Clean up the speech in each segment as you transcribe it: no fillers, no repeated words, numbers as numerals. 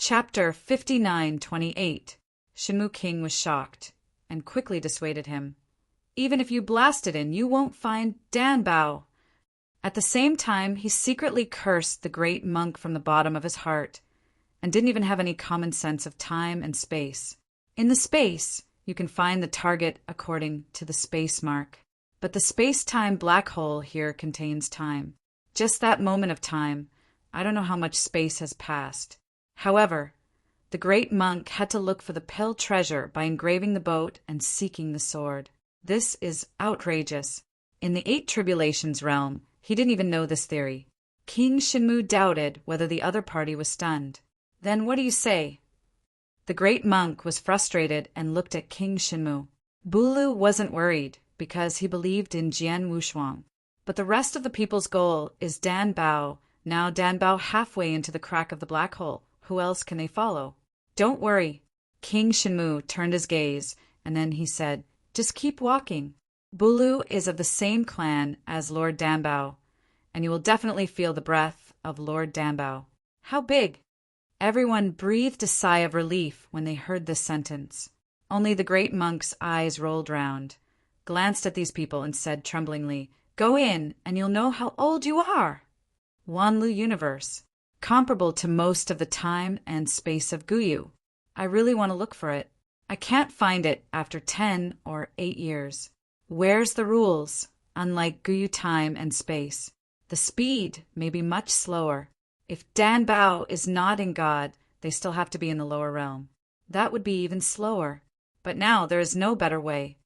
Chapter 59:28. Shenmue King was shocked, and quickly dissuaded him. Even if you blast it in, you won't find Danbao. At the same time, he secretly cursed the great monk from the bottom of his heart, and didn't even have any common sense of time and space. In the space, you can find the target according to the space mark. But the space-time black hole here contains time. Just that moment of time. I don't know how much space has passed. However, the great monk had to look for the pill treasure by engraving the boat and seeking the sword. This is outrageous. In the 8 Tribulations realm, he didn't even know this theory. King Shenmue doubted whether the other party was stunned. Then what do you say? The great monk was frustrated and looked at King Shenmue. Bulu wasn't worried because he believed in Jian Wushuang. But the rest of the people's goal is Danbao. Now Danbao halfway into the crack of the black hole. Who else can they follow? Don't worry. King Shenmue turned his gaze, and then he said, just keep walking. Bulu is of the same clan as Lord Danbao, and you will definitely feel the breath of Lord Danbao. How big? Everyone breathed a sigh of relief when they heard this sentence. Only the great monk's eyes rolled round, glanced at these people, and said tremblingly, go in, and you'll know how old you are. Wanlu universe. Comparable to most of the time and space of Guyu. I really want to look for it. I can't find it after 10 or 8 years. Where's the rules? Unlike Guyu time and space, the speed may be much slower. If Danbao is not in God, they still have to be in the lower realm. That would be even slower. But now there is no better way.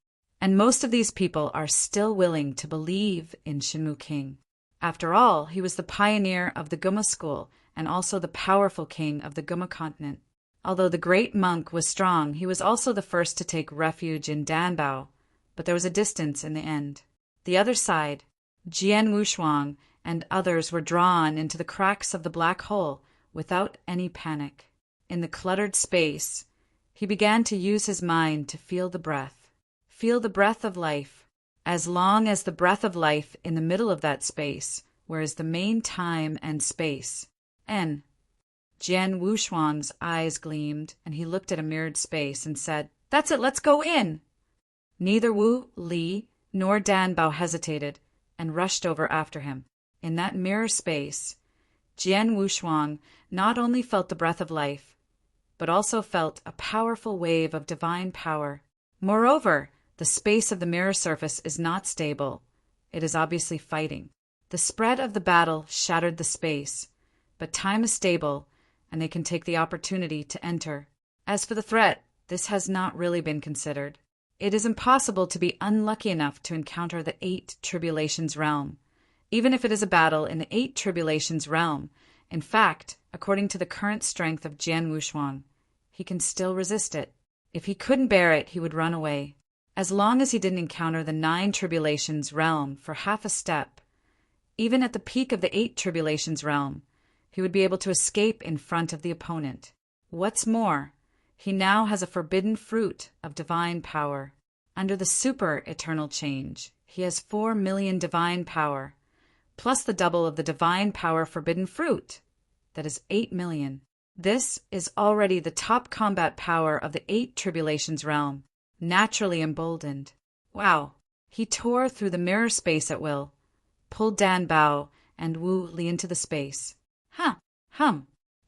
And most of these people are still willing to believe in Shenmue King. After all, he was the pioneer of the Guma school, and also the powerful king of the Guma continent. Although the great monk was strong, he was also the first to take refuge in Danbao, but there was a distance in the end. The other side, Jian Wushuang and others were drawn into the cracks of the black hole without any panic. In the cluttered space, he began to use his mind to feel the breath. Feel the breath of life. As long as the breath of life in the middle of that space, where is the main time and space. N. Jian Wushuang's eyes gleamed, and he looked at a mirrored space and said, that's it, let's go in. Neither Wu, Li, nor Danbao hesitated and rushed over after him. In that mirror space, Jian Wushuang not only felt the breath of life, but also felt a powerful wave of divine power. Moreover, the space of the mirror surface is not stable. It is obviously fighting. The spread of the battle shattered the space, but time is stable, and they can take the opportunity to enter. As for the threat, this has not really been considered. It is impossible to be unlucky enough to encounter the 8 Tribulations realm, even if it is a battle in the 8 Tribulations realm. In fact, according to the current strength of Jian Wushuang, he can still resist it. If he couldn't bear it, he would run away. As long as he didn't encounter the 9 Tribulations realm for half a step, even at the peak of the 8 Tribulations realm, he would be able to escape in front of the opponent. What's more, he now has a forbidden fruit of divine power. Under the super eternal change, he has 4 million divine power, plus the double of the divine power forbidden fruit. That is 8 million. This is already the top combat power of the 8 Tribulations realm, naturally emboldened. Wow. He tore through the mirror space at will, pulled Danbao and Wu Li into the space.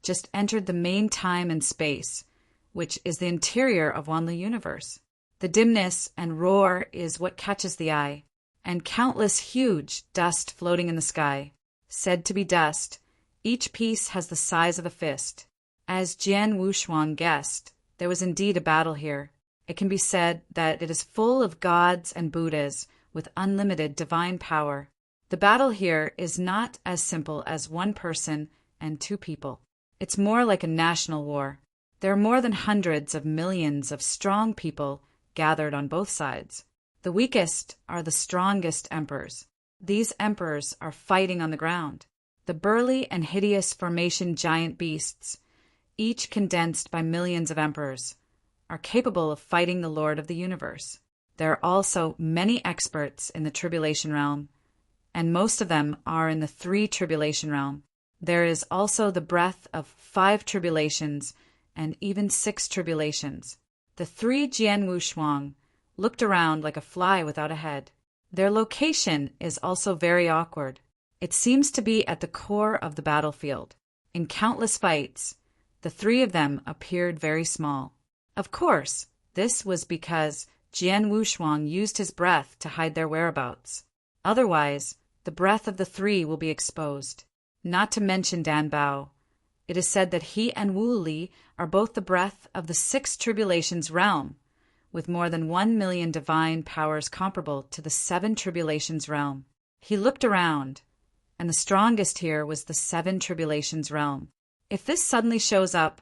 Just entered the main time and space, which is the interior of Wanlu universe. The dimness and roar is what catches the eye, and countless huge dust floating in the sky. Said to be dust, each piece has the size of a fist. As Jian Wushuang guessed, there was indeed a battle here. It can be said that it is full of gods and Buddhas with unlimited divine power. The battle here is not as simple as 1 person and 2 people. It's more like a national war. There are more than hundreds of millions of strong people gathered on both sides. The weakest are the strongest emperors. These emperors are fighting on the ground. The burly and hideous formation giant beasts, each condensed by millions of emperors, are capable of fighting the Lord of the universe. There are also many experts in the Tribulation realm, and most of them are in the 3 Tribulation realm. There is also the breath of 5 tribulations and even 6 tribulations. The 3 Jian Wushuang looked around like a fly without a head. Their location is also very awkward. It seems to be at the core of the battlefield. In countless fights, the 3 of them appeared very small. Of course, this was because Jian Wushuang used his breath to hide their whereabouts. Otherwise, the breath of the 3 will be exposed. Not to mention Dan Bao. It is said that he and Wu Li are both the breath of the 6 tribulations realm, with more than 1 million divine powers comparable to the 7 tribulations realm. He looked around, and the strongest here was the 7 tribulations realm. If this suddenly shows up,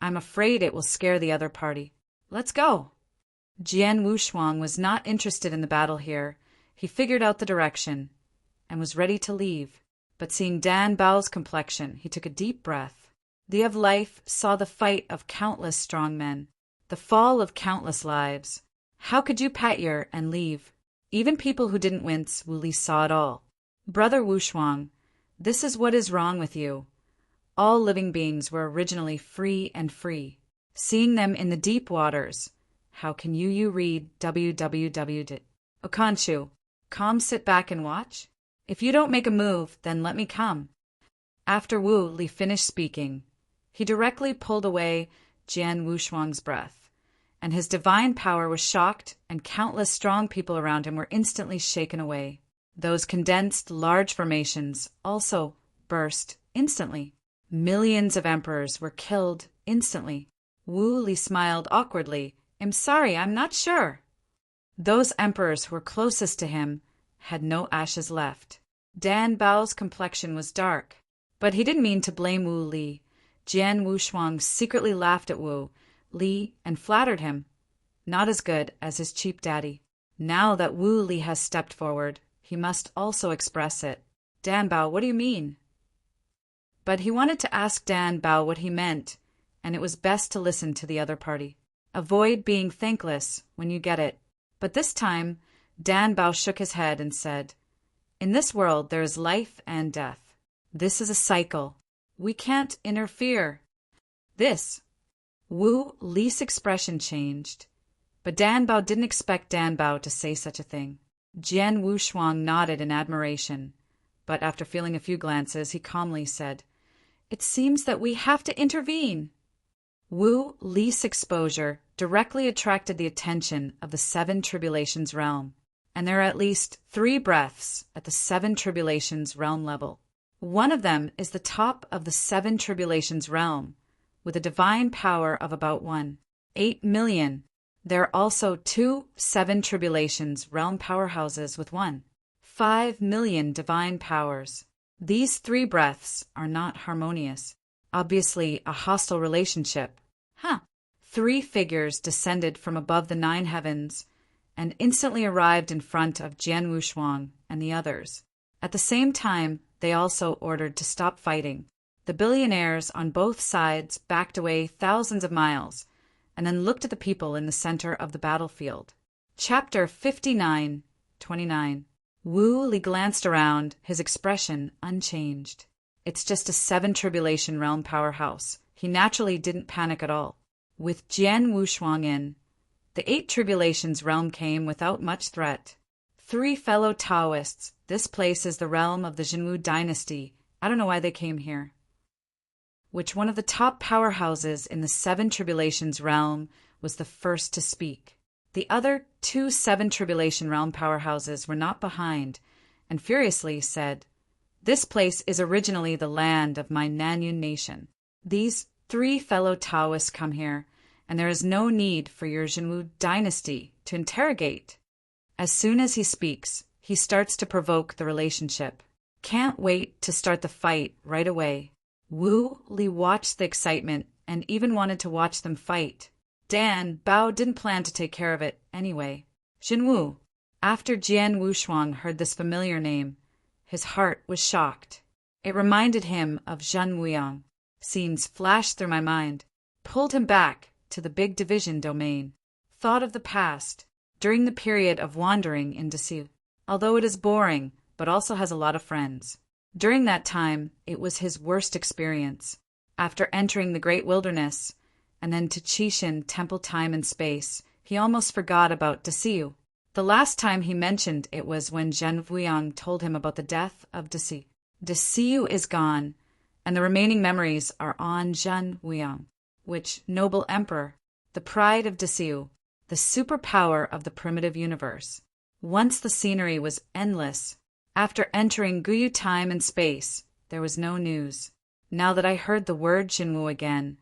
I'm afraid it will scare the other party. Let's go. Jian Wushuang was not interested in the battle here. He figured out the direction and was ready to leave. But seeing Dan Bao's complexion, he took a deep breath. The of life saw the fight of countless strong men, the fall of countless lives. How could you pat your and leave? Even people who didn't wince, Wu Li saw it all. Brother Wushuang, this is what is wrong with you. All living beings were originally free and free. Seeing them in the deep waters, how can you read www. Okanshu, calm, sit back and watch? If you don't make a move, then let me come. After Wu Li finished speaking, he directly pulled away Jian Wushuang's breath, and his divine power was shocked, and countless strong people around him were instantly shaken away. Those condensed, large formations also burst instantly. Millions of emperors were killed instantly. Wu Li smiled awkwardly. I'm sorry, I'm not sure. Those emperors who were closest to him had no ashes left. Dan Bao's complexion was dark, but he didn't mean to blame Wu Li. Jian Wushuang secretly laughed at Wu Li and flattered him. Not as good as his cheap daddy. Now that Wu Li has stepped forward, he must also express it. Dan Bao, what do you mean? But he wanted to ask Dan Bao what he meant, and it was best to listen to the other party. Avoid being thankless when you get it. But this time, Dan Bao shook his head and said, in this world there is life and death. This is a cycle. We can't interfere. This. Wu Li's expression changed, but Dan Bao didn't expect Dan Bao to say such a thing. Jian Wushuang nodded in admiration, but after feeling a few glances, he calmly said, it seems that we have to intervene. Wu Li's exposure directly attracted the attention of the 7 tribulations realm, and there are at least 3 breaths at the 7 tribulations realm level. One of them is the top of the 7 tribulations realm, with a divine power of about 1.8 million. There are also 2 7 tribulations realm powerhouses with 1.5 million divine powers. These 3 breaths are not harmonious. Obviously a hostile relationship. 3 figures descended from above the 9 heavens and instantly arrived in front of Jian Wushuang and the others. At the same time, they also ordered to stop fighting. The billionaires on both sides backed away thousands of miles and then looked at the people in the center of the battlefield. Chapter 59:29. Wu Li glanced around, his expression unchanged. It's just a 7 tribulation realm powerhouse. He naturally didn't panic at all. With Jian Wushuang in, the 8 tribulations realm came without much threat. 3 fellow Taoists. This place is the realm of the Jinwu dynasty. I don't know why they came here. Which one of the top powerhouses in the 7 tribulations realm was the first to speak. The other 2 7 tribulation realm powerhouses were not behind, and furiously said, this place is originally the land of my Nanyun nation. These 3 fellow Taoists come here, and there is no need for your Jinwu dynasty to interrogate. As soon as he speaks, he starts to provoke the relationship. Can't wait to start the fight right away. Wu Li watched the excitement and even wanted to watch them fight. Dan Bao didn't plan to take care of it anyway. Jinwu. After Jian Wushuang heard this familiar name, his heart was shocked. It reminded him of Zhen Wuyang. Scenes flashed through my mind, pulled him back to the big division domain. Thought of the past, during the period of wandering in Desi. Although it is boring, but also has a lot of friends. During that time, it was his worst experience. After entering the great wilderness, and then to Chishin temple time and space, he almost forgot about Desiu. The last time he mentioned it was when Zhen Wuyang told him about the death of Desi. Desiu is gone, and the remaining memories are on Zhen Wuyang, which noble emperor, the pride of Desiu, the superpower of the primitive universe. Once the scenery was endless. After entering Guyu time and space, there was no news. Now that I heard the word Jinwu again,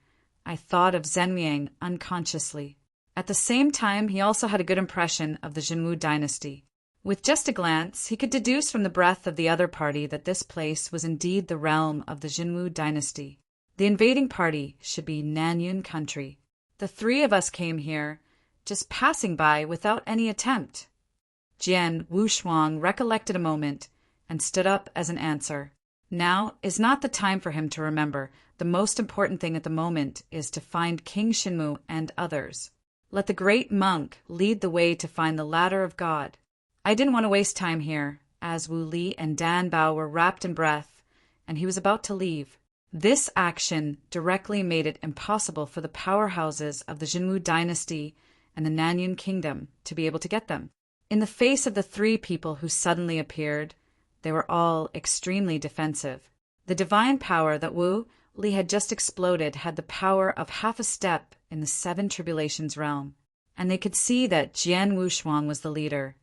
I thought of Zhenmiang unconsciously. At the same time, he also had a good impression of the Jinwu dynasty. With just a glance, he could deduce from the breath of the other party that this place was indeed the realm of the Jinwu dynasty. The invading party should be Nanyun country. The three of us came here, just passing by without any attempt. Jian Wushuang recollected a moment and stood up as an answer. Now is not the time for him to remember. The most important thing at the moment is to find King Shinmu and others. Let the great monk lead the way to find the ladder of God. I didn't want to waste time here, as Wu Li and Dan Bao were wrapped in breath, and he was about to leave. This action directly made it impossible for the powerhouses of the Jinwu dynasty and the Nanyun kingdom to be able to get them. In the face of the three people who suddenly appeared, they were all extremely defensive. The divine power that Wu Li had just exploded had the power of half a step in the Seven Tribulations realm, and they could see that Jian Wushuang was the leader,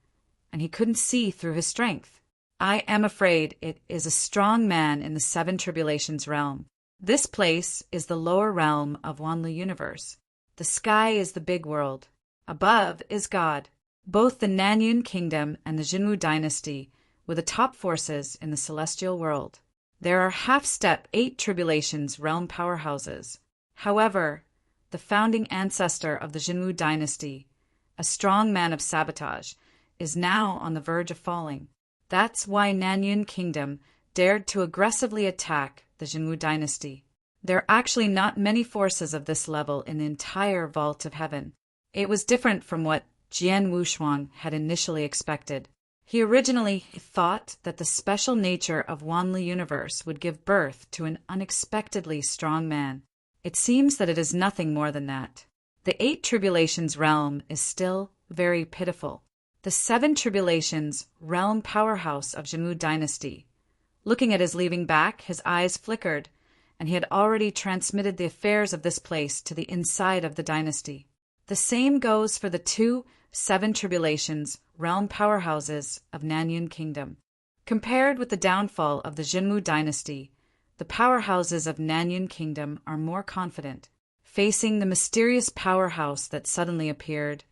and he couldn't see through his strength. I am afraid it is a strong man in the Seven Tribulations realm. This place is the lower realm of Wanlu universe. The sky is the big world. Above is God. Both the Nanyun kingdom and the Jinwu dynasty were the top forces in the celestial world. There are half-step 8 tribulations realm powerhouses. However, the founding ancestor of the Jinwu dynasty, a strong man of sabotage, is now on the verge of falling. That's why Nanyun kingdom dared to aggressively attack the Jinwu dynasty. There are actually not many forces of this level in the entire vault of heaven. It was different from what Jian Wushuang had initially expected. He originally thought that the special nature of Wanlu universe would give birth to an unexpectedly strong man. It seems that it is nothing more than that. The 8 tribulations realm is still very pitiful. The 7 tribulations realm powerhouse of Jinwu dynasty. Looking at his leaving back, his eyes flickered, and he had already transmitted the affairs of this place to the inside of the dynasty. The same goes for the 2 7 tribulations realm powerhouses of Nanyun kingdom. Compared with the downfall of the Jinwu dynasty, the powerhouses of Nanyun kingdom are more confident. Facing the mysterious powerhouse that suddenly appeared,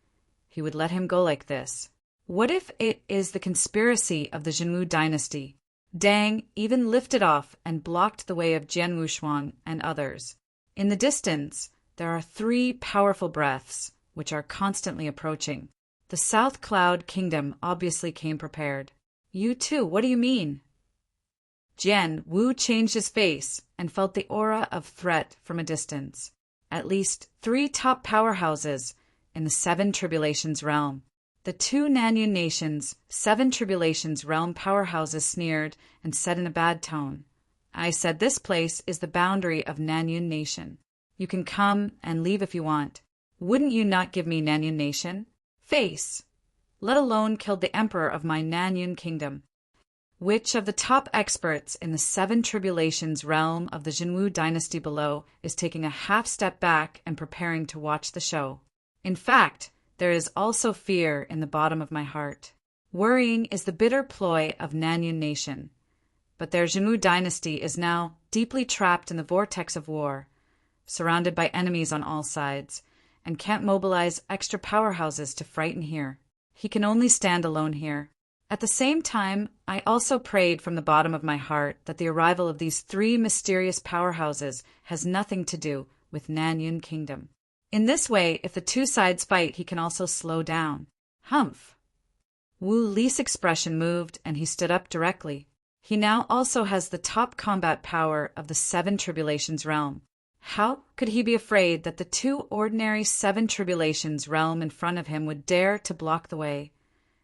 he would let him go like this. What if it is the conspiracy of the Jinwu dynasty? Dang even lifted off and blocked the way of Jian Wushuang and others. In the distance, there are 3 powerful breaths, which are constantly approaching. The South Cloud Kingdom obviously came prepared. You too, what do you mean? Jian Wu changed his face and felt the aura of threat from a distance. At least 3 top powerhouses in the 7 tribulations realm. The 2 Nanyun nations, 7 tribulations realm powerhouses sneered and said in a bad tone, I said this place is the boundary of Nanyun nation. You can come and leave if you want. Wouldn't you not give me Nanyun nation? Face! Let alone killed the emperor of my Nanyun kingdom. Which of the top experts in the 7 tribulations realm of the Jinwu dynasty below is taking a half step back and preparing to watch the show? In fact, there is also fear in the bottom of my heart. Worrying is the bitter ploy of Nanyun nation. But their Jinwu dynasty is now deeply trapped in the vortex of war, surrounded by enemies on all sides, and can't mobilize extra powerhouses to frighten here. He can only stand alone here. At the same time, I also prayed from the bottom of my heart that the arrival of these 3 mysterious powerhouses has nothing to do with Nanyun kingdom. In this way, if the 2 sides fight, he can also slow down. Humph! Wu Li's expression moved, and he stood up directly. He now also has the top combat power of the 7 tribulations realm. How could he be afraid that the 2 ordinary 7 tribulations realm in front of him would dare to block the way?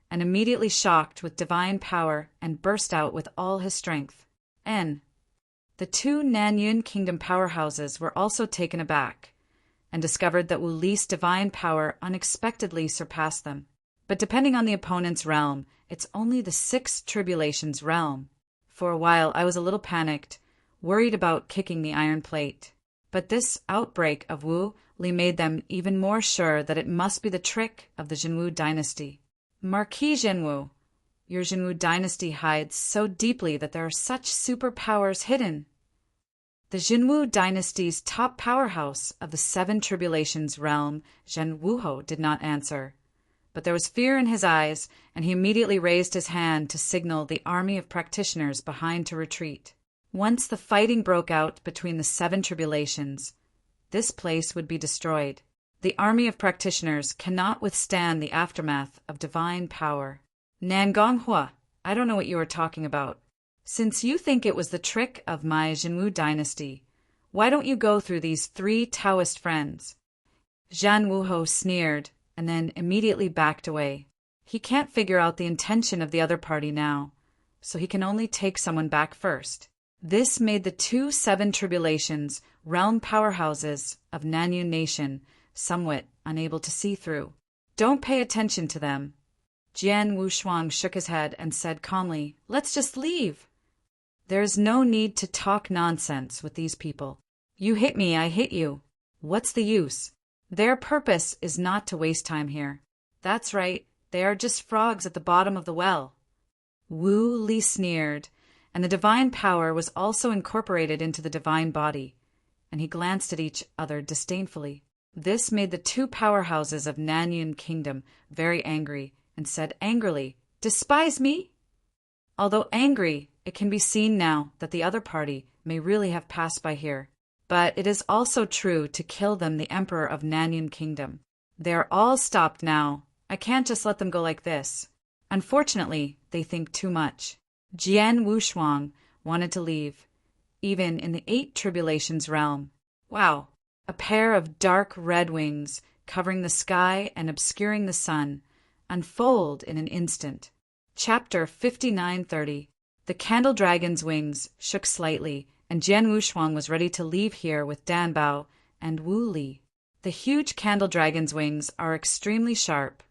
And immediately shocked with divine power and burst out with all his strength. N. The two Nanyun Kingdom powerhouses were also taken aback and discovered that Wu Li's divine power unexpectedly surpassed them. But depending on the opponent's realm, it's only the Six Tribulations realm. For a while, I was a little panicked, worried about kicking the iron plate. But this outbreak of Wu Li made them even more sure that it must be the trick of the Jinwu dynasty. Marquis Jinwu, your Jinwu dynasty hides so deeply that there are such superpowers hidden. The Jinwu dynasty's top powerhouse of the Seven Tribulations realm, Zhen Wuho, did not answer. But there was fear in his eyes, and he immediately raised his hand to signal the army of practitioners behind to retreat. Once the fighting broke out between the Seven Tribulations, this place would be destroyed. The army of practitioners cannot withstand the aftermath of divine power. Nangonghua, I don't know what you are talking about. Since you think it was the trick of my Jinwu dynasty, why don't you go through these three Taoist friends? Zhan Wuho sneered and then immediately backed away. He can't figure out the intention of the other party now, so he can only take someone back first. This made the two Seven Tribulations realm powerhouses of Nanyun Nation somewhat unable to see through. Don't pay attention to them. Jian Wushuang shook his head and said calmly, "Let's just leave. There is no need to talk nonsense with these people. You hit me, I hit you. What's the use? Their purpose is not to waste time here. That's right, they are just frogs at the bottom of the well." Wu Li sneered, and the divine power was also incorporated into the divine body, and he glanced at each other disdainfully. This made the two powerhouses of Nanyun Kingdom very angry, and said angrily, "Despise me?" Although angry, it can be seen now that the other party may really have passed by here. But it is also true to kill them, the Emperor of Nanyun Kingdom. They are all stopped now. I can't just let them go like this. Unfortunately, they think too much. Jian Wushuang wanted to leave, even in the Eight Tribulations realm. Wow! A pair of dark red wings covering the sky and obscuring the sun unfold in an instant. Chapter 5930. The Candle Dragon's wings shook slightly, and Jian Wushuang was ready to leave here with Danbao and Wu Li. The huge Candle Dragon's wings are extremely sharp,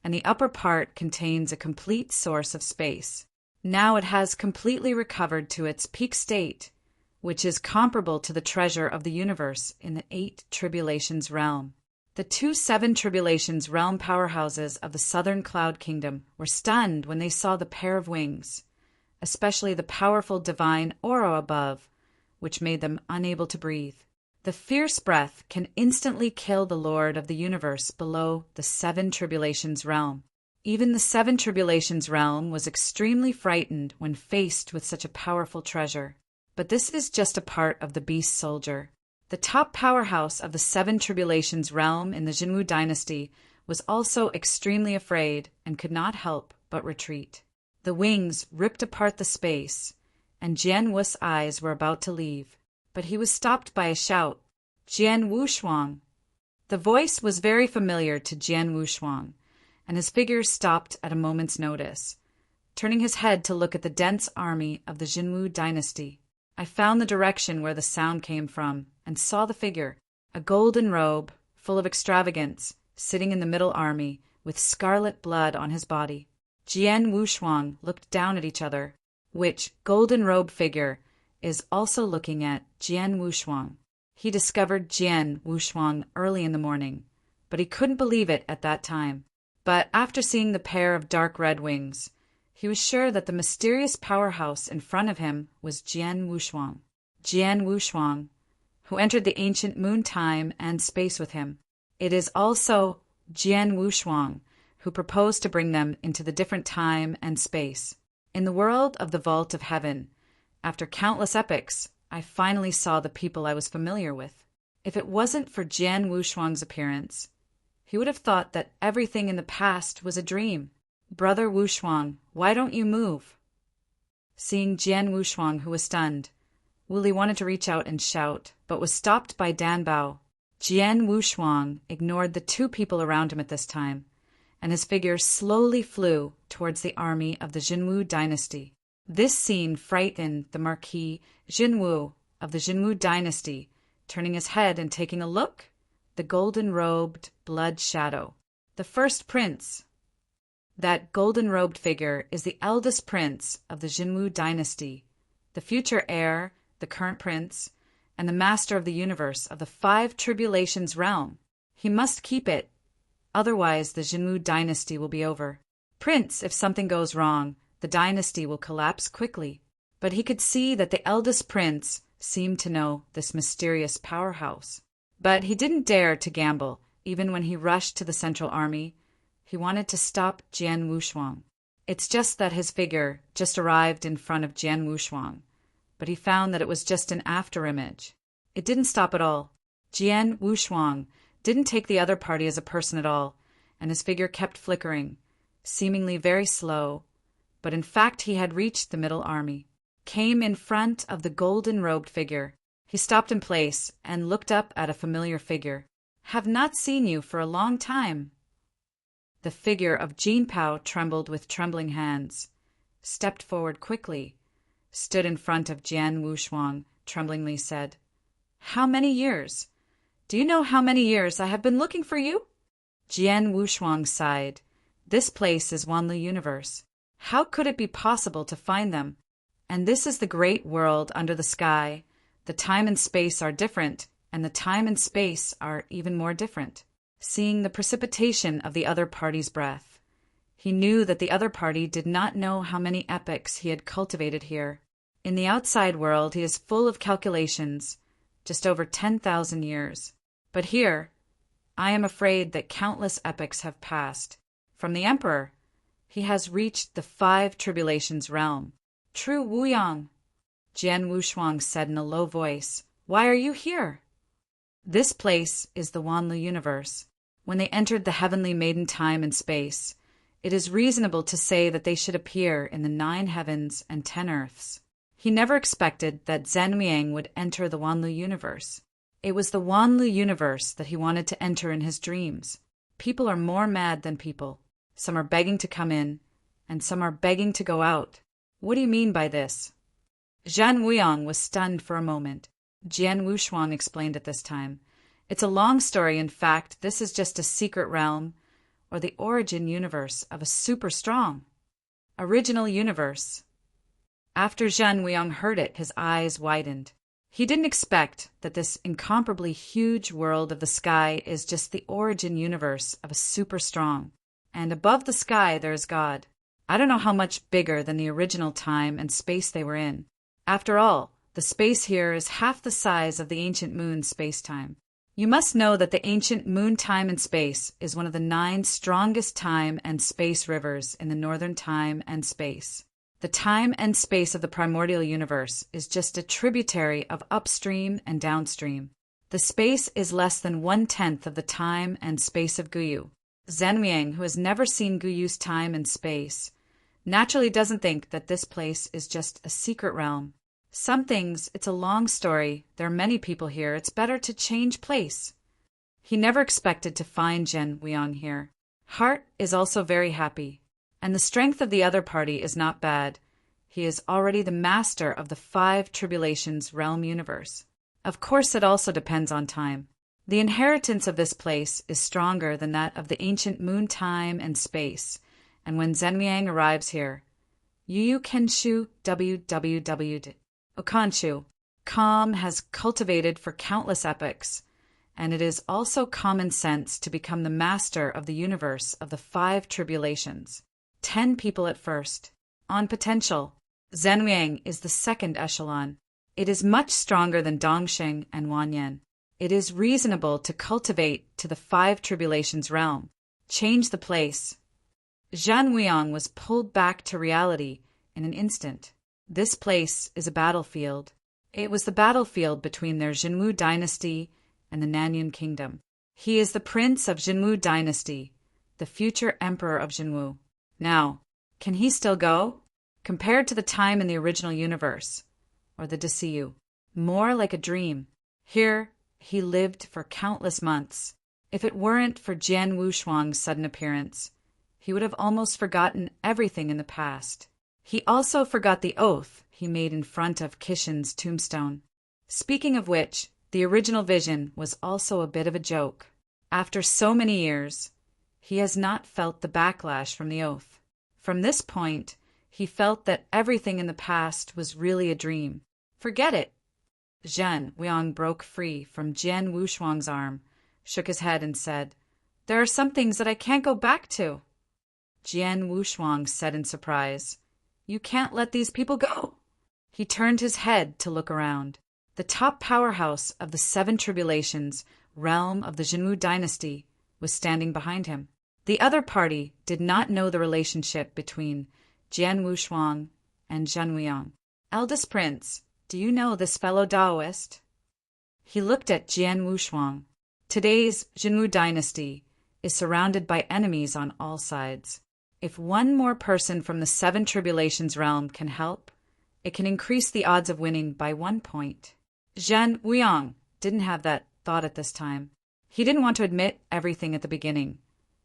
and the upper part contains a complete source of space. Now it has completely recovered to its peak state, which is comparable to the treasure of the universe in the Eight Tribulations realm. The two Seven Tribulations realm powerhouses of the Southern Cloud Kingdom were stunned when they saw the pair of wings, especially the powerful divine aura above, which made them unable to breathe. The fierce breath can instantly kill the Lord of the Universe below the Seven Tribulations realm. Even the Seven Tribulations realm was extremely frightened when faced with such a powerful treasure. But this is just a part of the beast soldier. The top powerhouse of the Seven Tribulations realm in the Jinwu dynasty was also extremely afraid and could not help but retreat. The wings ripped apart the space, and Jian Wu's eyes were about to leave, but he was stopped by a shout, "Jian Wushuang!" The voice was very familiar to Jian Wushuang, and his figure stopped at a moment's notice, turning his head to look at the dense army of the Jinwu dynasty. I found the direction where the sound came from, and saw the figure, a golden robe, full of extravagance, sitting in the middle army, with scarlet blood on his body. Jian Wushuang looked down at each other, which golden robe figure is also looking at Jian Wushuang. He discovered Jian Wushuang early in the morning, but he couldn't believe it at that time. But after seeing the pair of dark red wings, he was sure that the mysterious powerhouse in front of him was Jian Wushuang. Jian Wushuang, who entered the ancient moon time and space with him. It is also Jian Wushuang who proposed to bring them into the different time and space. In the world of the Vault of Heaven, after countless epochs, I finally saw the people I was familiar with. If it wasn't for Jian Wushuang's appearance, he would have thought that everything in the past was a dream. "Brother Wushuang, why don't you move?" Seeing Jian Wushuang, who was stunned, Wu Li wanted to reach out and shout, but was stopped by Danbao. Jian Wushuang ignored the two people around him at this time, and his figure slowly flew towards the army of the Jinwu dynasty. This scene frightened the Marquis Jinwu of the Jinwu dynasty, turning his head and taking a look. The golden-robed blood shadow. The first prince. That golden-robed figure is the eldest prince of the Jinwu dynasty, the future heir, the current prince, and the master of the universe of the Five Tribulations realm. He must keep it, otherwise the Jinwu dynasty will be over. Prince, if something goes wrong, the dynasty will collapse quickly. But he could see that the eldest prince seemed to know this mysterious powerhouse. But he didn't dare to gamble, even when he rushed to the central army. He wanted to stop Jian Wushuang. It's just that his figure just arrived in front of Jian Wushuang, but he found that it was just an afterimage. It didn't stop at all. Jian Wushuang didn't take the other party as a person at all, and his figure kept flickering, seemingly very slow, but in fact he had reached the middle army. Came in front of the golden-robed figure. He stopped in place and looked up at a familiar figure. "Have not seen you for a long time." The figure of Jin Pao trembled with trembling hands, stepped forward quickly, stood in front of Jian Wushuang, tremblingly said, "How many years? Do you know how many years I have been looking for you?" Jian Wushuang sighed. "This place is Wanlu Universe. How could it be possible to find them? And this is the great world under the sky. The time and space are different, and the time and space are even more different." Seeing the precipitation of the other party's breath, he knew that the other party did not know how many epochs he had cultivated here. In the outside world he is full of calculations, just over 10,000 years. But here, I am afraid that countless epochs have passed. From the Emperor, he has reached the Five Tribulations realm. "True Wuyang," Jian Wushuang said in a low voice, "why are you here?" This place is the Wanlu Universe. When they entered the heavenly maiden time and space, it is reasonable to say that they should appear in the 9 heavens and 10 earths. He never expected that Zhen Miang would enter the Wanlu Universe. It was the Wanlu Universe that he wanted to enter in his dreams. People are more mad than people. Some are begging to come in, and some are begging to go out. What do you mean by this? Zhan Wuyang was stunned for a moment. Jian Wushuang explained at this time. It's a long story. In fact, this is just a secret realm, or the origin universe of a super strong, original universe. After Zhan Wuyang heard it, his eyes widened. He didn't expect that this incomparably huge world of the sky is just the origin universe of a super strong. And above the sky there is God. I don't know how much bigger than the original time and space they were in. After all, the space here is half the size of the ancient moon space-time. You must know that the ancient moon time and space is one of the 9 strongest time and space rivers in the northern time and space. The time and space of the primordial universe is just a tributary of upstream and downstream. The space is less than 1/10 of the time and space of Guyu. Zhen Miang, who has never seen Guyu's time and space, naturally doesn't think that this place is just a secret realm. Some things, it's a long story, there are many people here, it's better to change place. He never expected to find Zhen Wuyang here. Heart is also very happy, and the strength of the other party is not bad. He is already the master of the 5 Tribulations realm universe. Of course it also depends on time. The inheritance of this place is stronger than that of the ancient moon time and space, and when Zhen Miang arrives here, Yu Kenshu www. Okanshu, calm has cultivated for countless epochs, and it is also common sense to become the master of the universe of the 5 Tribulations. 10 people at first. On potential, Zhen Miang is the second echelon. It is much stronger than Dongsheng and Wanyan. It is reasonable to cultivate to the 5 Tribulations realm. Change the place. Zhan Wuyang was pulled back to reality in an instant. This place is a battlefield. It was the battlefield between their Jinwu dynasty and the Nanyun kingdom. He is the prince of Jinwu dynasty, the future emperor of Jinwu. Now, can he still go? Compared to the time in the original universe, or the DCU, more like a dream. Here, he lived for countless months. If it weren't for Jian Wushuang's sudden appearance, he would have almost forgotten everything in the past. He also forgot the oath he made in front of Kishin's tombstone. Speaking of which, the original vision was also a bit of a joke. After so many years, he has not felt the backlash from the oath. From this point, he felt that everything in the past was really a dream. Forget it. Zhen Weiyang broke free from Jian Wushuang's arm, shook his head and said, "There are some things that I can't go back to." Jian Wushuang said in surprise, "You can't let these people go." He turned his head to look around. The top powerhouse of the Seven Tribulations, realm of the Jinwu dynasty, was standing behind him. The other party did not know the relationship between Jian Wushuang and Zhen Weiyang. "Eldest Prince, do you know this fellow Taoist?" He looked at Jian Wushuang. Today's Jinwu dynasty is surrounded by enemies on all sides. If one more person from the Seven Tribulations realm can help, it can increase the odds of winning by 1 point. Zhen Weiyang didn't have that thought at this time. He didn't want to admit everything at the beginning,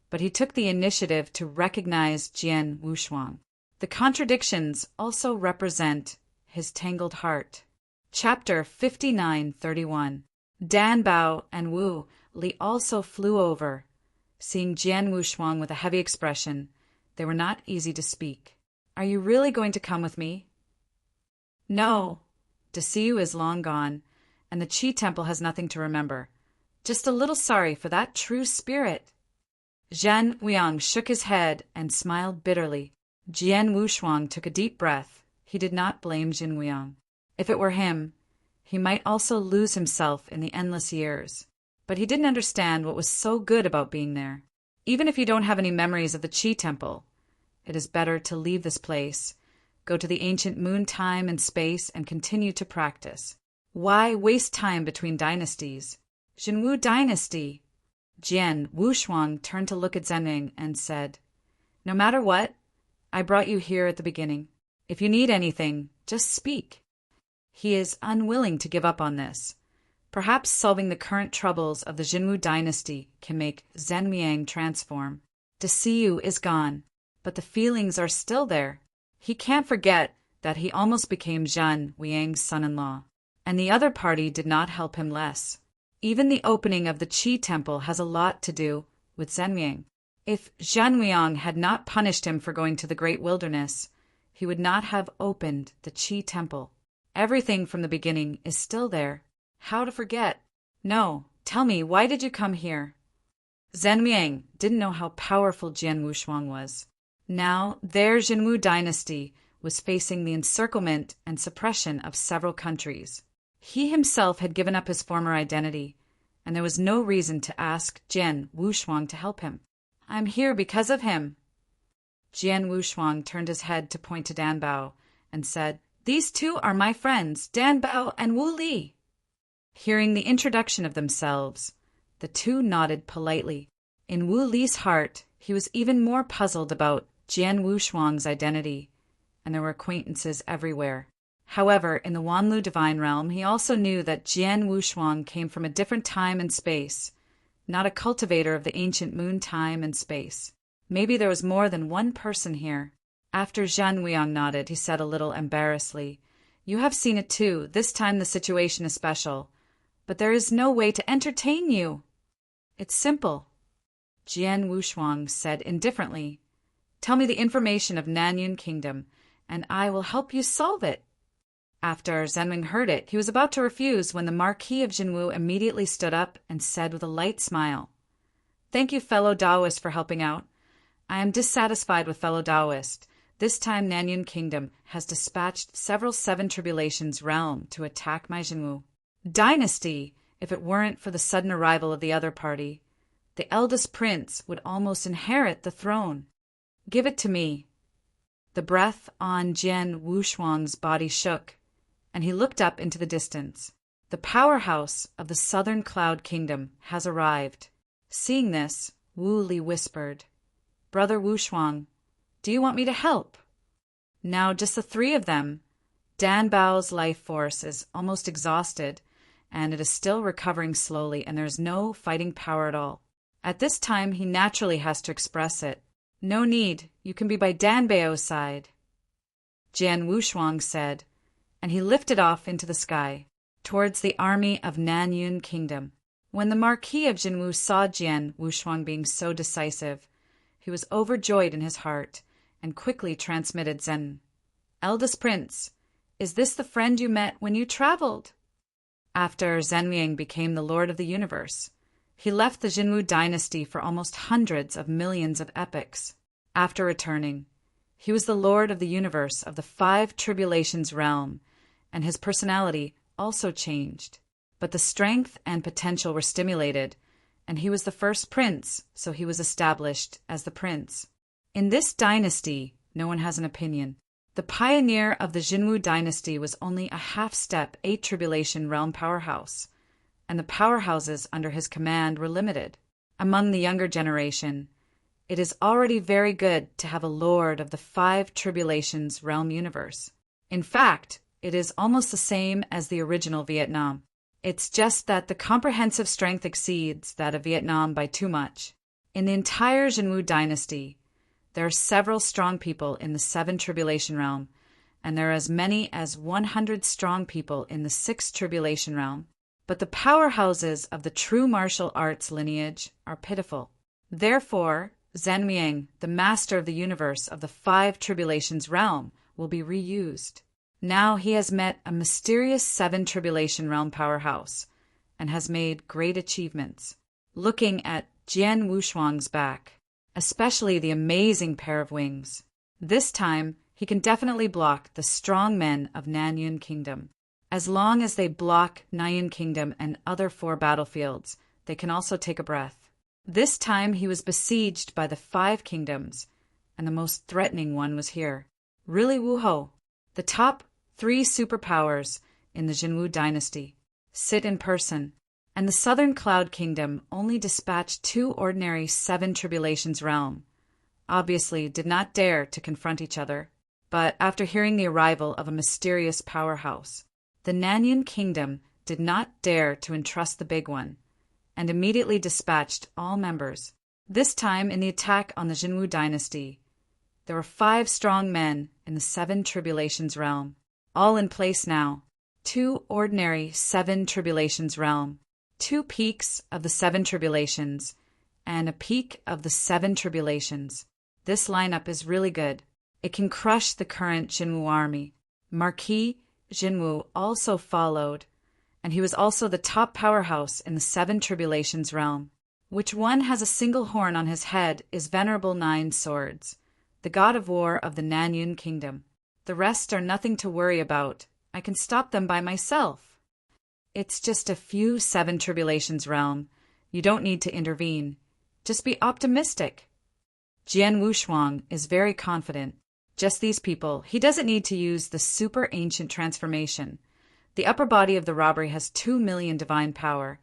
but he took the initiative to recognize Jian Wushuang. The contradictions also represent his tangled heart. Chapter 59:31. Dan Bao and Wu Li also flew over. Seeing Jian Wushuang with a heavy expression, they were not easy to speak. "Are you really going to come with me?" "No. Desiyu is long gone, and the Qi Temple has nothing to remember. Just a little sorry for that true spirit." Zhen Weiyang shook his head and smiled bitterly. Jian Wushuang took a deep breath. He did not blame Zhen Weiyang. If it were him, he might also lose himself in the endless years. But he didn't understand what was so good about being there. Even if you don't have any memories of the Qi Temple, it is better to leave this place, go to the ancient moon time and space, and continue to practice. Why waste time between dynasties? Jinwu dynasty. Jian Wushuang turned to look at Zhenming and said, "No matter what, I brought you here at the beginning. If you need anything, just speak." He is unwilling to give up on this. Perhaps solving the current troubles of the Jinwu dynasty can make Zhen Weiyang transform. Desiyu is gone, but the feelings are still there. He can't forget that he almost became Zhen Weiyang's son-in-law, and the other party did not help him less. Even the opening of the Qi Temple has a lot to do with Zhen Weiyang. If Zhen Weiyang had not punished him for going to the Great Wilderness, he would not have opened the Qi Temple. Everything from the beginning is still there. How to forget? No, tell me, why did you come here? Zhen Weiyang didn't know how powerful Jian Wushuang was. Now, their Jinwu dynasty was facing the encirclement and suppression of several countries. He himself had given up his former identity, and there was no reason to ask Jian Wushuang to help him. "I'm here because of him." Jian Wushuang turned his head to point to Dan Bao and said, "These two are my friends, Dan Bao and Wu Li." Hearing the introduction of themselves, the two nodded politely. In Wu Li's heart, he was even more puzzled about Jian Wushuang's identity, and there were acquaintances everywhere. However, in the Wanlu divine realm, he also knew that Jian Wushuang came from a different time and space, not a cultivator of the ancient moon time and space. Maybe there was more than one person here. After Zhen Weiyang nodded, he said a little embarrassedly, "You have seen it too. This time the situation is special. But there is no way to entertain you." "It's simple," Jian Wushuang said indifferently. "Tell me the information of Nanyun Kingdom, and I will help you solve it." After Zhenming heard it, he was about to refuse when the Marquis of Jinwu immediately stood up and said with a light smile, "Thank you, fellow Taoist, for helping out. I am dissatisfied with fellow Taoist. This time Nanyun Kingdom has dispatched several Seven Tribulations realm to attack my Jinwu dynasty. If it weren't for the sudden arrival of the other party, the eldest prince would almost inherit the throne. Give it to me." The breath on Jian Wushuang's body shook, and he looked up into the distance. The powerhouse of the Southern Cloud Kingdom has arrived. Seeing this, Wu Li whispered, "Brother Wushuang, do you want me to help?" Now just the three of them. Dan Bao's life force is almost exhausted, and it is still recovering slowly, and there is no fighting power at all. At this time, he naturally has to express it. "No need. You can be by Dan Bao's side." Jian Wushuang said, and he lifted off into the sky, towards the army of Nanyun Kingdom. When the Marquis of Jinwu saw Jian Wushuang being so decisive, he was overjoyed in his heart, and quickly transmitted Zen. "Eldest Prince, is this the friend you met when you traveled?" After Zhenliang became the Lord of the Universe, he left the Jinwu dynasty for almost hundreds of millions of epochs. After returning, he was the Lord of the Universe of the 5 Tribulations realm, and his personality also changed. But the strength and potential were stimulated, and he was the first prince, so he was established as the prince. In this dynasty, no one has an opinion. The pioneer of the Jinwu dynasty was only a half-step 8 Tribulation realm powerhouse, and the powerhouses under his command were limited. Among the younger generation, it is already very good to have a lord of the 5 Tribulations realm universe. In fact, it is almost the same as the original Vietnam. It's just that the comprehensive strength exceeds that of Vietnam by too much. In the entire Jinwu dynasty, there are several strong people in the 7 Tribulation realm, and there are as many as 100 strong people in the 6 Tribulation realm. But the powerhouses of the true martial arts lineage are pitiful. Therefore, Zhenliang, the master of the universe of the 5 Tribulations realm, will be reused. Now he has met a mysterious 7 Tribulation realm powerhouse, and has made great achievements. Looking at Jian Wushuang's back, especially the amazing pair of wings, this time he can definitely block the strong men of Nanyun Kingdom. As long as they block Nanyun Kingdom and other 4 battlefields, they can also take a breath. This time he was besieged by the 5 kingdoms, and the most threatening one was here. Really Wuho, the top 3 superpowers in the Jinwu dynasty, sit in person, and the Southern Cloud Kingdom only dispatched 2 ordinary 7 Tribulations realm, obviously did not dare to confront each other. But after hearing the arrival of a mysterious powerhouse, the Nanyun Kingdom did not dare to entrust the big one, and immediately dispatched all members. This time in the attack on the Jinwu dynasty, there were 5 strong men in the 7 Tribulations realm, all in place now. 2 ordinary 7 Tribulations realm, 2 peaks of the 7 Tribulations, and a peak of the 7 Tribulations. This lineup is really good. It can crush the current Jinwu army. Marquis Jinwu also followed, and he was also the top powerhouse in the 7 Tribulations realm. Which one has a single horn on his head is Venerable 9 Swords, the god of war of the Nanyun Kingdom. The rest are nothing to worry about. I can stop them by myself. It's just a few 7 Tribulations realm. You don't need to intervene. Just be optimistic. Jian Wushuang is very confident. Just these people. He doesn't need to use the super ancient transformation. The upper body of the robbery has 2 million divine power,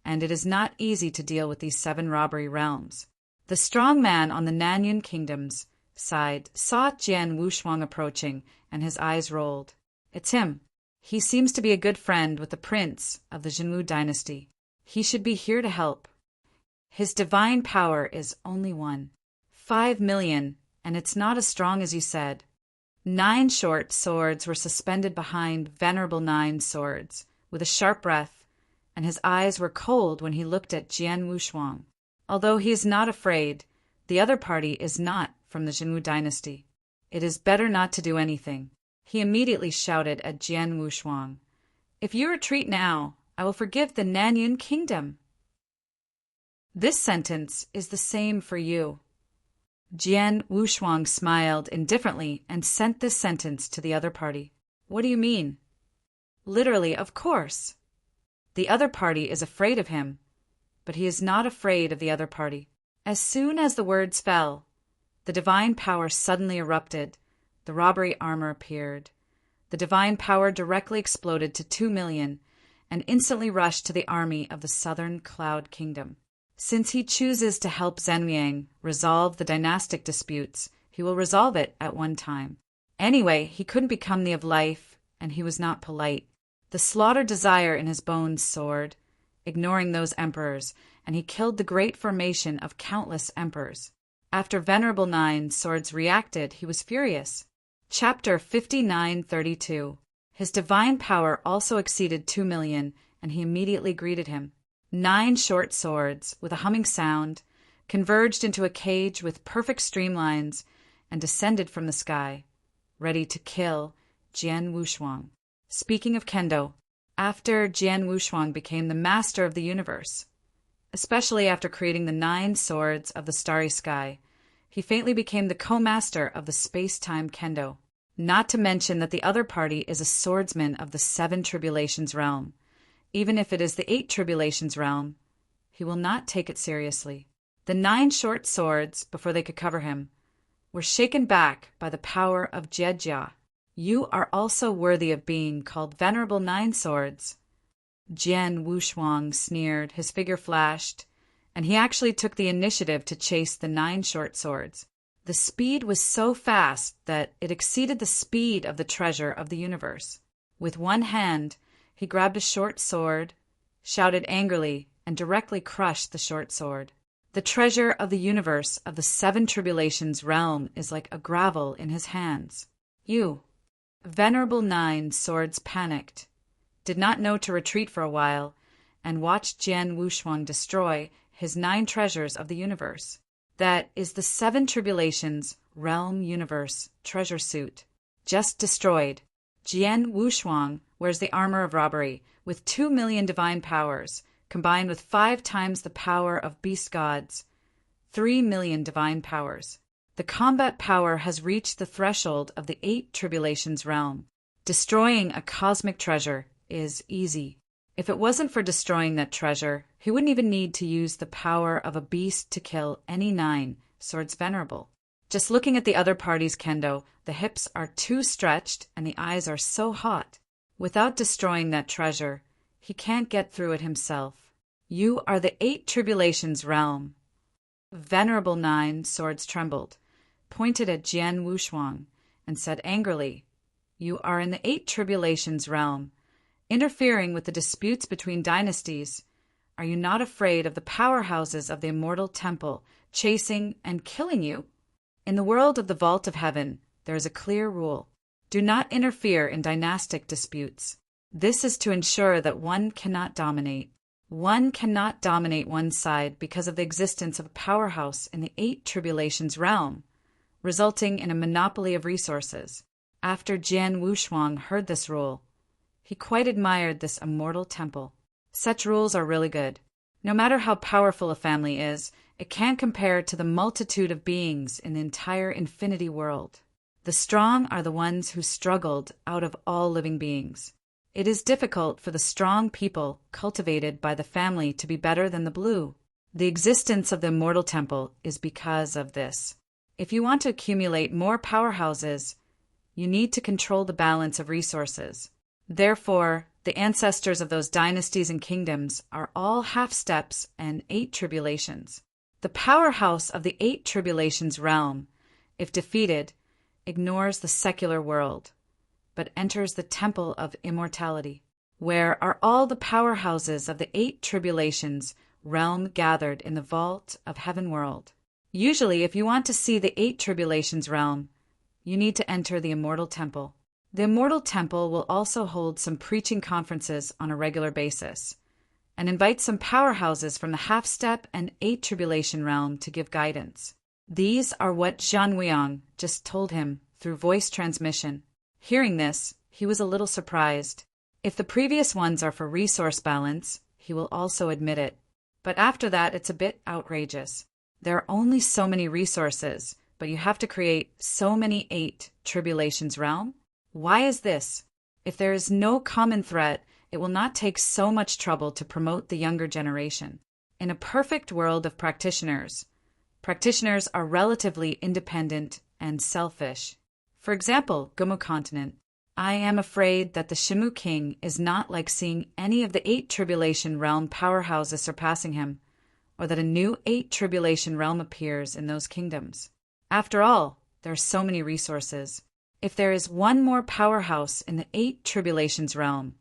and it is not easy to deal with these 7 robbery realms. The strong man on the Nanyun Kingdom's side saw Jian Wushuang approaching, and his eyes rolled. It's him. He seems to be a good friend with the prince of the Jinwu dynasty. He should be here to help. His divine power is only 1. 5 million, and it's not as strong as you said. 9 short swords were suspended behind Venerable 9 Swords, with a sharp breath, and his eyes were cold when he looked at Jian Wushuang. Although he is not afraid, the other party is not from the Jinwu dynasty. It is better not to do anything. He immediately shouted at Jian Wushuang, "If you retreat now, I will forgive the Nanyun Kingdom." This sentence is the same for you. Jian Wushuang smiled indifferently and sent this sentence to the other party. What do you mean? Literally, of course. The other party is afraid of him, but he is not afraid of the other party. As soon as the words fell, the divine power suddenly erupted. The robbery armor appeared. The divine power directly exploded to 2 million and instantly rushed to the army of the Southern Cloud Kingdom. Since he chooses to help Zhenliang resolve the dynastic disputes, he will resolve it at one time. Anyway, he couldn't become the of life, and he was not polite. The slaughter desire in his bones soared, ignoring those emperors, and he killed the great formation of countless emperors. After Venerable 9 Swords reacted, he was furious. Chapter 59:32. His divine power also exceeded 2,000,000, and he immediately greeted him. 9 short swords, with a humming sound, converged into a cage with perfect streamlines and descended from the sky, ready to kill Jian Wushuang. Speaking of kendo, after Jian Wushuang became the master of the universe, especially after creating the 9 swords of the starry sky, he faintly became the co-master of the space-time kendo. Not to mention that the other party is a swordsman of the 7 tribulations realm. Even if it is the 8 tribulations realm, he will not take it seriously. The 9 short swords, before they could cover him, were shaken back by the power of Jejia. You are also worthy of being called Venerable 9 Swords. Jian Wushuang sneered, his figure flashed, and he actually took the initiative to chase the 9 short swords. The speed was so fast that it exceeded the speed of the treasure of the universe. With one hand, he grabbed a short sword, shouted angrily, and directly crushed the short sword. The treasure of the universe of the 7 tribulations realm is like a gravel in his hands. You, Venerable 9 Swords, panicked, did not know to retreat for a while, and watched Jian Wushuang destroy his 9 treasures of the universe. That is the 7 tribulations realm universe treasure suit. Just destroyed. Jian Wushuang wears the armor of robbery, with 2,000,000 divine powers, combined with 5 times the power of beast gods, 3,000,000 divine powers. The combat power has reached the threshold of the 8 tribulations realm. Destroying a cosmic treasure is easy. If it wasn't for destroying that treasure, he wouldn't even need to use the power of a beast to kill any 9 swords venerable. Just looking at the other party's kendo, the hips are too stretched and the eyes are so hot. Without destroying that treasure, he can't get through it himself. You are the 8 tribulations realm. Venerable 9 Swords trembled, pointed at Jian Wushuang, and said angrily, "You are in the 8 tribulations realm, interfering with the disputes between dynasties. Are you not afraid of the powerhouses of the Immortal Temple chasing and killing you? In the world of the Vault of Heaven, there is a clear rule. Do not interfere in dynastic disputes. This is to ensure that one cannot dominate. One cannot dominate one side because of the existence of a powerhouse in the 8 tribulations realm, resulting in a monopoly of resources." After Jian Wushuang heard this rule, he quite admired this immortal temple. Such rules are really good. No matter how powerful a family is, it can't compare to the multitude of beings in the entire infinity world. The strong are the ones who struggled out of all living beings. It is difficult for the strong people cultivated by the family to be better than the blue. The existence of the immortal temple is because of this. If you want to accumulate more powerhouses, you need to control the balance of resources. Therefore, the ancestors of those dynasties and kingdoms are all half-steps and 8 tribulations. The powerhouse of the 8 tribulations realm, if defeated, ignores the secular world, but enters the temple of immortality, where are all the powerhouses of the 8 tribulations realm gathered in the vault of heaven world. Usually, if you want to see the 8 tribulations realm, you need to enter the immortal temple. The Immortal Temple will also hold some preaching conferences on a regular basis, and invite some powerhouses from the half-step and 8 tribulation realm to give guidance. These are what Zhan Weiyang just told him through voice transmission. Hearing this, he was a little surprised. If the previous ones are for resource balance, he will also admit it. But after that, it's a bit outrageous. There are only so many resources, but you have to create so many 8 tribulations realm? Why is this? If there is no common threat, it will not take so much trouble to promote the younger generation. In a perfect world of practitioners are relatively independent and selfish. For example, Gumu continent. I am afraid that the Shimu king is not like seeing any of the 8 tribulation realm powerhouses surpassing him, or that a new 8 tribulation realm appears in those kingdoms. After all, there are so many resources. If there is one more powerhouse in the 8 tribulations realm,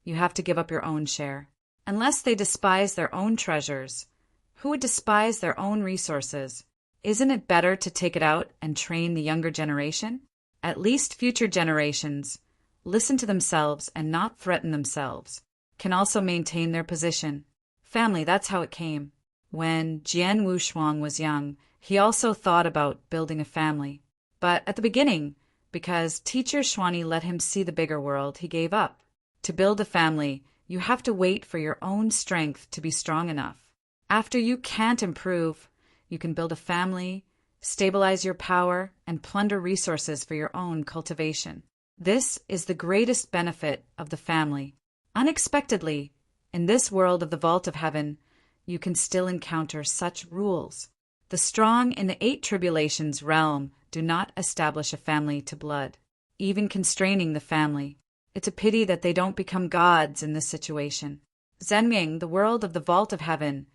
you have to give up your own share. Unless they despise their own treasures, who would despise their own resources? Isn't it better to take it out and train the younger generation? At least future generations listen to themselves and not threaten themselves, can also maintain their position. Family, that's how it came. When Jian Wushuang was young, he also thought about building a family. But at the beginning, because teacher Xuanyi let him see the bigger world, he gave up. To build a family, you have to wait for your own strength to be strong enough. After you can't improve, you can build a family, stabilize your power, and plunder resources for your own cultivation. This is the greatest benefit of the family. Unexpectedly, in this world of the Vault of Heaven, you can still encounter such rules. The strong in the 8 tribulations realm do not establish a family to blood, even constraining the family. It's a pity that they don't become gods in this situation. Zhenming, the world of the Vault of Heaven,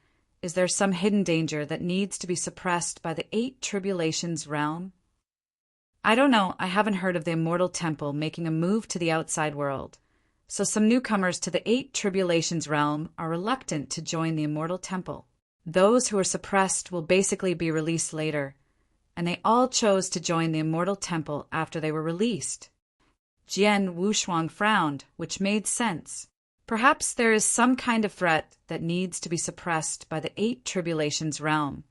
is there some hidden danger that needs to be suppressed by the 8 tribulations realm? I don't know, I haven't heard of the Immortal Temple making a move to the outside world. So some newcomers to the 8 tribulations realm are reluctant to join the Immortal Temple. Those who are suppressed will basically be released later, and they all chose to join the Immortal Temple after they were released. Jian Wushuang frowned, which made sense. Perhaps there is some kind of threat that needs to be suppressed by the 8 tribulations realm,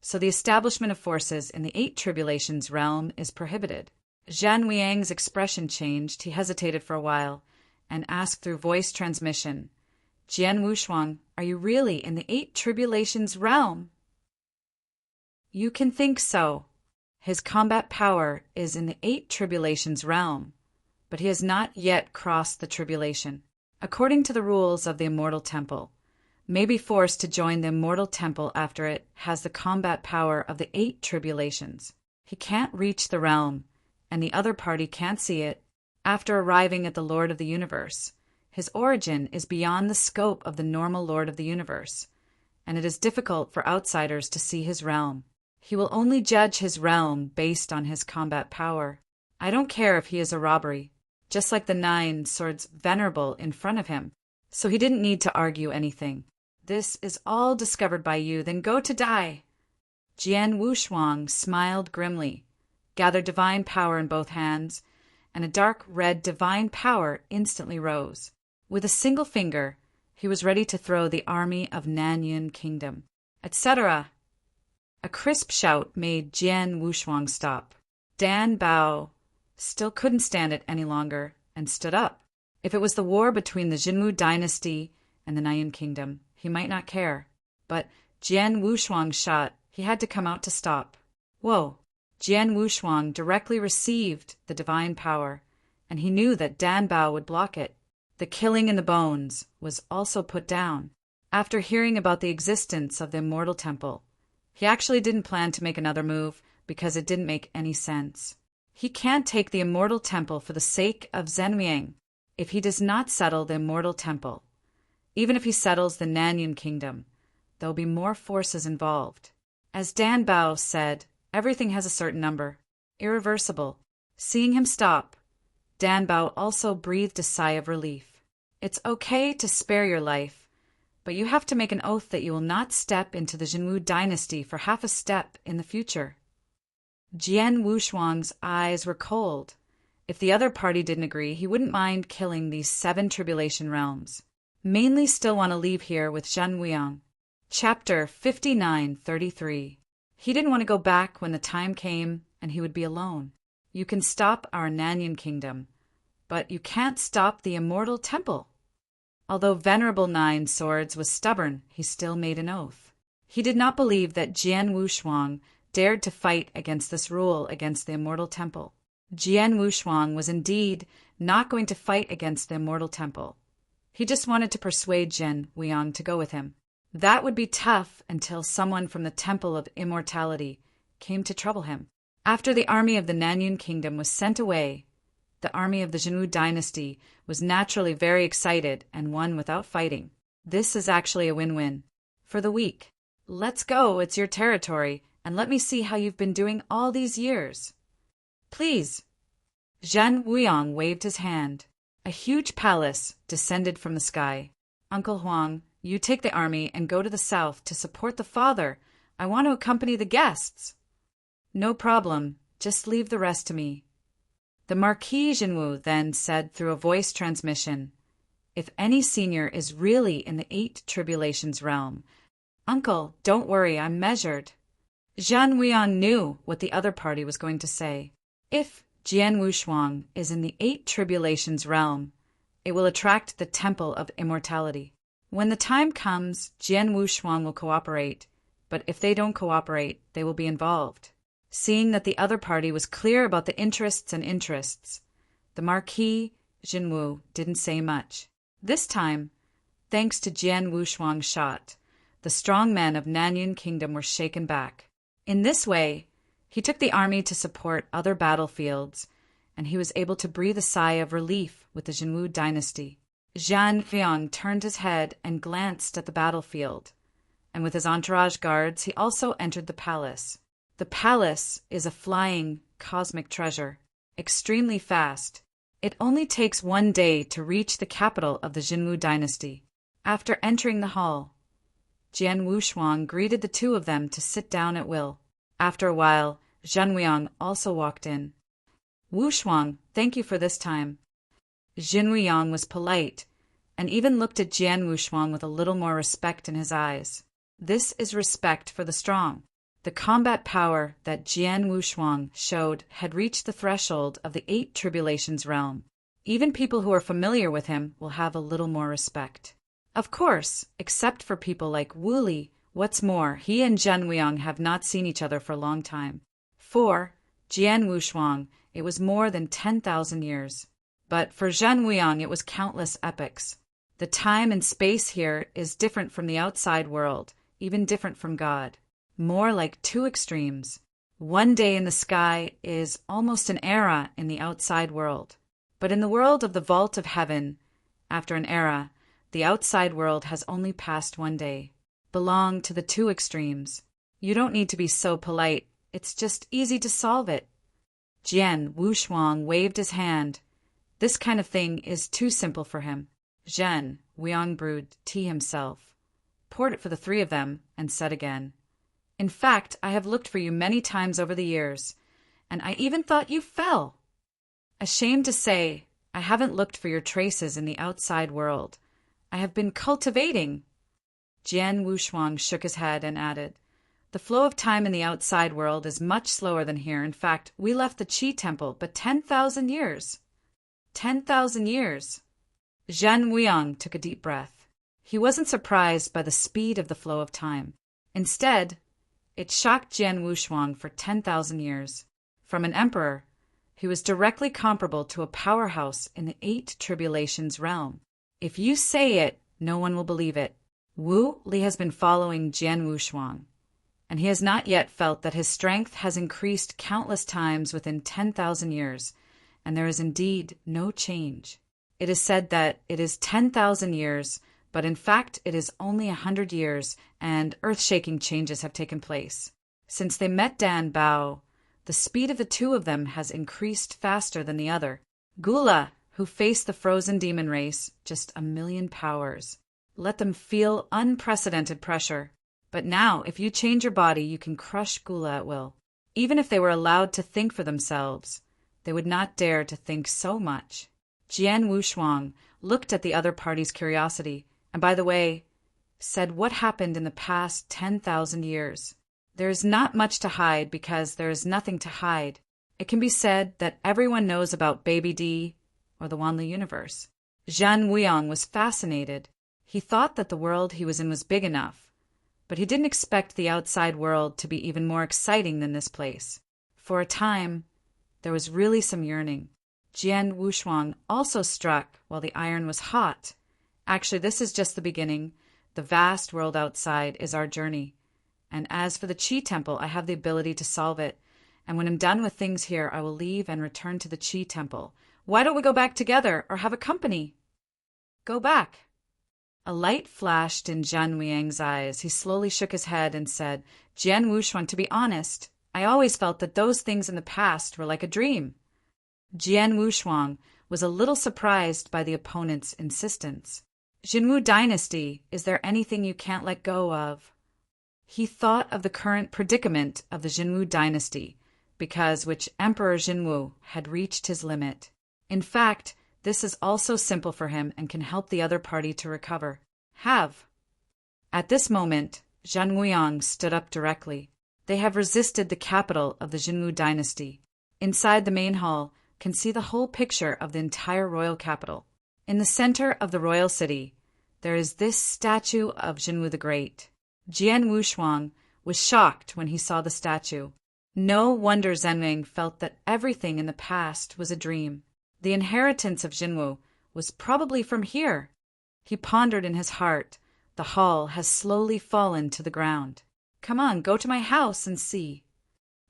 so the establishment of forces in the 8 tribulations realm is prohibited. Zhan Weiyang's expression changed. He hesitated for a while and asked through voice transmission, Jian Wushuang, are you really in the 8 tribulations realm? You can think so. His combat power is in the 8 tribulations realm, but he has not yet crossed the tribulation. According to the rules of the Immortal Temple, may be forced to join the Immortal Temple after it has the combat power of the 8 tribulations. He can't reach the realm, and the other party can't see it. After arriving at the Lord of the Universe, his origin is beyond the scope of the normal Lord of the Universe, and it is difficult for outsiders to see his realm. He will only judge his realm based on his combat power. I don't care if he is a robbery, just like the 9 swords venerable in front of him, so he didn't need to argue anything. This is all discovered by you, then go to die. Jian Wushuang smiled grimly, gathered divine power in both hands, and a dark red divine power instantly rose. With a single finger, he was ready to throw the army of Nanyun Kingdom, etc. A crisp shout made Jian Wushuang stop. Dan Bao still couldn't stand it any longer and stood up. If it was the war between the Jinwu dynasty and the Nanyun Kingdom, he might not care. But Jian Wushuang's shot, he had to come out to stop. Whoa! Jian Wushuang directly received the divine power, and he knew that Dan Bao would block it. The killing in the bones was also put down. After hearing about the existence of the Immortal Temple, he actually didn't plan to make another move because it didn't make any sense. He can't take the Immortal Temple for the sake of Zhenming if he does not settle the Immortal Temple. Even if he settles the Nanyun Kingdom, there will be more forces involved. As Dan Bao said, everything has a certain number. Irreversible. Seeing him stop, Dan Bao also breathed a sigh of relief. It's okay to spare your life, but you have to make an oath that you will not step into the Jinwu dynasty for half a step in the future. Jian Wushuang's eyes were cold. If the other party didn't agree, he wouldn't mind killing these 7 tribulation realms. Mainly still want to leave here with Zhan Weiyang. Chapter 59:33. He didn't want to go back when the time came and he would be alone. You can stop our Nanyun Kingdom, but you can't stop the Immortal Temple. Although Venerable 9 Swords was stubborn, he still made an oath. He did not believe that Jian Wushuang dared to fight against this rule against the Immortal Temple. Jian Wushuang was indeed not going to fight against the Immortal Temple. He just wanted to persuade Zhen Weiyang to go with him. That would be tough until someone from the Temple of Immortality came to trouble him. After the army of the Nanyun Kingdom was sent away, the army of the Jinwu dynasty was naturally very excited and won without fighting. This is actually a win-win. For the weak, let's go, it's your territory, and let me see how you've been doing all these years. Please. Zhan Weiyang waved his hand. A huge palace descended from the sky. Uncle Huang, you take the army and go to the south to support the father. I want to accompany the guests. No problem. Just leave the rest to me. The Marquis Jinwu then said through a voice transmission, "If any senior is really in the 8 tribulations realm, Uncle, don't worry, I'm measured." Zhan Weiyang knew what the other party was going to say. If Jian Wushuang is in the 8 tribulations realm, it will attract the Temple of Immortality. When the time comes, Jian Wushuang will cooperate, but if they don't cooperate, they will be involved. Seeing that the other party was clear about the interests, the Marquis Jinwu didn't say much. This time, thanks to Jian Wushuang's shot, the strong men of Nanyun Kingdom were shaken back. In this way, he took the army to support other battlefields, and he was able to breathe a sigh of relief with the Jinwu dynasty. Zhan Fiang turned his head and glanced at the battlefield, and with his entourage guards, he also entered the palace. The palace is a flying, cosmic treasure, extremely fast. It only takes 1 day to reach the capital of the Jinwu dynasty. After entering the hall, Jian Wushuang greeted the two of them to sit down at will. After a while, Zhan Weiyang also walked in. "Wushuang, thank you for this time." Zhan Weiyang was polite, and even looked at Jian Wushuang with a little more respect in his eyes. This is respect for the strong. The combat power that Jian Wushuang showed had reached the threshold of the 8 tribulations realm. Even people who are familiar with him will have a little more respect. Of course, except for people like Wu Li. What's more, he and Zhan Weiyang have not seen each other for a long time. For Jian Wushuang, it was more than 10,000 years. But for Zhan Weiyang, it was countless epochs. The time and space here is different from the outside world, even different from God. More like 2 extremes. 1 day in the sky is almost an era in the outside world. But in the world of the vault of heaven, after an era, the outside world has only passed 1 day. Belong to the 2 extremes. You don't need to be so polite. It's just easy to solve it. Jian Wushuang waved his hand. This kind of thing is too simple for him. Zhan Weiyang brewed tea himself, poured it for the 3 of them, and said again, "In fact, I have looked for you many times over the years, and I even thought you fell. Ashamed to say, I haven't looked for your traces in the outside world. I have been cultivating." Jian Wushuang shook his head and added, "The flow of time in the outside world is much slower than here. In fact, we left the Qi Temple but 10,000 years. 10,000 years. Zhan Weiyang took a deep breath. He wasn't surprised by the speed of the flow of time. Instead, it shocked Jian Wushuang for 10,000 years. From an emperor, he was directly comparable to a powerhouse in the 8 tribulations realm. If you say it, no one will believe it. Wu Li has been following Jian Wushuang, and he has not yet felt that his strength has increased countless times within 10,000 years, and there is indeed no change. It is said that it is 10,000 years, but in fact it is only 100 years, and earth-shaking changes have taken place. Since they met Dan Bao, the speed of the 2 of them has increased faster than the other. Gula, who faced the frozen demon race, just 1,000,000 powers. Let them feel unprecedented pressure. But now, if you change your body, you can crush Gula at will. Even if they were allowed to think for themselves, they would not dare to think so much. Jian Wushuang looked at the other party's curiosity, and by the way, said what happened in the past 10,000 years. There is not much to hide because there is nothing to hide. It can be said that everyone knows about Baby D or the Wanli universe. Zhan Weiyang was fascinated. He thought that the world he was in was big enough, but he didn't expect the outside world to be even more exciting than this place. For a time, there was really some yearning. Jian Wushuang also struck while the iron was hot. Actually, this is just the beginning. The vast world outside is our journey. And as for the Qi Temple, I have the ability to solve it. And when I'm done with things here, I will leave and return to the Qi Temple. Why don't we go back together or have a company? Go back. A light flashed in Zhan Weiyang's eyes. He slowly shook his head and said, Jian Wushuang, to be honest, I always felt that those things in the past were like a dream. Jian Wushuang was a little surprised by the opponent's insistence. Jinwu Dynasty, is there anything you can't let go of? He thought of the current predicament of the Jinwu Dynasty, because which Emperor Jinwu had reached his limit. In fact, this is also simple for him and can help the other party to recover. Have. At this moment, Zhan Wuyang stood up directly. They have resisted the capital of the Jinwu dynasty. Inside the main hall, can see the whole picture of the entire royal capital. In the center of the royal city, there is this statue of Jinwu the Great. Jian Wushuang was shocked when he saw the statue. No wonder Zhenwing felt that everything in the past was a dream. The inheritance of Jinwu was probably from here. He pondered in his heart. The hall has slowly fallen to the ground. Come on, go to my house and see.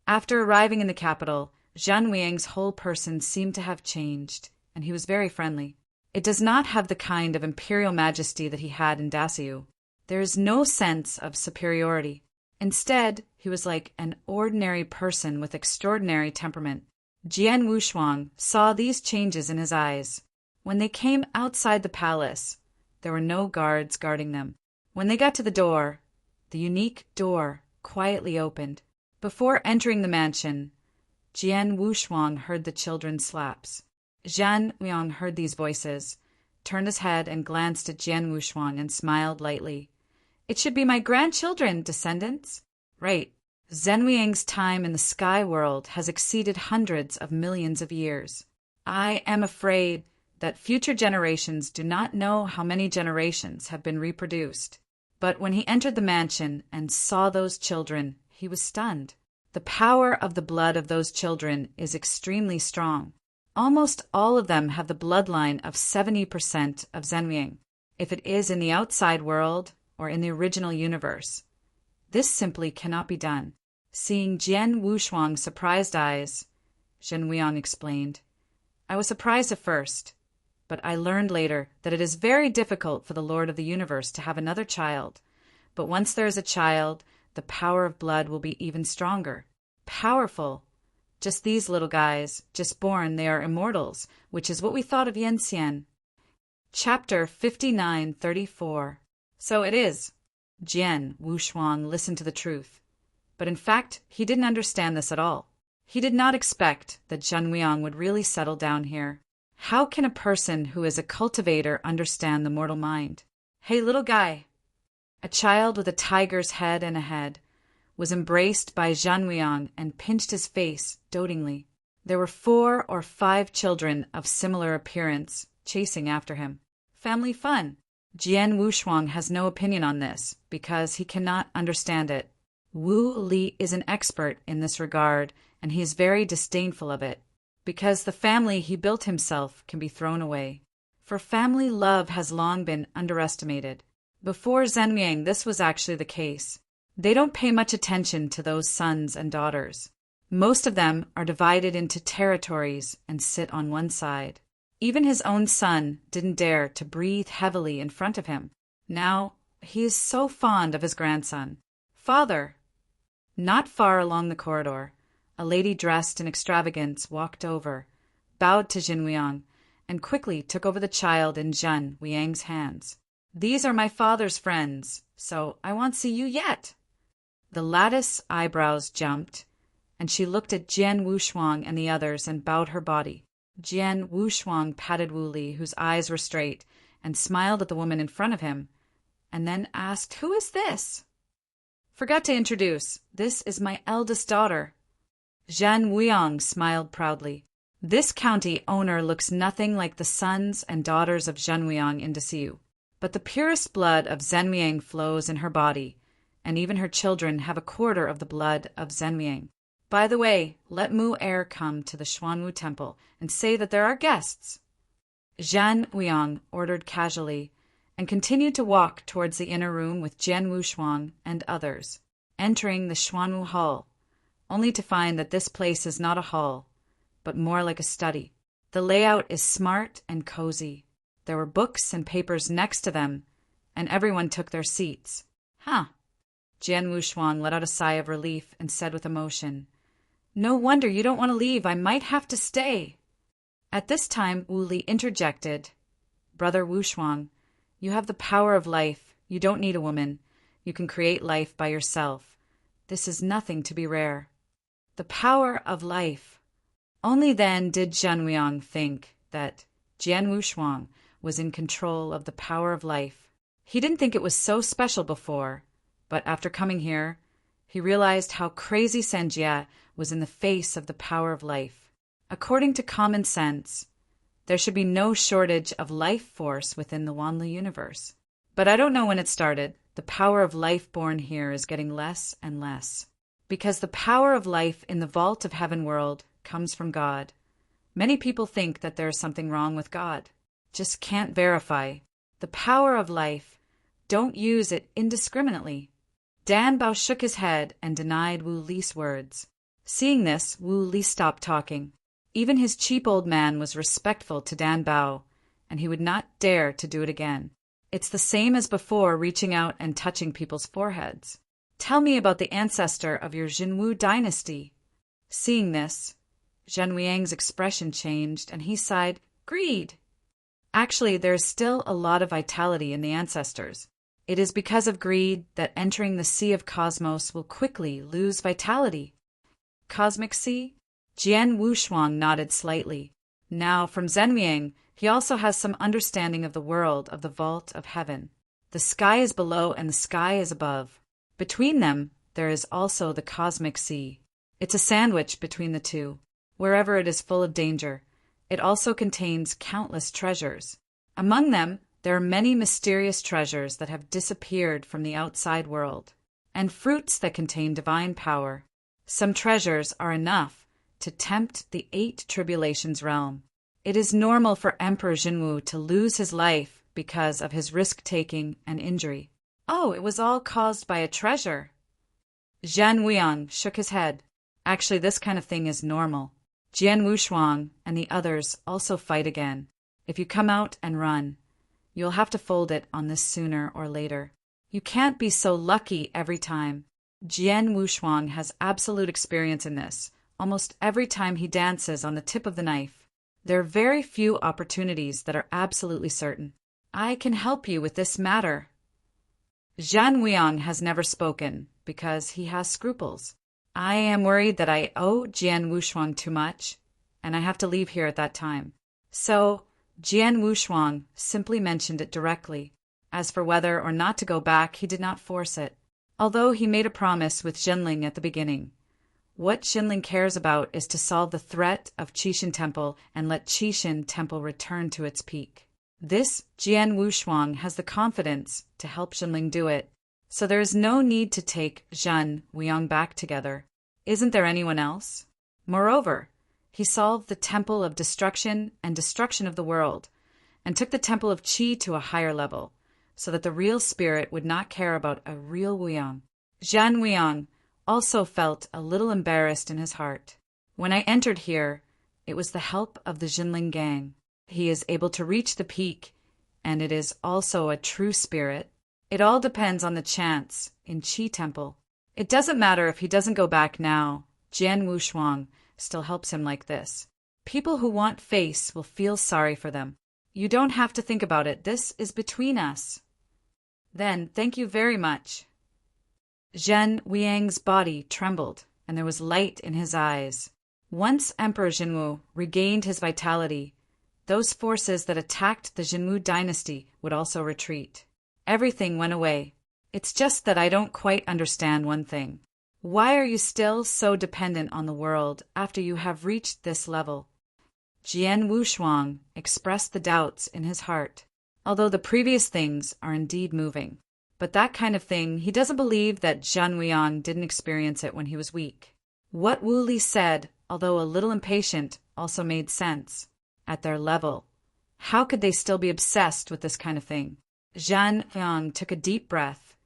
After arriving in the capital, Zhan Wuyang's whole person seemed to have changed, and he was very friendly. It does not have the kind of imperial majesty that he had in Daciu. There is no sense of superiority. Instead, he was like an ordinary person with extraordinary temperament. Jian Wushuang saw these changes in his eyes. When they came outside the palace, there were no guards guarding them. When they got to the door, the unique door quietly opened. Before entering the mansion, Jian Wushuang heard the children's slaps. Zhan Wuyang heard these voices, turned his head and glanced at Jian Wushuang and smiled lightly. It should be my grandchildren, descendants. Right. Zhen Wuyang's time in the sky world has exceeded hundreds of millions of years. I am afraid that future generations do not know how many generations have been reproduced. But when he entered the mansion and saw those children, he was stunned. The power of the blood of those children is extremely strong. Almost all of them have the bloodline of 70% of Zhen Wuyang, if it is in the outside world or in the original universe. This simply cannot be done. Seeing Jian Wushuang's surprised eyes, Zhen Wuyang explained, I was surprised at first, but I learned later that it is very difficult for the Lord of the Universe to have another child. But once there is a child, the power of blood will be even stronger. Powerful. Just these little guys, just born, they are immortals, which is what we thought of Yanxian. Chapter 59:34. So it is. Jian Wushuang listened to the truth. But in fact, he didn't understand this at all. He did not expect that Zhen Wuyang would really settle down here. How can a person who is a cultivator understand the mortal mind? Hey, little guy. A child with a tiger's head and a head was embraced by Zhen Wuyang and pinched his face dotingly. There were 4 or 5 children of similar appearance chasing after him. Family fun. Jian Wushuang has no opinion on this because he cannot understand it. Wu Li is an expert in this regard, and he is very disdainful of it, because the family he built himself can be thrown away. For family love has long been underestimated. Before Zhen Wuyang, this was actually the case. They don't pay much attention to those sons and daughters. Most of them are divided into territories and sit on one side. Even his own son didn't dare to breathe heavily in front of him. Now, he is so fond of his grandson. Father! Not far along the corridor, a lady dressed in extravagance walked over, bowed to Zhen Wuyang, and quickly took over the child in Zhen Wuyang's hands. These are my father's friends, so I won't see you yet. The lattice eyebrows jumped, and she looked at Jian Wushuang and the others and bowed her body. Jian Wushuang patted Wu Li, whose eyes were straight, and smiled at the woman in front of him, and then asked, Who is this? Forgot to introduce. This is my eldest daughter. Zhan Wuyang smiled proudly. This county owner looks nothing like the sons and daughters of Zhen Wuyang in Daciu, but the purest blood of Zhen Wuyang flows in her body, and even her children have a quarter of the blood of Zhen Wuyang. By the way, let Mu Er come to the Xuanwu temple and say that there are guests. Zhan Wuyang ordered casually, and continued to walk towards the inner room with Jian Wushuang and others, entering the Xuanwu hall, only to find that this place is not a hall, but more like a study. The layout is smart and cozy. There were books and papers next to them, and everyone took their seats. Huh. Jian Wushuang let out a sigh of relief and said with emotion, No wonder you don't want to leave. I might have to stay. At this time, Wu Li interjected, Brother Wushuang, you have the power of life. You don't need a woman. You can create life by yourself. This is nothing to be rare. the power of life. Only then did Zhen Weiyang think that Jian Wushuang was in control of the power of life. He didn't think it was so special before, but after coming here, he realized how crazy Sanjie was in the face of the power of life. According to common sense, there should be no shortage of life force within the Wanlu universe. But I don't know when it started. The power of life born here is getting less and less. Because the power of life in the vault of heaven world comes from God. Many people think that there is something wrong with God. Just can't verify. The power of life, don't use it indiscriminately. Dan Bao shook his head and denied Wu Li's words. Seeing this, Wu Li stopped talking. Even his cheap old man was respectful to Dan Bao, and he would not dare to do it again. It's the same as before, reaching out and touching people's foreheads. Tell me about the ancestor of your Jinwu dynasty. Seeing this, Zhen Weiyang's expression changed, and he sighed, Greed! Actually, there is still a lot of vitality in the ancestors. It is because of greed that entering the Sea of Cosmos will quickly lose vitality. Cosmic Sea? Jian Wushuang nodded slightly. Now, from Zhen Weiyang, he also has some understanding of the world of the vault of heaven. The sky is below and the sky is above. Between them, there is also the Cosmic Sea. It's a sandwich between the two. Wherever it is full of danger, it also contains countless treasures. Among them, there are many mysterious treasures that have disappeared from the outside world, and fruits that contain divine power. Some treasures are enough to tempt the 8 tribulations realm. It is normal for Emperor Jinwu to lose his life because of his risk-taking and injury. Oh, it was all caused by a treasure. Zhen Weiyang shook his head. Actually, this kind of thing is normal. Jian Wushuang and the others also fight again. If you come out and run, you'll have to fold it on this sooner or later. You can't be so lucky every time. Jian Wushuang has absolute experience in this, almost every time he dances on the tip of the knife. There are very few opportunities that are absolutely certain. I can help you with this matter. Zhen Weiyang has never spoken because he has scruples. I am worried that I owe Jian Wushuang too much, and I have to leave here at that time. So, Jian Wushuang simply mentioned it directly. As for whether or not to go back, he did not force it. Although he made a promise with Jinling at the beginning. What Jinling cares about is to solve the threat of Qixin Temple and let Qixin Temple return to its peak. This Jian Wushuang has the confidence to help Jinling do it. So there is no need to take Zhen Weiyang back together. Isn't there anyone else? Moreover, he solved the Temple of Destruction and Destruction of the World, and took the Temple of Qi to a higher level, so that the real spirit would not care about a real Weiyang. Zhen Weiyang also felt a little embarrassed in his heart. When I entered here, it was the help of the Jinling gang. He is able to reach the peak, and it is also a true spirit. It all depends on the chance in Qi Temple. It doesn't matter if he doesn't go back now. Jian Wushuang still helps him like this. People who want face will feel sorry for them. You don't have to think about it. This is between us. Then, thank you very much. Zhen Weiyang's body trembled, and there was light in his eyes. Once Emperor Jinwu regained his vitality, those forces that attacked the Jinwu dynasty would also retreat. Everything went away. It's just that I don't quite understand one thing. Why are you still so dependent on the world after you have reached this level? Jian Wushuang expressed the doubts in his heart, although the previous things are indeed moving. But that kind of thing, he doesn't believe that Zhen Weiyang didn't experience it when he was weak. What Wu Li said, although a little impatient, also made sense. At their level, how could they still be obsessed with this kind of thing? Zhen Weiyang took a deep breath,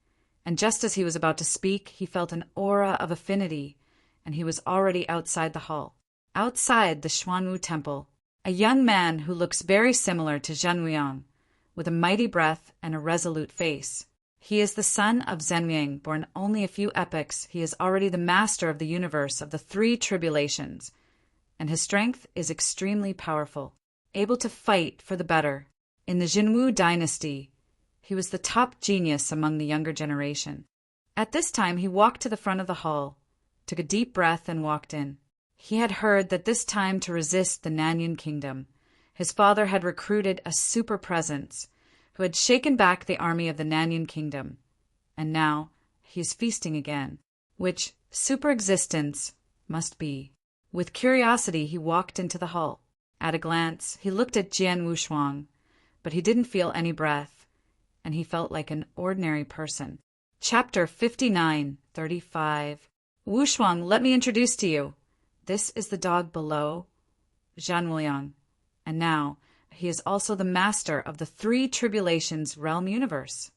and just as he was about to speak, he felt an aura of affinity, and he was already outside the hall. Outside the Xuanwu Temple, a young man who looks very similar to Zhen Weiyang, with a mighty breath and a resolute face. He is the son of Zhen Weiyang, born only a few epochs. He is already the master of the universe of the 3 tribulations, and his strength is extremely powerful, able to fight for the better. In the Jinwu dynasty, he was the top genius among the younger generation. At this time, he walked to the front of the hall, took a deep breath, and walked in. He had heard that this time to resist the Nanyan kingdom, his father had recruited a super presence who had shaken back the army of the Nanyan kingdom, and now he is feasting again, which super existence must be. With curiosity, he walked into the hall. At a glance, he looked at Jian Wushuang, but he didn't feel any breath, and he felt like an ordinary person. Chapter 59:35. Wushuang, let me introduce to you. This is the dog below, Zhan Wuliang, and now he is also the master of the three tribulations realm universe.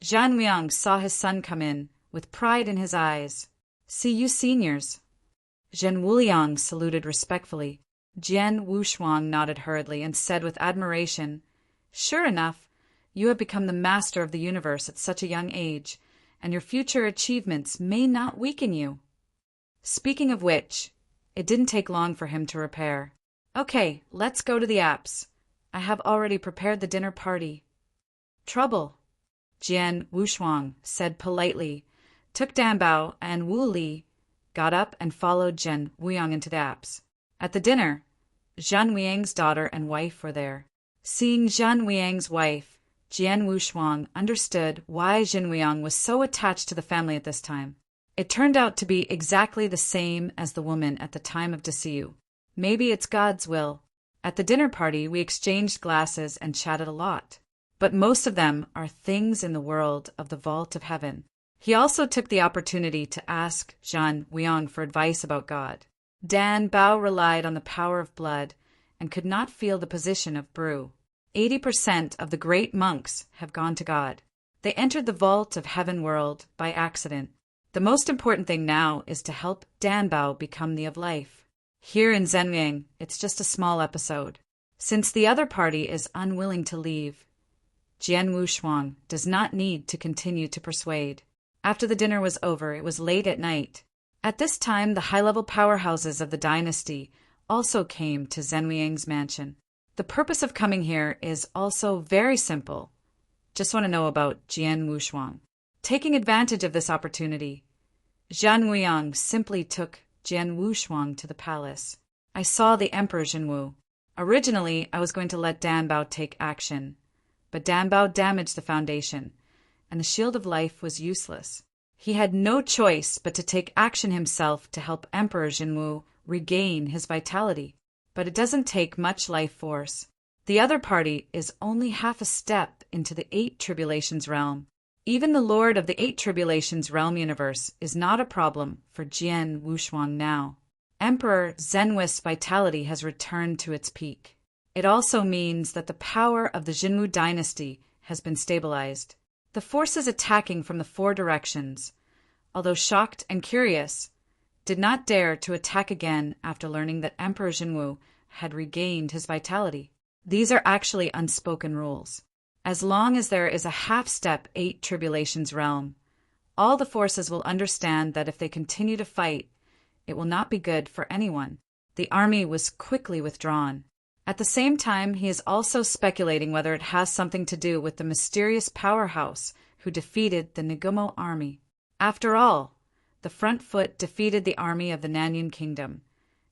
Zhan Wuliang saw his son come in, with pride in his eyes. See you seniors. Zhan Wuliang saluted respectfully. Jian Wushuang nodded hurriedly and said with admiration, Sure enough, you have become the master of the universe at such a young age, and your future achievements may not weaken you. Speaking of which, it didn't take long for him to repair. Okay, let's go to the apps. I have already prepared the dinner party. Trouble, Jian Wushuang said politely, took Danbao and Wu Li, got up and followed Zhen Wuliang into the apps. At the dinner, Zhan Wuliang's daughter and wife were there. Seeing Zhan Wuliang's wife, Jian Wushuang understood why Zhen Wuliang was so attached to the family at this time. It turned out to be exactly the same as the woman at the time of Desiu. Maybe it's God's will. At the dinner party, we exchanged glasses and chatted a lot. But most of them are things in the world of the vault of heaven. He also took the opportunity to ask Zhan Wuliang for advice about God. Dan Bao relied on the power of blood and could not feel the position of Bru. 80% of the great monks have gone to God. They entered the vault of heaven world by accident. The most important thing now is to help Dan Bao become the of life. Here in Zhenliang, it's just a small episode. Since the other party is unwilling to leave, Jian Wushuang does not need to continue to persuade. After the dinner was over, it was late at night. At this time, the high-level powerhouses of the dynasty also came to Zhenliang's mansion. The purpose of coming here is also very simple. Just want to know about Jian Wushuang. Taking advantage of this opportunity, Zhan Wuliang simply took Jian Wushuang to the palace. I saw the Emperor Jinwu. Originally, I was going to let Danbao take action, but Danbao damaged the foundation, and the Shield of Life was useless. He had no choice but to take action himself to help Emperor Jinwu regain his vitality. But it doesn't take much life force. The other party is only half a step into the 8 Tribulations realm. Even the Lord of the 8 Tribulations realm universe is not a problem for Jian Wushuang now. Emperor Zenwist's vitality has returned to its peak. It also means that the power of the Jinwu dynasty has been stabilized. The forces attacking from the 4 directions, although shocked and curious, did not dare to attack again after learning that Emperor Jinwu had regained his vitality. These are actually unspoken rules. As long as there is a half-step 8 Tribulations realm, all the forces will understand that if they continue to fight, it will not be good for anyone. The army was quickly withdrawn. At the same time, he is also speculating whether it has something to do with the mysterious powerhouse who defeated the Nagumo army. After all, the front foot defeated the army of the Nanyan kingdom,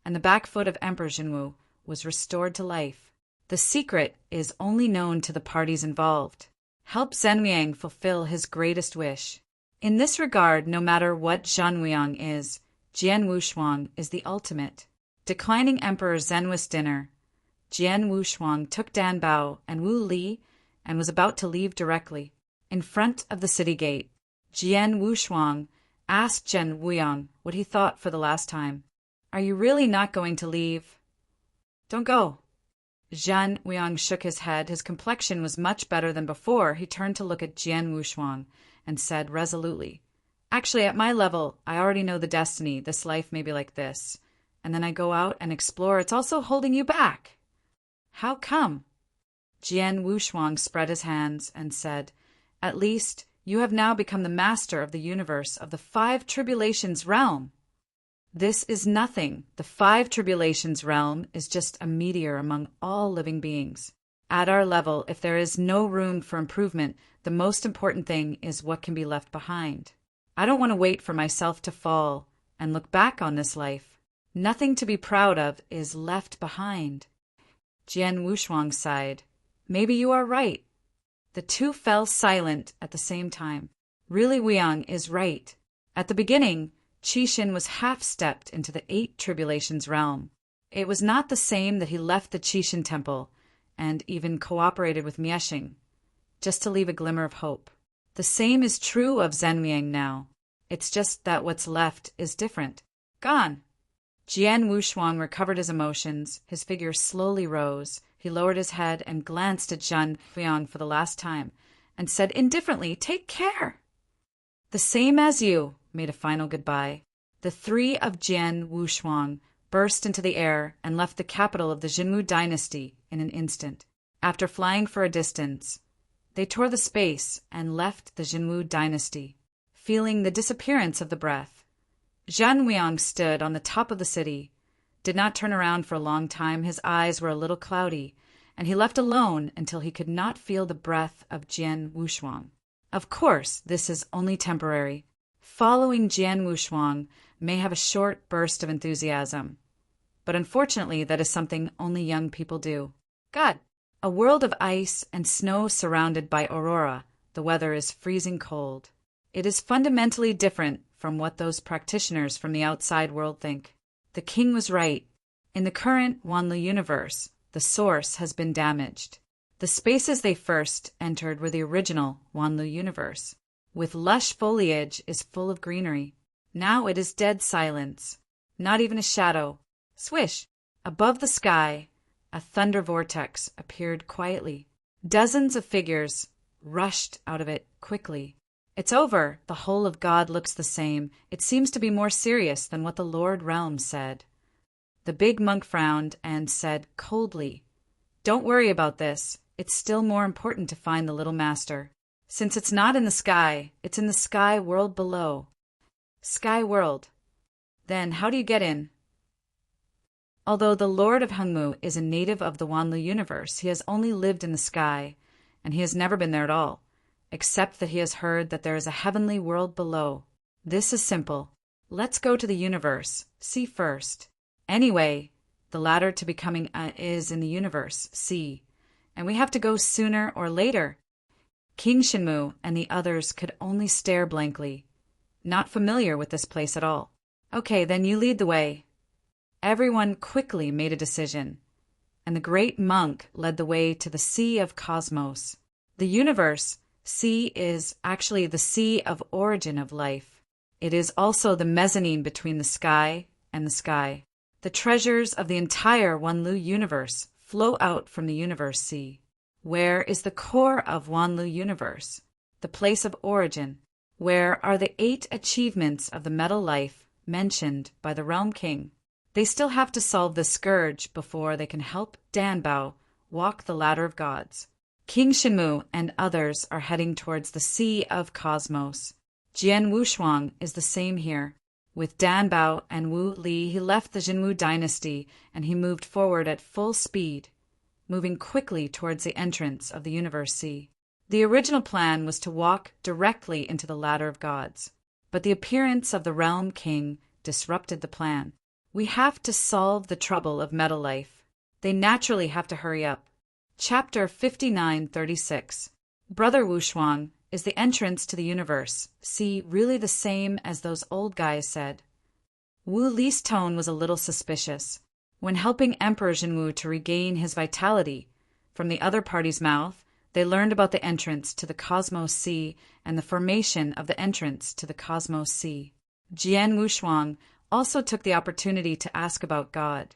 and the back foot of Emperor Jinwu was restored to life. The secret is only known to the parties involved. Help Zhenliang fulfill his greatest wish. In this regard, no matter what Zhan Wuliang is, Jian Wushuang is the ultimate. Declining Emperor Zenwist's dinner, Jian Wushuang took Danbao and Wu Li and was about to leave directly. In front of the city gate, Jian Wushuang asked Zhen Wuliang what he thought for the last time. Are you really not going to leave? Don't go. Zhan Wuliang shook his head. His complexion was much better than before. He turned to look at Jian Wushuang and said resolutely, Actually, at my level, I already know the destiny. This life may be like this. And then I go out and explore. It's also holding you back. How come? Jian Wushuang spread his hands and said, At least you have now become the master of the universe of the 5 Tribulations realm. This is nothing. The 5 Tribulations realm is just a meteor among all living beings. At our level, if there is no room for improvement, the most important thing is what can be left behind. I don't want to wait for myself to fall and look back on this life. Nothing to be proud of is left behind. Jian Wushuang sighed. Maybe you are right. The two fell silent at the same time. Really, Wuyang is right. At the beginning, Qixin was half-stepped into the 8 tribulations realm. It was not the same that he left the Qixin temple and even cooperated with Miexing, just to leave a glimmer of hope. The same is true of Zhenmiang now. It's just that what's left is different. Gone. Jian Wushuang recovered his emotions. His figure slowly rose. He lowered his head and glanced at Zhang Fuyang for the last time, and said indifferently, "Take care." The same as you, made a final goodbye. The 3 of Jian Wushuang burst into the air and left the capital of the Jinwu dynasty in an instant. After flying for a distance, they tore the space and left the Jinwu dynasty, feeling the disappearance of the breath. Zhan Wuyang stood on the top of the city, did not turn around for a long time. His eyes were a little cloudy, and he left alone until he could not feel the breath of Jian Wushuang. Of course, this is only temporary. Following Jian Wushuang may have a short burst of enthusiasm, but unfortunately that is something only young people do. God! A world of ice and snow surrounded by aurora. The weather is freezing cold. It is fundamentally different from what those practitioners from the outside world think. The king was right. In the current Wanlu universe, the source has been damaged. The spaces they first entered were the original Wanlu universe, with lush foliage is full of greenery. Now it is dead silence. Not even a shadow. Swish! Above the sky, a thunder vortex appeared quietly. Dozens of figures rushed out of it quickly. It's over. The whole of God looks the same. It seems to be more serious than what the Lord Realm said. The big monk frowned and said coldly, "Don't worry about this. It's still more important to find the little master. Since it's not in the sky, it's in the sky world below." Sky world. Then how do you get in? Although the Lord of Hengmu is a native of the Wanlu universe, he has only lived in the sky, and he has never been there at all, except that he has heard that there is a heavenly world below. This is simple. Let's go to the universe, see first. Anyway, the ladder to becoming is in the universe, see, and we have to go sooner or later. King Shinmu and the others could only stare blankly, not familiar with this place at all. Okay, then you lead the way. Everyone quickly made a decision, and the great monk led the way to the Sea of Cosmos. The universe, sea, is actually the sea of origin of life. It is also the mezzanine between the sky and the sky. The treasures of the entire Wanlu universe flow out from the universe sea. Where is the core of Wanlu universe? The place of origin. Where are the 8 achievements of the metal life mentioned by the Realm King? They still have to solve the scourge before they can help Danbao walk the ladder of gods. King Shinmu and others are heading towards the Sea of Cosmos. Jian Wushuang is the same here. With Danbao and Wu Li, he left the Jinwu dynasty and he moved forward at full speed, moving quickly towards the entrance of the universe sea. The original plan was to walk directly into the ladder of gods, but the appearance of the Realm King disrupted the plan. We have to solve the trouble of metal life. They naturally have to hurry up. Chapter 5936. Brother Wushuang, is the entrance to the universe, see, really the same as those old guys said? Wu Li's tone was a little suspicious. When helping Emperor Jinwu to regain his vitality, from the other party's mouth, they learned about the entrance to the Cosmos Sea and the formation of the entrance to the Cosmos Sea. Jian Wushuang also took the opportunity to ask about God,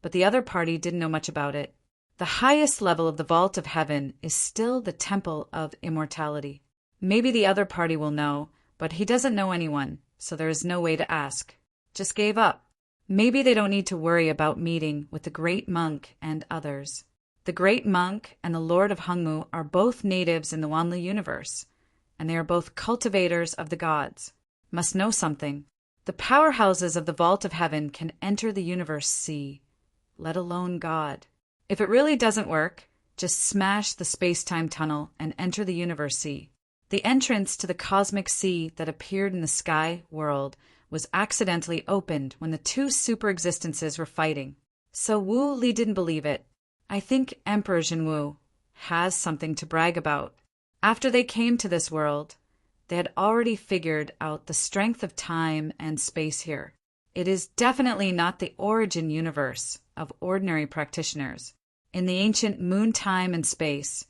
but the other party didn't know much about it. The highest level of the vault of heaven is still the temple of immortality. Maybe the other party will know, but he doesn't know anyone, so there is no way to ask. Just gave up. Maybe they don't need to worry about meeting with the great monk and others. The great monk and the Lord of Hengmu are both natives in the Wanlu universe, and they are both cultivators of the gods. Must know something. The powerhouses of the vault of heaven can enter the universe sea, let alone God. If it really doesn't work, just smash the space-time tunnel and enter the universe sea. The entrance to the cosmic sea that appeared in the sky world was accidentally opened when the two super existences were fighting. So Wu Li didn't believe it. I think Emperor Jinwu has something to brag about. After they came to this world, they had already figured out the strength of time and space here. It is definitely not the origin universe of ordinary practitioners. In the ancient moon time and space,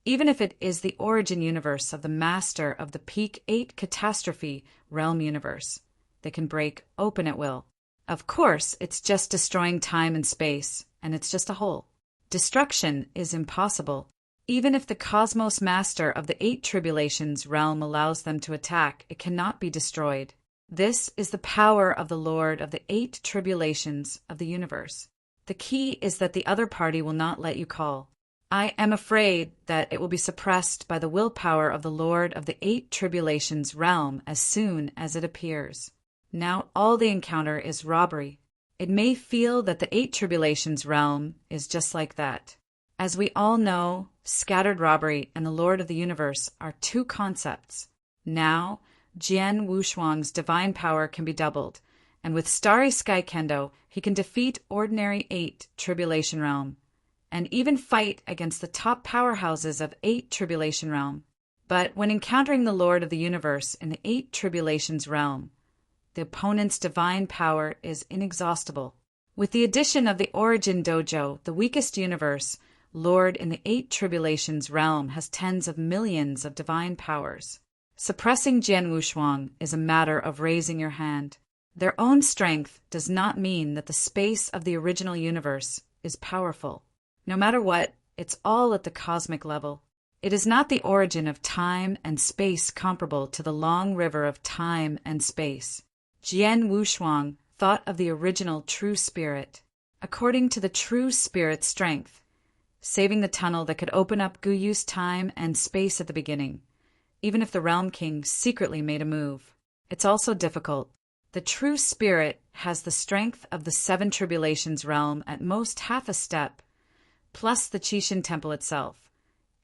even if it is the origin universe of the master of the peak 8 catastrophe realm universe, they can break open at will. Of course, it's just destroying time and space, and it's just a hole. Destruction is impossible. Even if the cosmos master of the 8 tribulations realm allows them to attack, it cannot be destroyed. This is the power of the Lord of the 8 tribulations of the universe. The key is that the other party will not let you call. I am afraid that it will be suppressed by the willpower of the Lord of the 8 tribulations realm as soon as it appears. Now all they encounter is robbery. It may feel that the 8 tribulations realm is just like that. As we all know, scattered robbery and the Lord of the universe are two concepts. Now, Jian Wushuang's divine power can be doubled, and with Starry Sky Kendo, he can defeat ordinary 8 tribulation realm, and even fight against the top powerhouses of 8 tribulation realm. But when encountering the Lord of the universe in the 8 tribulations realm, the opponent's divine power is inexhaustible. With the addition of the Origin Dojo, the weakest universe, Lord in the 8 tribulations realm has tens of millions of divine powers. Suppressing Jian Wushuang is a matter of raising your hand. Their own strength does not mean that the space of the original universe is powerful. No matter what, it's all at the cosmic level. It is not the origin of time and space comparable to the long river of time and space. Jian Wushuang thought of the original true spirit. According to the true spirit's strength, saving the tunnel that could open up Guyu's time and space at the beginning, even if the Realm King secretly made a move. It's also difficult. The true spirit has the strength of the 7 tribulations realm at most half a step, plus the Qixin temple itself.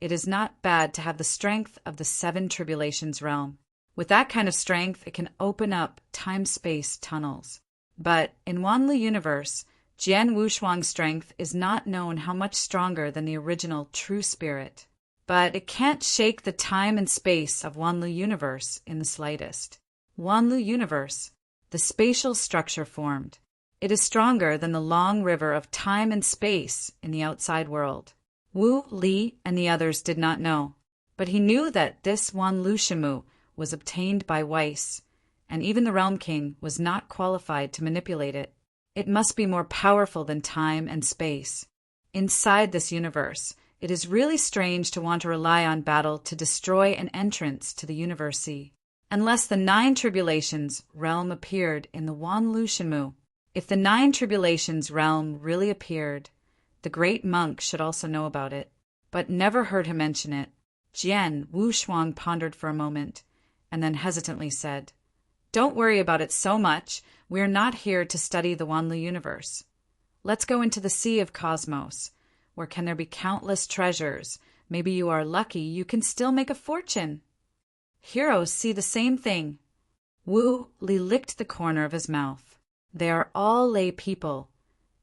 It is not bad to have the strength of the 7 tribulations realm. With that kind of strength, it can open up time-space tunnels. But in Wanlu universe, Jian Wushuang's strength is not known how much stronger than the original true spirit. But it can't shake the time and space of Wanlu universe in the slightest. Wanlu universe, the spatial structure formed. It is stronger than the long river of time and space in the outside world. Wu Li and the others did not know, but he knew that this Wanlu Shimu was obtained by Weiss, and even the Realm King was not qualified to manipulate it. It must be more powerful than time and space. Inside this universe, it is really strange to want to rely on battle to destroy an entrance to the universe sea. Unless the 9 tribulations realm appeared in the Wanlu Shenmu. If the 9 tribulations realm really appeared, the great monk should also know about it, but never heard him mention it. Jian Wushuang pondered for a moment, and then hesitantly said, "Don't worry about it so much. We are not here to study the Wanlu universe. Let's go into the Sea of Cosmos, where can there be countless treasures. Maybe you are lucky, you can still make a fortune." Heroes see the same thing. Wu Li licked the corner of his mouth. They are all lay people,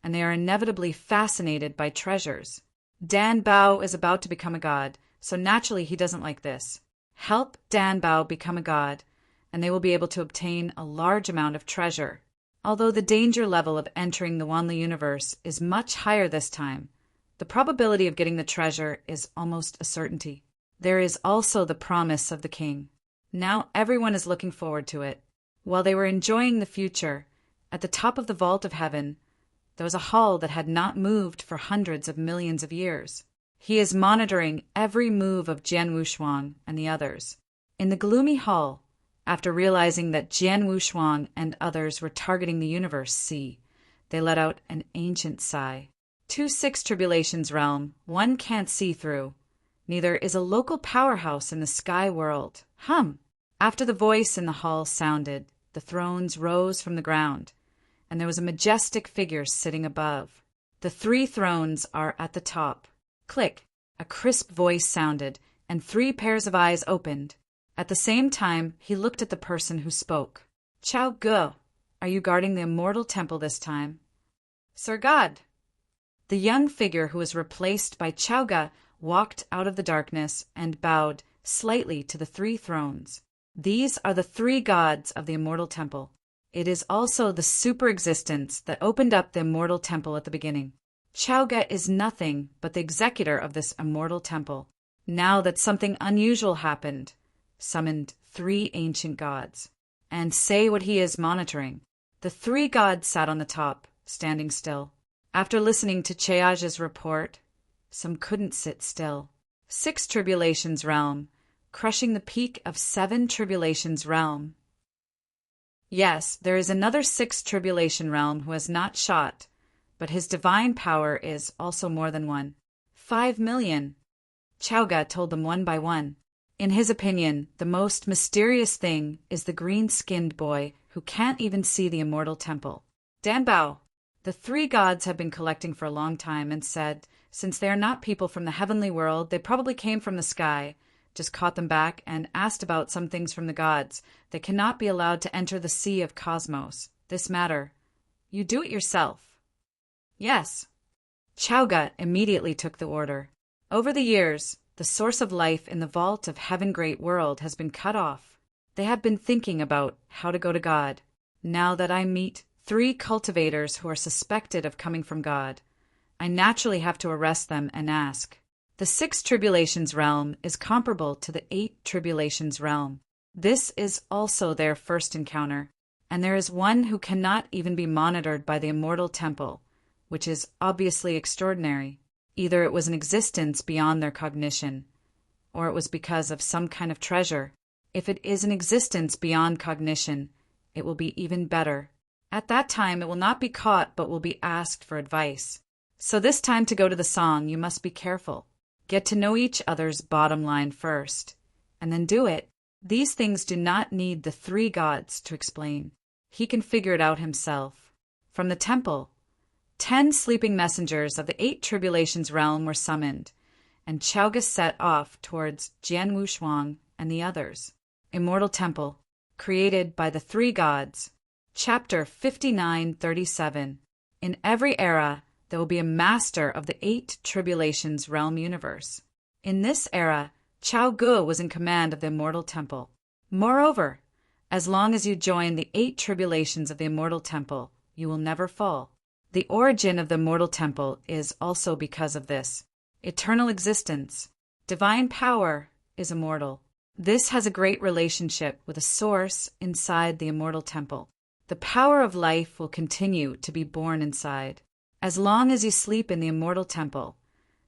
and they are inevitably fascinated by treasures. Dan Bao is about to become a god, so naturally he doesn't like this. Help Dan Bao become a god, and they will be able to obtain a large amount of treasure. Although the danger level of entering the Wanlu universe is much higher this time, the probability of getting the treasure is almost a certainty. There is also the promise of the king. Now everyone is looking forward to it. While they were enjoying the future, at the top of the vault of heaven, there was a hall that had not moved for hundreds of millions of years. He is monitoring every move of Jian Wushuang and the others. In the gloomy hall, after realizing that Jian Wushuang and others were targeting the universe sea, they let out an ancient sigh. 2-6 tribulations realm, one can't see through. Neither is a local powerhouse in the sky world. After the voice in the hall sounded, the thrones rose from the ground, and there was a majestic figure sitting above. The 3 thrones are at the top. Click, a crisp voice sounded, and 3 pairs of eyes opened. At the same time, he looked at the person who spoke. "Chao Ge, Are you guarding the Immortal Temple this time? Sir God. The young figure who was replaced by Chowga walked out of the darkness and bowed slightly to the three thrones. These are the three gods of the Immortal Temple. It is also the super-existence that opened up the Immortal Temple at the beginning. Chowga is nothing but the executor of this Immortal Temple. Now that something unusual happened, summoned three ancient gods, and say what he is monitoring. The three gods sat on the top, standing still. After listening to Cheaja's report, some couldn't sit still. 6 Tribulations Realm, crushing the peak of 7 Tribulations Realm. Yes, there is another 6 Tribulation Realm who has not shot, but his divine power is also more than one. 5 million. Chowga told them one by one. In his opinion, the most mysterious thing is the green-skinned boy who can't even see the Immortal Temple. Danbao. The three gods have been collecting for a long time and said, since they are not people from the heavenly world, they probably came from the sky, just caught them back and asked about some things from the gods. They cannot be allowed to enter the sea of cosmos. This matter. You do it yourself. Yes. Chowga immediately took the order. Over the years, the source of life in the vault of Heaven Great World has been cut off. They have been thinking about how to go to God. Now that I meet 3 cultivators who are suspected of coming from God, I naturally have to arrest them and ask. The 6 Tribulations Realm is comparable to the 8 Tribulations Realm. This is also their first encounter, and there is one who cannot even be monitored by the Immortal Temple, which is obviously extraordinary. Either it was an existence beyond their cognition, or it was because of some kind of treasure. If it is an existence beyond cognition, it will be even better. At that time, it will not be caught, but will be asked for advice. So this time to go to the song, you must be careful. Get to know each other's bottom line first, and then do it. These things do not need the 3 gods to explain. He can figure it out himself. From the temple, 10 sleeping messengers of the 8 Tribulations Realm were summoned, and Chowga set off towards Jian Wushuang and the others. Immortal Temple, created by the 3 gods. Chapter 5937. In every era, there will be a master of the 8 Tribulations Realm universe. In this era, Chao Gu was in command of the Immortal Temple. Moreover, as long as you join the 8 Tribulations of the Immortal Temple, you will never fall. The origin of the Immortal Temple is also because of this. Eternal existence, divine power, is immortal. This has a great relationship with a source inside the Immortal Temple. The power of life will continue to be born inside. As long as you sleep in the Immortal Temple,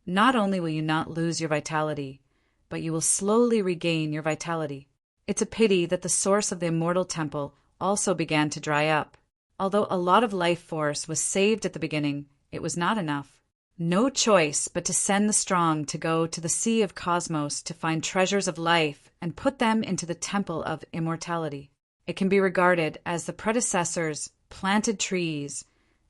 not only will you not lose your vitality, but you will slowly regain your vitality. It's a pity that the source of the Immortal Temple also began to dry up. Although a lot of life force was saved at the beginning, it was not enough. No choice but to send the strong to go to the Sea of Cosmos to find treasures of life and put them into the Temple of Immortality. It can be regarded as the predecessors planted trees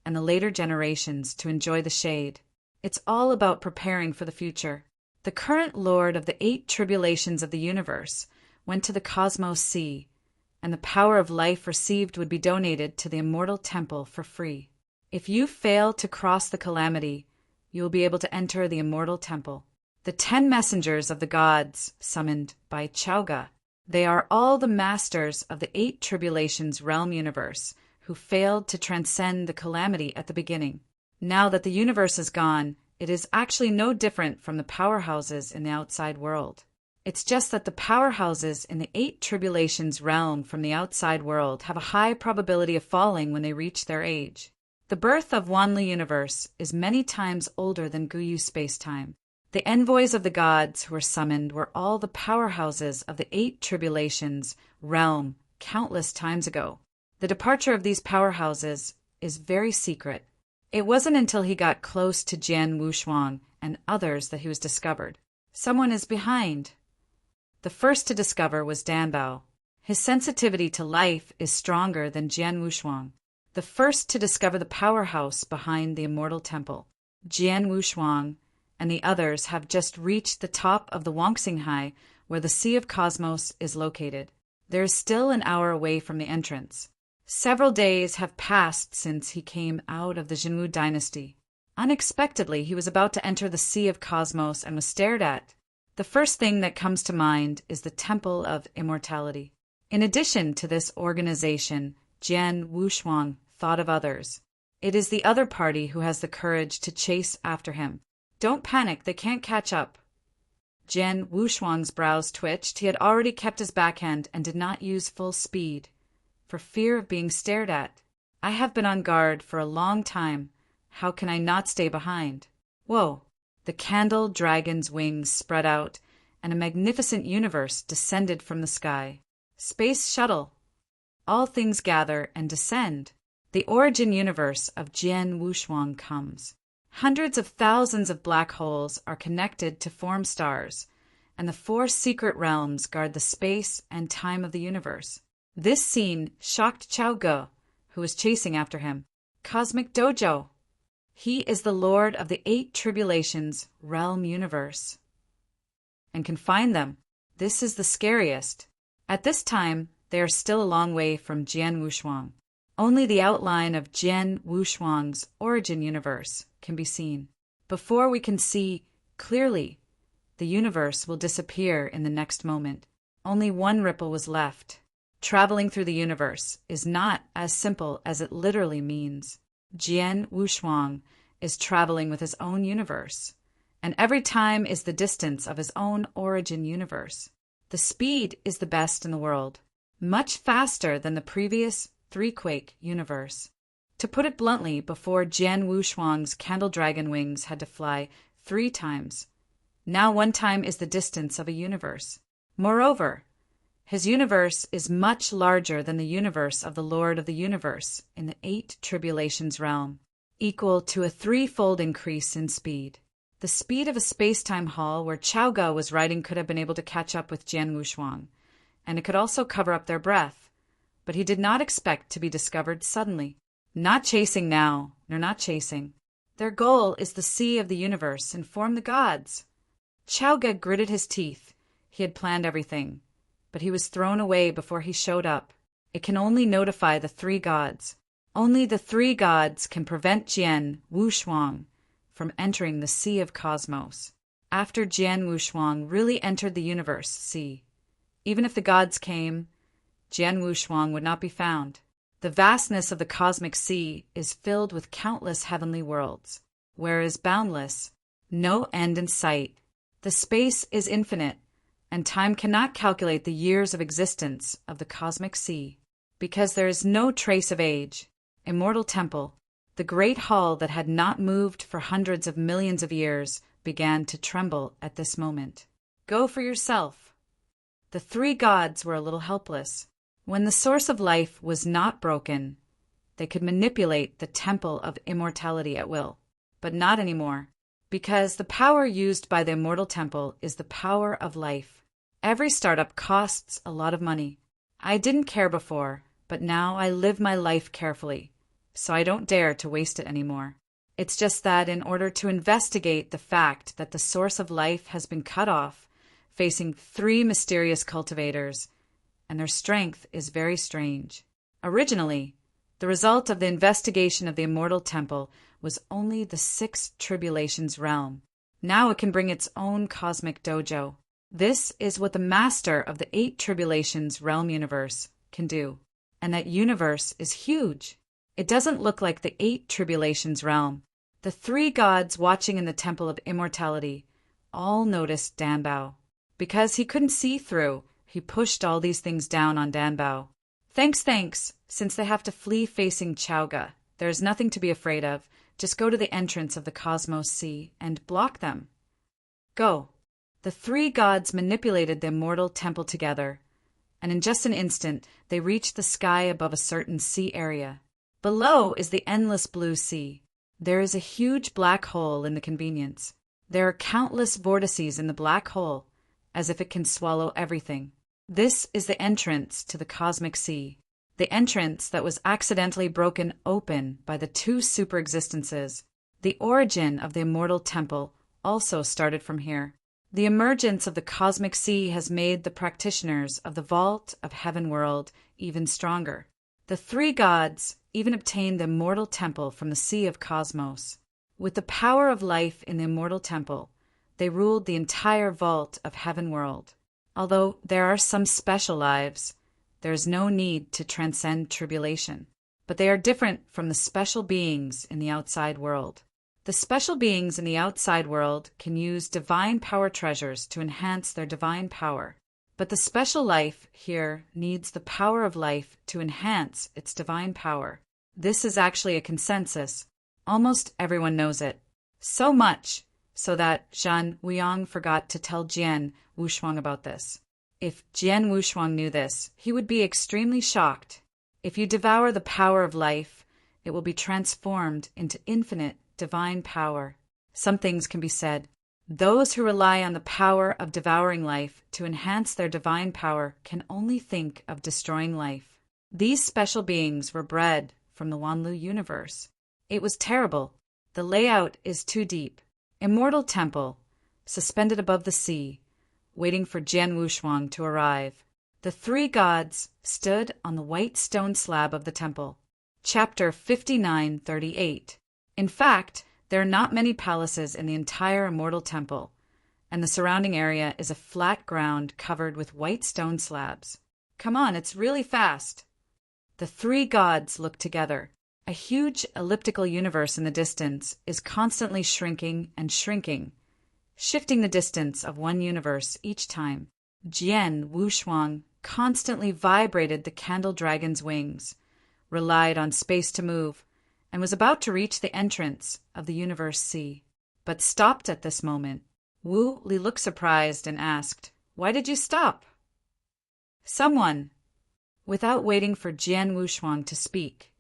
and the later generations to enjoy the shade. It's all about preparing for the future. The current lord of the 8 Tribulations of the universe went to the Cosmos Sea, and the power of life received would be donated to the Immortal Temple for free. If you fail to cross the calamity, you will be able to enter the Immortal Temple. The 10 messengers of the gods summoned by Chowga. They are all the masters of the 8 Tribulations Realm universe who failed to transcend the calamity at the beginning. Now that the universe is gone, it is actually no different from the powerhouses in the outside world. It's just that the powerhouses in the 8 Tribulations Realm from the outside world have a high probability of falling when they reach their age. The birth of Wanli universe is many times older than Guyu space-time. The envoys of the gods who were summoned were all the powerhouses of the 8 Tribulations Realm countless times ago. The departure of these powerhouses is very secret. It wasn't until he got close to Jian Wushuang and others that he was discovered. Someone is behind. The first to discover was Danbao. His sensitivity to life is stronger than Jian Wushuang. The first to discover the powerhouse behind the Immortal Temple. Jian Wushuang and the others have just reached the top of the Wangxinghai, where the Sea of Cosmos is located. There is still an hour away from the entrance. Several days have passed since he came out of the Jinwu dynasty. Unexpectedly, he was about to enter the Sea of Cosmos and was stared at. The first thing that comes to mind is the Temple of Immortality. In addition to this organization, Jian Wushuang thought of others. It is the other party who has the courage to chase after him. Don't panic, they can't catch up. Jian Wushuang's brows twitched. He had already kept his backhand and did not use full speed, for fear of being stared at. I have been on guard for a long time. How can I not stay behind? Whoa! The candle dragon's wings spread out, and a magnificent universe descended from the sky. Space shuttle. All things gather and descend. The origin universe of Jian Wushuang comes. Hundreds of thousands of black holes are connected to form stars, and the 4 secret realms guard the space and time of the universe. This scene shocked Chao Ge, who was chasing after him. Cosmic Dojo! He is the lord of the 8 tribulations realm universe, and can find them. This is the scariest. At this time, they are still a long way from Jian Wushuang. Only the outline of Jian Wushuang's origin universe can be seen. Before we can see clearly, the universe will disappear in the next moment. Only one ripple was left. Traveling through the universe is not as simple as it literally means. Jian Wushuang is traveling with his own universe, and every time is the distance of his own origin universe. The speed is the best in the world, much faster than the previous 3-quake universe. To put it bluntly, before Jian Wushuang's candle dragon wings had to fly 3 times. Now 1 time is the distance of a universe. Moreover, his universe is much larger than the universe of the Lord of the Universe in the 8 tribulations realm, equal to a 3-fold increase in speed. The speed of a space-time hall where Chao Ge was riding could have been able to catch up with Jian Wushuang, and it could also cover up their breath, but he did not expect to be discovered suddenly. Not chasing now, they're not chasing. Their goal is the sea of the universe, inform the gods. Chao Ge gritted his teeth. He had planned everything, but he was thrown away before he showed up. It can only notify the 3 gods. Only the 3 gods can prevent Jian Wushuang from entering the Sea of Cosmos. After Jian Wushuang really entered the universe sea, even if the gods came, Jian Wushuang would not be found. The vastness of the cosmic sea is filled with countless heavenly worlds, where is boundless, no end in sight. The space is infinite, and time cannot calculate the years of existence of the cosmic sea, because there is no trace of age. Immortal Temple, the great hall that had not moved for hundreds of millions of years, began to tremble at this moment. Go for yourself. The 3 gods were a little helpless. When the source of life was not broken, they could manipulate the Temple of Immortality at will, but not anymore, because the power used by the Immortal Temple is the power of life. Every startup costs a lot of money. I didn't care before, but now I live my life carefully, so I don't dare to waste it anymore. It's just that in order to investigate the fact that the source of life has been cut off, facing 3 mysterious cultivators, and their strength is very strange. Originally, the result of the investigation of the Immortal Temple was only the 6 tribulations realm. Now it can bring its own cosmic dojo. This is what the master of the 8 tribulations realm universe can do. And that universe is huge. It doesn't look like the 8 tribulations realm. The 3 gods watching in the Temple of Immortality all noticed Danbao. Because he couldn't see through, he pushed all these things down on Danbao. Thanks, since they have to flee facing Chao Ge. There is nothing to be afraid of. Just go to the entrance of the Cosmos Sea and block them. Go. The 3 gods manipulated the Immortal Temple together, and in just an instant they reached the sky above a certain sea area. Below is the endless blue sea. There is a huge black hole in the convenience. There are countless vortices in the black hole, as if it can swallow everything. This is the entrance to the cosmic sea, the entrance that was accidentally broken open by the 2 super-existences. The origin of the Immortal Temple also started from here. The emergence of the cosmic sea has made the practitioners of the vault of Heaven World even stronger. The three gods even obtained the immortal temple from the Sea of Cosmos. With the power of life in the immortal temple, they ruled the entire vault of heaven world. Although there are some special lives, there is no need to transcend tribulation. But they are different from the special beings in the outside world. The special beings in the outside world can use divine power treasures to enhance their divine power. But the special life here needs the power of life to enhance its divine power. This is actually a consensus. Almost everyone knows it. So much so that Zhan Wuyong forgot to tell Jian Wushuang about this. If Jian Wushuang knew this, he would be extremely shocked. If you devour the power of life, it will be transformed into infinite divine power. Some things can be said. Those who rely on the power of devouring life to enhance their divine power can only think of destroying life. These special beings were bred from the Wanlu universe. It was terrible. The layout is too deep. Immortal temple, suspended above the sea, waiting for Jian Wushuang to arrive. The three gods stood on the white stone slab of the temple. Chapter 59:38. In fact, there are not many palaces in the entire immortal temple, and the surrounding area is a flat ground covered with white stone slabs. Come on, it's really fast. The three gods look together. A huge elliptical universe in the distance is constantly shrinking and shrinking, shifting the distance of one universe each time. Jian Wushuang constantly vibrated the candle dragon's wings, relied on space to move, and was about to reach the entrance of the universe sea, but stopped at this moment. Wu Li looked surprised and asked, "Why did you stop?" Someone. Without waiting for Jian Wushuang to speak,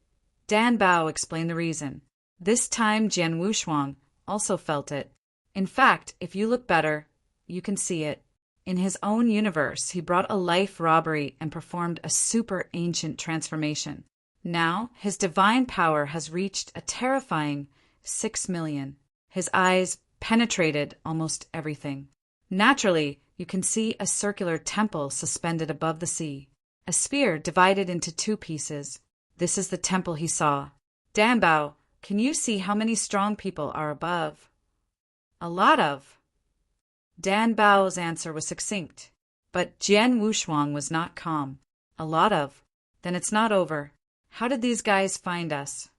Dan Bao explained the reason. This time Jian Wushuang also felt it. In fact, if you look better, you can see it. In his own universe, he brought a life robbery and performed a super ancient transformation. Now, his divine power has reached a terrifying 6 million. His eyes penetrated almost everything. Naturally, you can see a circular temple suspended above the sea, a sphere divided into two pieces. This is the temple he saw. Dan Bao, can you see how many strong people are above? A lot of. Dan Bao's answer was succinct, but Jian Wushuang was not calm. A lot of. Then it's not over. How did these guys find us?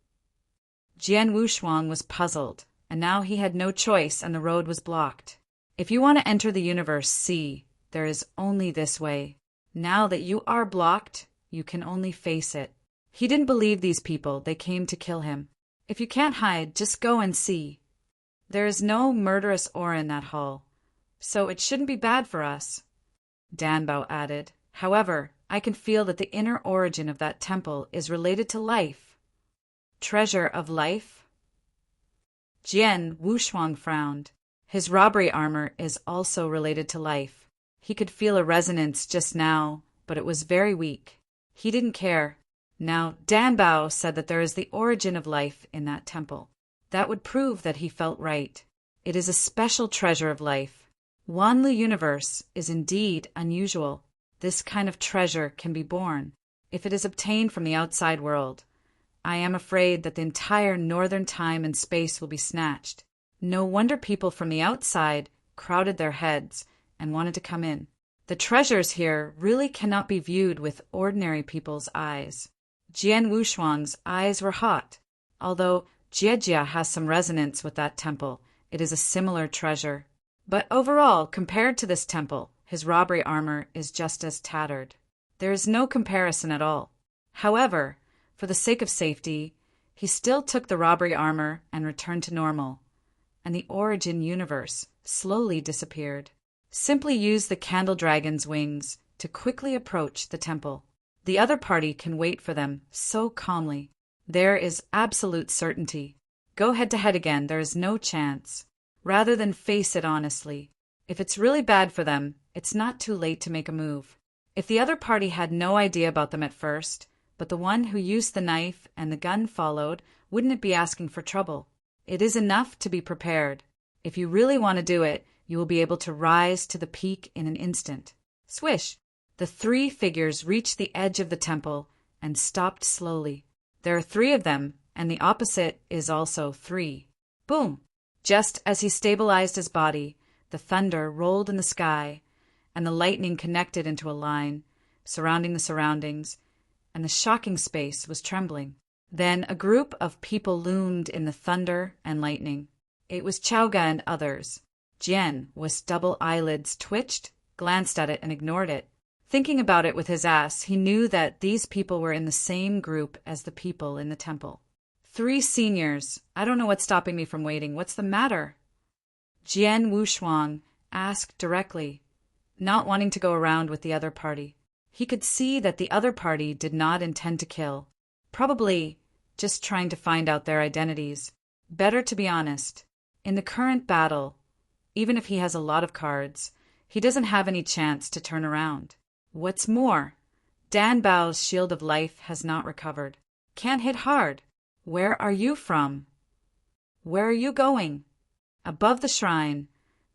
Jian Wushuang was puzzled, and now he had no choice and the road was blocked. If you want to enter the universe sea, there is only this way. Now that you are blocked, you can only face it. He didn't believe these people. They came to kill him. If you can't hide, just go and see. There is no murderous aura in that hall, so it shouldn't be bad for us. Dan Bao added, however, I can feel that the inner origin of that temple is related to life. Treasure of life? Jian Wushuang frowned. His robbery armor is also related to life. He could feel a resonance just now, but it was very weak. He didn't care. Now, Dan Bao said that there is the origin of life in that temple. That would prove that he felt right. It is a special treasure of life. Wanlu universe is indeed unusual. This kind of treasure can be born if it is obtained from the outside world. I am afraid that the entire northern time and space will be snatched. No wonder people from the outside crowded their heads and wanted to come in. The treasures here really cannot be viewed with ordinary people's eyes. Jian Wushuang's eyes were hot. Although Jiejia has some resonance with that temple, it is a similar treasure. But overall, compared to this temple, his robbery armor is just as tattered. There is no comparison at all. However, for the sake of safety, he still took the robbery armor and returned to normal, and the origin universe slowly disappeared. Simply use the candle dragon's wings to quickly approach the temple. The other party can wait for them so calmly. There is absolute certainty. Go head-to-head again, there is no chance. Rather than face it honestly. If it's really bad for them, it's not too late to make a move. If the other party had no idea about them at first, but the one who used the knife and the gun followed, wouldn't it be asking for trouble? It is enough to be prepared. If you really want to do it, you will be able to rise to the peak in an instant. Swish! The three figures reached the edge of the temple and stopped slowly. There are 3 of them, and the opposite is also 3. Boom! Just as he stabilized his body, the thunder rolled in the sky, and the lightning connected into a line, surrounding the surroundings, and the shocking space was trembling. Then a group of people loomed in the thunder and lightning. It was Chowga and others. Jian, with double eyelids, twitched, glanced at it, and ignored it. Thinking about it with his ass, he knew that these people were in the same group as the people in the temple. 3 seniors. I don't know what's stopping me from waiting. What's the matter? Jian Wushuang asked directly, not wanting to go around with the other party. He could see that the other party did not intend to kill. Probably just trying to find out their identities. Better to be honest. In the current battle, even if he has a lot of cards, he doesn't have any chance to turn around. What's more, Dan Bao's shield of life has not recovered. Can't hit hard. Where are you from? Where are you going? Above the shrine,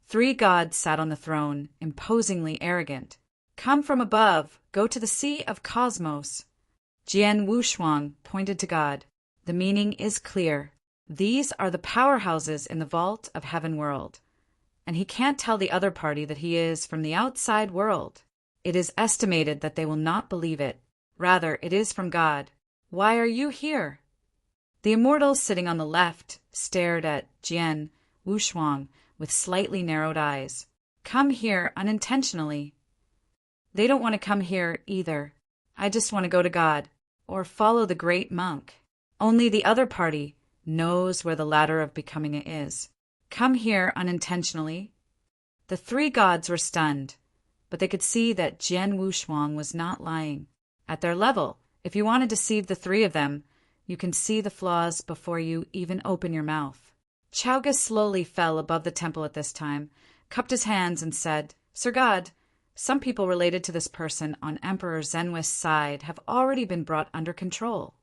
3 gods sat on the throne, imposingly arrogant. Come from above, go to the Sea of Cosmos. Jian Wushuang pointed to God. The meaning is clear. These are the powerhouses in the vault of Heaven World. And he can't tell the other party that he is from the outside world. It is estimated that they will not believe it. Rather, it is from God. Why are you here? The Immortal sitting on the left stared at Jian Wushuang with slightly narrowed eyes. Come here unintentionally. They don't want to come here either. I just want to go to God, or follow the great monk. Only the other party knows where the ladder of becoming is. Come here unintentionally. The 3 gods were stunned, but they could see that Jian Wushuang was not lying. At their level, if you want to deceive the 3 of them, you can see the flaws before you even open your mouth. Chowga slowly fell above the temple at this time, cupped his hands and said, Sir God, some people related to this person on Emperor Zenwist's side have already been brought under control.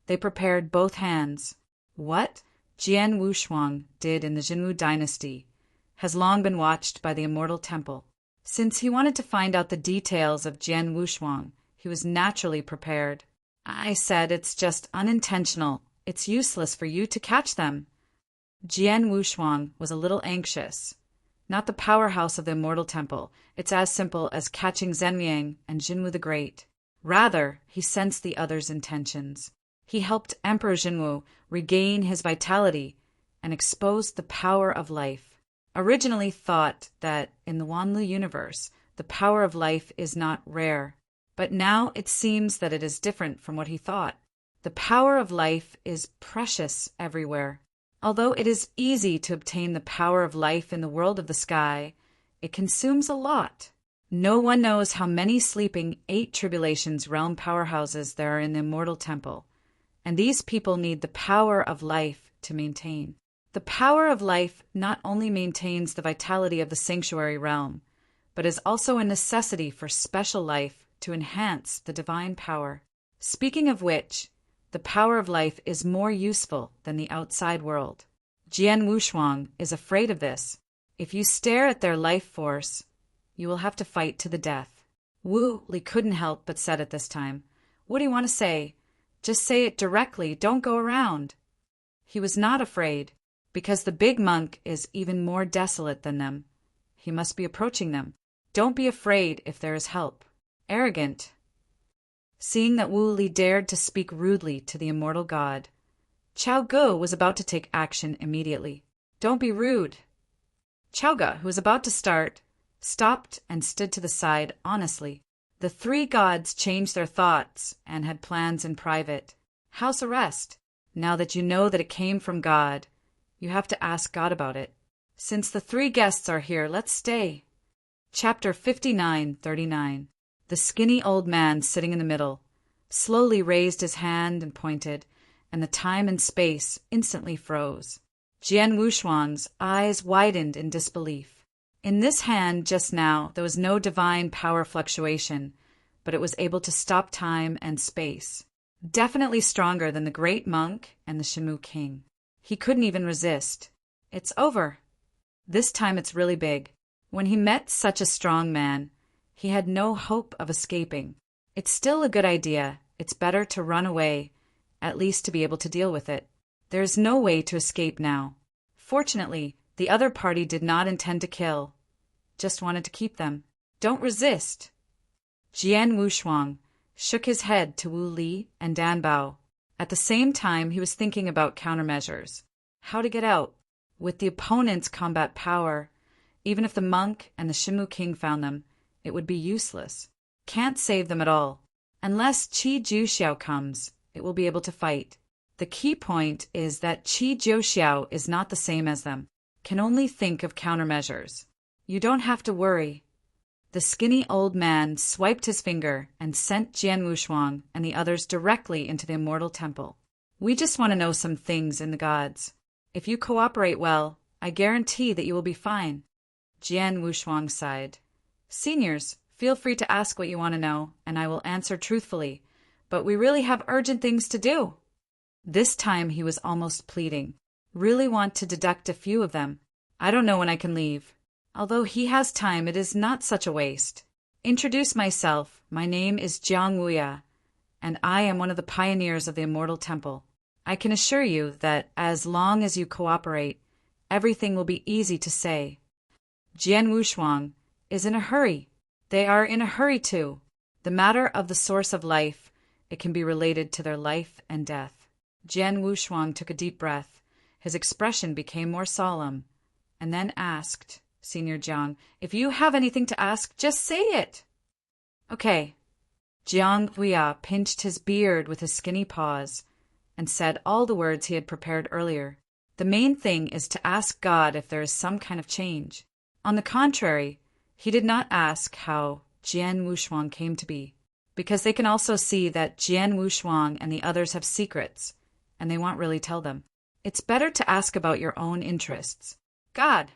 They prepared both hands. What Jian Wushuang did in the Jinwu dynasty has long been watched by the Immortal Temple. Since he wanted to find out the details of Jian Wushuang, he was naturally prepared. I said it's just unintentional. It's useless for you to catch them. Jian Wushuang was a little anxious. Not the powerhouse of the Immortal Temple. It's as simple as catching Zhenliang and Jinwu the Great. Rather, he sensed the other's intentions. He helped Emperor Jinwu regain his vitality and exposed the power of life. Originally thought that in the Wanlu universe, the power of life is not rare. But now it seems that it is different from what he thought. The power of life is precious everywhere. Although it is easy to obtain the power of life in the world of the sky, it consumes a lot. No one knows how many sleeping 8 tribulations realm powerhouses there are in the Immortal Temple, and these people need the power of life to maintain. The power of life not only maintains the vitality of the sanctuary realm, but is also a necessity for special life to enhance the divine power. Speaking of which, the power of life is more useful than the outside world. Jian Wushuang is afraid of this. If you stare at their life force, you will have to fight to the death. Wu Li couldn't help but said at this time, What do you want to say? Just say it directly, don't go around. He was not afraid, because the big monk is even more desolate than them. He must be approaching them. Don't be afraid if there is help. Arrogant. Seeing that Wu Li dared to speak rudely to the immortal god, Chao Ge was about to take action immediately. Don't be rude. Chao Ge, who was about to start, stopped and stood to the side honestly. The 3 gods changed their thoughts and had plans in private. House arrest. Now that you know that it came from God, you have to ask God about it. Since the 3 guests are here, let's stay. Chapter 59:39. The skinny old man sitting in the middle slowly raised his hand and pointed, and the time and space instantly froze. Jian Wushuang's eyes widened in disbelief. In this hand just now there was no divine power fluctuation, but it was able to stop time and space. Definitely stronger than the great monk and the Shenmue king. He couldn't even resist. It's over. This time it's really big. When he met such a strong man, he had no hope of escaping. It's still a good idea, It's better to run away, at least to be able to deal with it. There is no way to escape now. Fortunately, the other party did not intend to kill, just wanted to keep them. Don't resist. Jian Wushuang shook his head to Wu Li and Dan Bao. At the same time, he was thinking about countermeasures. How to get out. With the opponent's combat power, even if the monk and the Shimu King found them, it would be useless. Can't save them at all. Unless Qi Juxiao comes, it will be able to fight. The key point is that Qi Juxiao is not the same as them, can only think of countermeasures. You don't have to worry. The skinny old man swiped his finger and sent Jian Wushuang and the others directly into the Immortal Temple. We just want to know some things in the gods. If you cooperate well, I guarantee that you will be fine. Jian Wushuang sighed. Seniors, feel free to ask what you want to know, and I will answer truthfully, but we really have urgent things to do. This time he was almost pleading. Really want to deduct a few of them. I don't know when I can leave. Although he has time, it is not such a waste. Introduce myself. My name is Jiang Wuya, and I am one of the pioneers of the Immortal Temple. I can assure you that as long as you cooperate, everything will be easy to say. Jian Wushuang is in a hurry. They are in a hurry too. The matter of the source of life, it can be related to their life and death. Jian Wushuang took a deep breath. His expression became more solemn, and then asked, Senior Jiang, if you have anything to ask, just say it. Okay. Jiang Wuya pinched his beard with his skinny paws and said all the words he had prepared earlier. The main thing is to ask God if there is some kind of change. On the contrary, he did not ask how Jian Wushuang came to be, because they can also see that Jian Wushuang and the others have secrets, and they won't really tell them. It's better to ask about your own interests. God.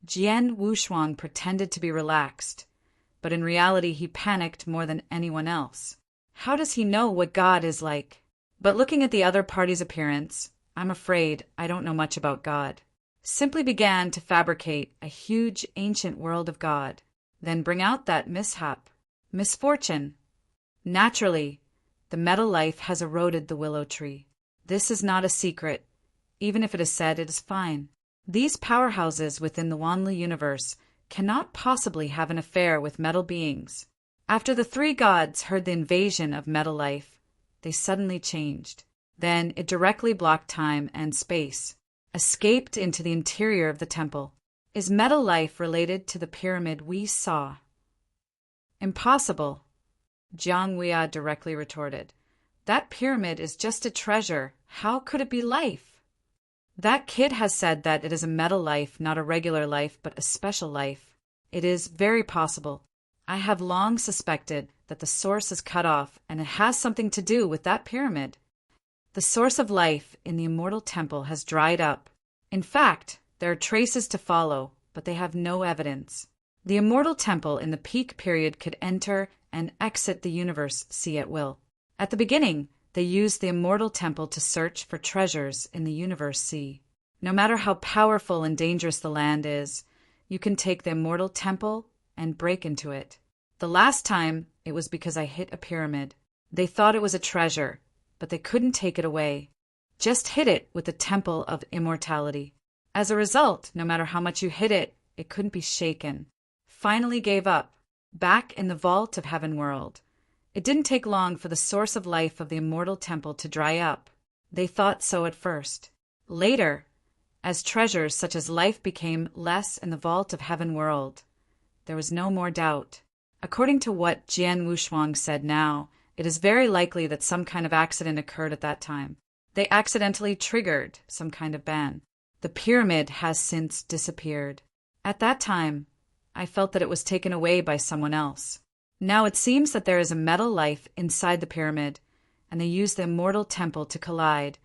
Jian Wushuang pretended to be relaxed, but in reality he panicked more than anyone else. How does he know what God is like? But looking at the other party's appearance, I'm afraid I don't know much about God. Simply began to fabricate a huge ancient world of God, then bring out that misfortune. Naturally, the metal life has eroded the willow tree. This is not a secret. Even if it is said, it is fine. These powerhouses within the Wanlu universe cannot possibly have an affair with metal beings. After the three gods heard the invasion of metal life, they suddenly changed. Then it directly blocked time and space, escaped into the interior of the temple. Is metal life related to the pyramid we saw? Impossible, Jiang Wuya directly retorted. That pyramid is just a treasure. How could it be life? That kid has said that it is a metal life, not a regular life, but a special life. It is very possible. I have long suspected that the source is cut off, and it has something to do with that pyramid. The source of life in the Immortal Temple has dried up. In fact, there are traces to follow, but they have no evidence. The Immortal Temple in the peak period could enter and exit the universe sea at will. At the beginning, they used the Immortal Temple to search for treasures in the universe sea. No matter how powerful and dangerous the land is, you can take the Immortal Temple and break into it. The last time, it was because I hit a pyramid. They thought it was a treasure, but they couldn't take it away. Just hit it with the Temple of Immortality. As a result, no matter how much you hit it, it couldn't be shaken. Finally gave up, back in the vault of Heaven World. It didn't take long for the source of life of the Immortal Temple to dry up. They thought so at first. Later, as treasures such as life became less in the vault of Heaven World, there was no more doubt. According to what Jian Wushuang said now, it is very likely that some kind of accident occurred at that time. They accidentally triggered some kind of ban. The pyramid has since disappeared. At that time, I felt that it was taken away by someone else. Now it seems that there is a metal life inside the pyramid, and they use the Immortal Temple to collide,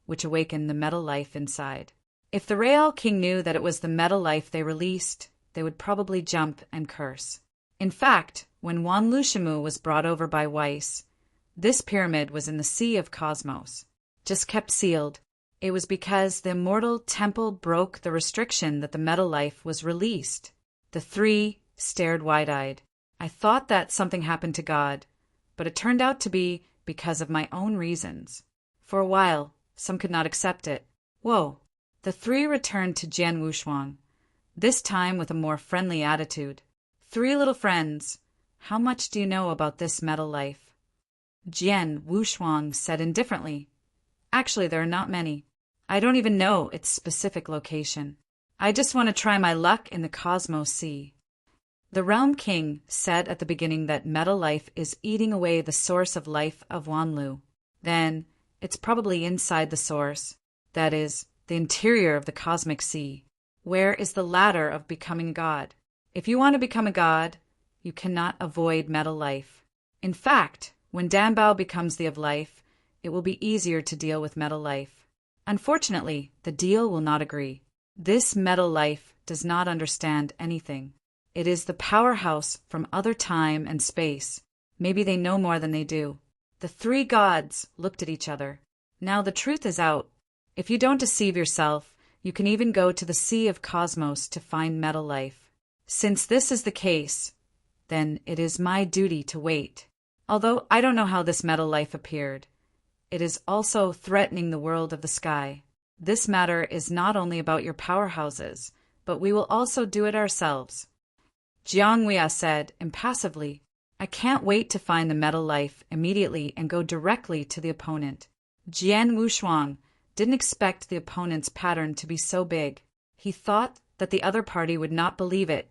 which awakened the metal life inside. If the Real King knew that it was the metal life they released, they would probably jump and curse. In fact, when Wan Lushimu was brought over by Weiss, this pyramid was in the Sea of Cosmos, just kept sealed. It was because the Immortal Temple broke the restriction that the metal life was released. The three stared wide-eyed. I thought that something happened to God, but it turned out to be because of my own reasons. For a while, some could not accept it. Whoa! The three returned to Jian Wushuang, this time with a more friendly attitude. Three little friends, how much do you know about this metal life? Jian Wushuang said indifferently. Actually, there are not many. I don't even know its specific location. I just want to try my luck in the Cosmos Sea. The Realm King said at the beginning that metal life is eating away the source of life of Wanlu. Then, it's probably inside the source, that is, the interior of the cosmic sea. Where is the ladder of becoming a god? If you want to become a god, you cannot avoid metal life. In fact, when Danbao becomes the of life, it will be easier to deal with metal life. Unfortunately, the deal will not agree. This metal life does not understand anything. It is the powerhouse from other time and space. Maybe they know more than they do. The three gods looked at each other. Now the truth is out. If you don't deceive yourself, you can even go to the Sea of Cosmos to find metal life. Since this is the case, then it is my duty to wait. Although I don't know how this metal life appeared, it is also threatening the world of the sky. This matter is not only about your powerhouses, but we will also do it ourselves. Jiang Weia said impassively, I can't wait to find the metal life immediately and go directly to the opponent. Jian Wushuang didn't expect the opponent's pattern to be so big. He thought that the other party would not believe it,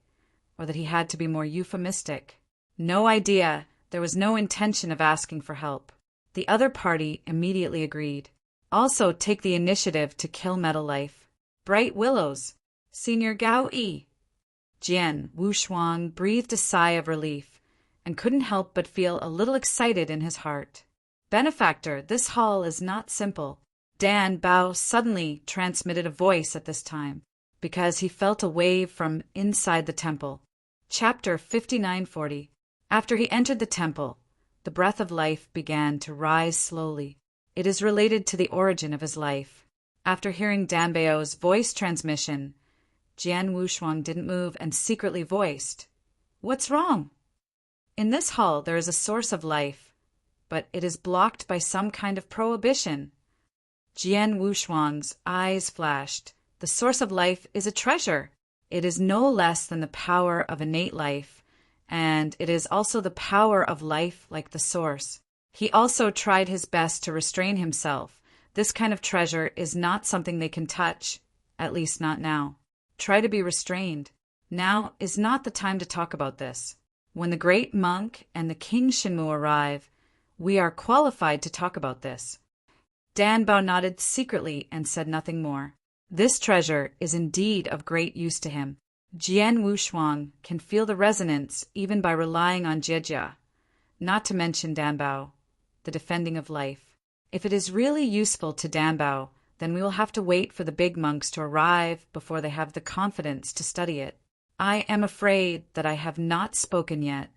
or that he had to be more euphemistic. No idea, there was no intention of asking for help. The other party immediately agreed. Also take the initiative to kill metal life. Bright Willows, Senior Gao Yi. Jian Wushuang breathed a sigh of relief and couldn't help but feel a little excited in his heart. Benefactor, this hall is not simple. Dan Bao suddenly transmitted a voice at this time, because he felt a wave from inside the temple. Chapter 5940. After he entered the temple, the breath of life began to rise slowly. It is related to the origin of his life. After hearing Dan Bao's voice transmission, Jian Wushuang didn't move and secretly voiced, What's wrong? In this hall there is a source of life, but it is blocked by some kind of prohibition. Jian Wushuang's eyes flashed. The source of life is a treasure. It is no less than the power of innate life, and it is also the power of life like the source. He also tried his best to restrain himself. This kind of treasure is not something they can touch, at least not now. Try to be restrained. Now is not the time to talk about this. When the great monk and the King Shinmu arrive, we are qualified to talk about this. Dan Bao nodded secretly and said nothing more. This treasure is indeed of great use to him. Jian Wushuang can feel the resonance even by relying on Jejia, not to mention Dan Bao, the defending of life. If it is really useful to Dan Bao, then we will have to wait for the big monks to arrive before they have the confidence to study it. I am afraid that I have not spoken yet,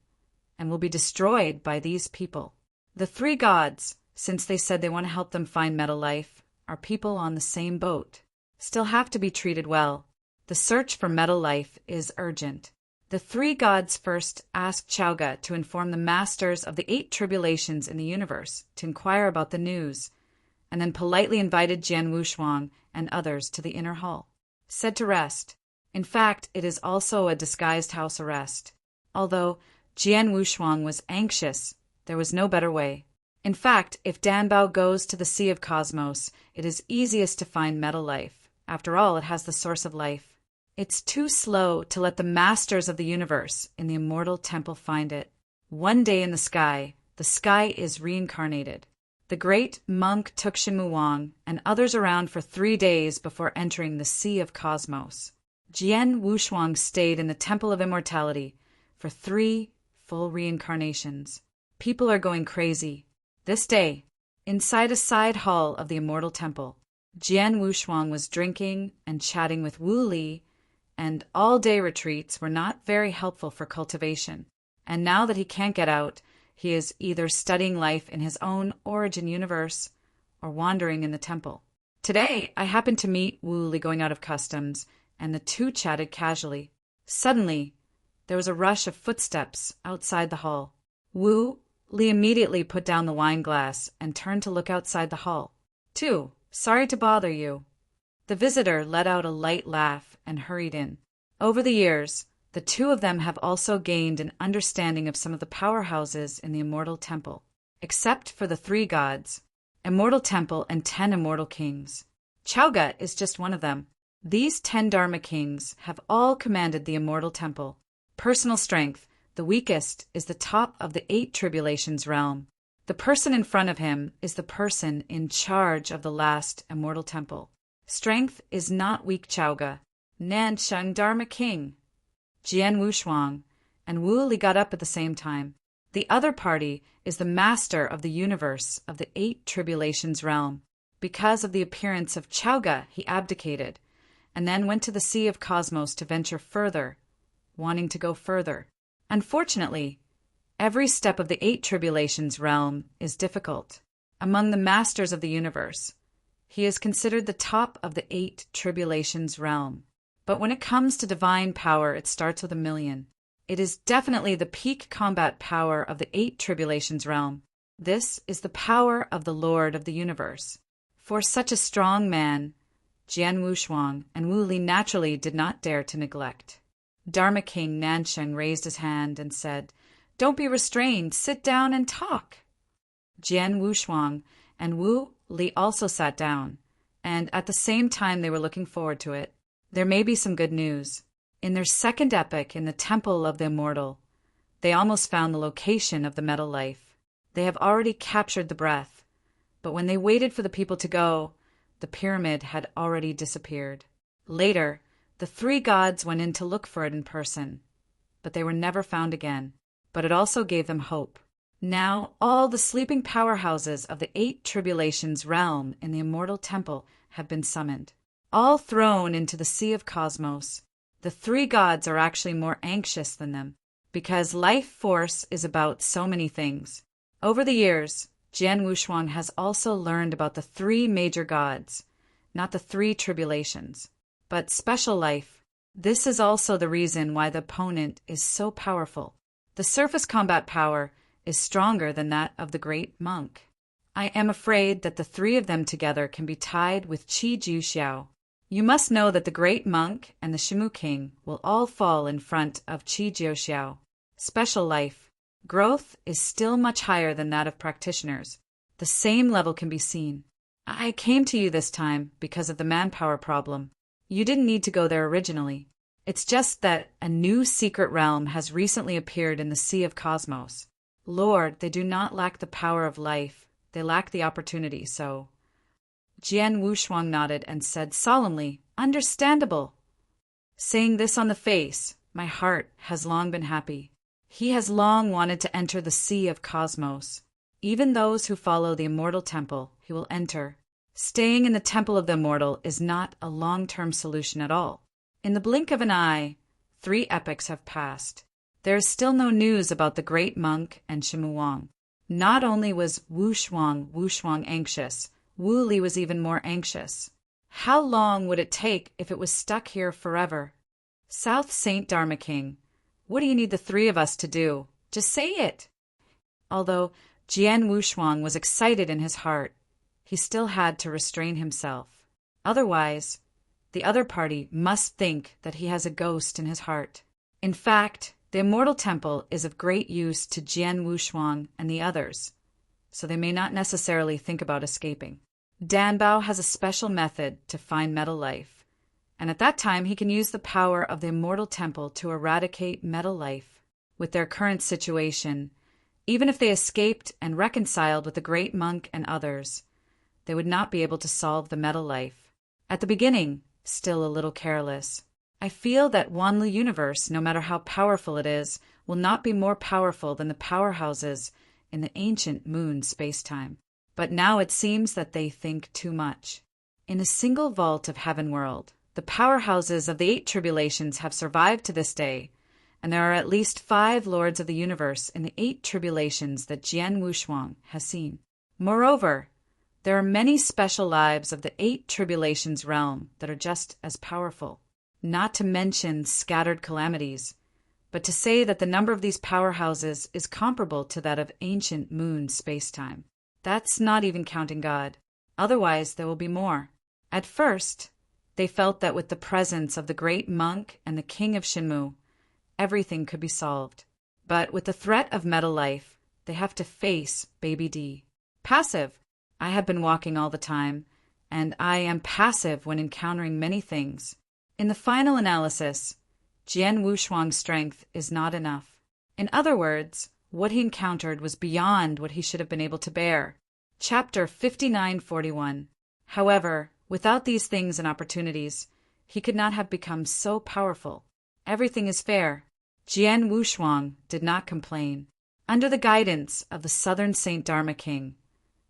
and will be destroyed by these people. The three gods, since they said they want to help them find metal life, are people on the same boat. Still have to be treated well. The search for metal life is urgent. The three gods first asked Chaoga to inform the masters of the 8 tribulations in the universe to inquire about the news, and then politely invited Jian Wushuang and others to the inner hall. Said to rest. In fact, it is also a disguised house arrest. Although Jian Wushuang was anxious, there was no better way. In fact, if Dan Bao goes to the Sea of Cosmos, it is easiest to find metal life. After all, it has the source of life. It's too slow to let the masters of the universe in the Immortal Temple find it. One day in the sky is reincarnated. The great monk took Shinmu Wang and others around for 3 days before entering the Sea of Cosmos. Jian Wushuang stayed in the Temple of Immortality for 3 full reincarnations. People are going crazy. This day, inside a side hall of the Immortal Temple, Jian Wushuang was drinking and chatting with Wu Li, and all-day retreats were not very helpful for cultivation. And now that he can't get out, he is either studying life in his own origin universe or wandering in the temple. Today, I happened to meet Wu Li going out of customs, and the two chatted casually. Suddenly, there was a rush of footsteps outside the hall. Wu, Li immediately put down the wine glass and turned to look outside the hall. "Two, sorry to bother you." The visitor let out a light laugh and hurried in. Over the years, the two of them have also gained an understanding of some of the powerhouses in the Immortal Temple. Except for the 3 gods, Immortal Temple and 10 Immortal Kings. Chauga is just one of them. These 10 Dharma Kings have all commanded the Immortal Temple. Personal strength, the weakest, is the top of the 8 Tribulations realm. The person in front of him is the person in charge of the last Immortal Temple. Strength is not weak Chauga. Nansheng Dharma King. Jian Wushuang and Wu Li got up at the same time. The other party is the master of the universe of the 8 Tribulations realm. Because of the appearance of Chauga, he abdicated, and then went to the Sea of Cosmos to venture further, wanting to go further. Unfortunately, every step of the 8 Tribulations realm is difficult. Among the masters of the universe, he is considered the top of the 8 Tribulations realm. But when it comes to divine power, it starts with 1,000,000. It is definitely the peak combat power of the 8 Tribulations realm. This is the power of the Lord of the universe. For such a strong man, Jian Wushuang and Wu Li naturally did not dare to neglect. Dharma King Nansheng raised his hand and said, "Don't be restrained, sit down and talk." Jian Wushuang and Wu Li also sat down, and at the same time they were looking forward to it. There may be some good news. In their second epoch in the Temple of the Immortal, they almost found the location of the metal life. They have already captured the breath, but when they waited for the people to go, the pyramid had already disappeared. Later, the 3 gods went in to look for it in person, but they were never found again. But it also gave them hope. Now all the sleeping powerhouses of the 8 Tribulations realm in the Immortal Temple have been summoned, all thrown into the Sea of Cosmos. The 3 gods are actually more anxious than them, because life force is about so many things. Over the years, Jian Wushuang has also learned about the 3 major gods, not the 3 tribulations, but special life. This is also the reason why the opponent is so powerful. The surface combat power is stronger than that of the great monk. I am afraid that the 3 of them together can be tied with Qi Jiu Xiao. You must know that the great monk and the Shimu King will all fall in front of Qi Jiu Xiao. Special life. Growth is still much higher than that of practitioners. The same level can be seen. I came to you this time because of the manpower problem. You didn't need to go there originally. It's just that a new secret realm has recently appeared in the Sea of Cosmos. Lord, they do not lack the power of life. They lack the opportunity, so... Jian Wushuang nodded and said solemnly, "Understandable." Saying this on the face, my heart has long been happy. He has long wanted to enter the Sea of Cosmos. Even those who follow the Immortal Temple, he will enter. Staying in the Temple of the Immortal is not a long-term solution at all. In the blink of an eye, 3 epochs have passed. There is still no news about the great monk and Shimu Wang. Not only was Wushuang anxious, Wu Li was even more anxious. How long would it take if it was stuck here forever? South Saint Dharma King, what do you need the 3 of us to do? Just say it. Although Jian Wushuang was excited in his heart, he still had to restrain himself. Otherwise, the other party must think that he has a ghost in his heart. In fact, the Immortal Temple is of great use to Jian Wushuang and the others, so they may not necessarily think about escaping. Danbao has a special method to find metal life, and at that time he can use the power of the Immortal Temple to eradicate metal life. With their current situation, even if they escaped and reconciled with the great monk and others, they would not be able to solve the metal life. At the beginning, still a little careless. I feel that Wanlu universe, no matter how powerful it is, will not be more powerful than the powerhouses in the ancient moon space-time. But now it seems that they think too much. In a single vault of Heaven World, the powerhouses of the 8 Tribulations have survived to this day, and there are at least 5 Lords of the Universe in the 8 Tribulations that Jian Wushuang has seen. Moreover, there are many special lives of the 8 Tribulations realm that are just as powerful, not to mention scattered calamities. but to say that the number of these powerhouses is comparable to that of ancient moon spacetime. That's not even counting God. Otherwise, there will be more. At first, they felt that with the presence of the great monk and the king of Shinmu, everything could be solved. But with the threat of metal life, they have to face Baby D. Passive. I have been walking all the time, and I am passive when encountering many things. In the final analysis, Jian Wushuang's strength is not enough. In other words, what he encountered was beyond what he should have been able to bear. Chapter 5941. However, without these things and opportunities, he could not have become so powerful. Everything is fair. Jian Wushuang did not complain. Under the guidance of the Southern Saint Dharma King,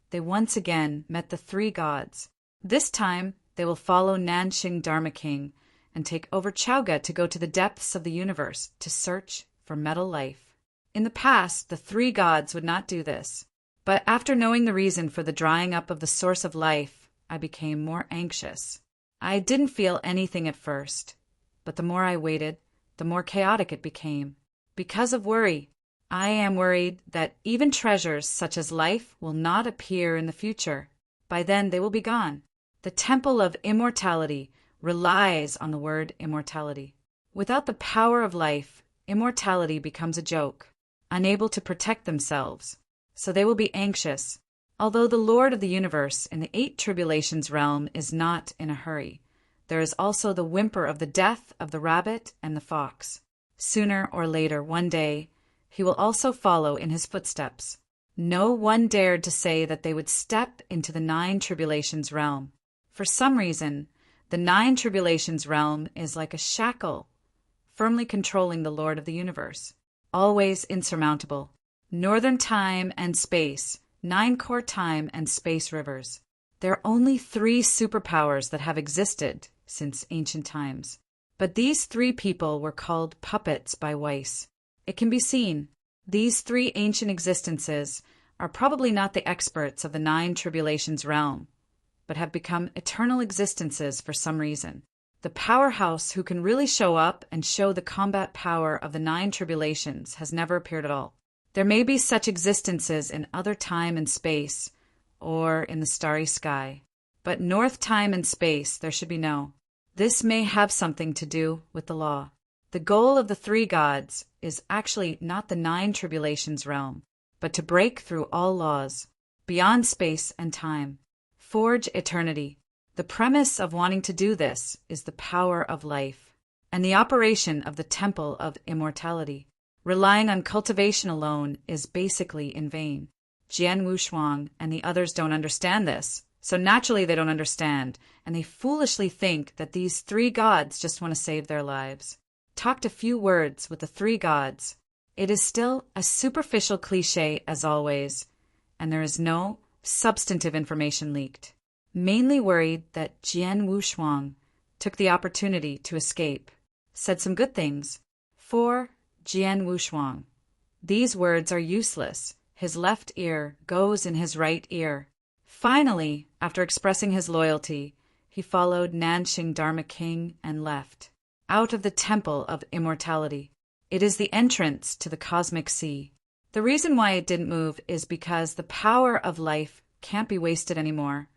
they once again met the three gods. This time, they will follow Nanxing Dharma King and take over Chaoga to go to the depths of the universe to search for metal life. In the past, the three gods would not do this. But after knowing the reason for the drying up of the source of life, I became more anxious. I didn't feel anything at first, but the more I waited, the more chaotic it became. Because of worry, I am worried that even treasures such as life will not appear in the future. By then they will be gone. The temple of immortality relies on the word immortality. Without the power of life, immortality becomes a joke, unable to protect themselves. So they will be anxious. Although the Lord of the universe in the 8 tribulations realm is not in a hurry, there is also the whimper of the death of the rabbit and the fox. Sooner or later, one day, he will also follow in his footsteps. No one dared to say that they would step into the 9 tribulations realm. For some reason, the 9 tribulations realm is like a shackle, firmly controlling the Lord of the universe. Always insurmountable. Northern time and space, 9 core time and space rivers. There are only 3 superpowers that have existed since ancient times. But these 3 people were called puppets by Weiss. It can be seen. These 3 ancient existences are probably not the experts of the 9 tribulations realm, but have become eternal existences for some reason. The powerhouse who can really show up and show the combat power of the 9 tribulations has never appeared at all. There may be such existences in other time and space, or in the starry sky. But north time and space there should be no. This may have something to do with the law. The goal of the 3 gods is actually not the 9 tribulations realm, but to break through all laws, beyond space and time. Forge eternity. The premise of wanting to do this is the power of life, and the operation of the temple of immortality. Relying on cultivation alone is basically in vain. Jian Wushuang and the others don't understand this, so naturally they don't understand, and they foolishly think that these 3 gods just want to save their lives. Talked a few words with the 3 gods. It is still a superficial cliché as always, and there is no substantive information leaked. Mainly worried that Jian Wushuang took the opportunity to escape. Said some good things. For Jian Wushuang. These words are useless. His left ear goes in his right ear. Finally, after expressing his loyalty, he followed Nanxing Dharma King and left. Out of the temple of immortality. It is the entrance to the cosmic sea. The reason why it didn't move is because the power of life can't be wasted anymore,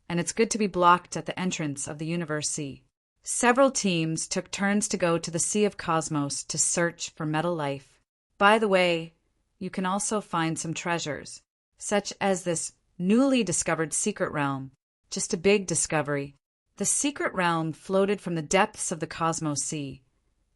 and it's good to be blocked at the entrance of the universe sea. Several teams took turns to go to the Sea of Cosmos to search for metal life. By the way, you can also find some treasures, such as this newly discovered secret realm. Just a big discovery. The secret realm floated from the depths of the Cosmos Sea,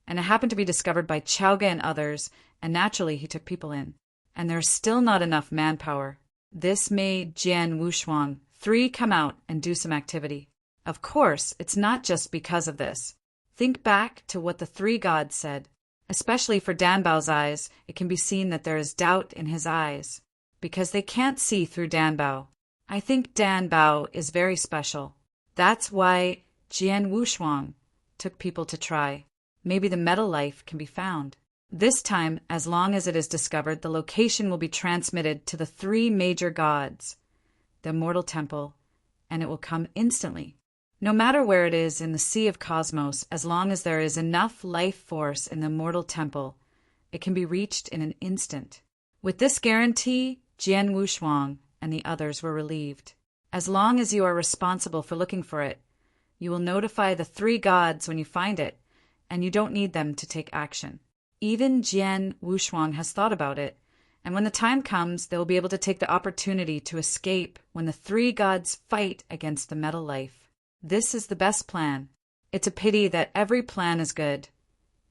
and it happened to be discovered by Chaoga and others, and naturally he took people in. And there's still not enough manpower. This made Jian Wushuang 3 come out and do some activity. Of course, it's not just because of this. Think back to what the 3 gods said. Especially for Danbao's eyes, it can be seen that there is doubt in his eyes, because they can't see through Danbao. I think Danbao is very special. That's why Jian Wushuang took people to try. Maybe the metal life can be found. This time, as long as it is discovered, the location will be transmitted to the 3 major gods, the Immortal Temple, and it will come instantly. No matter where it is in the Sea of Cosmos, as long as there is enough life force in the Immortal Temple, It can be reached in an instant. With this guarantee, Jian Wushuang and the others were relieved. As long as you are responsible for looking for it, you will notify the three gods when you find it, and you don't need them to take action. Even Jian Wushuang has thought about it, and when the time comes, they will be able to take the opportunity to escape when the three gods fight against the metal life. This is the best plan. It's a pity that every plan is good,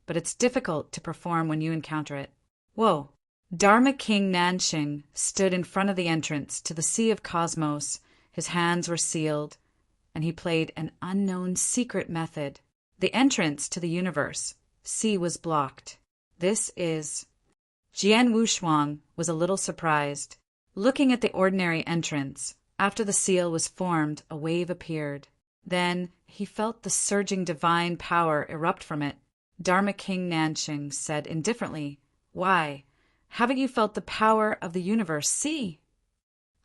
but it's difficult to perform when you encounter it. Whoa! Dharma King Nanxing stood in front of the entrance to the Sea of Cosmos. His hands were sealed, and he played an unknown secret method. The entrance to the universe, sea, was blocked. This is... Jian Wushuang was a little surprised. Looking at the ordinary entrance, after the seal was formed, a wave appeared. Then he felt the surging divine power erupt from it. Dharma King Nanxing said indifferently, "Why? Haven't you felt the power of the universe? See?"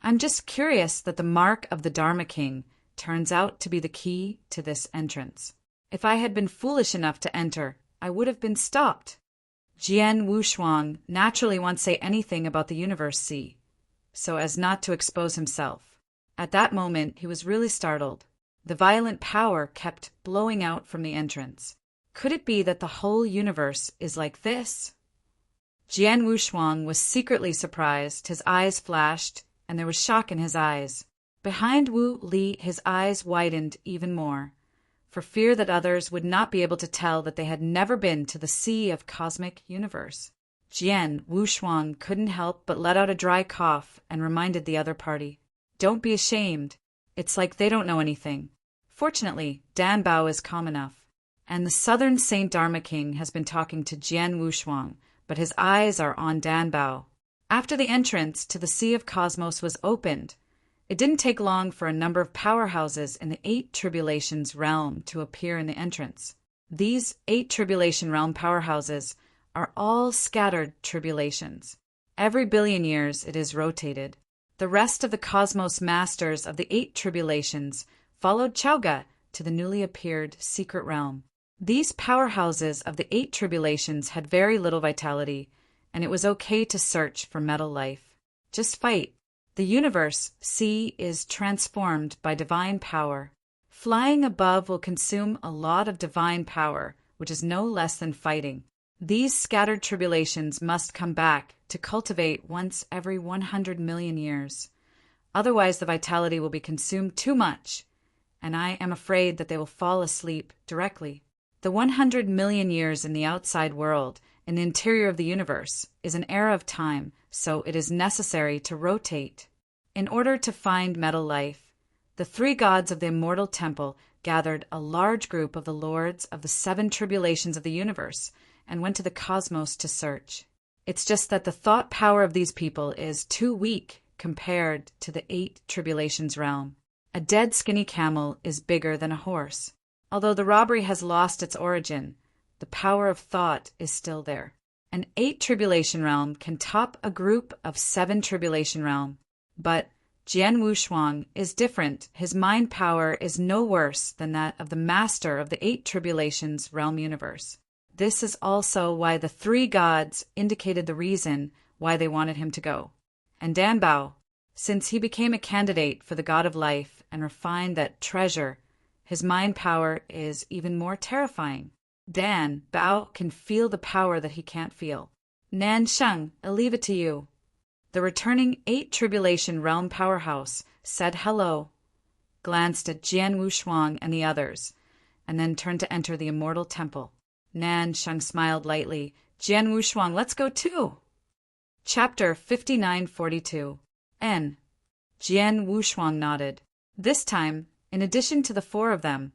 "I'm just curious that the mark of the Dharma King turns out to be the key to this entrance. If I had been foolish enough to enter, I would have been stopped." Jian Wushuang naturally won't say anything about the universe sea, so as not to expose himself. At that moment, he was really startled. The violent power kept blowing out from the entrance. Could it be that the whole universe is like this? Jian Wushuang was secretly surprised. His eyes flashed, and there was shock in his eyes. Behind Wu Li, his eyes widened even more, for fear that others would not be able to tell that they had never been to the sea of cosmic universe. Jian Wushuang couldn't help but let out a dry cough and reminded the other party, "Don't be ashamed. It's like they don't know anything." Fortunately, Dan Bao is calm enough, and the Southern Saint Dharma King has been talking to Jian Wushuang, but his eyes are on Dan Bao. After the entrance to the Sea of Cosmos was opened, it didn't take long for a number of powerhouses in the 8 Tribulations realm to appear in the entrance. These 8 Tribulation realm powerhouses are all scattered tribulations. Every billion years it is rotated. The rest of the cosmos masters of the 8 Tribulations followed Chauga to the newly appeared secret realm. These powerhouses of the 8 Tribulations had very little vitality, and it was okay to search for metal life. Just fight. The universe, sea, is transformed by divine power. Flying above will consume a lot of divine power, which is no less than fighting. These scattered tribulations must come back to cultivate once every 100 million years. Otherwise, the vitality will be consumed too much, and I am afraid that they will fall asleep directly. The 100 million years in the outside world, in the interior of the universe, is an era of time, so it is necessary to rotate. In order to find metal life, the 3 gods of the Immortal Temple gathered a large group of the lords of the 7 tribulations of the universe and went to the cosmos to search. It's just that the thought power of these people is too weak compared to the 8 tribulations realm. A dead skinny camel is bigger than a horse. Although the robbery has lost its origin, the power of thought is still there. An 8 tribulation realm can top a group of 7 tribulation realm. But Jian Wushuang is different. His mind power is no worse than that of the master of the 8 tribulations realm universe. This is also why the 3 gods indicated the reason why they wanted him to go. And Dan Bao, since he became a candidate for the god of life and refined that treasure, his mind power is even more terrifying. Dan Bao can feel the power that he can't feel. Nansheng, I leave it to you. The returning 8 Tribulation Realm powerhouse said hello, glanced at Jian Wushuang and the others, and then turned to enter the Immortal Temple. Nansheng smiled lightly. Jian Wushuang, let's go too. Chapter 5942. N. Jian Wushuang nodded. This time, in addition to the 4 of them,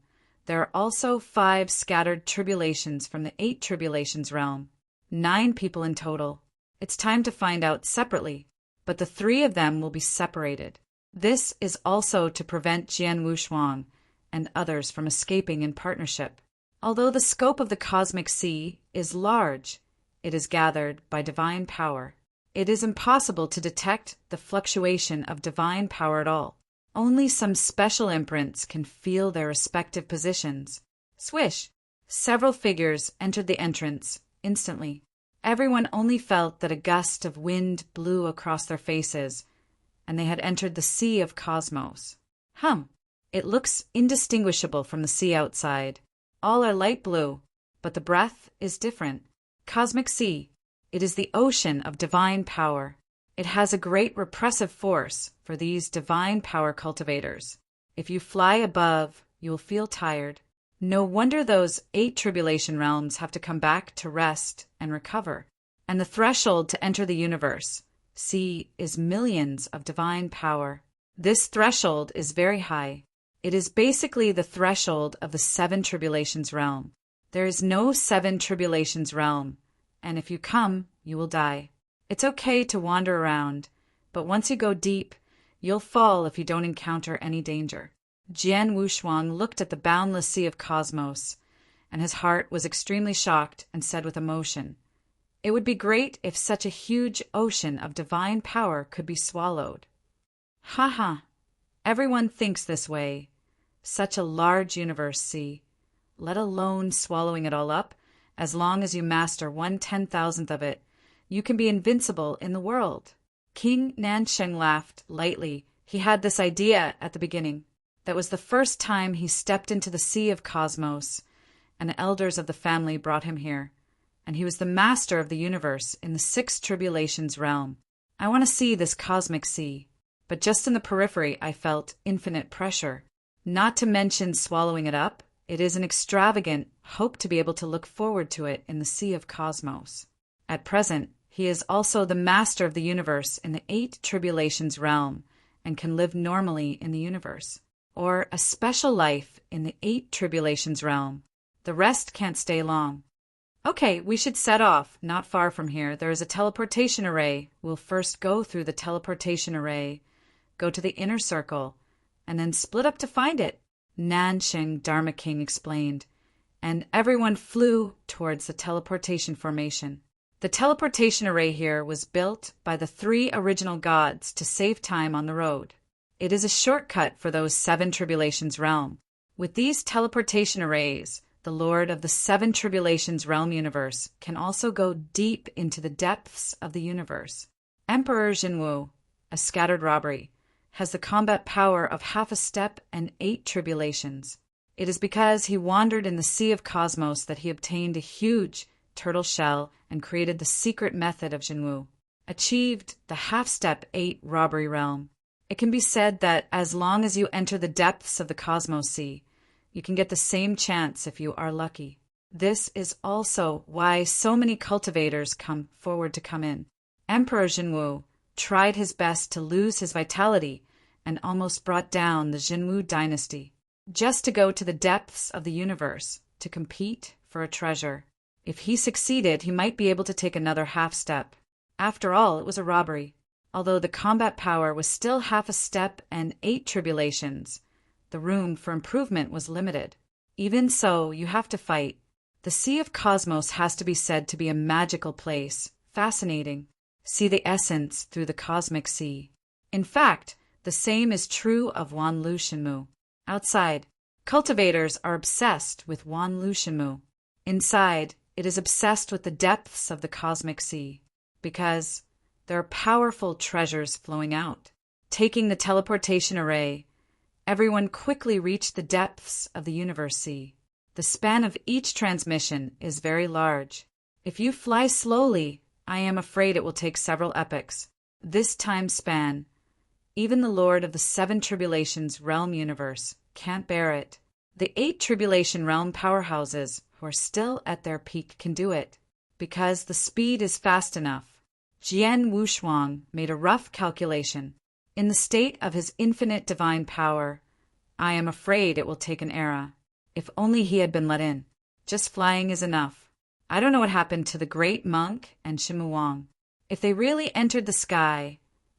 there are also 5 scattered tribulations from the 8 tribulations realm. 9 people in total. It's time to find out separately, but the 3 of them will be separated. This is also to prevent Jian Wushuang and others from escaping in partnership. Although the scope of the cosmic sea is large, it is gathered by divine power. It is impossible to detect the fluctuation of divine power at all. Only some special imprints can feel their respective positions. Swish! Several figures entered the entrance instantly. Everyone only felt that a gust of wind blew across their faces, and they had entered the sea of cosmos. It looks indistinguishable from the sea outside. All are light blue, but the breath is different. Cosmic sea. It is the ocean of divine power. It has a great repressive force for these divine power cultivators. If you fly above, you will feel tired. No wonder those 8 tribulation realms have to come back to rest and recover. And the threshold to enter the universe, see, is millions of divine power. This threshold is very high. It is basically the threshold of the 7 tribulations realm. There is no 7 tribulations realm, and if you come, you will die. It's okay to wander around, but once you go deep, you'll fall if you don't encounter any danger. Jian Wushuang looked at the boundless sea of cosmos, and his heart was extremely shocked and said with emotion, "It would be great if such a huge ocean of divine power could be swallowed." Everyone thinks this way. Such a large universe, see, let alone swallowing it all up. As long as you master 1/10,000th of it, you can be invincible in the world. King Nansheng laughed lightly. He had this idea at the beginning. That was the first time he stepped into the sea of cosmos, and the elders of the family brought him here. And he was the master of the universe in the 6 tribulations realm. I want to see this cosmic sea. But just in the periphery I felt infinite pressure. Not to mention swallowing it up, it is an extravagant hope to be able to look forward to it in the sea of cosmos. At present, he is also the master of the universe in the 8 tribulations realm and can live normally in the universe. Or a special life in the 8 tribulations realm. The rest can't stay long. Okay, we should set off. Not far from here, there is a teleportation array. We'll first go through the teleportation array, go to the inner circle, and then split up to find it, Nansheng Dharma King explained, and everyone flew towards the teleportation formation. The teleportation array here was built by the 3 original gods to save time on the road. It is a shortcut for those 7 tribulations realm. With these teleportation arrays, the Lord of the 7 tribulations realm universe can also go deep into the depths of the universe. Emperor Jinwu, a scattered robbery, has the combat power of half a step and 8 tribulations. It is because he wandered in the sea of cosmos that he obtained a huge turtle shell and created the secret method of Jinwu, achieved the half-step 8 robbery realm. It can be said that as long as you enter the depths of the cosmos sea, you can get the same chance if you are lucky. This is also why so many cultivators come forward to come in. Emperor Jinwu tried his best to lose his vitality and almost brought down the Jinwu dynasty, just to go to the depths of the universe to compete for a treasure. If he succeeded, he might be able to take another half step. After all, it was a robbery. Although the combat power was still half a step and 8 tribulations, the room for improvement was limited. Even so, you have to fight. The Sea of Cosmos has to be said to be a magical place, fascinating. See the essence through the cosmic sea. In fact, the same is true of Wanlu Shenmu. Outside, cultivators are obsessed with Wanlu Shenmu. Inside, it is obsessed with the depths of the cosmic sea, because there are powerful treasures flowing out. Taking the teleportation array, everyone quickly reached the depths of the universe sea. The span of each transmission is very large. If you fly slowly, I am afraid it will take several epochs. This time span, even the Lord of the 7 tribulations realm universe can't bear it. The 8 tribulation realm powerhouses who are still at their peak can do it, because the speed is fast enough. Jian Wushuang made a rough calculation. In the state of his infinite divine power, I am afraid it will take an era. If only he had been let in. Just flying is enough. I don't know what happened to the great monk and Shimu Wang. If they really entered the sky,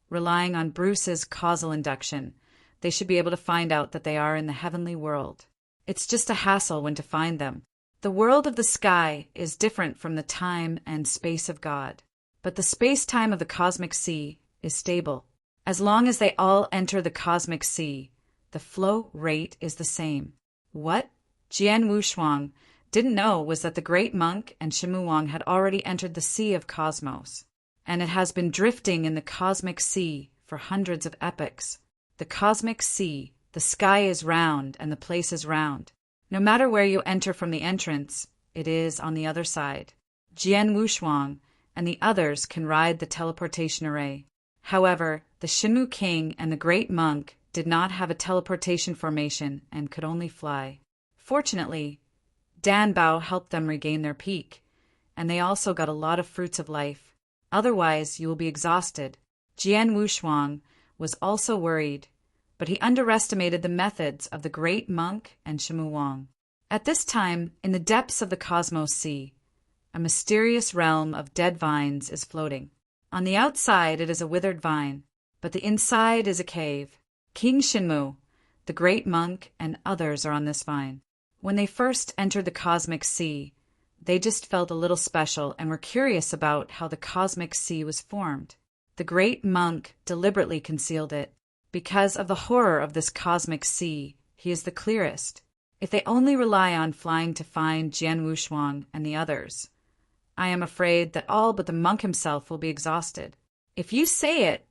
relying on Bruce's causal induction, they should be able to find out that they are in the heavenly world. It's just a hassle when to find them. The world of the sky is different from the time and space of God, but the space-time of the cosmic sea is stable. As long as they all enter the cosmic sea, the flow rate is the same. What? Jian Wushuang, didn't know was that the great monk and Shimu had already entered the Sea of Cosmos, and it has been drifting in the cosmic sea for hundreds of epochs. The cosmic sea, the sky is round and the place is round. No matter where you enter from the entrance, it is on the other side. Jian Wushuang and the others can ride the teleportation array. However, the Shinmu King and the great monk did not have a teleportation formation and could only fly. Fortunately, Danbao helped them regain their peak, and they also got a lot of fruits of life. Otherwise, you will be exhausted. Jian Wushuang was also worried, but he underestimated the methods of the great monk and Shimu Wang. At this time, in the depths of the Cosmos Sea, a mysterious realm of dead vines is floating. On the outside it is a withered vine, but the inside is a cave. King Shinmu, the great monk, and others are on this vine. When they first entered the cosmic sea, they just felt a little special and were curious about how the cosmic sea was formed. The great monk deliberately concealed it. Because of the horror of this cosmic sea, he is the clearest. If they only rely on flying to find Jian Wushuang and the others, I am afraid that all but the monk himself will be exhausted. If you say it,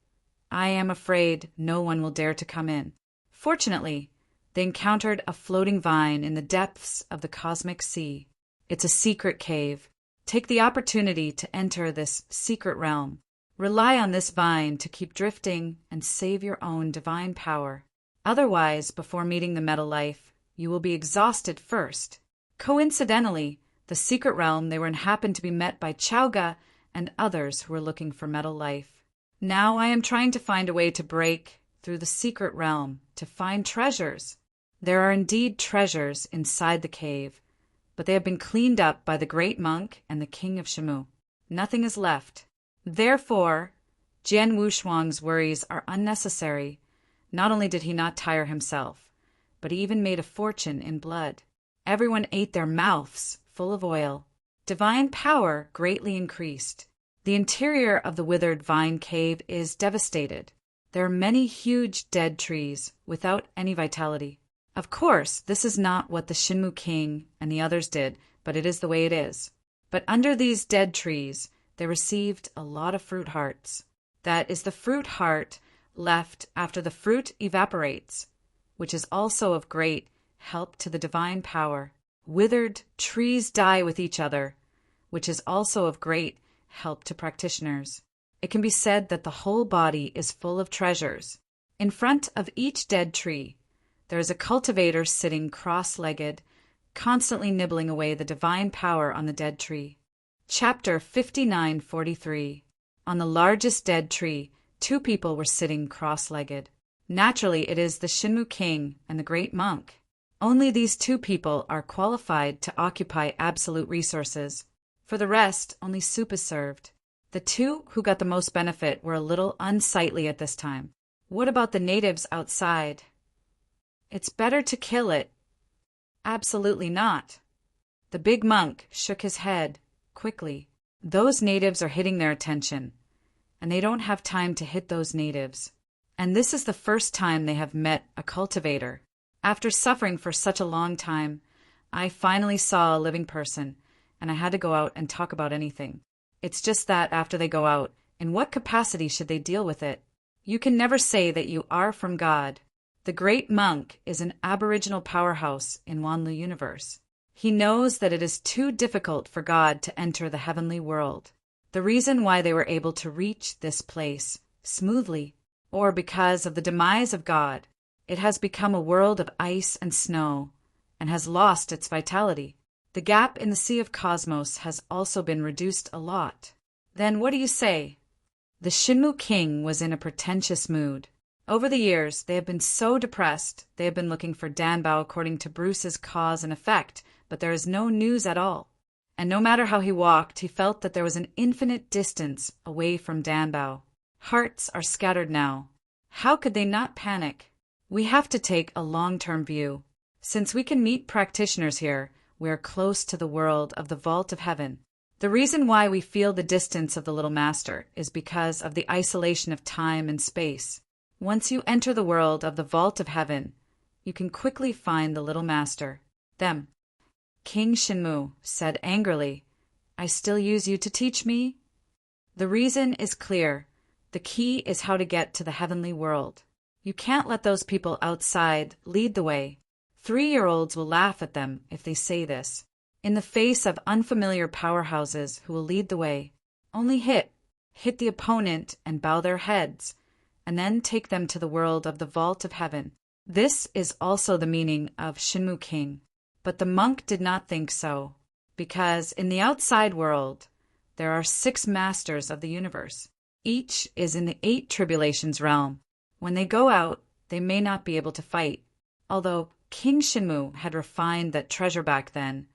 I am afraid no one will dare to come in. Fortunately, they encountered a floating vine in the depths of the cosmic sea. It's a secret cave. Take the opportunity to enter this secret realm. Rely on this vine to keep drifting and save your own divine power. Otherwise, before meeting the meta life, you will be exhausted first. Coincidentally, the secret realm they were in happened to be met by Chaoga and others who were looking for metal life. Now I am trying to find a way to break through the secret realm to find treasures. There are indeed treasures inside the cave, but they have been cleaned up by the great monk and the king of Shimu. Nothing is left. Therefore, Jian Wushuang's worries are unnecessary. Not only did he not tire himself, but he even made a fortune in blood. Everyone ate their mouths full of oil. Divine power greatly increased. The interior of the withered vine cave is devastated. There are many huge dead trees without any vitality. Of course, this is not what the Shinmu King and the others did, but it is the way it is. But under these dead trees, they received a lot of fruit hearts. That is the fruit heart left after the fruit evaporates, which is also of great help to the divine power. Withered trees die with each other, which is also of great help to practitioners. It can be said that the whole body is full of treasures. In front of each dead tree, there is a cultivator sitting cross-legged, constantly nibbling away the divine power on the dead tree. Chapter 59:43. On the largest dead tree, 2 people were sitting cross-legged. Naturally, it is the Shinmu King and the great monk. Only these 2 people are qualified to occupy absolute resources. For the rest, only soup is served. The 2 who got the most benefit were a little unsightly at this time. What about the natives outside? It's better to kill it. Absolutely not. The big monk shook his head quickly. Those natives are hitting their attention, and they don't have time to hit those natives. And this is the first time they have met a cultivator. After suffering for such a long time, I finally saw a living person, and I had to go out and talk about anything. It's just that after they go out, in what capacity should they deal with it? You can never say that you are from God. The great monk is an aboriginal powerhouse in Wanlu universe. He knows that it is too difficult for God to enter the heavenly world. The reason why they were able to reach this place smoothly, or because of the demise of God, it has become a world of ice and snow, and has lost its vitality. The gap in the Sea of Cosmos has also been reduced a lot. Then what do you say? The Shinmu King was in a pretentious mood. Over the years, they have been so depressed, they have been looking for Danbao according to Bruce's cause and effect, but there is no news at all. And no matter how he walked, he felt that there was an infinite distance away from Danbao. Hearts are scattered now. How could they not panic? We have to take a long-term view. Since we can meet practitioners here, we are close to the world of the vault of heaven. The reason why we feel the distance of the little master is because of the isolation of time and space. Once you enter the world of the vault of heaven, you can quickly find the little master, them. King Shinmu said angrily, "I still use you to teach me?" The reason is clear. The key is how to get to the heavenly world. You can't let those people outside lead the way. 3-year-olds will laugh at them if they say this. In the face of unfamiliar powerhouses who will lead the way, only hit the opponent and bow their heads, and then take them to the world of the vault of heaven. This is also the meaning of Shinmu King. But the monk did not think so, because in the outside world, there are 6 masters of the universe. Each is in the 8 tribulations realm. When they go out, they may not be able to fight. Although King Shinmu had refined that treasure back then,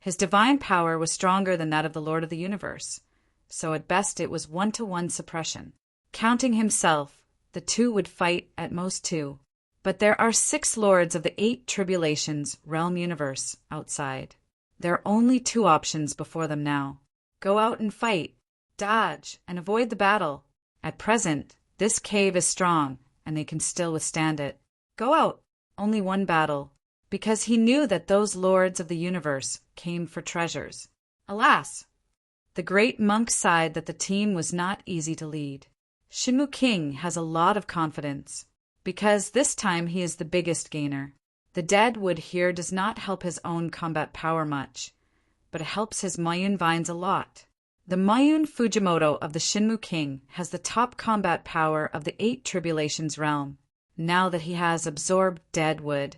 his divine power was stronger than that of the Lord of the Universe, so at best it was 1-to-1 suppression. Counting himself, the 2 would fight at most 2. But there are 6 lords of the 8 tribulations realm universe outside. There are only 2 options before them now. Go out and fight, dodge, and avoid the battle. At present, this cave is strong, and they can still withstand it. Go out, only 1 battle, because he knew that those lords of the universe came for treasures. Alas! The great monk sighed that the team was not easy to lead. Shinmu King has a lot of confidence, because this time he is the biggest gainer. The dead wood here does not help his own combat power much, but it helps his Mayun vines a lot. The Mayun Fujimoto of the Shinmu King has the top combat power of the 8 tribulations realm. Now that he has absorbed dead wood,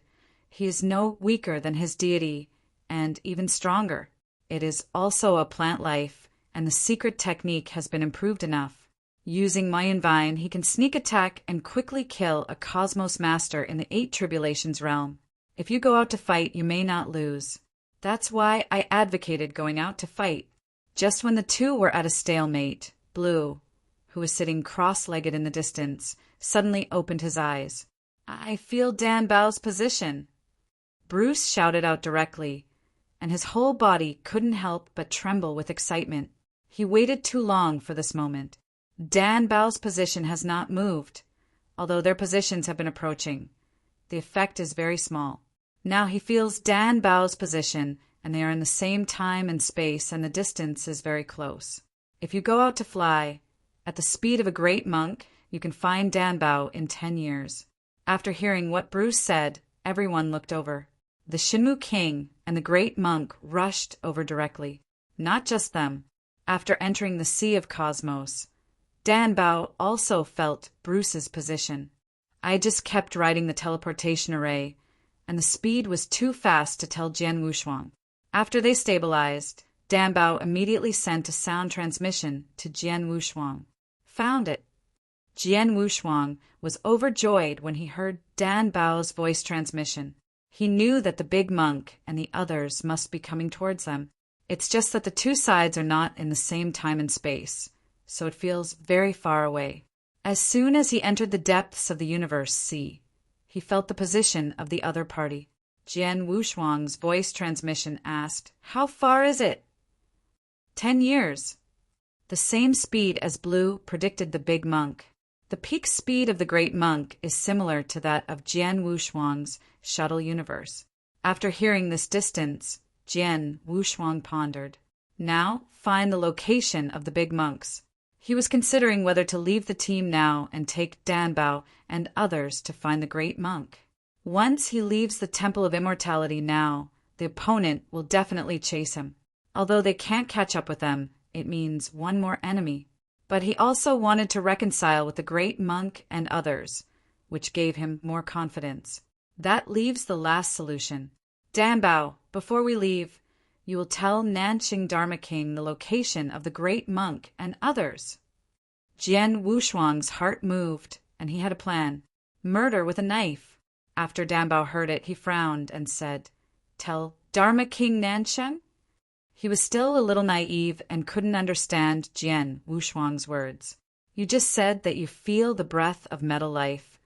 he is no weaker than his deity, and even stronger. It is also a plant life, and the secret technique has been improved enough. Using Mayun Vine, he can sneak attack and quickly kill a Cosmos Master in the 8 tribulations realm. If you go out to fight, you may not lose. That's why I advocated going out to fight. Just when the 2 were at a stalemate, Blue, who was sitting cross-legged in the distance, suddenly opened his eyes. "I feel Dan Bao's position." Bruce shouted out directly, and his whole body couldn't help but tremble with excitement. He waited too long for this moment. Dan Bao's position has not moved, although their positions have been approaching. The effect is very small. Now he feels Dan Bao's position, and they are in the same time and space, and the distance is very close. If you go out to fly, at the speed of a great monk, you can find Dan Bao in 10 years. After hearing what Bruce said, everyone looked over. The Shinmu King and the great monk rushed over directly. Not just them. After entering the Sea of Cosmos, Dan Bao also felt Bruce's position. I just kept riding the teleportation array, and the speed was too fast to tell Jian Wushuang. After they stabilized, Dan Bao immediately sent a sound transmission to Jian Wushuang. Found it. Jian Wushuang was overjoyed when he heard Dan Bao's voice transmission. He knew that the big monk and the others must be coming towards them. It's just that the 2 sides are not in the same time and space, so it feels very far away. As soon as he entered the depths of the universe sea, he felt the position of the other party. Jian Wushuang's voice transmission asked, "How far is it?" 10 years. The same speed as Blue predicted the big monk. The peak speed of the great monk is similar to that of Jian Wushuang's shuttle universe. After hearing this distance, Jian Wushuang pondered. Now, find the location of the big monks. He was considering whether to leave the team now and take Dan Bao and others to find the great monk. Once he leaves the Temple of Immortality now, the opponent will definitely chase him. Although they can't catch up with them, it means 1 more enemy. But he also wanted to reconcile with the great monk and others, which gave him more confidence. That leaves the last solution. Dan Bao, before we leave, you will tell Nanxing Dharma King the location of the great monk and others. Jian Wushuang's heart moved, and he had a plan. Murder with a knife. After Dan Bao heard it, he frowned and said, "Tell Dharma King Nanxing?" He was still a little naive and couldn't understand Jian Wushuang's words. "You just said that you feel the breath of metal life,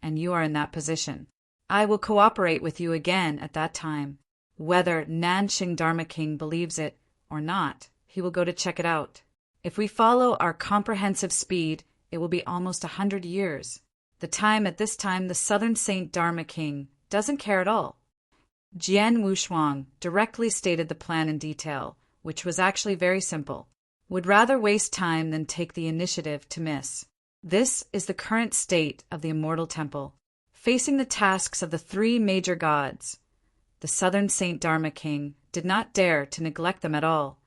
and you are in that position. I will cooperate with you again at that time. Whether Nanxing Dharma King believes it or not, he will go to check it out. If we follow our comprehensive speed, it will be almost 100 years. At this time, the Southern Saint Dharma King doesn't care at all. Jian Wushuang directly stated the plan in detail, which was actually very simple. Would rather waste time than take the initiative to miss. This is the current state of the Immortal Temple, facing the tasks of the three major gods. The Southern Saint Dharma King did not dare to neglect them at all,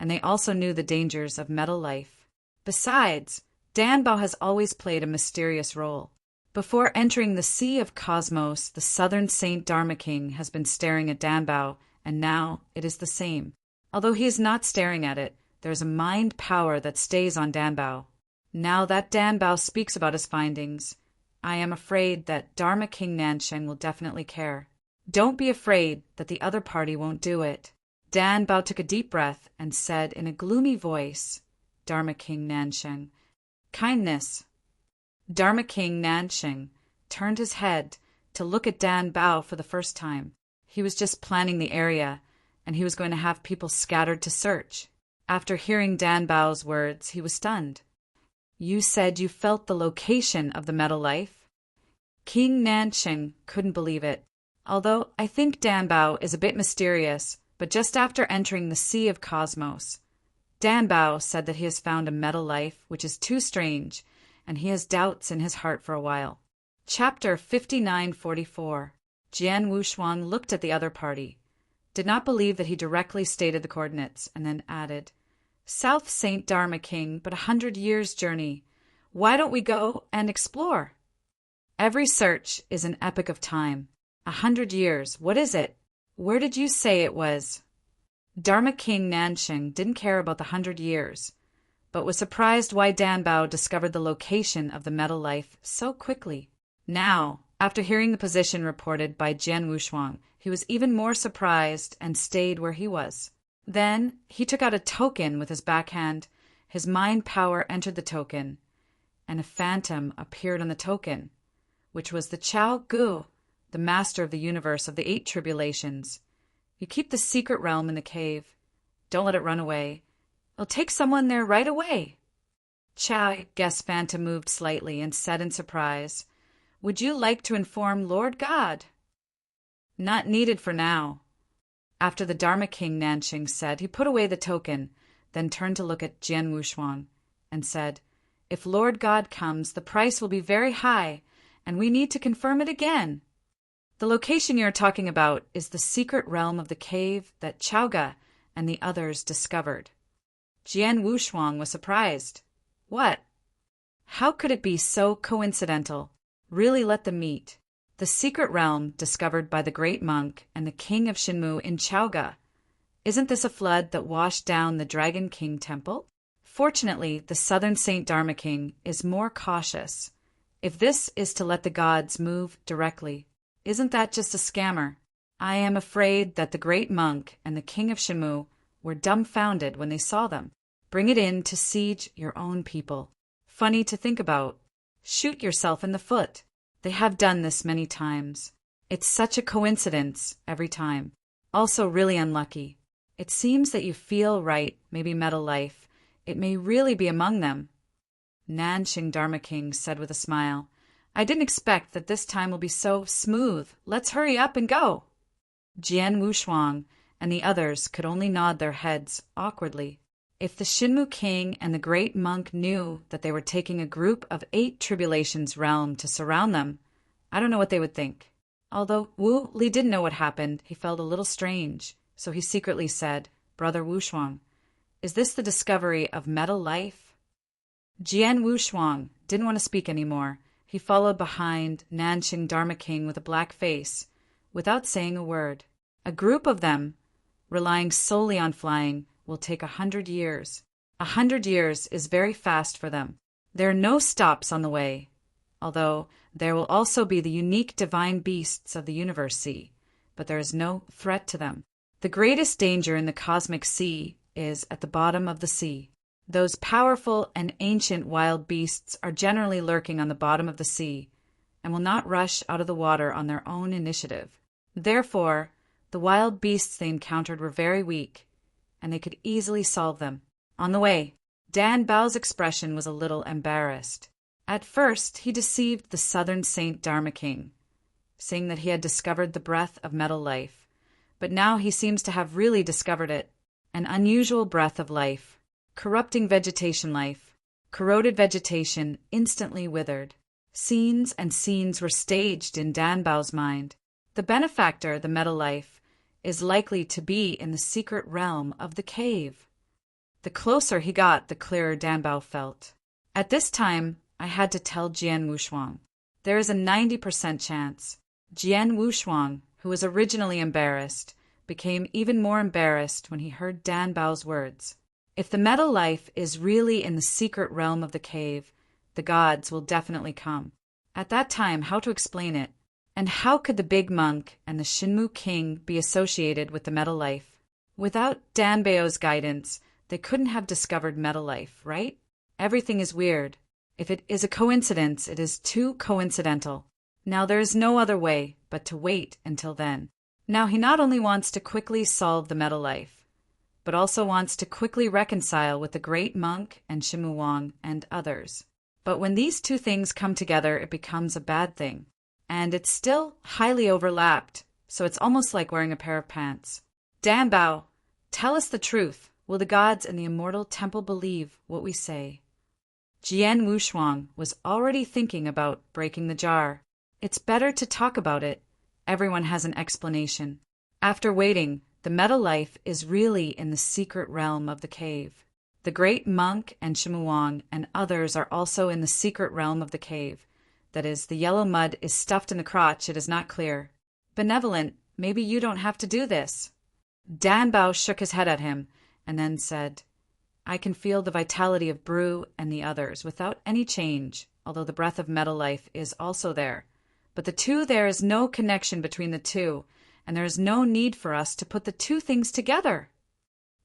and they also knew the dangers of metal life. Besides, Danbao has always played a mysterious role. Before entering the Sea of Cosmos, the Southern Saint Dharma King has been staring at Danbao, and now it is the same. Although he is not staring at it, there is a mind power that stays on Danbao. Now that Danbao speaks about his findings, I am afraid that Dharma King Nansheng will definitely care. Don't be afraid that the other party won't do it. Danbao took a deep breath and said in a gloomy voice, Dharma King Nansheng, kindness. Dharma King Nansheng turned his head to look at Danbao for the first time. He was just planning the area, and he was going to have people scattered to search. After hearing Danbao's words, he was stunned. You said you felt the location of the metal life? King Nansheng couldn't believe it. Although I think Danbao is a bit mysterious, but just after entering the Sea of Cosmos, Danbao said that he has found a metal life which is too strange, and he has doubts in his heart for a while. Chapter 5944. Jian Wushuang looked at the other party, did not believe that he directly stated the coordinates, and then added, South Saint Dharma King, but 100 years' journey. Why don't we go and explore? Every search is an epoch of time. 100 years, what is it? Where did you say it was? Dharma King Nansheng didn't care about the 100 years, but was surprised why Danbao discovered the location of the metal life so quickly. Now, after hearing the position reported by Jian Wushuang, he was even more surprised and stayed where he was. Then he took out a token with his backhand. His mind power entered the token, and a phantom appeared on the token, which was the Chao Gu, the master of the universe of the 8 tribulations. You keep the secret realm in the cave. Don't let it run away. It'll take someone there right away. Chao Guess Phantom moved slightly and said in surprise, Would you like to inform Lord God? Not needed for now. After the Dharma King Nansheng said, he put away the token, then turned to look at Jian Wushuang and said, If Lord God comes, the price will be very high, and we need to confirm it again. The location you are talking about is the secret realm of the cave that Chaoga and the others discovered. Jian Wushuang was surprised. What? How could it be so coincidental? Really let them meet. The secret realm discovered by the great monk and the king of Shinmu in Chaoga. Isn't this a flood that washed down the Dragon King temple? Fortunately, the Southern Saint Dharma King is more cautious. If this is to let the gods move directly, isn't that just a scammer? I am afraid that the great monk and the king of Shinmu were dumbfounded when they saw them. Bring it in to siege your own people. Funny to think about. Shoot yourself in the foot. They have done this many times. It's such a coincidence every time. Also really unlucky. It seems that you feel right, maybe metal life. It may really be among them. Nansheng Dharma King said with a smile, I didn't expect that this time will be so smooth. Let's hurry up and go. Jian Wushuang and the others could only nod their heads awkwardly. If the Shinmu King and the great monk knew that they were taking a group of 8 tribulations realm to surround them, I don't know what they would think. Although Wu Li didn't know what happened, he felt a little strange, so he secretly said, Brother Wushuang, is this the discovery of metal life? Jian Wushuang didn't want to speak anymore. He followed behind Nansheng Dharma King with a black face, without saying a word. A group of them, relying solely on flying, will take 100 years. 100 years is very fast for them. There are no stops on the way, although there will also be the unique divine beasts of the universe sea, but there is no threat to them. The greatest danger in the cosmic sea is at the bottom of the sea. Those powerful and ancient wild beasts are generally lurking on the bottom of the sea and will not rush out of the water on their own initiative. Therefore, the wild beasts they encountered were very weak, and they could easily solve them. On the way, Danbao's expression was a little embarrassed. At first, he deceived the Southern Saint Dharma King, saying that he had discovered the breath of metal life, but now he seems to have really discovered it. An unusual breath of life, corrupting vegetation life, corroded vegetation instantly withered. Scenes and scenes were staged in Danbao's mind. The benefactor, the metal life, is likely to be in the secret realm of the cave. The closer he got, the clearer Danbao felt. At this time, I had to tell Jian Wushuang. There is a 90% chance. Jian Wushuang, who was originally embarrassed, became even more embarrassed when he heard Danbao's words. If the metal life is really in the secret realm of the cave, the gods will definitely come. At that time, how to explain it? And how could the big monk and the Shinmu king be associated with the metal life? Without Danbao's guidance, they couldn't have discovered metal life, right? Everything is weird. If it is a coincidence, it is too coincidental. Now there is no other way but to wait until then. Now he not only wants to quickly solve the metal life, but also wants to quickly reconcile with the great monk and Shimu Wang and others. But when these two things come together, it becomes a bad thing. And it's still highly overlapped, so it's almost like wearing a pair of pants. Danbao, tell us the truth. Will the gods in the Immortal Temple believe what we say? Jian Wushuang was already thinking about breaking the jar. It's better to talk about it. Everyone has an explanation. After waiting, the metal life is really in the secret realm of the cave. The great monk and Shimu Wang and others are also in the secret realm of the cave. That is, the yellow mud is stuffed in the crotch, it is not clear. Benevolent, maybe you don't have to do this. Danbao shook his head at him and then said, I can feel the vitality of Brew and the others without any change, although the breath of metal life is also there. But the two, there is no connection between the two, and there is no need for us to put the two things together.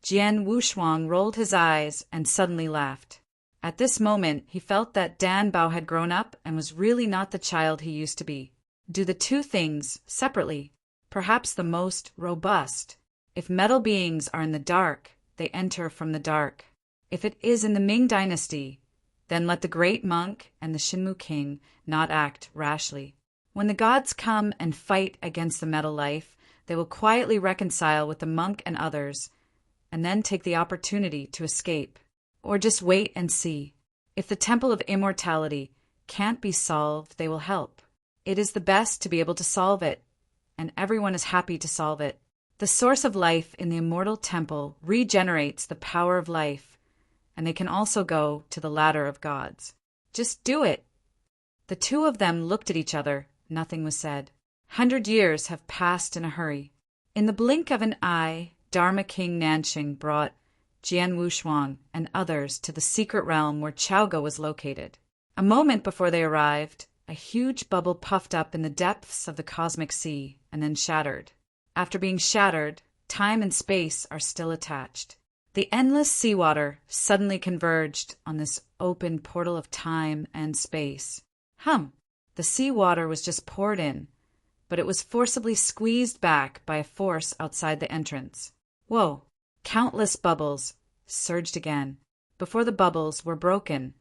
Jian Wushuang rolled his eyes and suddenly laughed. At this moment, he felt that Danbao had grown up and was really not the child he used to be. Do the two things separately, perhaps the most robust. If metal beings are in the dark, they enter from the dark. If it is in the Ming dynasty, then let the great monk and the Shinmu king not act rashly. When the gods come and fight against the metal life, they will quietly reconcile with the monk and others, and then take the opportunity to escape. Or just wait and see. If the Temple of Immortality can't be solved, they will help. It is the best to be able to solve it, and everyone is happy to solve it. The source of life in the Immortal Temple regenerates the power of life, and they can also go to the ladder of gods. Just do it. The two of them looked at each other. Nothing was said. 100 years have passed in a hurry. In the blink of an eye, Dharma King Nanxing brought Jian Wushuang and others to the secret realm where Chaoga was located. A moment before they arrived, a huge bubble puffed up in the depths of the cosmic sea and then shattered. After being shattered, time and space are still attached. The endless seawater suddenly converged on this open portal of time and space. The seawater was just poured in, but it was forcibly squeezed back by a force outside the entrance. Whoa! Countless bubbles surged again. Before the bubbles were broken,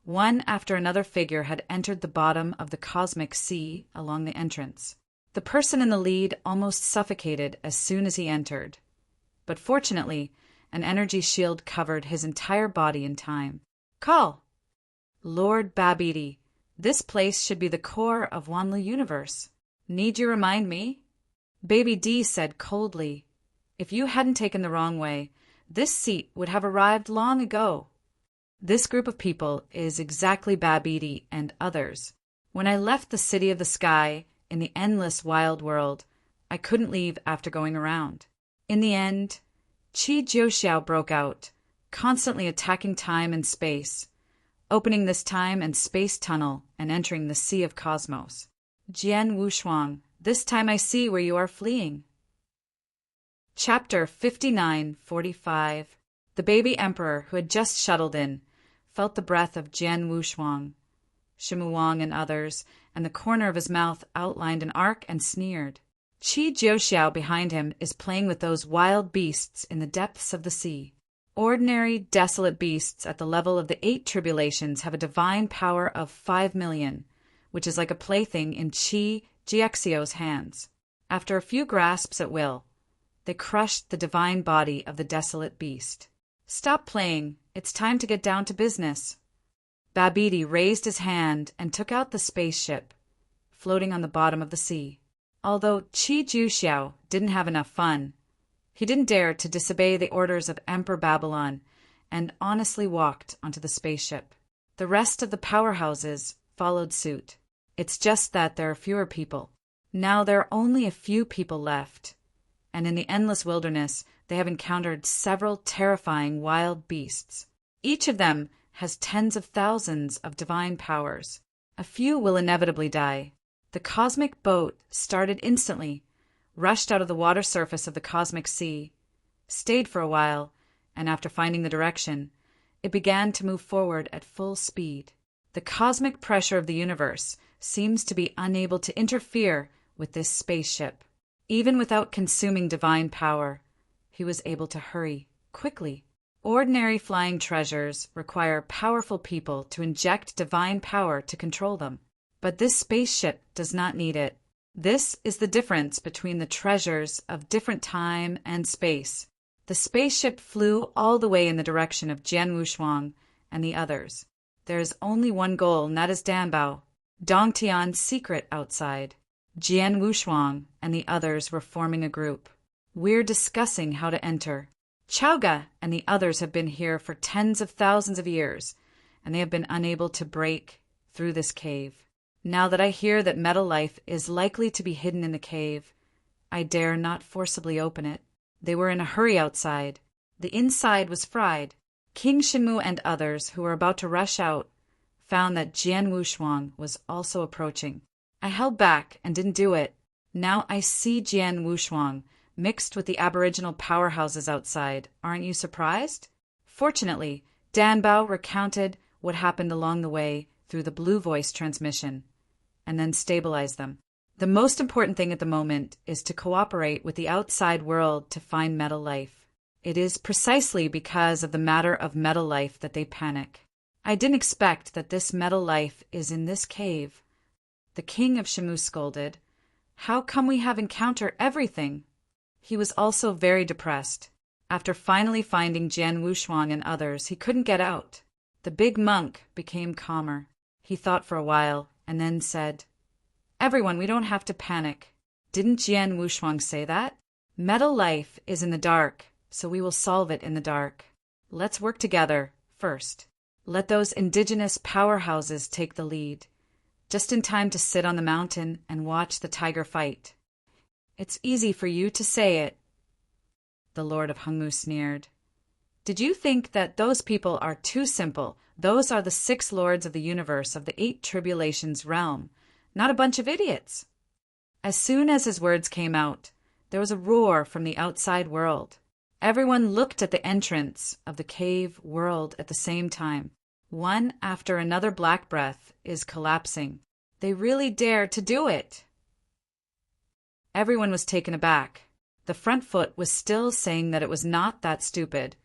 one after another figure had entered the bottom of the cosmic sea along the entrance. The person in the lead almost suffocated as soon as he entered. But fortunately, an energy shield covered his entire body in time. Call! Lord Babidi, this place should be the core of Wanlu universe. Need you remind me? Baby D said coldly, if you hadn't taken the wrong way, this seat would have arrived long ago. This group of people is exactly Babidi and others. When I left the city of the sky in the endless wild world, I couldn't leave after going around. In the end, Qi Jiuxiao broke out, constantly attacking time and space, opening this time and space tunnel and entering the Sea of Cosmos. Jian Wushuang, this time I see where you are fleeing. Chapter 5945. The baby emperor who had just shuttled in felt the breath of Jian Wushuang, Shimu Wang and others, and the corner of his mouth outlined an arc and sneered. Qi Jiuxiao behind him is playing with those wild beasts in the depths of the sea. Ordinary, desolate beasts at the level of the 8 tribulations have a divine power of 5 million, which is like a plaything in Qi Jiexio's hands. After a few grasps at will, They crushed the divine body of the desolate beast. "Stop playing. It's time to get down to business." Babidi raised his hand and took out the spaceship, floating on the bottom of the sea. Although Qi Juxiao didn't have enough fun, he didn't dare to disobey the orders of Emperor Babylon and honestly walked onto the spaceship. The rest of the powerhouses followed suit. It's just that there are fewer people. Now there are only a few people left, and in the endless wilderness they have encountered several terrifying wild beasts. Each of them has tens of thousands of divine powers. A few will inevitably die. The cosmic boat started instantly, rushed out of the water surface of the cosmic sea, stayed for a while, and after finding the direction, it began to move forward at full speed. The cosmic pressure of the universe seems to be unable to interfere with this spaceship. Even without consuming divine power, he was able to hurry quickly. Ordinary flying treasures require powerful people to inject divine power to control them. But this spaceship does not need it. This is the difference between the treasures of different time and space. The spaceship flew all the way in the direction of Jian Wushuang and the others. There is only one goal, and that is Danbao, Dongtian's secret outside. Jian Wushuang and the others were forming a group. "We're discussing how to enter. Chaoga and the others have been here for tens of thousands of years, and they have been unable to break through this cave. Now that I hear that metal life is likely to be hidden in the cave, I dare not forcibly open it." They were in a hurry outside. The inside was fried. King Shenmu and others who were about to rush out found that Jian Wushuang was also approaching. I held back and didn't do it. Now I see Jian Wushuang mixed with the aboriginal powerhouses outside. Aren't you surprised? Fortunately, Danbao recounted what happened along the way through the Blue Voice transmission, and then stabilized them. The most important thing at the moment is to cooperate with the outside world to find metal life. It is precisely because of the matter of metal life that they panic. I didn't expect that this metal life is in this cave. The king of Shenmu scolded. "How come we have encountered everything?" He was also very depressed. After finally finding Jian Wushuang and others, he couldn't get out. The big monk became calmer. He thought for a while and then said, "Everyone, we don't have to panic. Didn't Jian Wushuang say that? Metal life is in the dark, so we will solve it in the dark. Let's work together first. Let those indigenous powerhouses take the lead, just in time to sit on the mountain and watch the tiger fight." "It's easy for you to say it," the Lord of Hengmu sneered. "Did you think that those people are too simple? Those are the 6 lords of the universe of the 8 tribulations realm, not a bunch of idiots." As soon as his words came out, there was a roar from the outside world. Everyone looked at the entrance of the cave world at the same time. One after another black breath is collapsing. They really dared to do it. Everyone was taken aback. The front foot was still saying that it was not that stupid,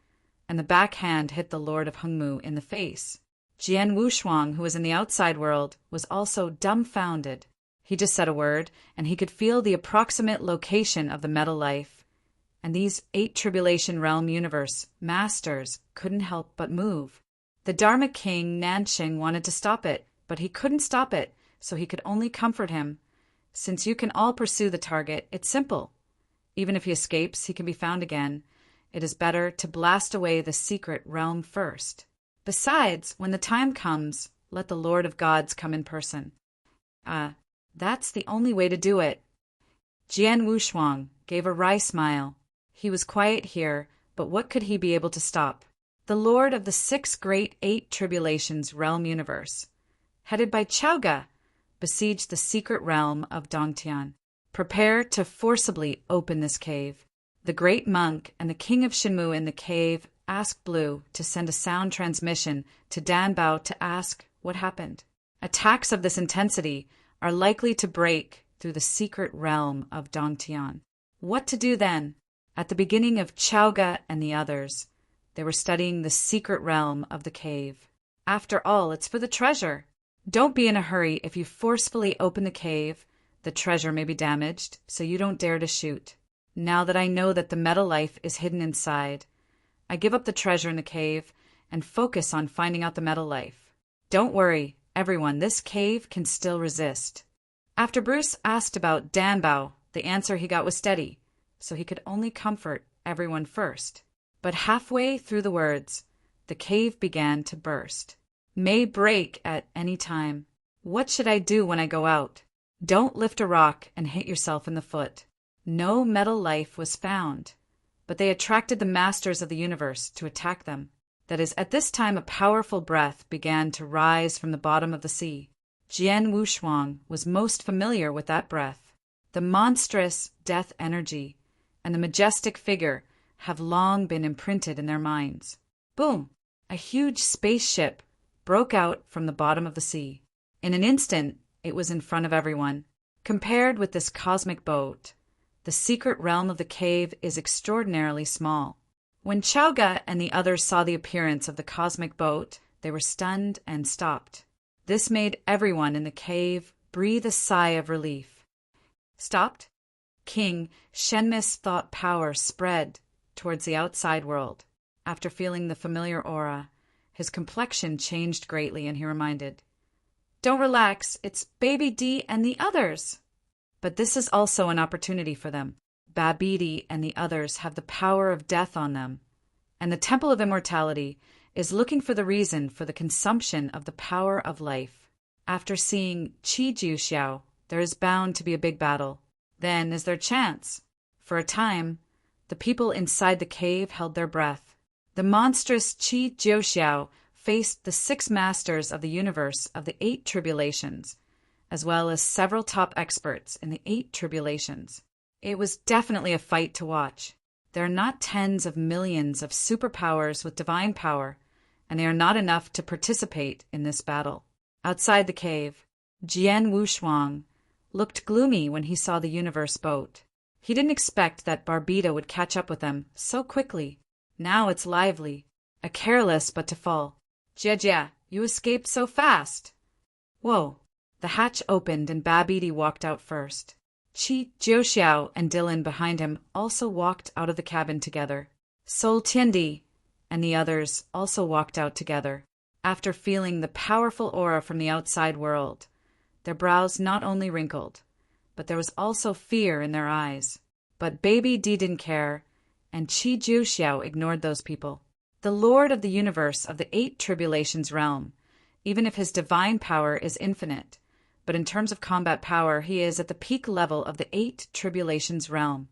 and the back hand hit the Lord of Hengmu in the face. Jian Wushuang, who was in the outside world, was also dumbfounded. He just said a word, and he could feel the approximate location of the metal life. And these 8 tribulation realm universe masters couldn't help but move. The Dharma king Nansheng wanted to stop it, but he couldn't stop it, so he could only comfort him. Since you can all pursue the target, it's simple. Even if he escapes, he can be found again. It is better to blast away the secret realm first. Besides, when the time comes, let the Lord of Gods come in person. That's the only way to do it. Jian Wushuang gave a wry smile. He was quiet here, but what could he be able to stop? The Lord of the 6 great 8 tribulations realm universe, headed by Chaoga, besieged the secret realm of Dongtian. Prepare to forcibly open this cave. The great monk and the king of Shenmu in the cave asked Blue to send a sound transmission to Danbao to ask what happened. Attacks of this intensity are likely to break through the secret realm of Dongtian. What to do then? At the beginning of Chaoga and the others, they were studying the secret realm of the cave. After all, it's for the treasure. Don't be in a hurry. If you forcefully open the cave, the treasure may be damaged, so you don't dare to shoot. Now that I know that the meta life is hidden inside, I give up the treasure in the cave and focus on finding out the meta life. Don't worry, everyone, this cave can still resist. After Bruce asked about Danbao, the answer he got was steady, so he could only comfort everyone first. But halfway through the words, the cave began to burst. May break at any time. What should I do when I go out? Don't lift a rock and hit yourself in the foot. No metal life was found, but they attracted the masters of the universe to attack them. That is, at this time a powerful breath began to rise from the bottom of the sea. Jian Wushuang was most familiar with that breath. The monstrous death energy and the majestic figure have long been imprinted in their minds. Boom! A huge spaceship broke out from the bottom of the sea. In an instant, it was in front of everyone. Compared with this cosmic boat, the secret realm of the cave is extraordinarily small. When Chowga and the others saw the appearance of the cosmic boat, they were stunned and stopped. This made everyone in the cave breathe a sigh of relief. Stopped? King Shenmis' thought power spread towards the outside world. After feeling the familiar aura, his complexion changed greatly, and he reminded, "Don't relax, it's Baby D and the others." But this is also an opportunity for them. Babidi and the others have the power of death on them, and the Temple of Immortality is looking for the reason for the consumption of the power of life. After seeing Qi Jiu Xiao, there is bound to be a big battle. Then is their chance. For a time, the people inside the cave held their breath. The monstrous Qi Jiu Xiao faced the 6 masters of the universe of the 8 tribulations, as well as several top experts in the 8 tribulations. It was definitely a fight to watch. There are not tens of millions of superpowers with divine power, and they are not enough to participate in this battle. Outside the cave, Jian Wushuang looked gloomy when he saw the universe boat. He didn't expect that Barbita would catch up with them so quickly. Now it's lively, a careless but to fall. Jia, you escaped so fast. Whoa. The hatch opened and Babidi walked out first. Qi Jiuxiao and Dylan behind him also walked out of the cabin together. Sol Tiendi and the others also walked out together. After feeling the powerful aura from the outside world, their brows not only wrinkled, but there was also fear in their eyes. But Baby D didn't care, and Qi Jiuxiao ignored those people. The Lord of the universe of the 8 tribulations realm, even if his divine power is infinite, but in terms of combat power, he is at the peak level of the 8 tribulations realm.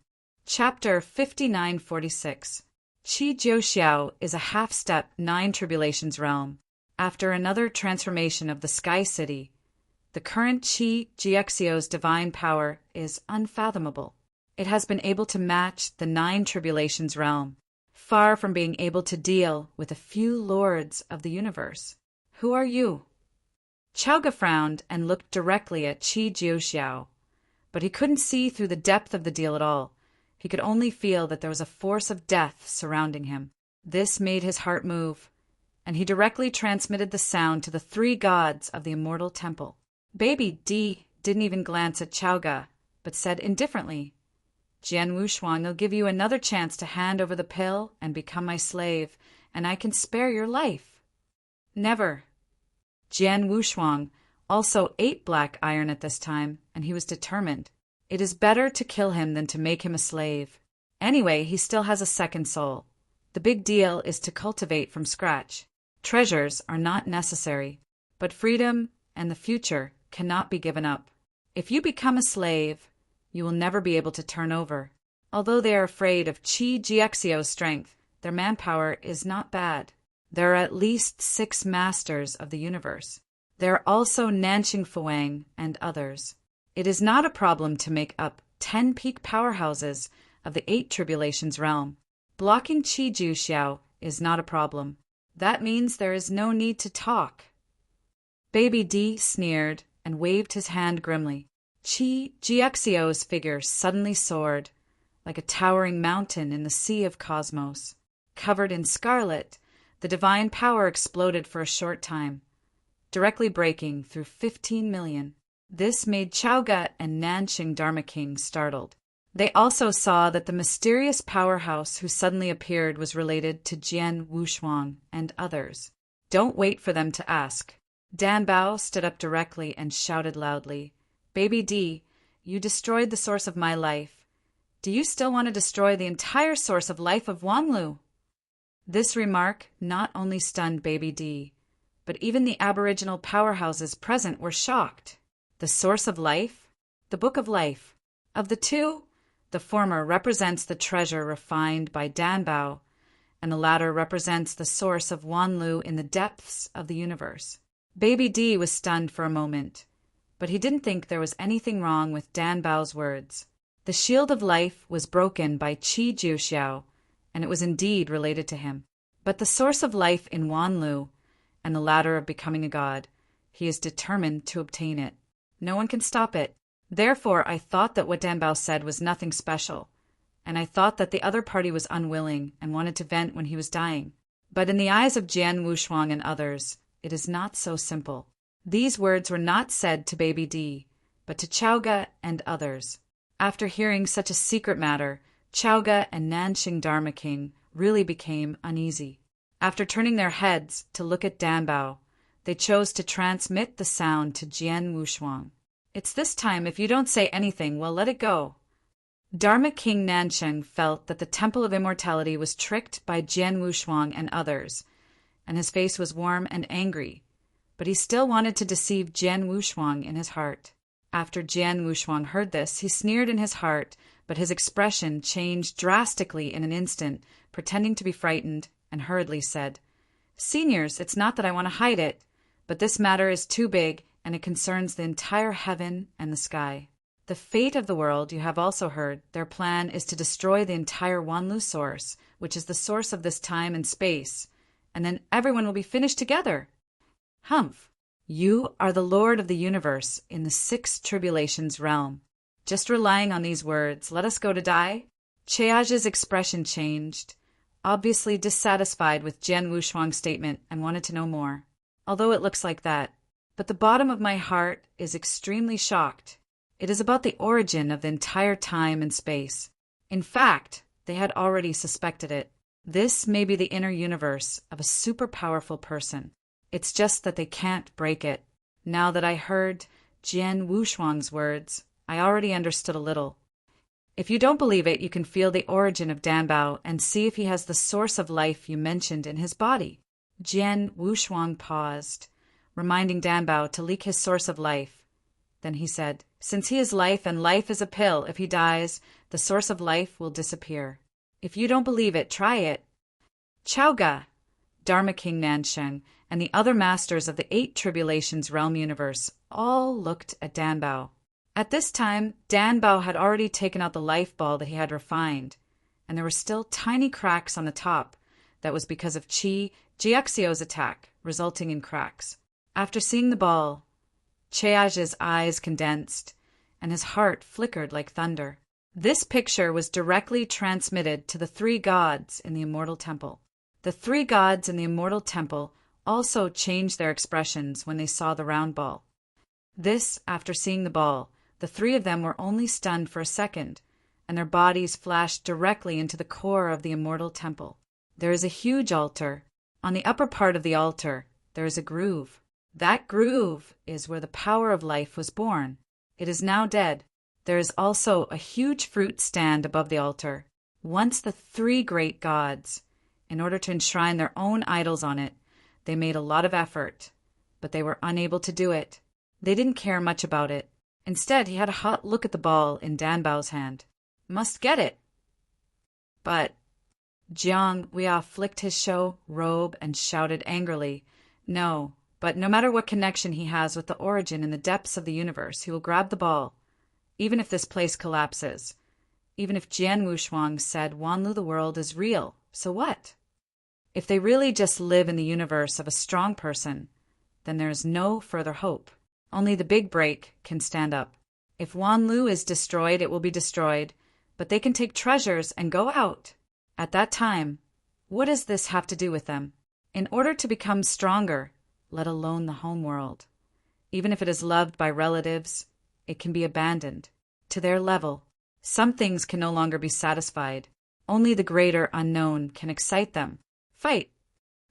Chapter 5946. Qi Jiuxiao is a half-step 9 tribulations realm. After another transformation of the Sky City, the current Qi Jiuxiao's divine power is unfathomable. It has been able to match the 9 tribulations realm, far from being able to deal with a few lords of the universe. Who are you? Chowga frowned and looked directly at Qi Jiuxiao, but he couldn't see through the depth of the deal at all. He could only feel that there was a force of death surrounding him. This made his heart move, and he directly transmitted the sound to the 3 gods of the Immortal Temple. Baby D didn't even glance at Chowga, but said indifferently, "Jian Wushuang, they'll give you another chance to hand over the pill and become my slave, and I can spare your life." "Never." Jian Wushuang also ate black iron at this time, and he was determined. It is better to kill him than to make him a slave. Anyway, he still has a second soul. The big deal is to cultivate from scratch. Treasures are not necessary, but freedom and the future cannot be given up. If you become a slave, you will never be able to turn over. Although they are afraid of Qi Jiuxiao's strength, their manpower is not bad. There are at least 6 masters of the universe. There are also Nanqing Fuang and others. It is not a problem to make up 10 peak powerhouses of the 8 tribulations realm. Blocking Qi Jiuxiao is not a problem. That means there is no need to talk. Baby D sneered and waved his hand grimly. Qi Jiuxiao's figure suddenly soared, like a towering mountain in the sea of cosmos. Covered in scarlet, the divine power exploded for a short time, directly breaking through 15 million. This made Chowga and Nanqing Dharma King startled. They also saw that the mysterious powerhouse who suddenly appeared was related to Jian Wushuang and others. Don't wait for them to ask. Dan Bao stood up directly and shouted loudly, "Baby D, you destroyed the source of my life. Do you still want to destroy the entire source of life of Wanlu?" This remark not only stunned Baby D, but even the aboriginal powerhouses present were shocked. The source of life? The Book of Life. Of the two, the former represents the treasure refined by Danbao, and the latter represents the source of Wanlu in the depths of the universe. Baby D was stunned for a moment, but he didn't think there was anything wrong with Danbao's words. The shield of life was broken by Qi Jiuxiao, and it was indeed related to him. But the source of life in Wanlu, and the ladder of becoming a god, he is determined to obtain it. No one can stop it. Therefore, I thought that what Danbao said was nothing special, and I thought that the other party was unwilling and wanted to vent when he was dying. But in the eyes of Jian Wushuang and others, it is not so simple. These words were not said to Baby D, but to Chaoga and others. After hearing such a secret matter, Chaoga and Nanxing Dharma King really became uneasy. After turning their heads to look at Danbao, they chose to transmit the sound to Jian Wushuang. "It's this time, if you don't say anything, we'll let it go." Dharma King Nanxing felt that the Temple of Immortality was tricked by Jian Wushuang and others, and his face was warm and angry, but he still wanted to deceive Jian Wushuang in his heart. After Jian Wushuang heard this, he sneered in his heart, but his expression changed drastically in an instant, pretending to be frightened, and hurriedly said, "Seniors, it's not that I want to hide it, but this matter is too big, and it concerns the entire heaven and the sky. The fate of the world, you have also heard. Their plan is to destroy the entire Wanlu source, which is the source of this time and space, and then everyone will be finished together." Humph! You are the Lord of the universe in the 6 tribulations realm. Just relying on these words, let us go to die? Cheage's expression changed, obviously dissatisfied with Jian Wushuang's statement and wanted to know more. Although it looks like that, but the bottom of my heart is extremely shocked. It is about the origin of the entire time and space. In fact, they had already suspected it. This may be the inner universe of a super powerful person. It's just that they can't break it. Now that I heard Jian Wushuang's words, I already understood a little. If you don't believe it, you can feel the origin of Danbao and see if he has the source of life you mentioned in his body. Jian Wushuang paused, reminding Danbao to leak his source of life. Then he said, "Since he is life and life is a pill, if he dies, the source of life will disappear. If you don't believe it, try it." Chaoga, Dharma King Nanxing, and the other masters of the 8 tribulations realm universe all looked at Danbao. At this time, Danbao had already taken out the life ball that he had refined, and there were still tiny cracks on the top. That was because of Qi Jiexio's attack, resulting in cracks. After seeing the ball, Cheage's eyes condensed, and his heart flickered like thunder. This picture was directly transmitted to the 3 gods in the Immortal Temple. The 3 gods in the Immortal Temple also changed their expressions when they saw the round ball. This, after seeing the ball, the 3 of them were only stunned for a second, and their bodies flashed directly into the core of the Immortal Temple. There is a huge altar. On the upper part of the altar, there is a groove. That groove is where the power of life was born. It is now dead. There is also a huge fruit stand above the altar. Once the 3 great gods, in order to enshrine their own idols on it, they made a lot of effort, but they were unable to do it. They didn't care much about it. Instead, he had a hot look at the ball in Danbao's hand. "Must get it." But Jiang Weia flicked his show robe and shouted angrily, "No, but no matter what connection he has with the origin in the depths of the universe, he will grab the ball, even if this place collapses. Even if Jian Wushuang said Wanlu the world is real, so what? If they really just live in the universe of a strong person, then there is no further hope. Only the big break can stand up. If Wanlu is destroyed, it will be destroyed, but they can take treasures and go out. At that time, what does this have to do with them? In order to become stronger, let alone the home world, even if it is loved by relatives, it can be abandoned to their level. Some things can no longer be satisfied. Only the greater unknown can excite them. Fight!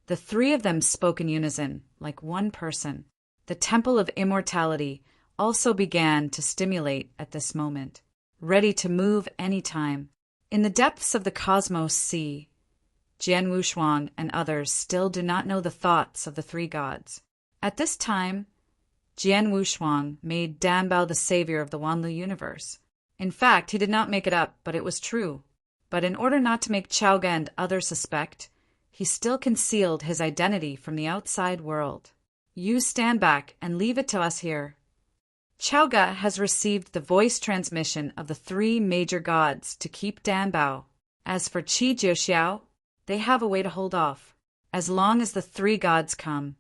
The three of them spoke in unison, like one person. The temple of immortality also began to stimulate at this moment, ready to move any time. In the depths of the cosmos sea, Jian Wushuang and others still do not know the thoughts of the three gods. At this time, Jian Wushuang made Danbao the savior of the Wanlu universe. In fact, he did not make it up, but it was true. But in order not to make Chaoga and others suspect, he still concealed his identity from the outside world. You stand back and leave it to us here. Chaoga has received the voice transmission of the three major gods to keep Danbao. As for Qi Jiuxiao, they have a way to hold off. As long as the three gods come,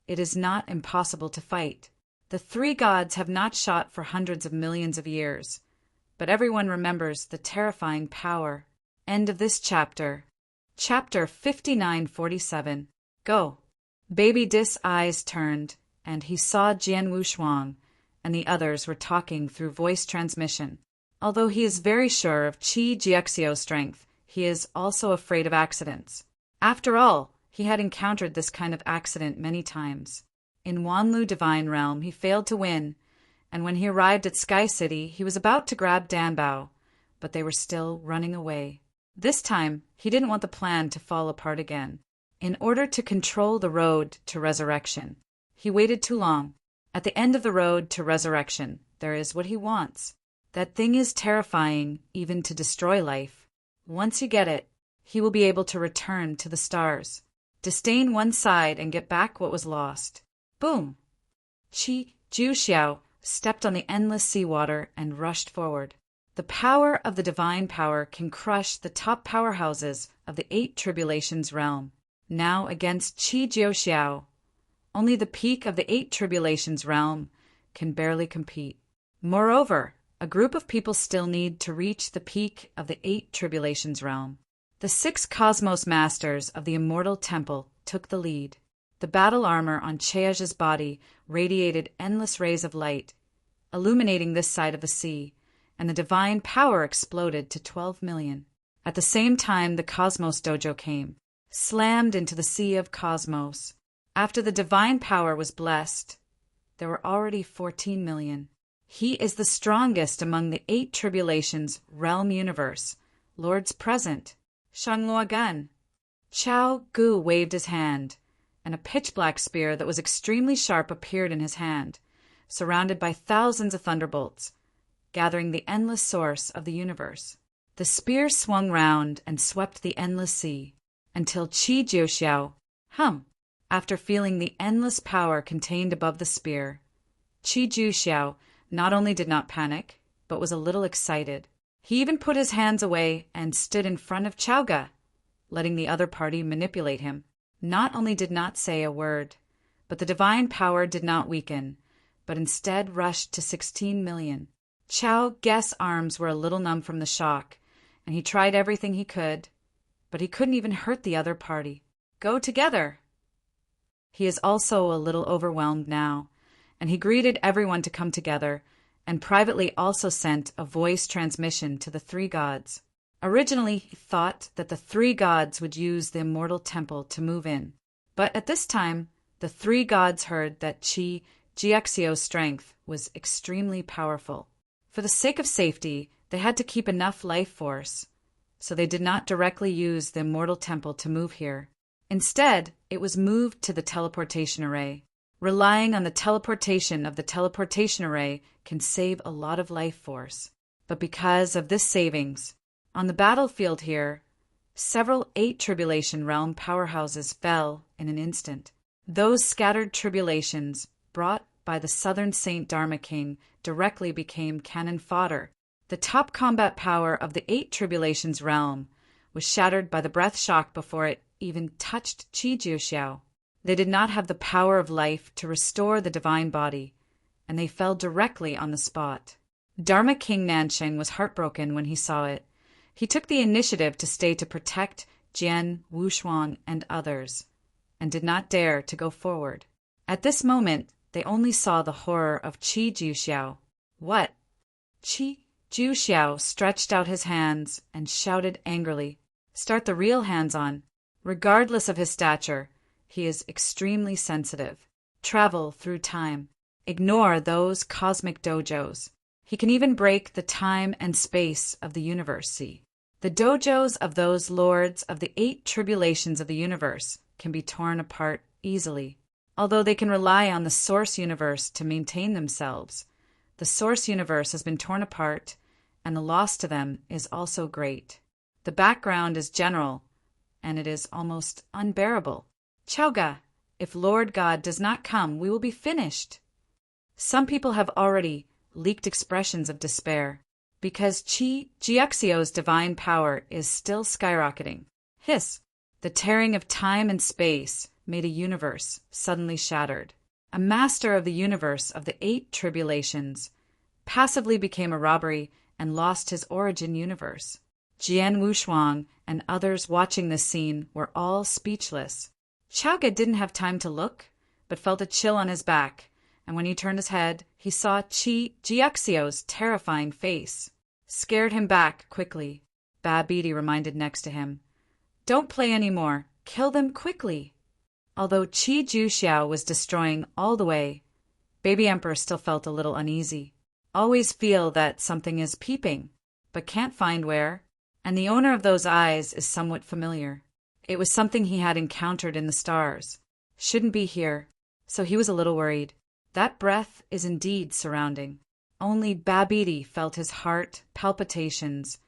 it is not impossible to fight. The three gods have not shot for hundreds of millions of years, but everyone remembers the terrifying power. End of this chapter. Chapter 5947. Go. Baby Dis' eyes turned, and he saw Jian Wushuang and the others were talking through voice transmission. Although he is very sure of Qi Jiuxiao's strength, he is also afraid of accidents. After all, he had encountered this kind of accident many times. In Wanlu Divine Realm, he failed to win, and when he arrived at Sky City, he was about to grab Danbao, but they were still running away. This time, he didn't want the plan to fall apart again. In order to control the road to resurrection, he waited too long. At the end of the road to resurrection, there is what he wants. That thing is terrifying, even to destroy life. Once you get it, he will be able to return to the stars, disdain one side and get back what was lost. Boom! Qi Jiuxiao stepped on the endless seawater and rushed forward. The power of the divine power can crush the top powerhouses of the 8 Tribulations realm. Now against Qi Jiuxiao, only the peak of the 8 Tribulations realm can barely compete. Moreover, a group of people still need to reach the peak of the 8 Tribulations realm. The 6 Cosmos Masters of the Immortal Temple took the lead. The battle armor on Cheage's body radiated endless rays of light, illuminating this side of the sea, and the divine power exploded to 12 million. At the same time, the Cosmos Dojo came, slammed into the sea of cosmos. After the divine power was blessed, there were already 14 million. He is the strongest among the 8 Tribulations realm universe, lords present. Shanglua Gun. Chao Gu waved his hand, and a pitch-black spear that was extremely sharp appeared in his hand, surrounded by thousands of thunderbolts, gathering the endless source of the universe. The spear swung round and swept the endless sea, until Qi Jiuxiao, after feeling the endless power contained above the spear, Qi Jiuxiao not only did not panic, but was a little excited. He even put his hands away and stood in front of Chaoga, letting the other party manipulate him. Not only did not say a word, but the divine power did not weaken, but instead rushed to 16 million. Chaoga's arms were a little numb from the shock, and he tried everything he could, but he couldn't even hurt the other party. Go together! He is also a little overwhelmed now, and he greeted everyone to come together, and privately also sent a voice transmission to the 3 gods. Originally, he thought that the 3 gods would use the Immortal Temple to move in, but at this time, the 3 gods heard that Qi Jiuxiao's strength was extremely powerful. For the sake of safety, they had to keep enough life force, so they did not directly use the Immortal Temple to move here. Instead, it was moved to the teleportation array. Relying on the teleportation of the teleportation array can save a lot of life force. But because of this savings, on the battlefield here, several 8 Tribulation realm powerhouses fell in an instant. Those scattered tribulations, brought by the Southern Saint Dharma King, directly became cannon fodder. The top combat power of the 8 Tribulations realm was shattered by the breath shock before it even touched Qi Jiuxiao. They did not have the power of life to restore the divine body, and they fell directly on the spot. Dharma King Nansheng was heartbroken when he saw it. He took the initiative to stay to protect Jian Wushuang and others, and did not dare to go forward. At this moment, they only saw the horror of Qi Jiuxiao. What? Qi Zhu Xiao stretched out his hands and shouted angrily, "Start the real hands-on. Regardless of his stature, he is extremely sensitive. Travel through time. Ignore those cosmic dojos. He can even break the time and space of the universe. See? The dojos of those lords of the 8 tribulations of the universe can be torn apart easily. Although they can rely on the source universe to maintain themselves, the source universe has been torn apart, and the loss to them is also great. The background is general, and it is almost unbearable. Chauga, if Lord God does not come, we will be finished." Some people have already leaked expressions of despair, because Qi Jiuxiao's divine power is still skyrocketing. Hiss! The tearing of time and space made a universe suddenly shattered. A master of the universe of the 8 tribulations passively became a robbery and lost his origin universe. Jian Wushuang and others watching this scene were all speechless. Chauga didn't have time to look, but felt a chill on his back, and when he turned his head, he saw Qi Jiuxiao's terrifying face. Scared him back quickly. Ba Bidi reminded next to him, "Don't play any more. Kill them quickly." Although Qi Jiuxiao was destroying all the way, Baby Emperor still felt a little uneasy. Always feel that something is peeping, but can't find where, and the owner of those eyes is somewhat familiar. It was something he had encountered in the stars. Shouldn't be here, so he was a little worried. That breath is indeed surrounding. Only Ba Bidi felt his heart palpitations,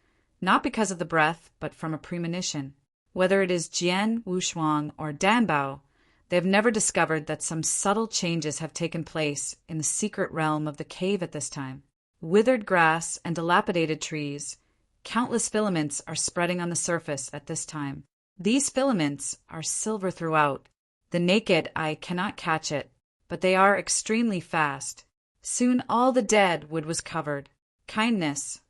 not because of the breath, but from a premonition. Whether it is Jian Wushuang or Danbao, they have never discovered that some subtle changes have taken place in the secret realm of the cave at this time. Withered grass and dilapidated trees, countless filaments are spreading on the surface at this time. These filaments are silver throughout. The naked eye cannot catch it, but they are extremely fast. Soon all the dead wood was covered. Kindness.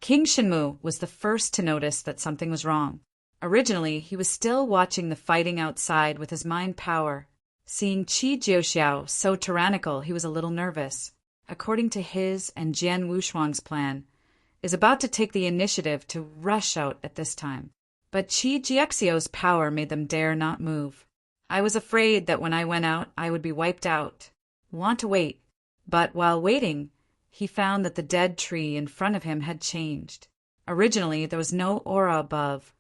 King Shenmu was the first to notice that something was wrong. Originally, he was still watching the fighting outside with his mind power. Seeing Qi Jiuxiao so tyrannical, he was a little nervous. According to his and Jian Wushuang's plan, is about to take the initiative to rush out at this time. But Qi Jiuxiao's power made them dare not move. I was afraid that when I went out, I would be wiped out. Want to wait. But while waiting, he found that the dead tree in front of him had changed. Originally, there was no aura above,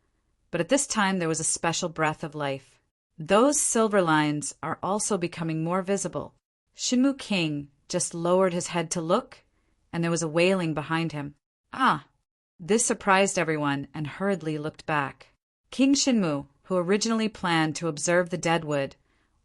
but at this time there was a special breath of life. Those silver lines are also becoming more visible. Shenmu King just lowered his head to look, and there was a wailing behind him. Ah! This surprised everyone and hurriedly looked back. King Shenmu, who originally planned to observe the deadwood,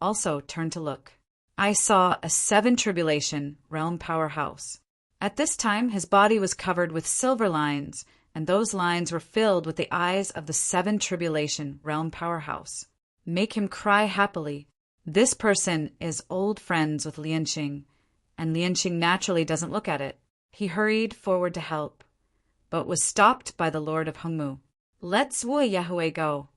also turned to look. I saw a 7 tribulation realm powerhouse. At this time, his body was covered with silver lines, and those lines were filled with the eyes of the 7 tribulation realm powerhouse. Make him cry happily. This person is old friends with Lianqing, and Lianqing naturally doesn't look at it. He hurried forward to help, but was stopped by the Lord of Hengmu. Let Zui Yahweh go.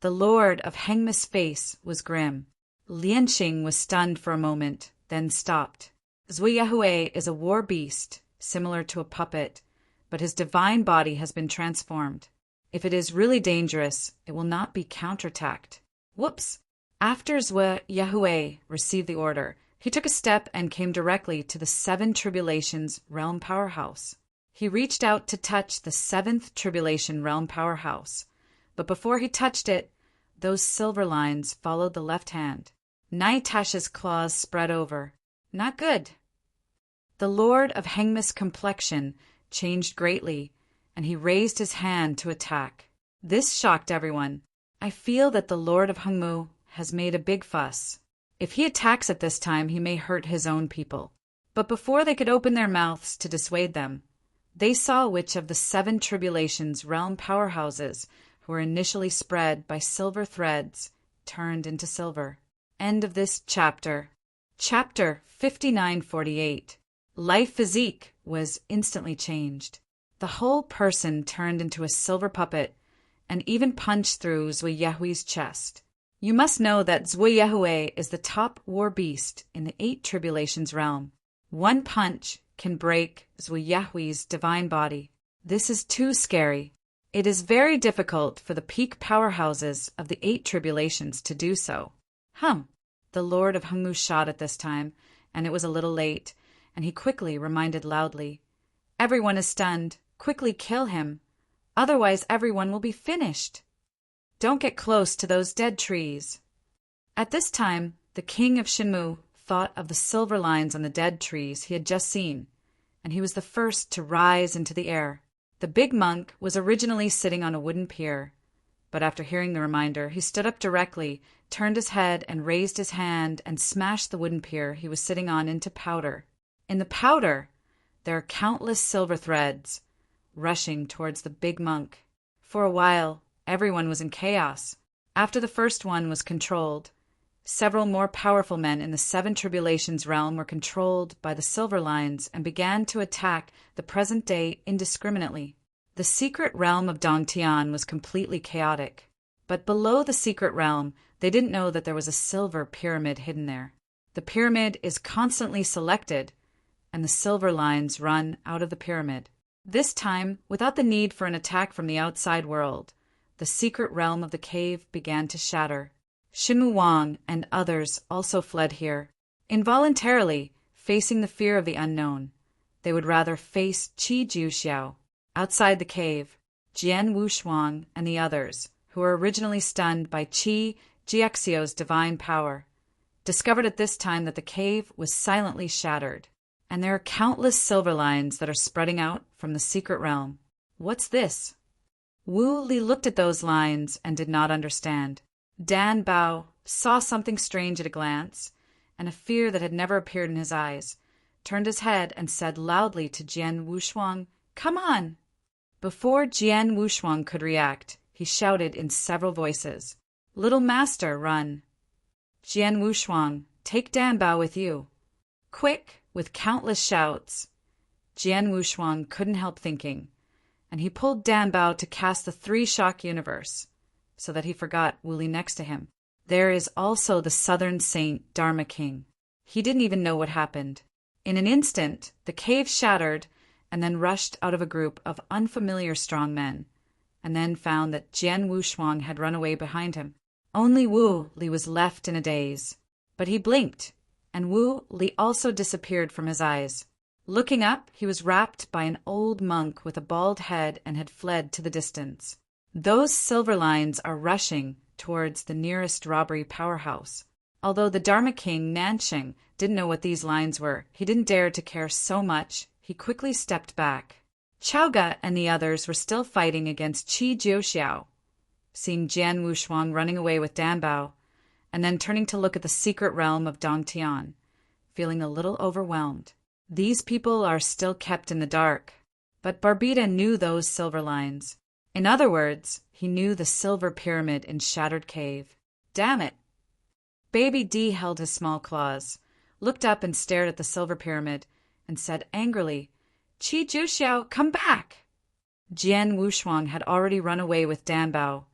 The Lord of Hengmu's face was grim. Lianqing was stunned for a moment, then stopped. Zui Yahweh is a war beast, similar to a puppet, but his divine body has been transformed. If it is really dangerous, it will not be counterattacked. Whoops! After Zui Yahweh received the order, he took a step and came directly to the 7 tribulations realm powerhouse. He reached out to touch the 7th tribulation realm powerhouse, but before he touched it, those silver lines followed the left hand. Naitash's claws spread over. Not good. The Lord of Hengmu's complexion changed greatly, and he raised his hand to attack. This shocked everyone. I feel that the Lord of Hengmu has made a big fuss. If he attacks at this time, he may hurt his own people. But before they could open their mouths to dissuade them, they saw which of the 7 tribulations realm powerhouses who were initially spread by silver threads turned into silver. End of this chapter. Chapter 5948. Life physique was instantly changed. The whole person turned into a silver puppet and even punched through Zui Yahui's chest. You must know that Zui Yahweh is the top war beast in the 8 tribulations realm. One punch can break Zhuyahui's divine body. This is too scary. It is very difficult for the peak powerhouses of the 8 tribulations to do so. The Lord of Hengmu shot at this time, and it was a little late, and he quickly reminded loudly, "Everyone is stunned. Quickly kill him. Otherwise everyone will be finished. Don't get close to those dead trees." At this time, the king of Shenmu thought of the silver lines on the dead trees he had just seen, and he was the first to rise into the air. The big monk was originally sitting on a wooden pier, but after hearing the reminder, he stood up directly, turned his head, and raised his hand and smashed the wooden pier he was sitting on into powder. In the powder, there are countless silver threads rushing towards the big monk. For a while, everyone was in chaos. After the first one was controlled, several more powerful men in the 7 tribulations realm were controlled by the silver lines and began to attack the present day indiscriminately. The secret realm of Dongtian was completely chaotic, but below the secret realm, they didn't know that there was a silver pyramid hidden there. The pyramid is constantly selected, and the silver lines run out of the pyramid. This time, without the need for an attack from the outside world, the secret realm of the cave began to shatter. Shenmu Wang and others also fled here. Involuntarily, facing the fear of the unknown, they would rather face Qi Jiuxiao. Outside the cave, Jian Wushuang and the others, who were originally stunned by Qi Jiexio's divine power, discovered at this time that the cave was silently shattered, and there are countless silver lines that are spreading out from the secret realm. What's this? Wu Li looked at those lines and did not understand. Dan Bao saw something strange at a glance, and a fear that had never appeared in his eyes, turned his head and said loudly to Jian Wushuang, "Come on!" Before Jian Wushuang could react, he shouted in several voices, "Little master, run! Jian Wushuang, take Dan Bao with you!" Quick, with countless shouts, Jian Wushuang couldn't help thinking, and he pulled Dan Bao to cast the 3-shock universe, so that he forgot Wu Li next to him. There is also the southern saint, Dharma King. He didn't even know what happened. In an instant, the cave shattered and then rushed out of a group of unfamiliar strong men, and then found that Jian Wushuang had run away behind him. Only Wu Li was left in a daze. But he blinked, and Wu Li also disappeared from his eyes. Looking up, he was wrapped by an old monk with a bald head and had fled to the distance. Those silver lines are rushing towards the nearest robbery powerhouse. Although the Dharma King, Nansheng, didn't know what these lines were, he didn't dare to care so much. He quickly stepped back. Chaoga and the others were still fighting against Qi Jiuxiao. Seeing Jian Wushuang running away with Dan Bao, and then turning to look at the secret realm of Dongtian, feeling a little overwhelmed. These people are still kept in the dark, but Barbita knew those silver lines. In other words, he knew the silver pyramid in Shattered Cave. Damn it! Baby D held his small claws, looked up and stared at the silver pyramid, and said angrily, "Qi Jiuxiao, come back!" Jian Wushuang had already run away with Dan Bao.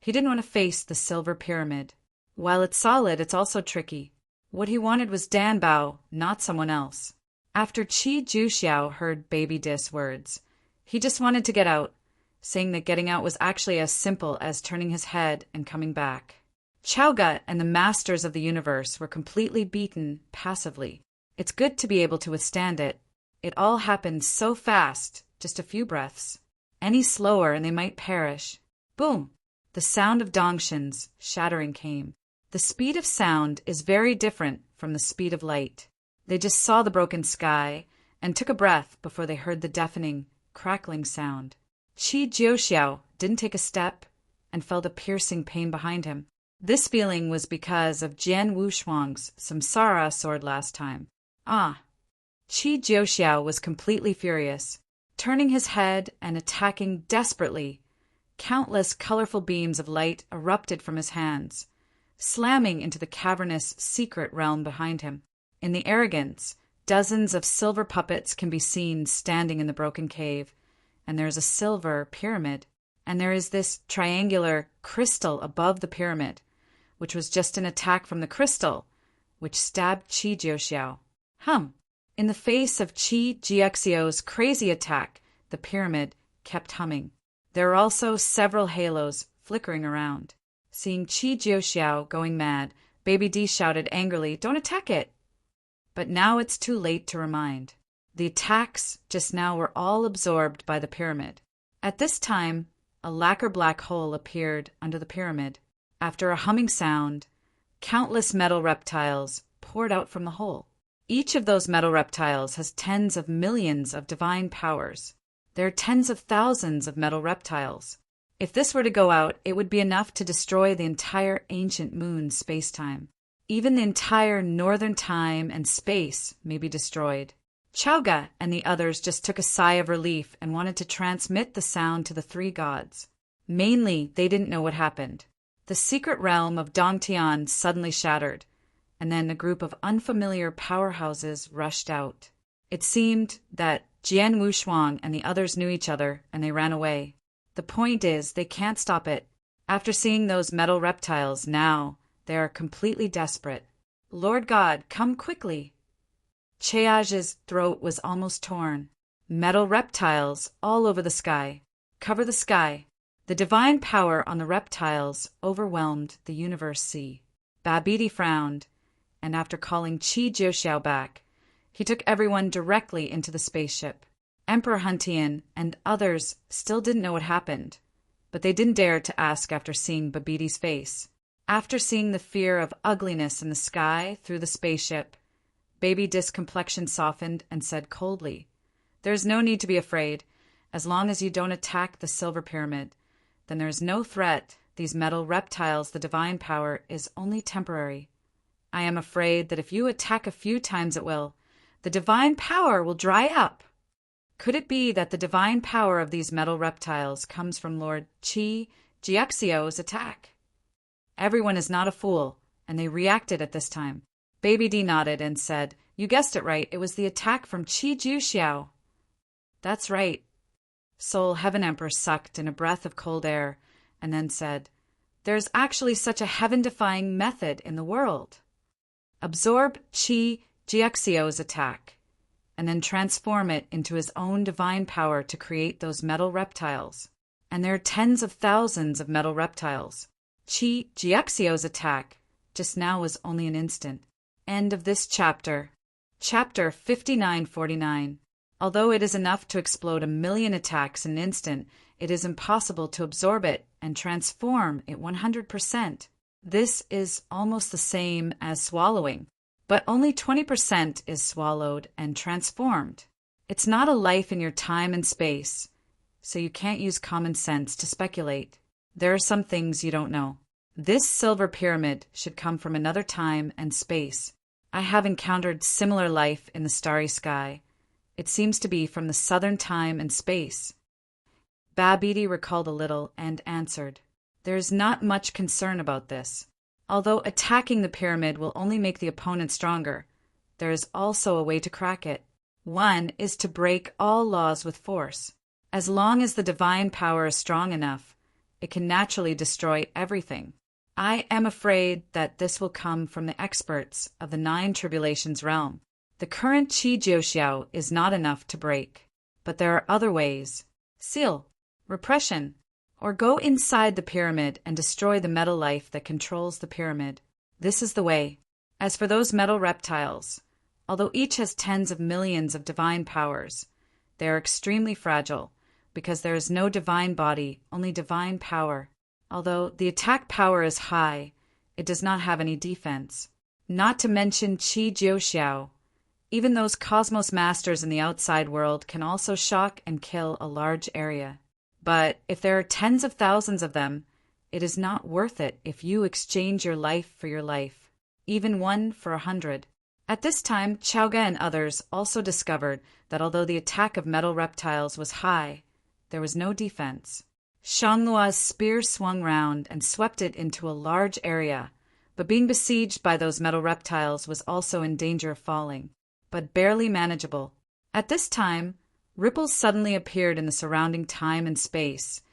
He didn't want to face the silver pyramid. While it's solid, it's also tricky. What he wanted was Dan Bao, not someone else. After Qi Jiuxiao heard Baby Dis' words, he just wanted to get out, saying that getting out was actually as simple as turning his head and coming back. Chaoga and the masters of the universe were completely beaten passively. It's good to be able to withstand it. It all happened so fast, just a few breaths. Any slower and they might perish. Boom! The sound of Dongshins shattering came. The speed of sound is very different from the speed of light. They just saw the broken sky and took a breath before they heard the deafening, crackling sound. Qi Jiuxiao didn't take a step and felt a piercing pain behind him. This feeling was because of Jian Wushuang's Samsara sword last time. Qi Jiuxiao was completely furious, turning his head and attacking desperately. Countless colorful beams of light erupted from his hands, slamming into the cavernous secret realm behind him. In the arrogance, dozens of silver puppets can be seen standing in the broken cave, and there is a silver pyramid, and there is this triangular crystal above the pyramid, which was just an attack from the crystal, which stabbed Qi Jiuxiao. In the face of Chi Gxio's crazy attack, the pyramid kept humming. There were also several halos flickering around. Seeing Chi Jiuxiao going mad, Baby D shouted angrily, "Don't attack it!" But now it's too late to remind. The attacks just now were all absorbed by the pyramid. At this time, a lacquer black hole appeared under the pyramid. After a humming sound, countless metal reptiles poured out from the hole. Each of those metal reptiles has tens of millions of divine powers. There are tens of thousands of metal reptiles. If this were to go out, it would be enough to destroy the entire ancient moon's space-time. Even the entire northern time and space may be destroyed. Chowga and the others just took a sigh of relief and wanted to transmit the sound to the three gods. Mainly, they didn't know what happened. The secret realm of Dongtian suddenly shattered, and then a group of unfamiliar powerhouses rushed out. It seemed that Jian Wushuang and the others knew each other, and they ran away. The point is, they can't stop it. After seeing those metal reptiles, now they are completely desperate. Lord God, come quickly! Cheage's throat was almost torn. Metal reptiles all over the sky. Cover the sky. The divine power on the reptiles overwhelmed the universe sea. Babidi frowned, and after calling Chi Jiuxiao back, he took everyone directly into the spaceship. Emperor Huntian and others still didn't know what happened, but they didn't dare to ask after seeing Babidi's face. After seeing the fear of ugliness in the sky through the spaceship, Baby Di's complexion softened and said coldly, "There's no need to be afraid. As long as you don't attack the Silver Pyramid, then there's no threat. These metal reptiles, the divine power, is only temporary. I am afraid that if you attack a few times at will, the divine power will dry up." Could it be that the divine power of these metal reptiles comes from Lord Chi Jiuxio's attack? Everyone is not a fool, and they reacted at this time. Baby D nodded and said, "You guessed it right, it was the attack from Chi Jiuxiao." "That's right." Soul Heaven Emperor sucked in a breath of cold air, and then said, "There's actually such a heaven-defying method in the world. Absorb Chi Jiuxio's attack, and then transform it into his own divine power to create those metal reptiles. And there are tens of thousands of metal reptiles. Chi Jiuxio's attack just now was only an instant." End of this chapter. Chapter 5949. Although it is enough to explode 1,000,000 attacks in an instant, it is impossible to absorb it and transform it 100%. This is almost the same as swallowing, but only 20% is swallowed and transformed. It's not a life in your time and space, so you can't use common sense to speculate. There are some things you don't know. This silver pyramid should come from another time and space. I have encountered similar life in the starry sky. It seems to be from the southern time and space. Babidi recalled a little and answered, "There is not much concern about this. Although attacking the pyramid will only make the opponent stronger, there is also a way to crack it. One is to break all laws with force. As long as the divine power is strong enough, it can naturally destroy everything. I am afraid that this will come from the experts of the 9 Tribulations realm. The current Chi Jiuxiao is not enough to break, but there are other ways. Seal, repression, or go inside the pyramid and destroy the metal life that controls the pyramid. This is the way. As for those metal reptiles, although each has tens of millions of divine powers, they are extremely fragile because there is no divine body, only divine power. Although the attack power is high, it does not have any defense. Not to mention Chi Jiuxiao. Even those cosmos masters in the outside world can also shock and kill a large area. But if there are tens of thousands of them, it is not worth it if you exchange your life for your life, even one for 100. At this time, Chowga and others also discovered that although the attack of metal reptiles was high, there was no defense. Shanglua's spear swung round and swept it into a large area, but being besieged by those metal reptiles was also in danger of falling, but barely manageable. At this time, ripples suddenly appeared in the surrounding time and space,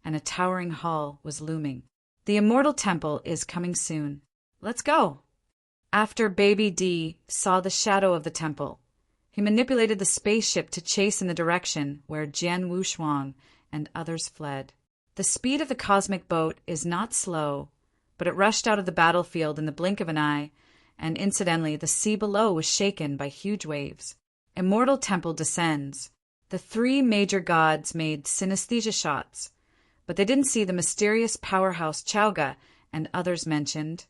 and a towering hall was looming. The Immortal Temple is coming soon. Let's go! After Baby D saw the shadow of the temple, He manipulated the spaceship to chase in the direction where Jian Wushuang and others fled. The speed of the cosmic boat is not slow, but it rushed out of the battlefield in the blink of an eye, and incidentally the sea below was shaken by huge waves. Immortal Temple descends. The three major gods made synesthesia shots, but they didn't see the mysterious powerhouse Chaoga and others mentioned,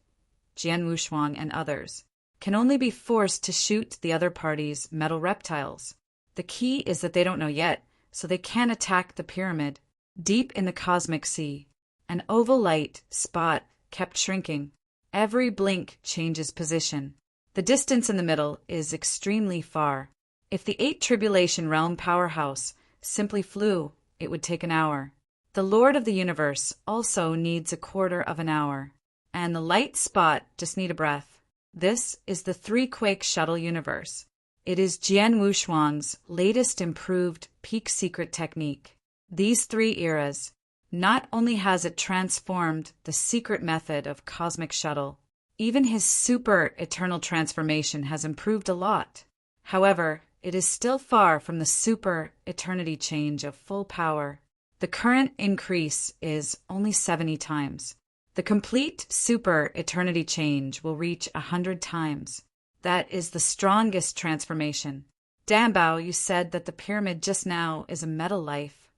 Jian Wushuang and others, can only be forced to shoot the other party's metal reptiles. The key is that they don't know yet, so they can't attack the pyramid. Deep in the cosmic sea, an oval light spot kept shrinking. Every blink changes position. The distance in the middle is extremely far. If the 8 Tribulation Realm powerhouse simply flew, it would take an hour. The Lord of the Universe also needs a quarter of an hour, and the light spot just need a breath. This is the 3-Quake Shuttle universe. It is Jian Wushuang's latest improved peak secret technique. These 3 eras, not only has it transformed the secret method of cosmic shuttle, even his super eternal transformation has improved a lot. However, it is still far from the super eternity change of full power. The current increase is only 70 times. The complete super eternity change will reach 100 times. That is the strongest transformation. Danbao, you said that the pyramid just now is a metal life.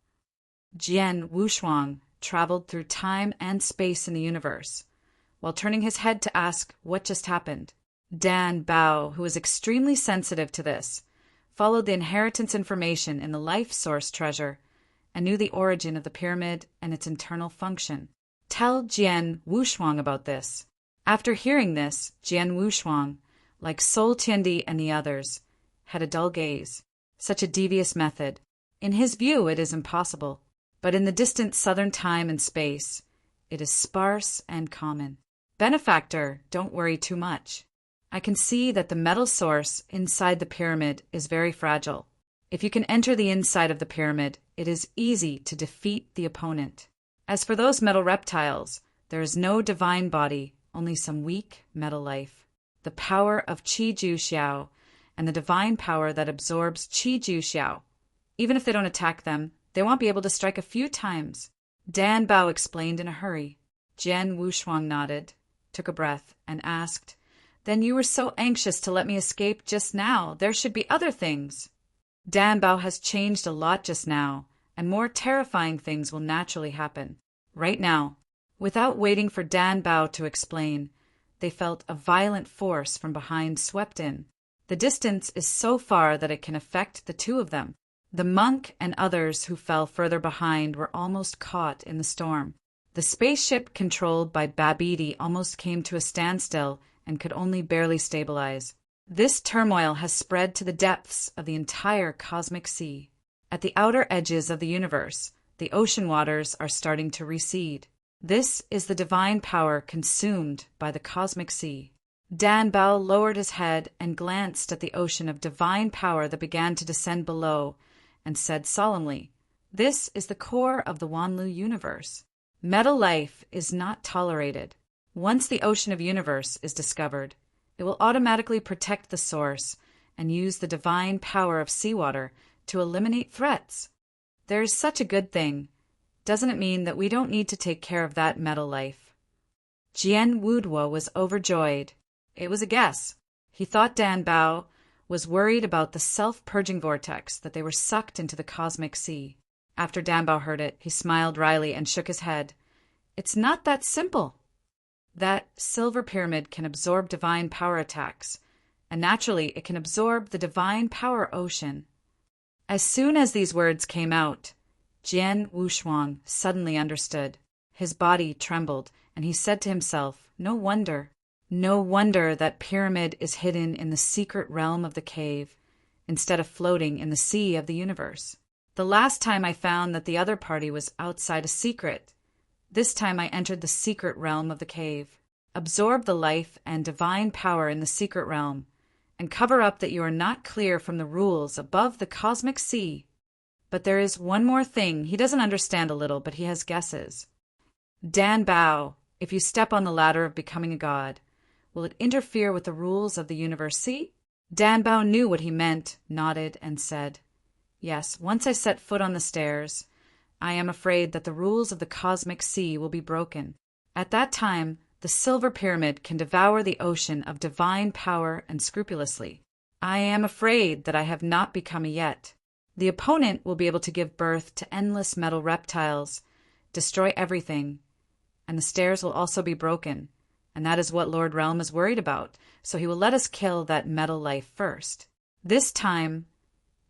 Jian Wushuang traveled through time and space in the universe, while turning his head to ask what just happened. Dan Bao, who was extremely sensitive to this, followed the inheritance information in the life source treasure and knew the origin of the pyramid and its internal function. Tell Jian Wushuang about this. After hearing this, Jian Wushuang, like Sol Tiandi and the others, had a dull gaze. Such a devious method. In his view, it is impossible. But in the distant southern time and space, it is sparse and common. Benefactor, don't worry too much. I can see that the metal source inside the pyramid is very fragile. If you can enter the inside of the pyramid, it is easy to defeat the opponent. As for those metal reptiles, there is no divine body, only some weak metal life. The power of Qi Ju Xiao and the divine power that absorbs Qi Ju Xiao. Even if they don't attack them, they won't be able to strike a few times. Dan Bao explained in a hurry. Jian Wushuang nodded, took a breath, and asked, "Then you were so anxious to let me escape just now. There should be other things." Dan Bao has changed a lot just now, and more terrifying things will naturally happen. Right now, without waiting for Dan Bao to explain, they felt a violent force from behind swept in. The distance is so far that it can affect the two of them. The monk and others who fell further behind were almost caught in the storm. The spaceship controlled by Babidi almost came to a standstill and could only barely stabilize. This turmoil has spread to the depths of the entire cosmic sea. At the outer edges of the universe, the ocean waters are starting to recede. This is the divine power consumed by the cosmic sea. Dan Bao lowered his head and glanced at the ocean of divine power that began to descend below and said solemnly, "This is the core of the Wanlu universe. Metal life is not tolerated. Once the ocean of universe is discovered, it will automatically protect the source and use the divine power of seawater to eliminate threats. There is such a good thing. Doesn't it mean that we don't need to take care of that metal life?" Jian Wuduo was overjoyed. It was a guess. He thought Dan Bao was worried about the self-purging vortex, that they were sucked into the cosmic sea. After Dan Bao heard it, he smiled wryly and shook his head. "It's not that simple. That silver pyramid can absorb divine power attacks, and naturally it can absorb the divine power ocean." As soon as these words came out, Jian Wushuang suddenly understood. His body trembled, and he said to himself, No wonder that pyramid is hidden in the secret realm of the cave, instead of floating in the sea of the universe. The last time I found that the other party was outside a secret. This time I entered the secret realm of the cave. Absorb the life and divine power in the secret realm, and cover up that you are not clear from the rules above the cosmic sea. But there is one more thing. He doesn't understand a little, but he has guesses. Dan Bao, if you step on the ladder of becoming a god, will it interfere with the rules of the universe? See? Danbao knew what he meant, nodded, and said, "Yes, once I set foot on the stairs, I am afraid that the rules of the cosmic sea will be broken. At that time, the Silver Pyramid can devour the ocean of divine power and scrupulously. I am afraid that I have not become yet. The opponent will be able to give birth to endless metal reptiles, destroy everything, and the stairs will also be broken, and that is what Lord Realm is worried about, so he will let us kill that metal life first." This time,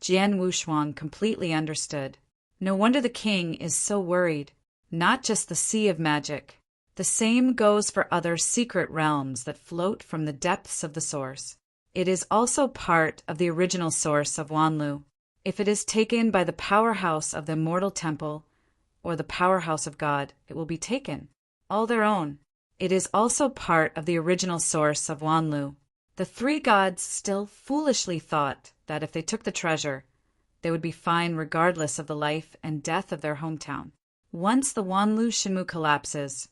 Jian Wushuang completely understood. No wonder the king is so worried. Not just the sea of magic. The same goes for other secret realms that float from the depths of the source. It is also part of the original source of Wanlu. If it is taken by the powerhouse of the Immortal Temple or the powerhouse of God, it will be taken. All their own. It is also part of the original source of Wanlu. The three gods still foolishly thought that if they took the treasure, they would be fine regardless of the life and death of their hometown. Once the Wanlu Shenmue collapses,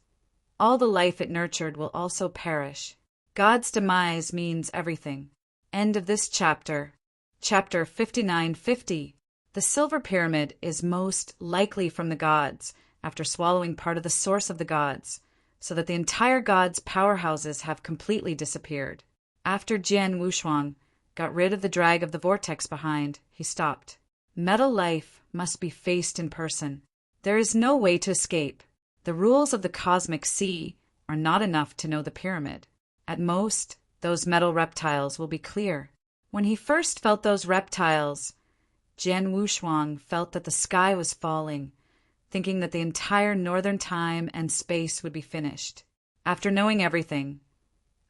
all the life it nurtured will also perish. God's demise means everything. End of this chapter. Chapter 5950. The Silver Pyramid is most likely from the gods, after swallowing part of the source of the gods, so that the entire gods' powerhouses have completely disappeared. After Jian Wushuang got rid of the drag of the vortex behind, he stopped. Metal life must be faced in person. There is no way to escape. The rules of the cosmic sea are not enough to know the pyramid. At most, those metal reptiles will be clear. When he first felt those reptiles, Jian Wushuang felt that the sky was falling, thinking that the entire northern time and space would be finished. After knowing everything,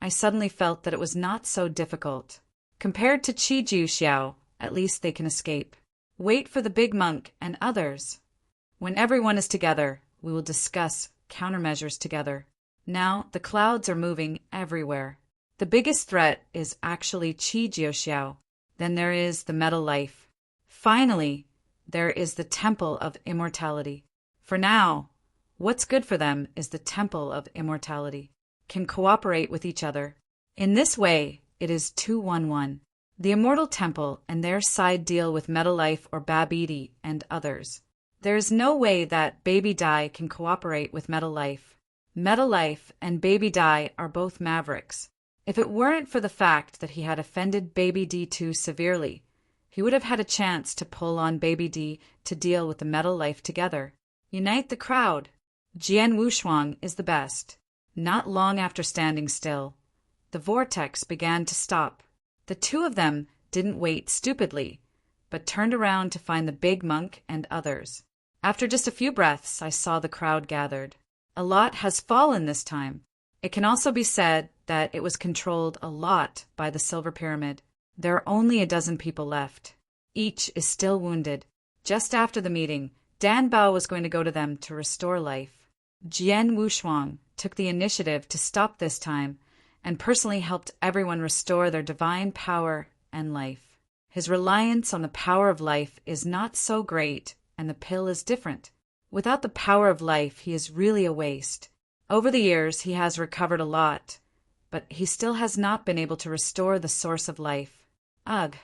I suddenly felt that it was not so difficult. Compared to Qi Jiu Xiao, at least they can escape. Wait for the big monk and others. When everyone is together, we will discuss countermeasures together. Now, the clouds are moving everywhere. The biggest threat is actually Qi Jiu Xiao. Then there is the metal life. Finally, there is the Temple of Immortality. For now, what's good for them is the Temple of Immortality. Can cooperate with each other. In this way, it is 2-1-1. The Immortal Temple and their side deal with Metal Life or Babidi and others. There is no way that Baby Dai can cooperate with Metal Life. Metal Life and Baby Dai are both mavericks. If it weren't for the fact that he had offended Baby D2 severely, he would have had a chance to pull on Baby D to deal with the Metal Life together. Unite the crowd. Jian Wushuang is the best. Not long after standing still, the vortex began to stop. The two of them didn't wait stupidly, but turned around to find the big monk and others. After just a few breaths, I saw the crowd gathered. A lot has fallen this time. It can also be said that it was controlled a lot by the Silver Pyramid. There are only a dozen people left. Each is still wounded. Just after the meeting, Danbao was going to go to them to restore life. Jian Wushuang took the initiative to stop this time and personally helped everyone restore their divine power and life. His reliance on the power of life is not so great, and the pill is different. Without the power of life, he is really a waste. Over the years, he has recovered a lot, but he still has not been able to restore the source of life. Ugh.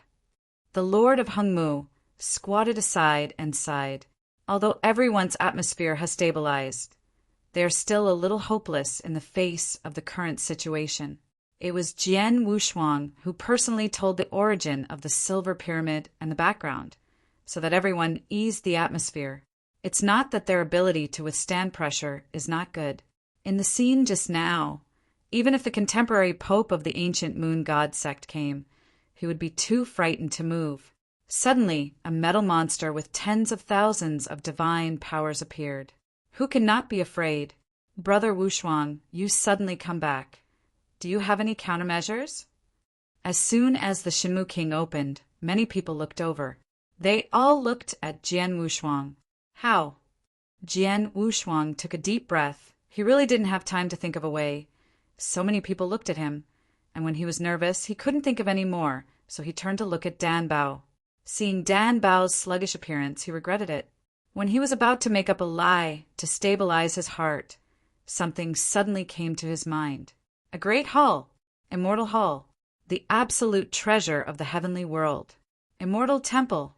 The Lord of Hengmu squatted aside and sighed. Although everyone's atmosphere has stabilized, they are still a little hopeless in the face of the current situation. It was Jian Wushuang who personally told the origin of the Silver Pyramid and the background, so that everyone eased the atmosphere. It's not that their ability to withstand pressure is not good. In the scene just now, even if the contemporary pope of the ancient moon god sect came, he would be too frightened to move. Suddenly, a metal monster with tens of thousands of divine powers appeared. Who cannot be afraid? Brother Wushuang, you suddenly come back. Do you have any countermeasures? As soon as the Shenmue King opened, many people looked over. They all looked at Jian Wushuang. How? Jian Wushuang took a deep breath. He really didn't have time to think of a way. So many people looked at him, and when he was nervous, he couldn't think of any more, so he turned to look at Danbao. Seeing Danbao's sluggish appearance, he regretted it. When he was about to make up a lie to stabilize his heart, something suddenly came to his mind. A great hall, Immortal Hall. the absolute treasure of the heavenly world. Immortal Temple.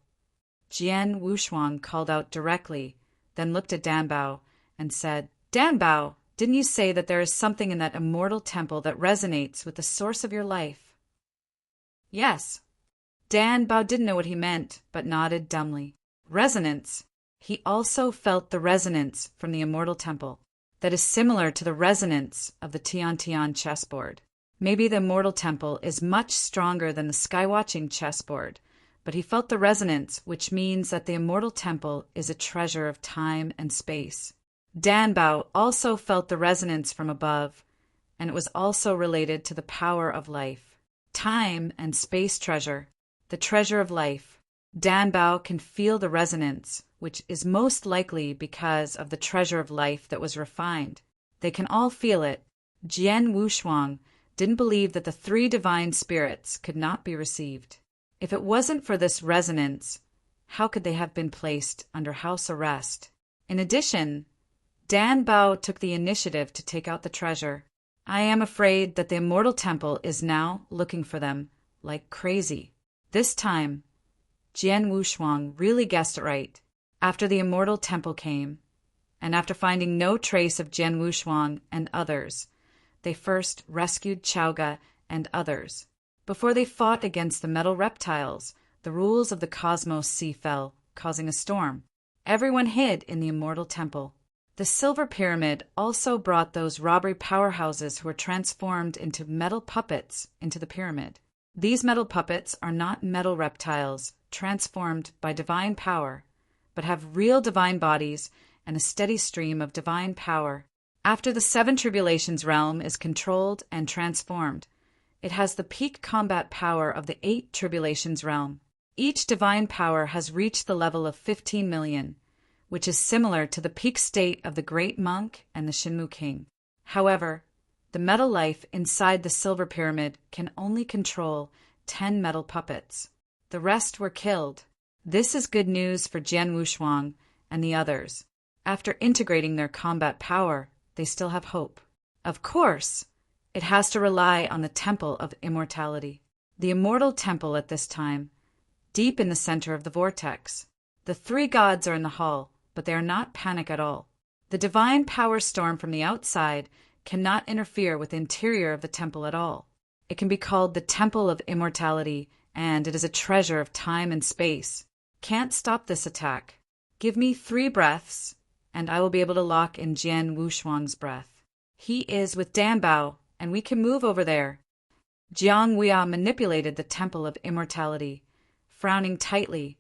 Jian Wushuang called out directly, then looked at Danbao and said, Danbao, didn't you say that there is something in that immortal temple that resonates with the source of your life? Yes. Danbao didn't know what he meant, but nodded dumbly. Resonance. He also felt the resonance from the immortal temple that is similar to the resonance of the Tian chessboard. Maybe the immortal temple is much stronger than the skywatching chessboard, but he felt the resonance, which means that the immortal temple is a treasure of time and space. Danbao also felt the resonance from above, and it was also related to the power of life. Time and space treasure, the treasure of life. Danbao can feel the resonance, which is most likely because of the treasure of life that was refined. They can all feel it. Jian Wushuang didn't believe that the three divine spirits could not be received. If it wasn't for this resonance, how could they have been placed under house arrest? In addition, Danbao took the initiative to take out the treasure. I am afraid that the immortal temple is now looking for them like crazy. This time, Jian Wushuang really guessed it right. After the immortal temple came, and after finding no trace of Jian Wushuang and others, they first rescued Chaoga and others. Before they fought against the metal reptiles, the rules of the cosmos sea fell, causing a storm. Everyone hid in the immortal temple. The silver pyramid also brought those robbery powerhouses who were transformed into metal puppets into the pyramid. These metal puppets are not metal reptiles transformed by divine power, but have real divine bodies and a steady stream of divine power. After the 7 tribulations realm is controlled and transformed, it has the peak combat power of the 8 tribulations realm. Each divine power has reached the level of 15 million, which is similar to the peak state of the Great Monk and the Shinmu King. However, the metal life inside the silver pyramid can only control 10 metal puppets. The rest were killed. This is good news for Jian Wushuang and the others. After integrating their combat power, they still have hope. Of course, it has to rely on the Temple of Immortality, the immortal temple at this time, deep in the center of the vortex. The 3 gods are in the hall, but they are not panic at all. The divine power storm from the outside cannot interfere with the interior of the temple at all. It can be called the Temple of Immortality, and it is a treasure of time and space. Can't stop this attack. Give me 3 breaths, and I will be able to lock in Jian Wushuang's breath. He is with Danbao, and we can move over there. Jiang Weia manipulated the Temple of Immortality, frowning tightly,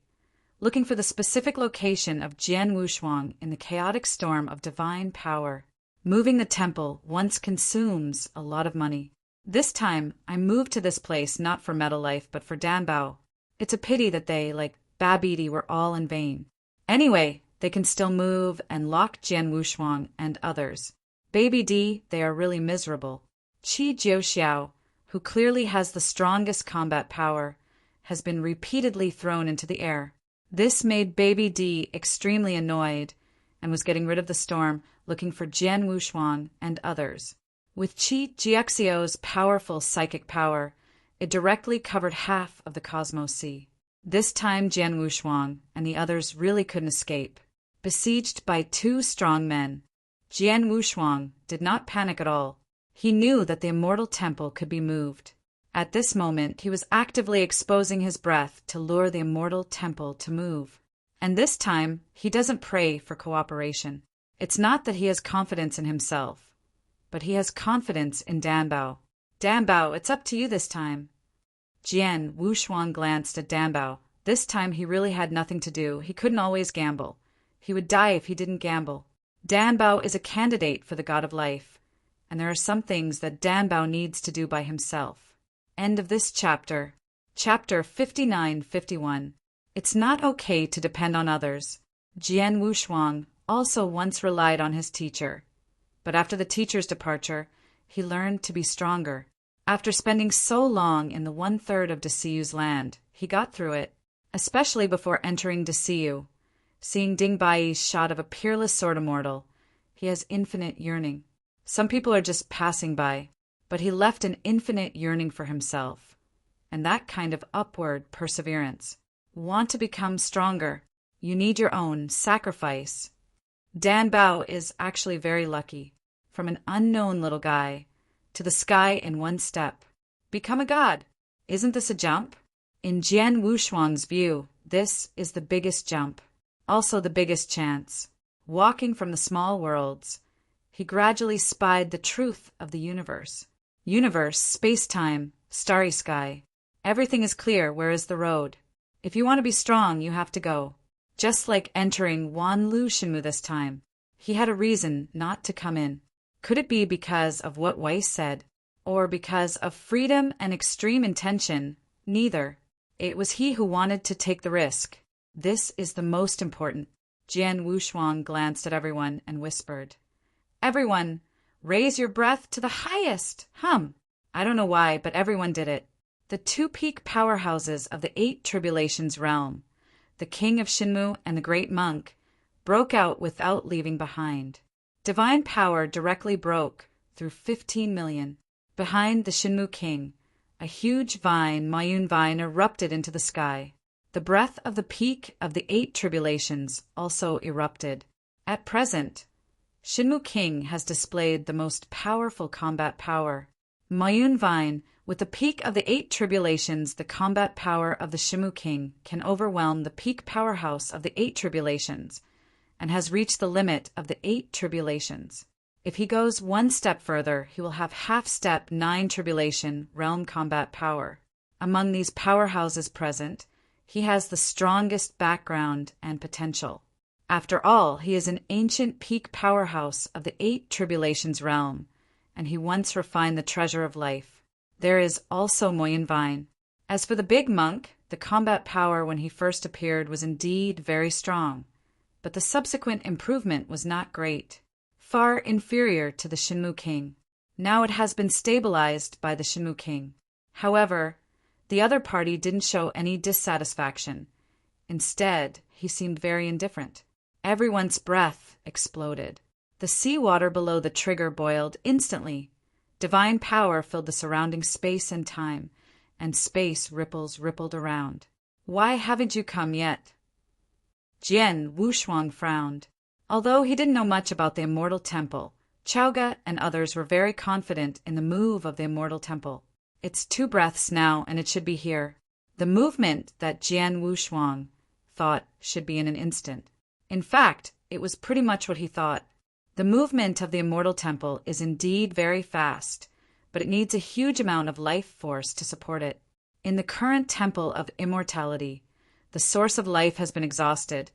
looking for the specific location of Jian Wushuang in the chaotic storm of divine power. Moving the temple once consumes a lot of money. This time, I moved to this place not for metal life, but for Danbao. It's a pity that they, like Babidi, were all in vain. Anyway, they can still move and lock Jian Wushuang and others. Baby D, they are really miserable. Qi Jiuxiao, who clearly has the strongest combat power, has been repeatedly thrown into the air. This made Baby D extremely annoyed and was getting rid of the storm, looking for Jian Wushuang and others. With Qi Jiuxiao's powerful psychic power, it directly covered half of the Cosmos Sea. This time Jian Wushuang and the others really couldn't escape. Besieged by 2 strong men, Jian Wushuang did not panic at all. He knew that the immortal temple could be moved. At this moment, he was actively exposing his breath to lure the immortal temple to move. And this time, he doesn't pray for cooperation. It's not that he has confidence in himself, but he has confidence in Danbao. Danbao, it's up to you this time. Jian Wushuang glanced at Danbao. This time he really had nothing to do. He couldn't always gamble. He would die if he didn't gamble. Danbao is a candidate for the God of Life, and there are some things that Danbao needs to do by himself. End of this chapter. Chapter 59-51. It's not okay to depend on others. Jian Wushuang also once relied on his teacher, but after the teacher's departure, he learned to be stronger. After spending so long in the 1/3 of Deciyu's land, he got through it, especially before entering Deciyu. Seeing Ding Bai's shot of a peerless sword immortal, he has infinite yearning. Some people are just passing by, but he left an infinite yearning for himself. and that kind of upward perseverance. Want to become stronger? You need your own sacrifice. Dan Bao is actually very lucky. From an unknown little guy to the sky in one step. Become a god. Isn't this a jump? In Jian Wushuang's view, this is the biggest jump, also the biggest chance. Walking from the small worlds, he gradually spied the truth of the universe. Universe, space-time, starry sky. Everything is clear. Where is the road? If you want to be strong, you have to go. Just like entering Wanlu Shinmu this time. He had a reason not to come in. Could it be because of what Weiss said? Or because of freedom and extreme intention? Neither. It was he who wanted to take the risk. This is the most important. Jian Wushuang glanced at everyone and whispered, "Everyone, raise your breath to the highest! Hum!" I don't know why, but everyone did it. The two peak powerhouses of the 8 Tribulations realm, the King of Shinmu and the Great Monk, broke out without leaving behind. Divine power directly broke through 15 million. Behind the Shinmu King, a huge vine, Mayun vine, erupted into the sky. The breath of the peak of the 8 Tribulations also erupted. At present, Shinmu King has displayed the most powerful combat power. Mayun vine, with the peak of the 8 Tribulations, the combat power of the Shinmu King can overwhelm the peak powerhouse of the 8 Tribulations, and has reached the limit of the 8 Tribulations. If he goes one step further, he will have half-step 9 Tribulation realm combat power. Among these powerhouses present, he has the strongest background and potential. After all, he is an ancient peak powerhouse of the 8 Tribulations realm, and he once refined the treasure of life. There is also Moyun Vine. As for the big monk, the combat power when he first appeared was indeed very strong, but the subsequent improvement was not great, far inferior to the Shinmu King. Now it has been stabilized by the Shinmu King. However, the other party didn't show any dissatisfaction. Instead, he seemed very indifferent. Everyone's breath exploded. The seawater below the trigger boiled instantly. Divine power filled the surrounding space and time, and space ripples rippled around. "Why haven't you come yet?" Jian Wushuang frowned. Although he didn't know much about the Immortal Temple, Chaoga and others were very confident in the move of the Immortal Temple. It's 2 breaths now, and it should be here. The movement that Jian Wushuang thought should be in an instant. In fact, it was pretty much what he thought. The movement of the Immortal Temple is indeed very fast, but it needs a huge amount of life force to support it. In the current Temple of Immortality, the source of life has been exhausted,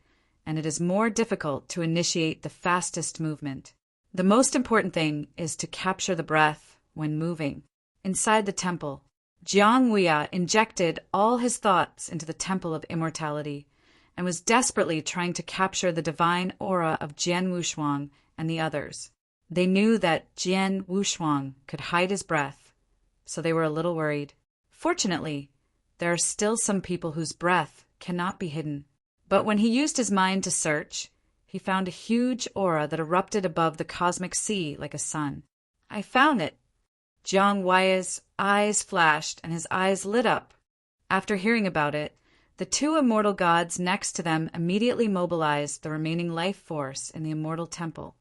and it is more difficult to initiate the fastest movement. The most important thing is to capture the breath when moving. Inside the temple, Jiang Wuya injected all his thoughts into the Temple of Immortality and was desperately trying to capture the divine aura of Jian Wushuang and the others. They knew that Jian Wushuang could hide his breath, so they were a little worried. Fortunately, there are still some people whose breath cannot be hidden. But when he used his mind to search, he found a huge aura that erupted above the cosmic sea like a sun. "I found it." Jiang Wuya's eyes flashed and his eyes lit up. After hearing about it, the 2 immortal gods next to them immediately mobilized the remaining life force in the Immortal Temple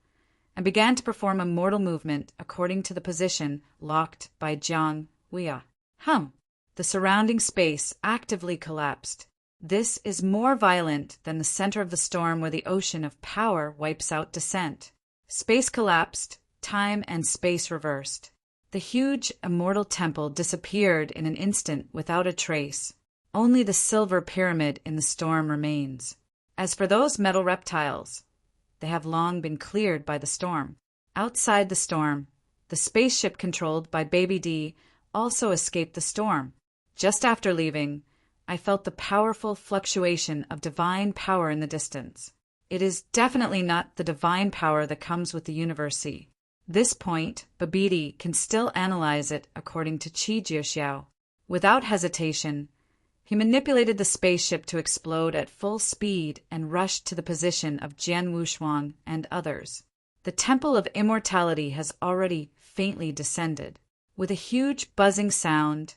and began to perform a mortal movement according to the position locked by Jiang Wuya. The surrounding space actively collapsed. This is more violent than the center of the storm where the ocean of power wipes out descent. Space collapsed, time and space reversed. The huge Immortal Temple disappeared in an instant without a trace. Only the silver pyramid in the storm remains. As for those metal reptiles, they have long been cleared by the storm. Outside the storm, the spaceship controlled by Baby D also escaped the storm. Just after leaving, I felt the powerful fluctuation of divine power in the distance. It is definitely not the divine power that comes with the Universi. This point, Babidi can still analyze it according to Qi Jiexiao. Without hesitation, he manipulated the spaceship to explode at full speed and rushed to the position of Jian Wushuang and others. The Temple of Immortality has already faintly descended. With a huge buzzing sound,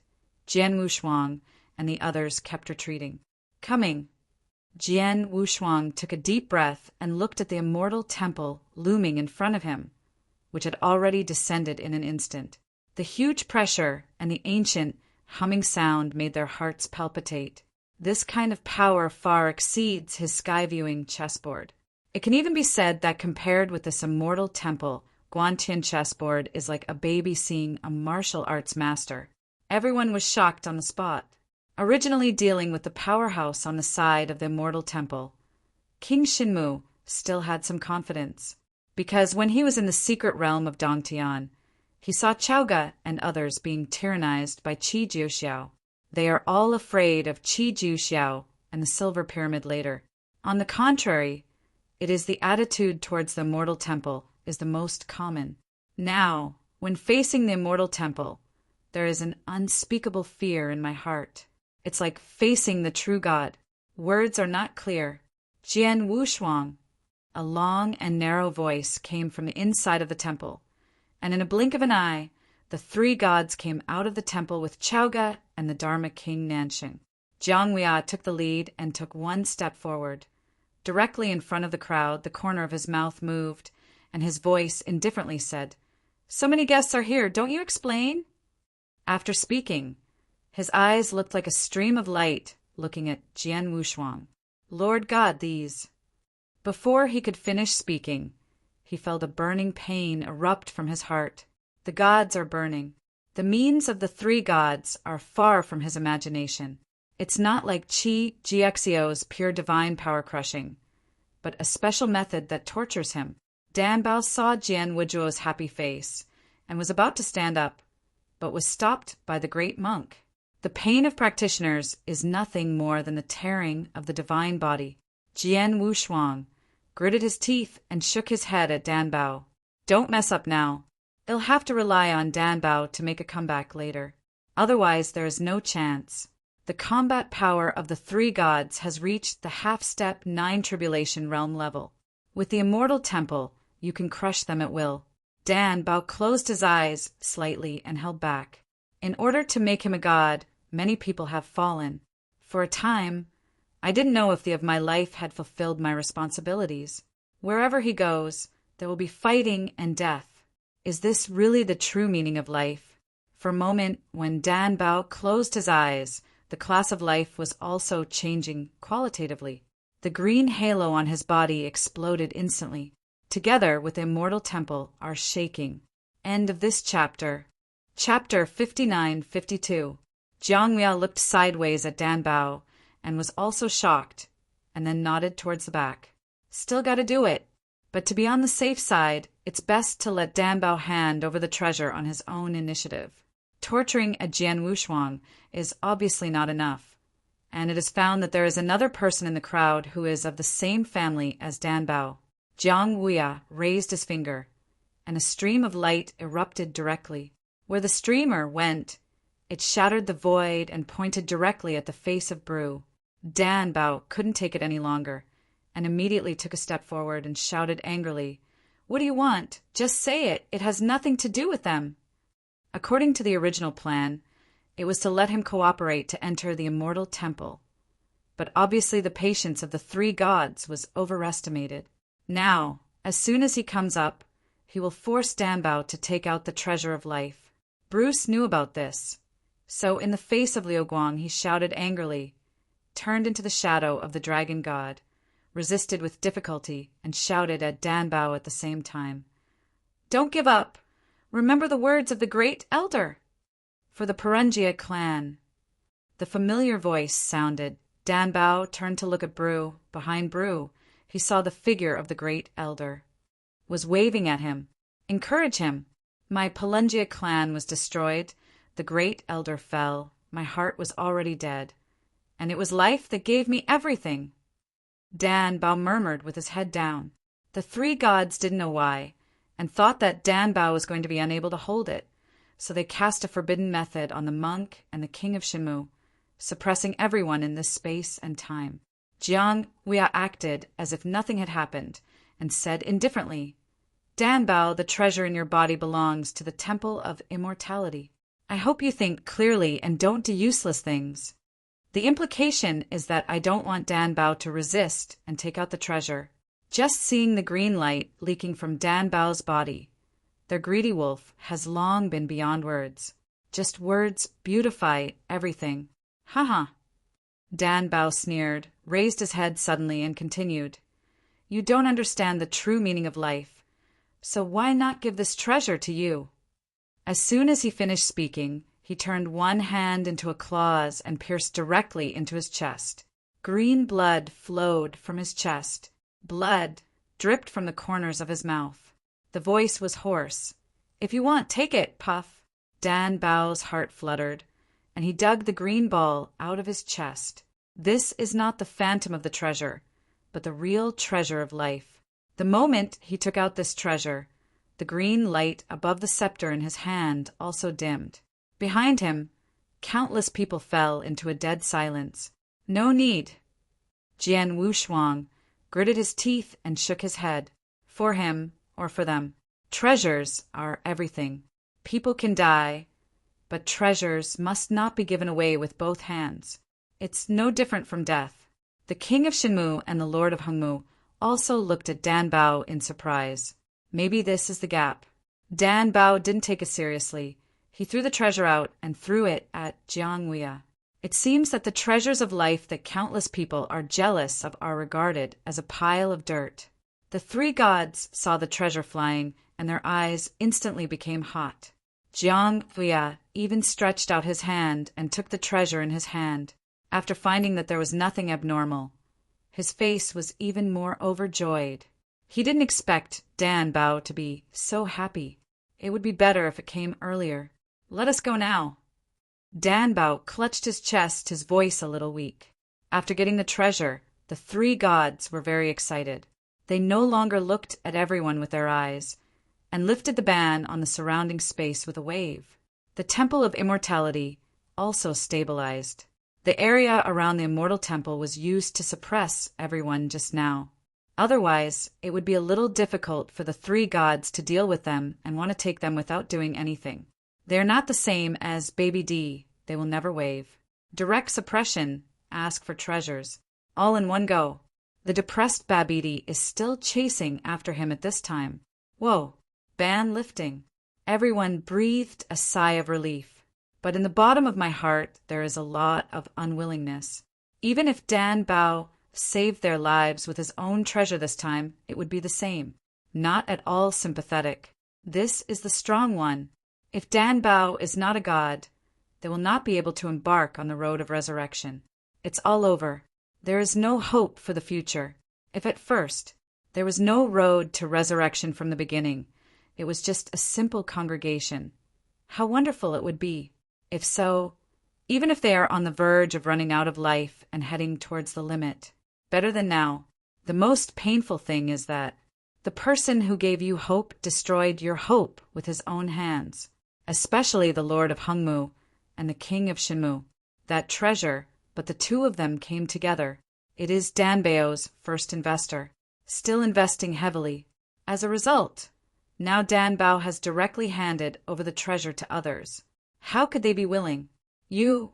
Jian Wushuang and the others kept retreating. Coming. Jian Wushuang took a deep breath and looked at the Immortal Temple looming in front of him, which had already descended in an instant. The huge pressure and the ancient, humming sound made their hearts palpitate. This kind of power far exceeds his sky-viewing chessboard. It can even be said that compared with this Immortal Temple, Guantian chessboard is like a baby seeing a martial arts master. Everyone was shocked on the spot. Originally dealing with the powerhouse on the side of the Immortal Temple, King Shinmu still had some confidence, because when he was in the secret realm of Dongtian, he saw Chaoga and others being tyrannized by Qi Jiuxiao. They are all afraid of Qi Jiuxiao and the Silver Pyramid later. On the contrary, it is the attitude towards the Immortal Temple is the most common. Now, when facing the Immortal Temple, there is an unspeakable fear in my heart. It's like facing the true God. Words are not clear. Jian Wushuang. A long and narrow voice came from the inside of the temple, and in a blink of an eye, the three gods came out of the temple with Chaoga and the Dharma King Nanxing. Jiang Weia took the lead and took one step forward. Directly in front of the crowd, the corner of his mouth moved, and his voice indifferently said, "So many guests are here, don't you explain?" After speaking, his eyes looked like a stream of light looking at Jian Wushuang. Lord God, these. Before he could finish speaking, he felt a burning pain erupt from his heart. The gods are burning. The means of the three gods are far from his imagination. It's not like Qi Gxio's pure divine power crushing, but a special method that tortures him. Dan Bao saw Jian Wuzhuo's happy face and was about to stand up, but was stopped by the great monk. The pain of practitioners is nothing more than the tearing of the divine body. Jian Wushuang gritted his teeth and shook his head at Dan Bao. Don't mess up now. They'll have to rely on Dan Bao to make a comeback later. Otherwise, there is no chance. The combat power of the three gods has reached the half-step 9 tribulation realm level. With the Immortal Temple, you can crush them at will. Dan Bao closed his eyes slightly and held back. In order to make him a god, many people have fallen. For a time, I didn't know if the of my life had fulfilled my responsibilities. Wherever he goes, there will be fighting and death. Is this really the true meaning of life? For a moment, when Dan Bao closed his eyes, the class of life was also changing qualitatively. The green halo on his body exploded instantly. Together with the Immortal Temple are shaking. End of this chapter. Chapter 59-52. Jiang Weia looked sideways at Dan Bao and was also shocked, and then nodded towards the back. Still gotta do it. But to be on the safe side, it's best to let Dan Bao hand over the treasure on his own initiative. Torturing a Jian Wushuang is obviously not enough, and it is found that there is another person in the crowd who is of the same family as Dan Bao. Jiang Weia raised his finger, and a stream of light erupted directly. Where the streamer went, it shattered the void and pointed directly at the face of Bru. Dan Bao couldn't take it any longer, and immediately took a step forward and shouted angrily, "What do you want? Just say it. It has nothing to do with them." According to the original plan, it was to let him cooperate to enter the Immortal Temple. But obviously the patience of the three gods was overestimated. Now, as soon as he comes up, he will force Dan Bao to take out the treasure of life. Bruce knew about this, so in the face of Liu Guang he shouted angrily, turned into the shadow of the dragon god, resisted with difficulty, and shouted at Dan Bao at the same time, "Don't give up! Remember the words of the great elder!" For the Perungia clan. The familiar voice sounded. Dan Bao turned to look at Bru. Behind Bru, he saw the figure of the great elder. Was waving at him. "Encourage him. My Palungia clan was destroyed. The great elder fell. My heart was already dead. And it was life that gave me everything." Dan Bao murmured with his head down. The three gods didn't know why, and thought that Dan Bao was going to be unable to hold it, so they cast a forbidden method on the monk and the king of Shinmu, suppressing everyone in this space and time. Jiang Weia acted as if nothing had happened, and said indifferently, "Dan Bao, the treasure in your body belongs to the Temple of Immortality." I hope you think clearly and don't do useless things. The implication is that I don't want Dan Bao to resist and take out the treasure. Just seeing the green light leaking from Dan Bao's body, their greedy wolf has long been beyond words. Just words beautify everything. Haha. Dan Bao sneered, raised his head suddenly, and continued. You don't understand the true meaning of life, so why not give this treasure to you? As soon as he finished speaking, he turned one hand into a claws and pierced directly into his chest. Green blood flowed from his chest. Blood dripped from the corners of his mouth. The voice was hoarse. If you want, take it, Puff. Dan Bao's heart fluttered, and he dug the green ball out of his chest. This is not the phantom of the treasure, but the real treasure of life. The moment he took out this treasure, the green light above the scepter in his hand also dimmed. Behind him, countless people fell into a dead silence. No need. Jian Wushuang gritted his teeth and shook his head. For him, or for them, treasures are everything. People can die, but treasures must not be given away with both hands. It's no different from death. The king of Shenmu and the lord of Hongmu also looked at Dan Bao in surprise. Maybe this is the gap. Dan Bao didn't take it seriously. He threw the treasure out and threw it at Jiang Wei. It seems that the treasures of life that countless people are jealous of are regarded as a pile of dirt. The three gods saw the treasure flying, and their eyes instantly became hot. Jiang Wei even stretched out his hand and took the treasure in his hand. After finding that there was nothing abnormal, his face was even more overjoyed. He didn't expect Dan Bao to be so happy. It would be better if it came earlier. Let us go now. Dan Bao clutched his chest, his voice a little weak. After getting the treasure, the three gods were very excited. They no longer looked at everyone with their eyes, and lifted the ban on the surrounding space with a wave. The Temple of Immortality also stabilized. The area around the Immortal Temple was used to suppress everyone just now. Otherwise, it would be a little difficult for the three gods to deal with them and want to take them without doing anything. They are not the same as Baby D. They will never wave. Direct suppression, ask for treasures. All in one go. The depressed Babidi is still chasing after him at this time. Whoa, ban lifting. Everyone breathed a sigh of relief. But in the bottom of my heart, there is a lot of unwillingness. Even if Dan Bao saved their lives with his own treasure this time, it would be the same. Not at all sympathetic. This is the strong one. If Dan Bao is not a god, they will not be able to embark on the road of resurrection. It's all over. There is no hope for the future. If at first there was no road to resurrection from the beginning, it was just a simple congregation. How wonderful it would be. If so, even if they are on the verge of running out of life and heading towards the limit, better than now. The most painful thing is that the person who gave you hope destroyed your hope with his own hands, especially the Lord of Hongmu and the King of Shenmu. That treasure, but the two of them came together. It is Dan Bao's first investor, still investing heavily. As a result, now Dan Bao has directly handed over the treasure to others. How could they be willing? You.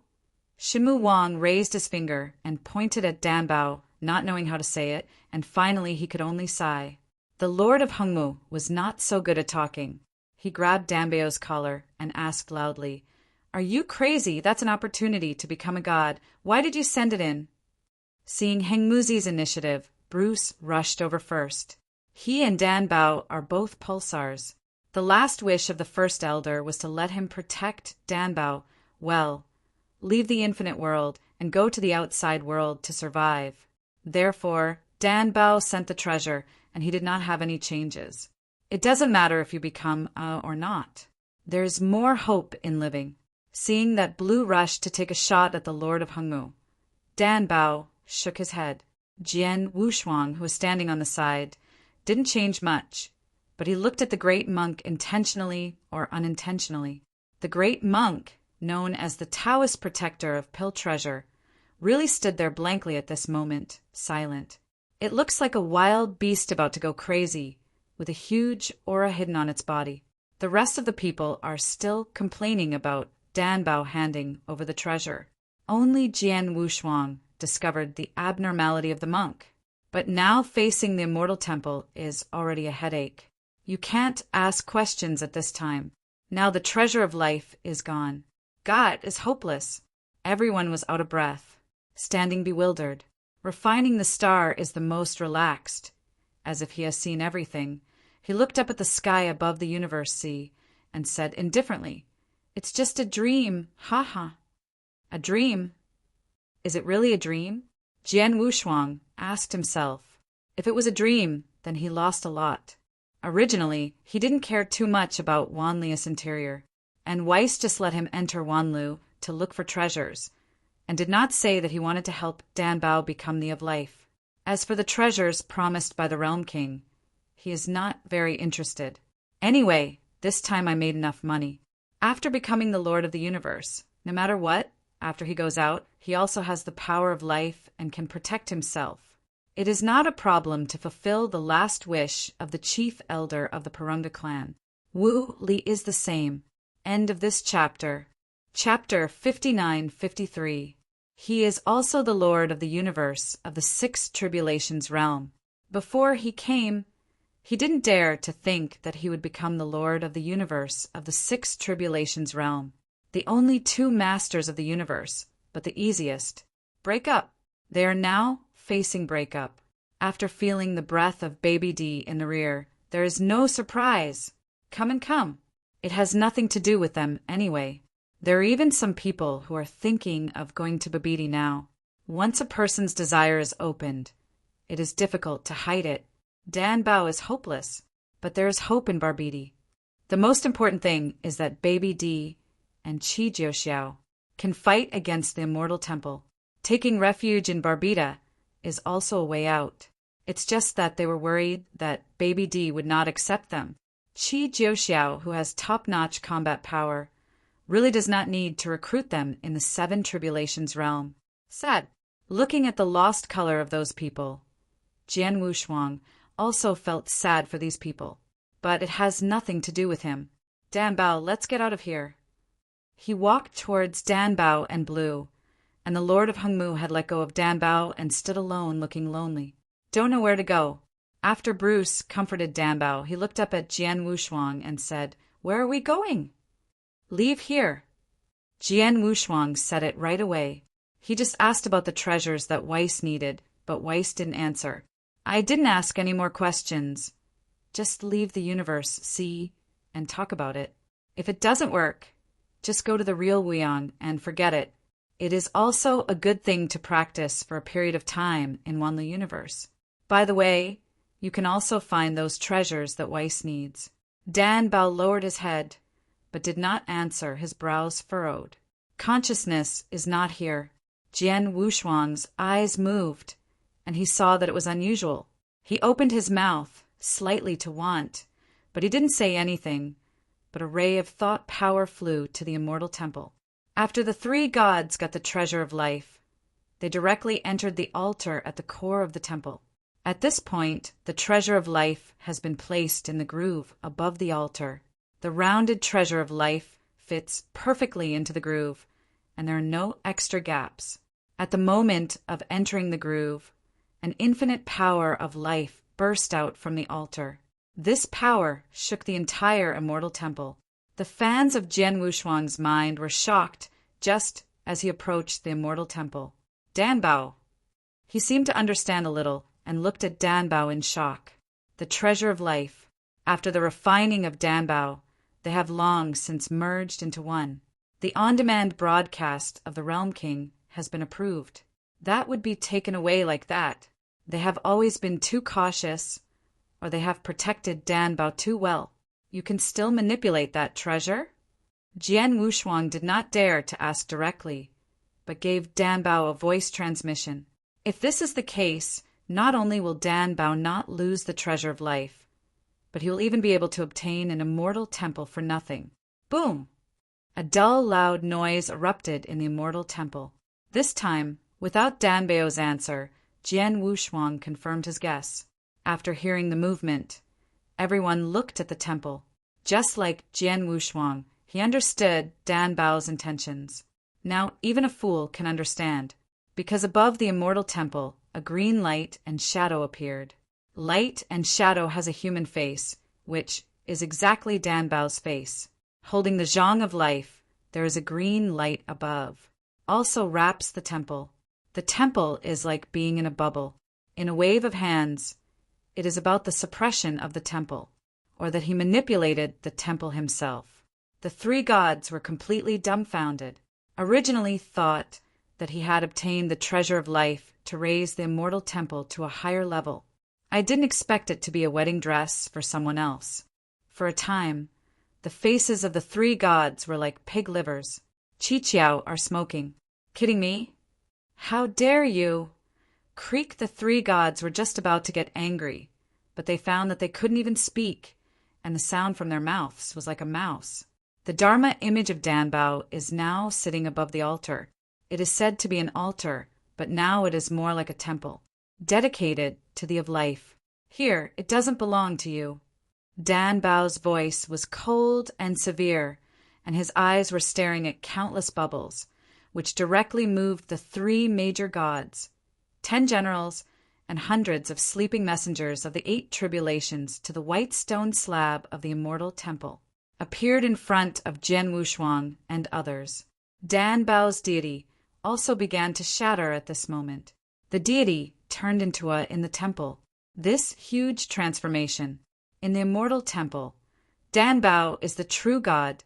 Shenmu Wang raised his finger and pointed at Dan Bao, not knowing how to say it, and finally he could only sigh. The Lord of Hongmu was not so good at talking. He grabbed Dan Bao's collar and asked loudly, "Are you crazy? That's an opportunity to become a god. Why did you send it in?" Seeing Heng Muzi's initiative, Bruce rushed over first. He and Dan Bao are both pulsars. The last wish of the first elder was to let him protect Dan Bao, well, leave the infinite world and go to the outside world to survive. Therefore, Dan Bao sent the treasure, and he did not have any changes. It doesn't matter if you become or not. There is more hope in living. Seeing that Blue rushed to take a shot at the Lord of Hongmu, Dan Bao shook his head. Jian Wushuang, who was standing on the side, didn't change much, but he looked at the great monk intentionally or unintentionally. The great monk, known as the Taoist protector of pill treasure, really stood there blankly at this moment, silent. It looks like a wild beast about to go crazy, with a huge aura hidden on its body. The rest of the people are still complaining about Dan Bao handing over the treasure. Only Jian Wushuang discovered the abnormality of the monk. But now facing the Immortal Temple is already a headache. You can't ask questions at this time. Now the treasure of life is gone. God is hopeless. Everyone was out of breath, standing bewildered. Refining the star is the most relaxed, as if he has seen everything. He looked up at the sky above the universe sea and said indifferently, "It's just a dream, ha." A dream? Is it really a dream? Jian Wushuang asked himself. If it was a dream, then he lost a lot. Originally, he didn't care too much about Wanli's interior, and Weiss just let him enter Wanlu to look for treasures, and did not say that he wanted to help Dan Bao become the of life. As for the treasures promised by the Realm King, he is not very interested. Anyway, this time I made enough money. After becoming the Lord of the Universe, no matter what, after he goes out, he also has the power of life and can protect himself. It is not a problem to fulfill the last wish of the chief elder of the Purunga clan. Wu Li is the same. End of this chapter. Chapter 59-53. He is also the Lord of the Universe of the Six Tribulations realm. Before he came, he didn't dare to think that he would become the Lord of the Universe of the Six Tribulations realm. The only two masters of the universe, but the easiest. Break up. They are now facing breakup. After feeling the breath of Baby D in the rear, there is no surprise. Come and come. It has nothing to do with them anyway. There are even some people who are thinking of going to Babidi now. Once a person's desire is opened, it is difficult to hide it. Dan Bao is hopeless, but there is hope in Barbidi. The most important thing is that Baby D and Qi Jiuxiao can fight against the Immortal Temple. Taking refuge in Barbida is also a way out. It's just that they were worried that Baby D would not accept them. Qi Jiuxiao, who has top-notch combat power, really does not need to recruit them in the Seven Tribulations realm. Sad. Looking at the lost color of those people, Jian Wushuang also felt sad for these people. But it has nothing to do with him. Dan Bao, let's get out of here. He walked towards Dan Bao and Blue, and the Lord of Hengmu had let go of Dan Bao and stood alone looking lonely. Don't know where to go. After Bruce comforted Dan Bao, he looked up at Jian Wushuang and said, "Where are we going?" "Leave here." Jian Wushuang said it right away. He just asked about the treasures that Weiss needed, but Weiss didn't answer. I didn't ask any more questions. Just leave the universe, see, and talk about it. If it doesn't work, just go to the real Wuyang and forget it. It is also a good thing to practice for a period of time in Wanlu Universe. By the way, you can also find those treasures that Weiss needs. Dan Bao lowered his head, but did not answer, his brows furrowed. Consciousness is not here. Jian Wushuang's eyes moved, and he saw that it was unusual. He opened his mouth, slightly to want, but he didn't say anything, but a ray of thought power flew to the Immortal Temple. After the three gods got the treasure of life, they directly entered the altar at the core of the temple. At this point, the treasure of life has been placed in the groove above the altar. The rounded treasure of life fits perfectly into the groove, and there are no extra gaps. At the moment of entering the groove, an infinite power of life burst out from the altar. This power shook the entire Immortal Temple. The fans of Jian Wushuang's mind were shocked just as he approached the Immortal Temple. Dan Bao. He seemed to understand a little and looked at Dan Bao in shock. The treasure of life. After the refining of Dan Bao, they have long since merged into one. The on-demand broadcast of the Realm King has been approved. That would be taken away like that. They have always been too cautious, or they have protected Dan Bao too well. You can still manipulate that treasure? Jian Wushuang did not dare to ask directly, but gave Dan Bao a voice transmission. If this is the case, not only will Dan Bao not lose the treasure of life, but he will even be able to obtain an immortal temple for nothing. Boom! A dull, loud noise erupted in the Immortal Temple. This time, without Dan Bao's answer, Jian Wushuang confirmed his guess. After hearing the movement, everyone looked at the temple. Just like Jian Wushuang, He understood Dan Bao's intentions. Now even a fool can understand, because above the immortal temple, a green light and shadow appeared. Light and shadow has a human face, which is exactly Dan Bao's face. Holding the zhang of life, there is a green light above. Also wraps the temple. The temple is like being in a bubble. In a wave of hands, it is about the suppression of the temple, or that he manipulated the temple himself. The three gods were completely dumbfounded. Originally thought that he had obtained the treasure of life to raise the immortal temple to a higher level. I didn't expect it to be a wedding dress for someone else. For a time, the faces of the three gods were like pig livers. Qiqiao are smoking. Kidding me? How dare you? Creak, the three gods were just about to get angry, but they found that they couldn't even speak, and the sound from their mouths was like a mouse. The Dharma image of Danbao is now sitting above the altar. It is said to be an altar, but now it is more like a temple, dedicated to the of life. Here, it doesn't belong to you. Danbao's voice was cold and severe, and his eyes were staring at countless bubbles, which directly moved the three major gods, 10 generals, and hundreds of sleeping messengers of the 8 tribulations to the white stone slab of the immortal temple, appeared in front of Jian Wushuang and others. Danbao's deity also began to shatter at this moment. The deity turned into a in the temple. This huge transformation. In the immortal temple, Danbao is the true god,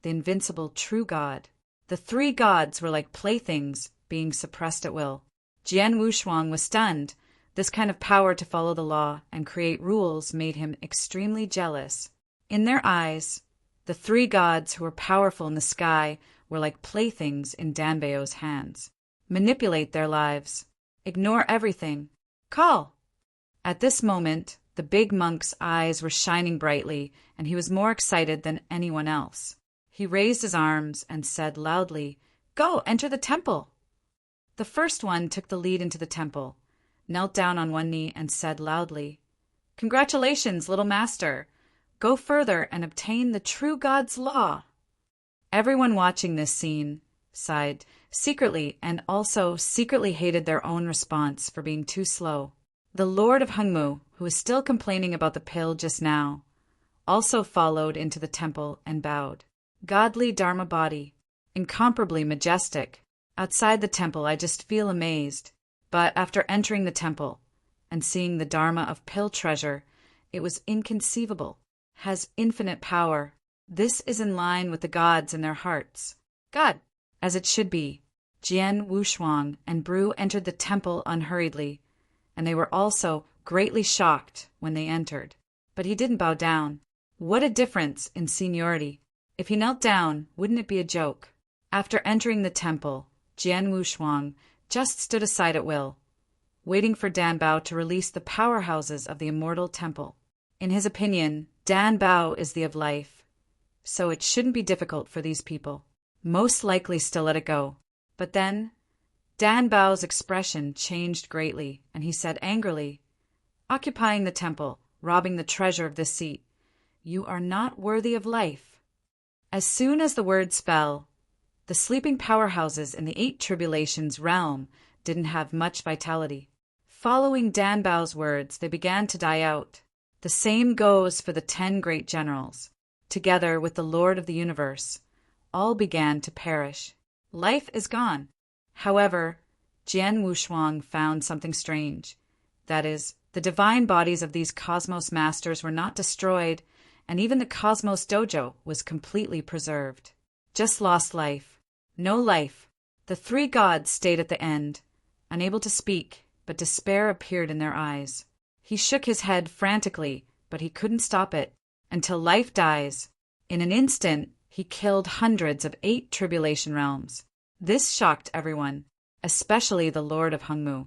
the invincible true god. The three gods were like playthings being suppressed at will. Jian Wushuang was stunned. This kind of power to follow the law and create rules made him extremely jealous. In their eyes, the three gods who were powerful in the sky were like playthings in Danbao's hands. Manipulate their lives. Ignore everything. Call! At this moment, the big monk's eyes were shining brightly, and he was more excited than anyone else. He raised his arms and said loudly, "Go, enter the temple." The first one took the lead into the temple, knelt down on one knee and said loudly, "Congratulations, little master. Go further and obtain the true God's law." Everyone watching this scene sighed secretly and also secretly hated their own response for being too slow. The Lord of Hengmu, who was still complaining about the pill just now, also followed into the temple and bowed. Godly Dharma body, incomparably majestic. Outside the temple, I just feel amazed. But after entering the temple and seeing the Dharma of pill treasure, it was inconceivable. Has infinite power. This is in line with the gods in their hearts. God, as it should be. Jian Wushuang and Bru entered the temple unhurriedly, and they were also greatly shocked when they entered. But he didn't bow down. What a difference in seniority. If he knelt down, wouldn't it be a joke? After entering the temple, Jian Wushuang just stood aside at will, waiting for Danbao to release the powerhouses of the immortal temple. In his opinion, Danbao is the of life, so it shouldn't be difficult for these people. Most likely still let it go. But then, Danbao's expression changed greatly, and he said angrily, "Occupying the temple, robbing the treasure of this seat, you are not worthy of life." As soon as the words fell, the sleeping powerhouses in the 8 tribulations realm didn't have much vitality. Following Danbao's words, they began to die out. The same goes for the 10 great generals. Together with the Lord of the universe, all began to perish. Life is gone. However, Jian Wushuang found something strange. That is, the divine bodies of these cosmos masters were not destroyed, and even the cosmos dojo was completely preserved. Just lost life. No life. The 3 gods stayed at the end, unable to speak, but despair appeared in their eyes. He shook his head frantically, but he couldn't stop it. Until life dies. In an instant, he killed hundreds of 8 tribulation realms. This shocked everyone, especially the Lord of Hengmu.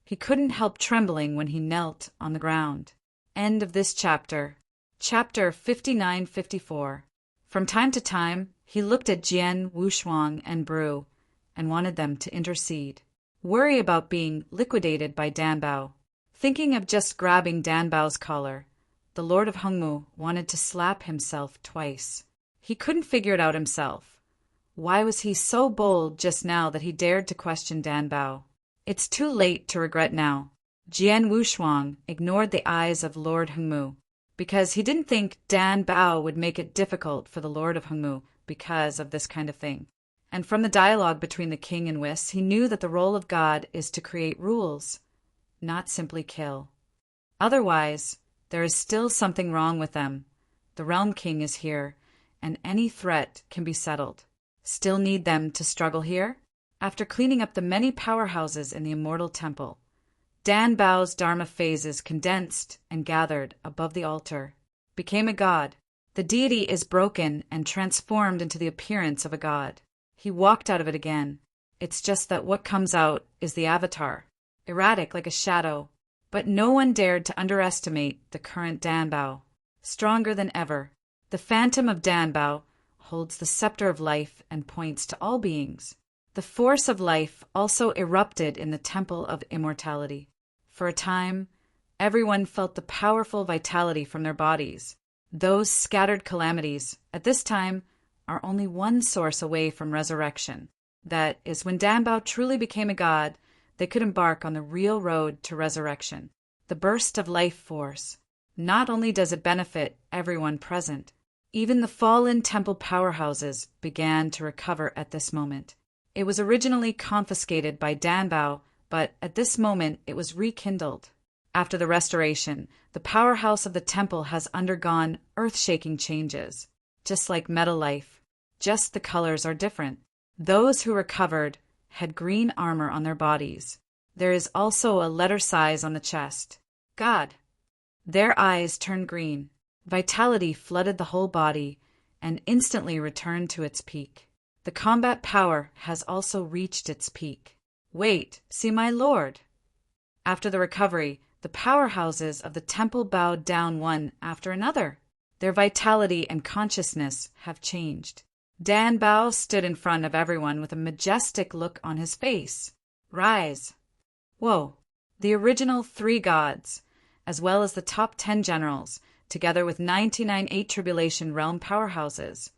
He couldn't help trembling when he knelt on the ground. End of this chapter. Chapter 59-54. From time to time, he looked at Jian Wushuang and Bru and wanted them to intercede. Worry about being liquidated by Danbao. Thinking of just grabbing Danbao's collar, the Lord of Hengmu wanted to slap himself twice. He couldn't figure it out himself. Why was he so bold just now that he dared to question Dan Bao? It's too late to regret now. Jian Wushuang ignored the eyes of Lord Hongmu, because he didn't think Dan Bao would make it difficult for the Lord of Hongmu because of this kind of thing. And from the dialogue between the king and Whis, he knew that the role of God is to create rules, not simply kill. Otherwise, there is still something wrong with them. The Realm King is here, and any threat can be settled. Still need them to struggle here? After cleaning up the many powerhouses in the Immortal Temple, Dan Bao's Dharma phases condensed and gathered above the altar, became a god. The deity is broken and transformed into the appearance of a god. He walked out of it again. It's just that what comes out is the avatar, erratic like a shadow. But no one dared to underestimate the current Dan Bao. Stronger than ever, the phantom of Dan Bao holds the scepter of life and points to all beings. The force of life also erupted in the Temple of Immortality. For a time, everyone felt the powerful vitality from their bodies. Those scattered calamities, at this time, are only one source away from resurrection. That is, when Dan Bao truly became a god, they could embark on the real road to resurrection. The burst of life force. Not only does it benefit everyone present, even the fallen temple powerhouses began to recover at this moment. It was originally confiscated by Dan Bao, but at this moment it was rekindled. After the restoration, the powerhouse of the temple has undergone earth-shaking changes. Just like metal life, just the colors are different. Those who recovered had green armor on their bodies. There is also a letter size on the chest. God. Their eyes turned green. Vitality flooded the whole body and instantly returned to its peak. The combat power has also reached its peak. Wait, see my lord. After the recovery, the powerhouses of the temple bowed down one after another. Their vitality and consciousness have changed. Dan Bao stood in front of everyone with a majestic look on his face. Rise. Whoa. The original 3 gods, as well as the top 10 generals, together with 99 Eight Tribulation realm powerhouses,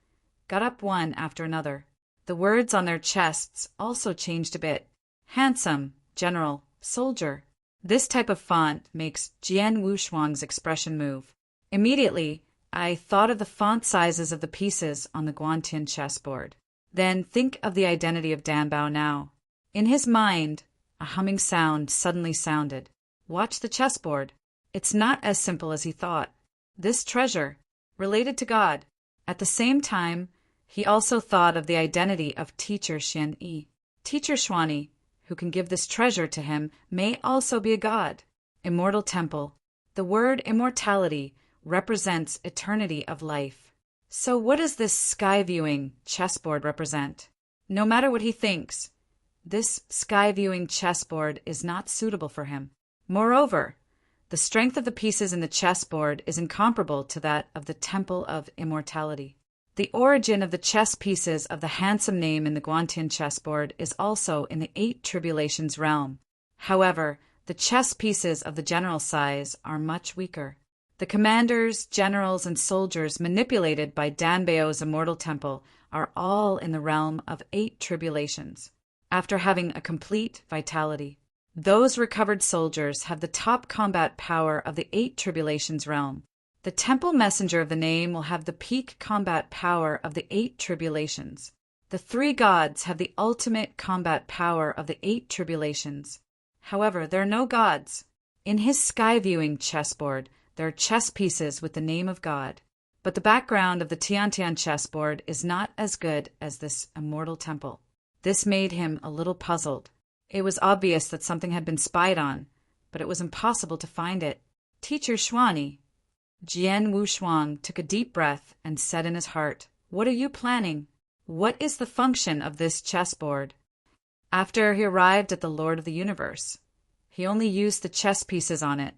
got up one after another. The words on their chests also changed a bit. Handsome, general, soldier. This type of font makes Jian Wushuang's expression move. Immediately, I thought of the font sizes of the pieces on the Guantian chessboard. Then think of the identity of Dan Bao now. In his mind, a humming sound suddenly sounded. Watch the chessboard. It's not as simple as he thought. This treasure, related to God. At the same time, he also thought of the identity of Teacher Xian Yi. Teacher Xuani, who can give this treasure to him, may also be a god. Immortal Temple. The word immortality represents eternity of life. So what does this sky-viewing chessboard represent? No matter what he thinks, this sky-viewing chessboard is not suitable for him. Moreover, the strength of the pieces in the chessboard is incomparable to that of the Temple of Immortality. The origin of the chess pieces of the handsome name in the Guantian chessboard is also in the 8 Tribulations realm. However, the chess pieces of the general size are much weaker. The commanders, generals, and soldiers manipulated by Dan Bao's Immortal Temple are all in the realm of 8 Tribulations, after having a complete vitality. Those recovered soldiers have the top combat power of the 8 Tribulations realm. The temple messenger of the name will have the peak combat power of the 8 Tribulations. The 3 gods have the ultimate combat power of the 8 Tribulations. However, there are no gods. In his sky-viewing chessboard, there are chess pieces with the name of God. But the background of the Tiantian chessboard is not as good as this Immortal Temple. This made him a little puzzled. It was obvious that something had been spied on, but it was impossible to find it. Teacher Xuani. Jian Wushuang took a deep breath and said in his heart, "What are you planning? What is the function of this chessboard?" After he arrived at the Lord of the Universe, he only used the chess pieces on it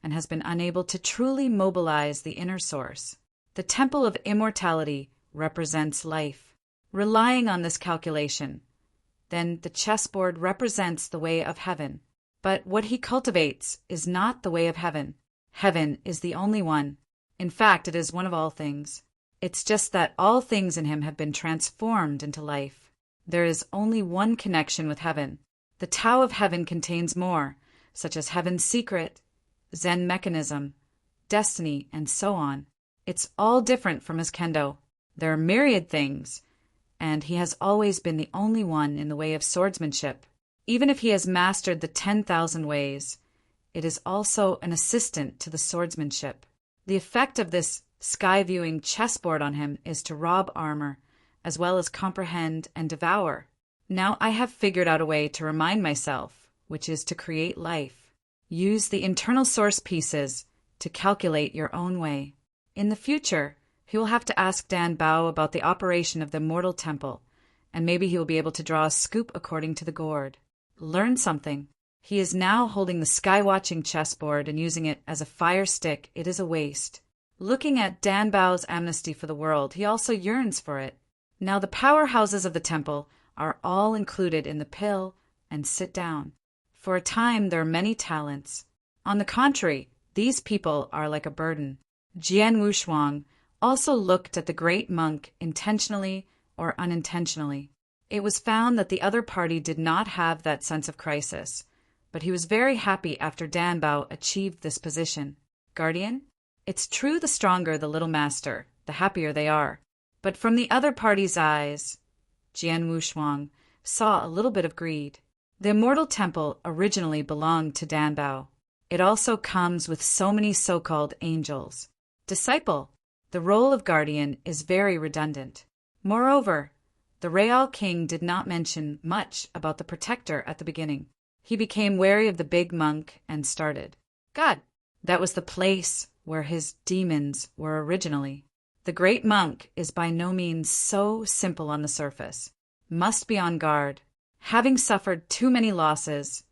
and has been unable to truly mobilize the inner source. The Temple of Immortality represents life. Relying on this calculation, then the chessboard represents the way of heaven. But what he cultivates is not the way of heaven. Heaven is the only one. In fact, it is one of all things. It's just that all things in him have been transformed into life. There is only one connection with heaven. The Tao of heaven contains more, such as heaven's secret, Zen mechanism, destiny, and so on. It's all different from his kendo. There are myriad things, and he has always been the only one in the way of swordsmanship. Even if he has mastered the 10,000 ways, it is also an assistant to the swordsmanship. The effect of this sky-viewing chessboard on him is to rob armor, as well as comprehend and devour. Now I have figured out a way to remind myself, which is to create life. Use the internal source pieces to calculate your own way. In the future, he will have to ask Dan Bao about the operation of the Immortal Temple, and maybe he will be able to draw a scoop according to the gourd. Learn something. He is now holding the sky-watching chessboard and using it as a fire stick. It is a waste. Looking at Dan Bao's amnesty for the world, he also yearns for it. Now the powerhouses of the temple are all included in the pill and sit down. For a time there are many talents. On the contrary, these people are like a burden. Jian Wushuang also looked at the great monk intentionally or unintentionally. It was found that the other party did not have that sense of crisis, but he was very happy after Dan Bao achieved this position. Guardian? It's true the stronger the little master, the happier they are. But from the other party's eyes, Jian Wushuang saw a little bit of greed. The Immortal Temple originally belonged to Dan Bao. It also comes with so many so-called angels. Disciple, the role of guardian is very redundant. Moreover, the Real King did not mention much about the protector at the beginning. He became wary of the big monk and started. God, that was the place where his demons were originally. The great monk is by no means so simple on the surface. Must be on guard. Having suffered too many losses,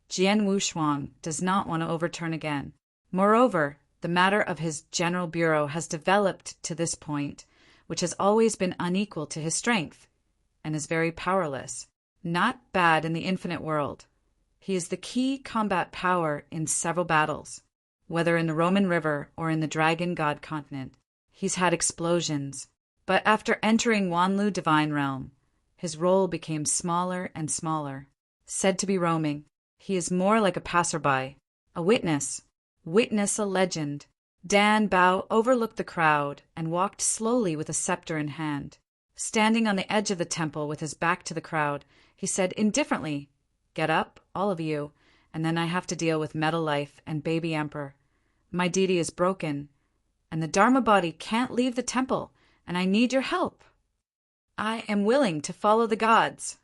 Jian Wushuang does not want to overturn again. Moreover, the matter of his general bureau has developed to this point, which has always been unequal to his strength, and is very powerless. Not bad in the infinite world. He is the key combat power in several battles, whether in the Roman River or in the Dragon God continent. He's had explosions, but after entering Wanlu Divine Realm, his role became smaller and smaller. Said to be roaming, he is more like a passerby, a witness a legend. Dan Bao overlooked the crowd and walked slowly with a scepter in hand. Standing on the edge of the temple with his back to the crowd, he said indifferently, "Get up, all of you, and then I have to deal with Metal Life and Baby Emperor. My deity is broken, and the Dharma body can't leave the temple, and I need your help. I am willing to follow the gods."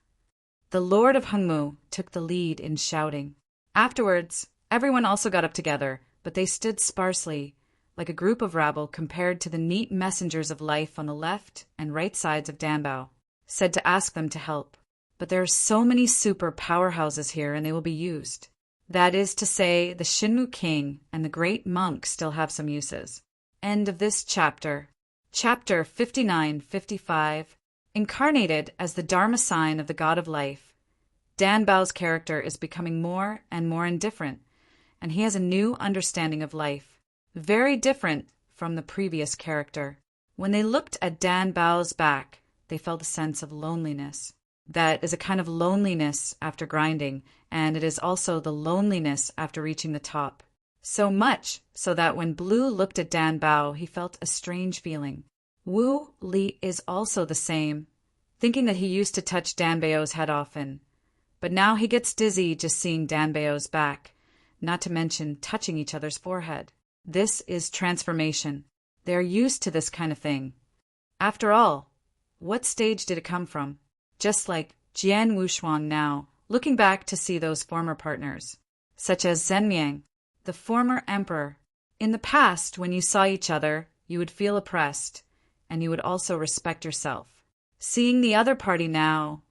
The Lord of Hengmu took the lead in shouting. Afterwards, everyone also got up together, but they stood sparsely, like a group of rabble compared to the neat messengers of life on the left and right sides of Dan Bao, said to ask them to help. But there are so many super powerhouses here, and they will be used. That is to say, the Shinmu King and the great monk still have some uses. End of this chapter. Chapter 59-55. Incarnated as the Dharma sign of the God of Life, Dan Bao's character is becoming more and more indifferent, and he has a new understanding of life, very different from the previous character. When they looked at Dan Bao's back, they felt a sense of loneliness. That is a kind of loneliness after grinding, and it is also the loneliness after reaching the top. So much so that when Blue looked at Dan Bao, he felt a strange feeling. Wu Li is also the same, thinking that he used to touch Dan Bao's head often. But now he gets dizzy just seeing Dan Bao's back, not to mention touching each other's forehead. This is transformation. They are used to this kind of thing. After all, what stage did it come from? Just like Jian Wushuang now, looking back to see those former partners, such as Zhenmiang, the former emperor. In the past, when you saw each other, you would feel oppressed, and you would also respect yourself. Seeing the other party now,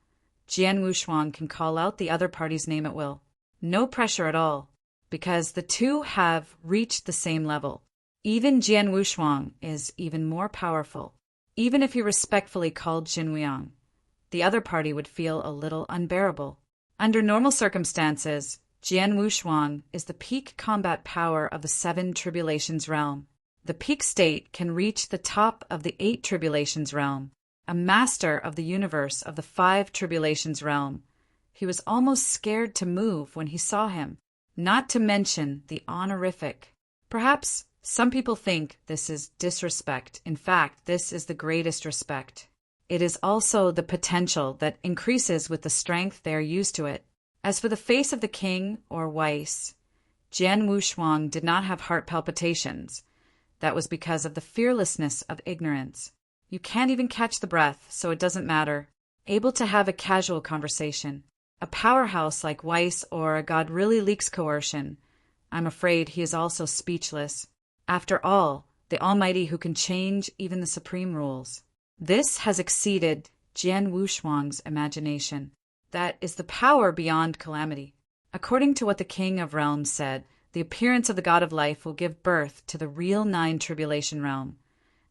Jian Wushuang can call out the other party's name at will. No pressure at all, because the two have reached the same level. Even Jian Wushuang is even more powerful. Even if he respectfully called Xinwiang, the other party would feel a little unbearable. Under normal circumstances, Jian Wushuang is the peak combat power of the Seven Tribulations realm. The peak state can reach the top of the 8 tribulations realm, a master of the universe of the 5 tribulations realm. He was almost scared to move when he saw him, not to mention the honorific. Perhaps some people think this is disrespect. In fact, this is the greatest respect. It is also the potential that increases with the strength they are used to it. As for the face of the king, or Weiss, Jian Wushuang did not have heart palpitations. That was because of the fearlessness of ignorance. You can't even catch the breath, so it doesn't matter. Able to have a casual conversation. A powerhouse like Weiss or a God really leaks coercion. I'm afraid he is also speechless. After all, the Almighty who can change even the supreme rules. This has exceeded Jian Wushuang's imagination. That is the power beyond calamity. According to what the King of Realms said, the appearance of the God of Life will give birth to the real 9 tribulation realm,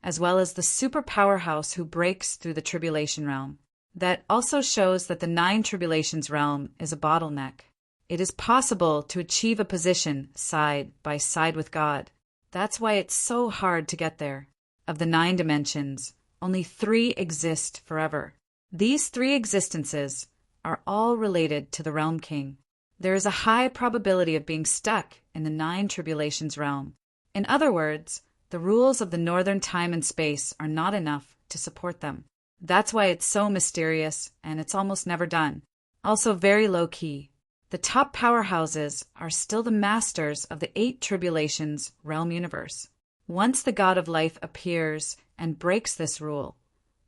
as well as the super powerhouse who breaks through the tribulation realm. That also shows that the 9 tribulations realm is a bottleneck. It is possible to achieve a position side by side with God. That's why it's so hard to get there. Of the 9 dimensions, only 3 exist forever. These 3 existences are all related to the Realm King. There is a high probability of being stuck in the 9 tribulations realm. In other words, the rules of the northern time and space are not enough to support them. That's why it's so mysterious, and it's almost never done. Also very low-key. The top powerhouses are still the masters of the 8 tribulations realm universe. Once the God of Life appears and breaks this rule,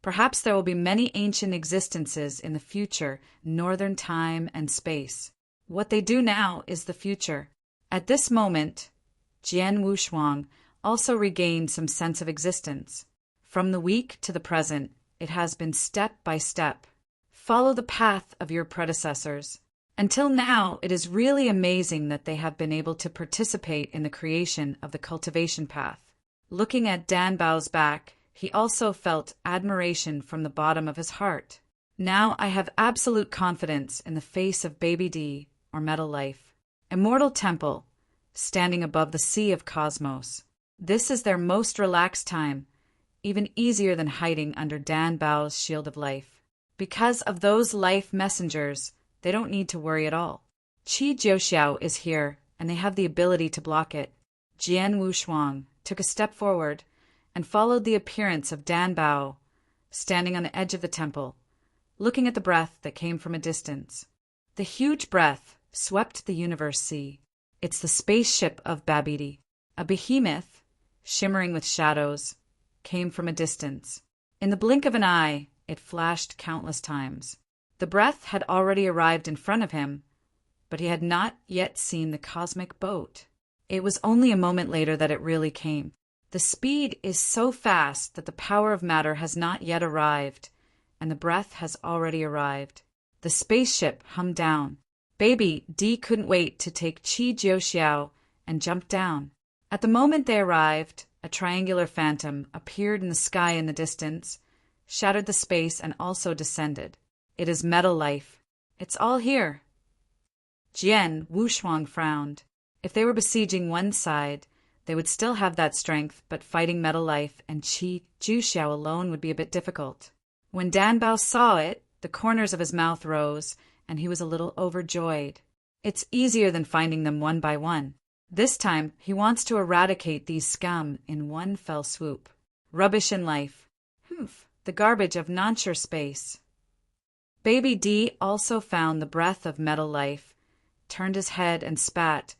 perhaps there will be many ancient existences in the future, northern time and space. What they do now is the future. At this moment, Jian Wushuang also regained some sense of existence. From the weak to the present, it has been step by step. Follow the path of your predecessors. Until now, it is really amazing that they have been able to participate in the creation of the cultivation path. Looking at Dan Bao's back, he also felt admiration from the bottom of his heart. Now I have absolute confidence in the face of Baby D, or Metal Life. Immortal Temple, standing above the sea of cosmos. This is their most relaxed time, even easier than hiding under Dan Bao's shield of life. Because of those life messengers, they don't need to worry at all. Qi Jiuxiao is here, and they have the ability to block it. Jian Wushuang took a step forward and followed the appearance of Dan Bao, standing on the edge of the temple, looking at the breath that came from a distance. The huge breath swept the universe sea. It's the spaceship of Babidi. A behemoth, shimmering with shadows, came from a distance. In the blink of an eye, it flashed countless times. The breath had already arrived in front of him, but he had not yet seen the cosmic boat. It was only a moment later that it really came. The speed is so fast that the power of matter has not yet arrived, and the breath has already arrived. The spaceship hummed down. Baby D couldn't wait to take Qi Jiuxiao and jump down. At the moment they arrived, a triangular phantom appeared in the sky in the distance, shattered the space, and also descended. It is Metal Life. It's all here. Jian Wushuang frowned. If they were besieging one side, they would still have that strength, but fighting Metal Life and Qi Jiuxiao alone would be a bit difficult. When Dan Bao saw it, the corners of his mouth rose, and he was a little overjoyed. It's easier than finding them one by one. This time, he wants to eradicate these scum in one fell swoop. Rubbish in life. Humph, the garbage of non-sure space. Baby D also found the breath of Metal Life, turned his head and spat,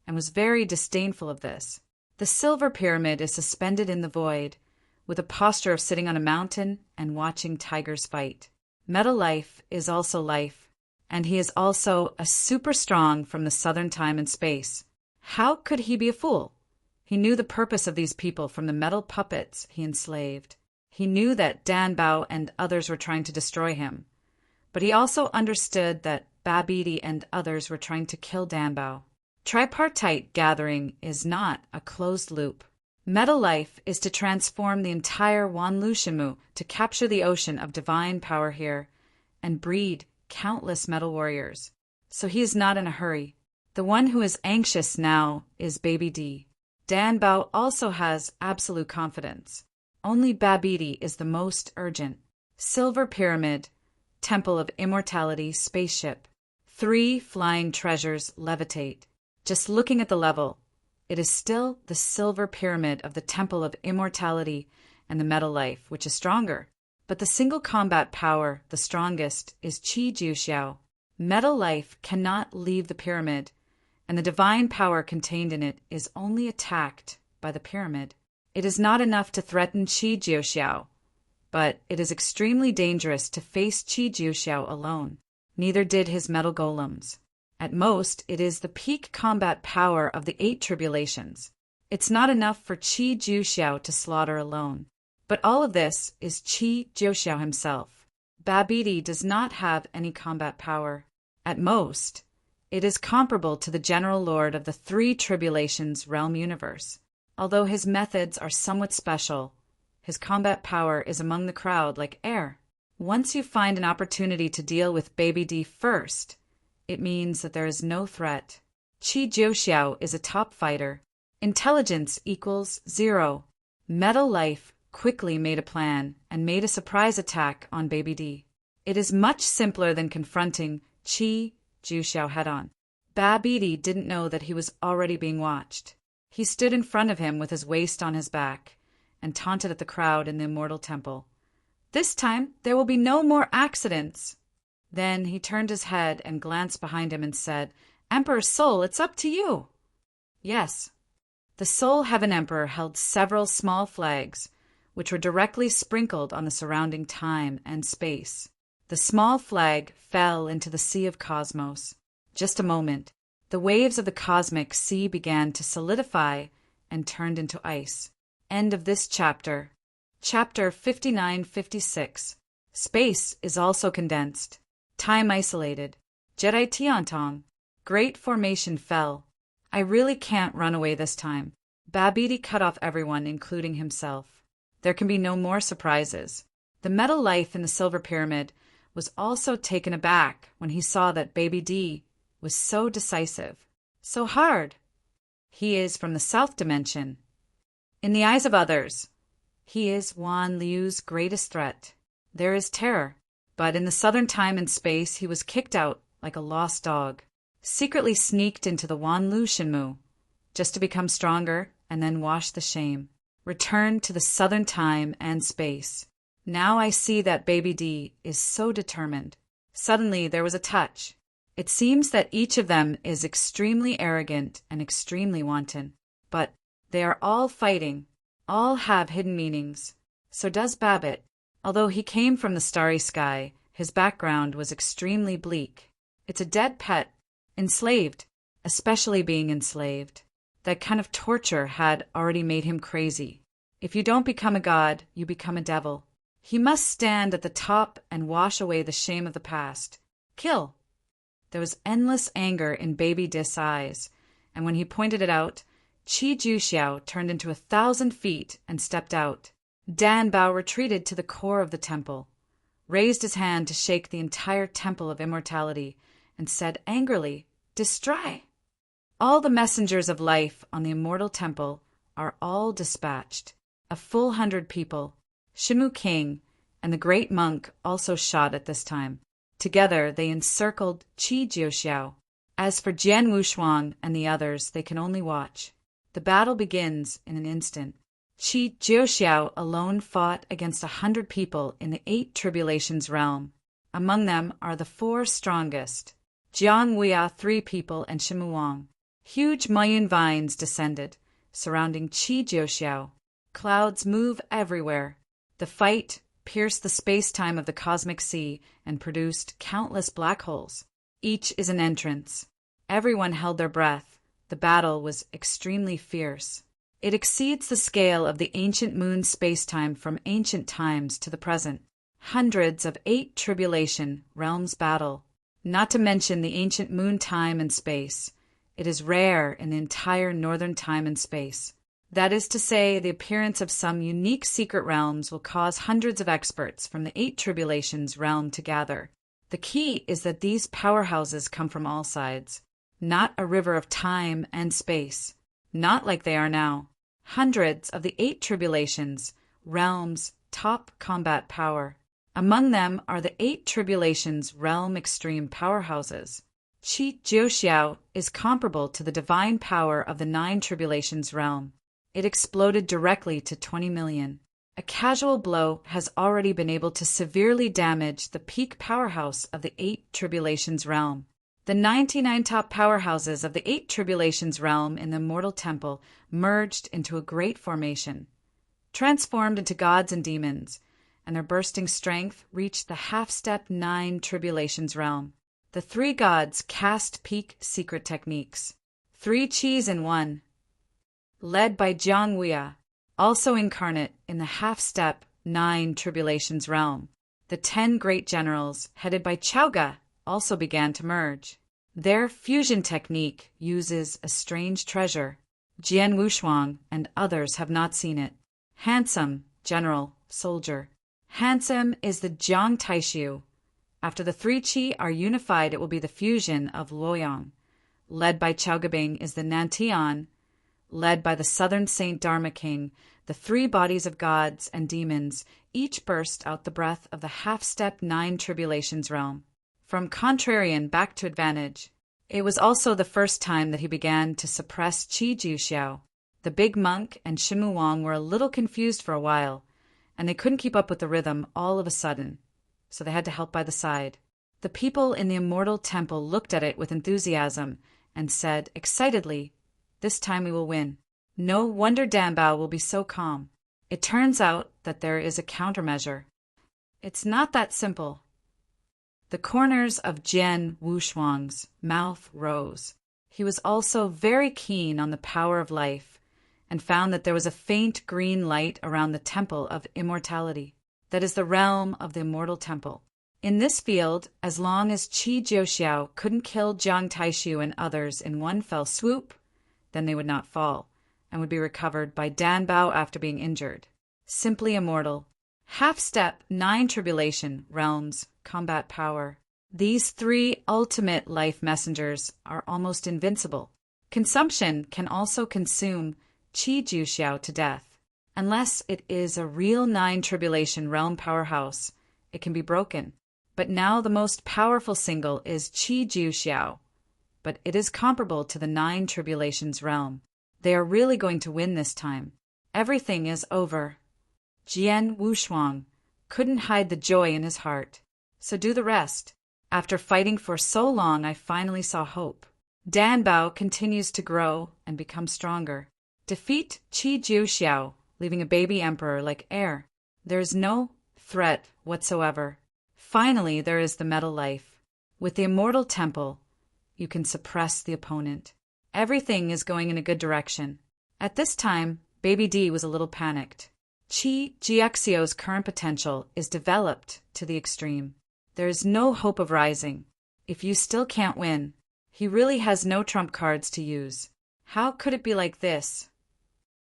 and was very disdainful of this. The silver pyramid is suspended in the void, with a posture of sitting on a mountain and watching tigers fight. Metal Life is also life, and he is also a super strong from the southern time and space. How could he be a fool? He knew the purpose of these people from the metal puppets he enslaved. He knew that Dan Bao and others were trying to destroy him. But he also understood that Babidi and others were trying to kill Dan Bao. Tripartite gathering is not a closed loop. Metal Life is to transform the entire Wanlu Shenmu to capture the ocean of divine power here and breed countless metal warriors. So he is not in a hurry. The one who is anxious now is Baby D. Danbao also has absolute confidence. Only Babidi is the most urgent. Silver Pyramid, Temple of Immortality spaceship. 3 flying treasures levitate. Just looking at the level, it is still the Silver Pyramid of the Temple of Immortality and the Metal Life, which is stronger. But the single combat power, the strongest, is Qi Jiuxiao. Metal Life cannot leave the pyramid, and the divine power contained in it is only attacked by the pyramid. It is not enough to threaten Qi Jiuxiao, but it is extremely dangerous to face Qi Jiuxiao alone. Neither did his metal golems. At most, it is the peak combat power of the 8 tribulations. It's not enough for Qi Jiuxiao to slaughter alone. But all of this is Qi Jiuxiao himself. Babidi does not have any combat power. At most, it is comparable to the General Lord of the 3 Tribulations realm universe. Although his methods are somewhat special, his combat power is among the crowd like air. Once you find an opportunity to deal with Baby D first, it means that there is no threat. Qi Jiuxiao is a top fighter. Intelligence equals 0. Metal Life quickly made a plan and made a surprise attack on Baby D. It is much simpler than confronting Qi Jiuxiao head-on. Babidi didn't know that he was already being watched. He stood in front of him with his waist on his back and taunted at the crowd in the Immortal Temple. This time, there will be no more accidents. Then he turned his head and glanced behind him and said, Emperor Soul, it's up to you. Yes. The Soul Heaven Emperor held several small flags, which were directly sprinkled on the surrounding time and space. The small flag fell into the sea of cosmos. Just a moment. The waves of the cosmic sea began to solidify and turned into ice. End of this chapter. Chapter 59-56. Space is also condensed. Time isolated. Jedi Tiantong. Great formation fell. I really can't run away this time. Babidi cut off everyone, including himself. There can be no more surprises. The Metal Life in the Silver Pyramid was also taken aback when he saw that Baby D was so decisive, so hard. He is from the South Dimension. In the eyes of others, he is Wan Liu's greatest threat. There is terror, but in the southern time and space he was kicked out like a lost dog, secretly sneaked into the Wan Lu Shenmu, just to become stronger and then wash the shame. Returned to the southern time and space. Now I see that Baby D is so determined. Suddenly there was a touch. It seems that each of them is extremely arrogant and extremely wanton. But they are all fighting. All have hidden meanings. So does Babbitt. Although he came from the starry sky, his background was extremely bleak. It's a dead pet, enslaved, especially being enslaved. That kind of torture had already made him crazy. If you don't become a god, you become a devil. He must stand at the top and wash away the shame of the past. Kill. There was endless anger in Baby Dis' eyes, and when he pointed it out, Qi Jiuxiao turned into 1,000 feet and stepped out. Danbao retreated to the core of the temple, raised his hand to shake the entire Temple of Immortality, and said angrily, Destroy! All the messengers of life on the Immortal Temple are all dispatched. A full 100 people. Shimu King and the great monk also shot at this time. Together they encircled Qi Jiuxiao. As for Jian Wushuang and the others, they can only watch. The battle begins in an instant. Qi Jiuxiao alone fought against 100 people in the 8 Tribulations realm. Among them are the 4 strongest. Jiang Wuya 3 people and Shimu Wang. Huge Mayun vines descended, surrounding Qi Jiuxiao. Clouds move everywhere. The fight pierced the space-time of the cosmic sea and produced countless black holes. Each is an entrance. Everyone held their breath. The battle was extremely fierce. It exceeds the scale of the ancient moon space-time from ancient times to the present. Hundreds of 8 tribulation realms battle. Not to mention the ancient moon time and space. It is rare in the entire northern time and space. That is to say, the appearance of some unique secret realms will cause hundreds of experts from the 8 tribulations realm to gather. The key is that these powerhouses come from all sides, not a river of time and space. not like they are now. Hundreds of the 8 tribulations, realms, top combat power. Among them are the 8 tribulations realm extreme powerhouses. Qi Jiuxiao is comparable to the divine power of the 9 tribulations realm. It exploded directly to 20 million. A casual blow has already been able to severely damage the peak powerhouse of the 8 tribulations realm. The 99 top powerhouses of the 8 tribulations realm in the Immortal Temple merged into a great formation, transformed into gods and demons, and their bursting strength reached the half-step 9 tribulations realm. The 3 gods cast peak secret techniques. 3 Qis in 1. Led by Jiang Wuya, also incarnate in the half-step 9 tribulations realm. The 10 great generals, headed by Chaoga, also began to merge. Their fusion technique uses a strange treasure. Jian Wushuang and others have not seen it. Handsome, general, soldier. Handsome is the Jiang Taishu. After the 3 Qi are unified, it will be the fusion of Luoyang. Led by Chaogabing is the Nantian. Led by the Southern Saint Dharma King, the 3 bodies of gods and demons each burst out the breath of the half-step 9 tribulations realm. From contrarian back to advantage. It was also the first time that he began to suppress Qi Jiuxiao. The big monk and Shenmu Wang were a little confused for a while, and they couldn't keep up with the rhythm all of a sudden, so they had to help by the side. The people in the Immortal Temple looked at it with enthusiasm and said excitedly, "This time we will win." No wonder Danbao will be so calm. It turns out that there is a countermeasure. It's not that simple. The corners of Jian Wushuang's mouth rose. He was also very keen on the power of life, and found that there was a faint green light around the Temple of Immortality. That is the realm of the Immortal Temple. In this field, as long as Qi Jiuxiao couldn't kill Jiang Taishu and others in one fell swoop, then they would not fall, and would be recovered by Danbao after being injured. Simply immortal. Half-step 9 tribulation realms, combat power. These 3 ultimate life messengers are almost invincible. Consumption can also consume Qi Jiuxiao to death. Unless it is a real 9 tribulation realm powerhouse, it can be broken. But now the most powerful single is Qi Jiuxiao, but it is comparable to the 9 tribulations realm. They are really going to win this time. Everything is over. Jian Wushuang couldn't hide the joy in his heart. So do the rest. After fighting for so long, I finally saw hope. Danbao continues to grow and become stronger. Defeat Qi Jiuxiao, leaving a baby emperor like heir. There is no threat whatsoever. Finally, there is the metal life. With the Immortal Temple, you can suppress the opponent. Everything is going in a good direction. At this time, Baby D was a little panicked. Qi Jiuxiao's current potential is developed to the extreme. There is no hope of rising. If you still can't win, he really has no trump cards to use. How could it be like this?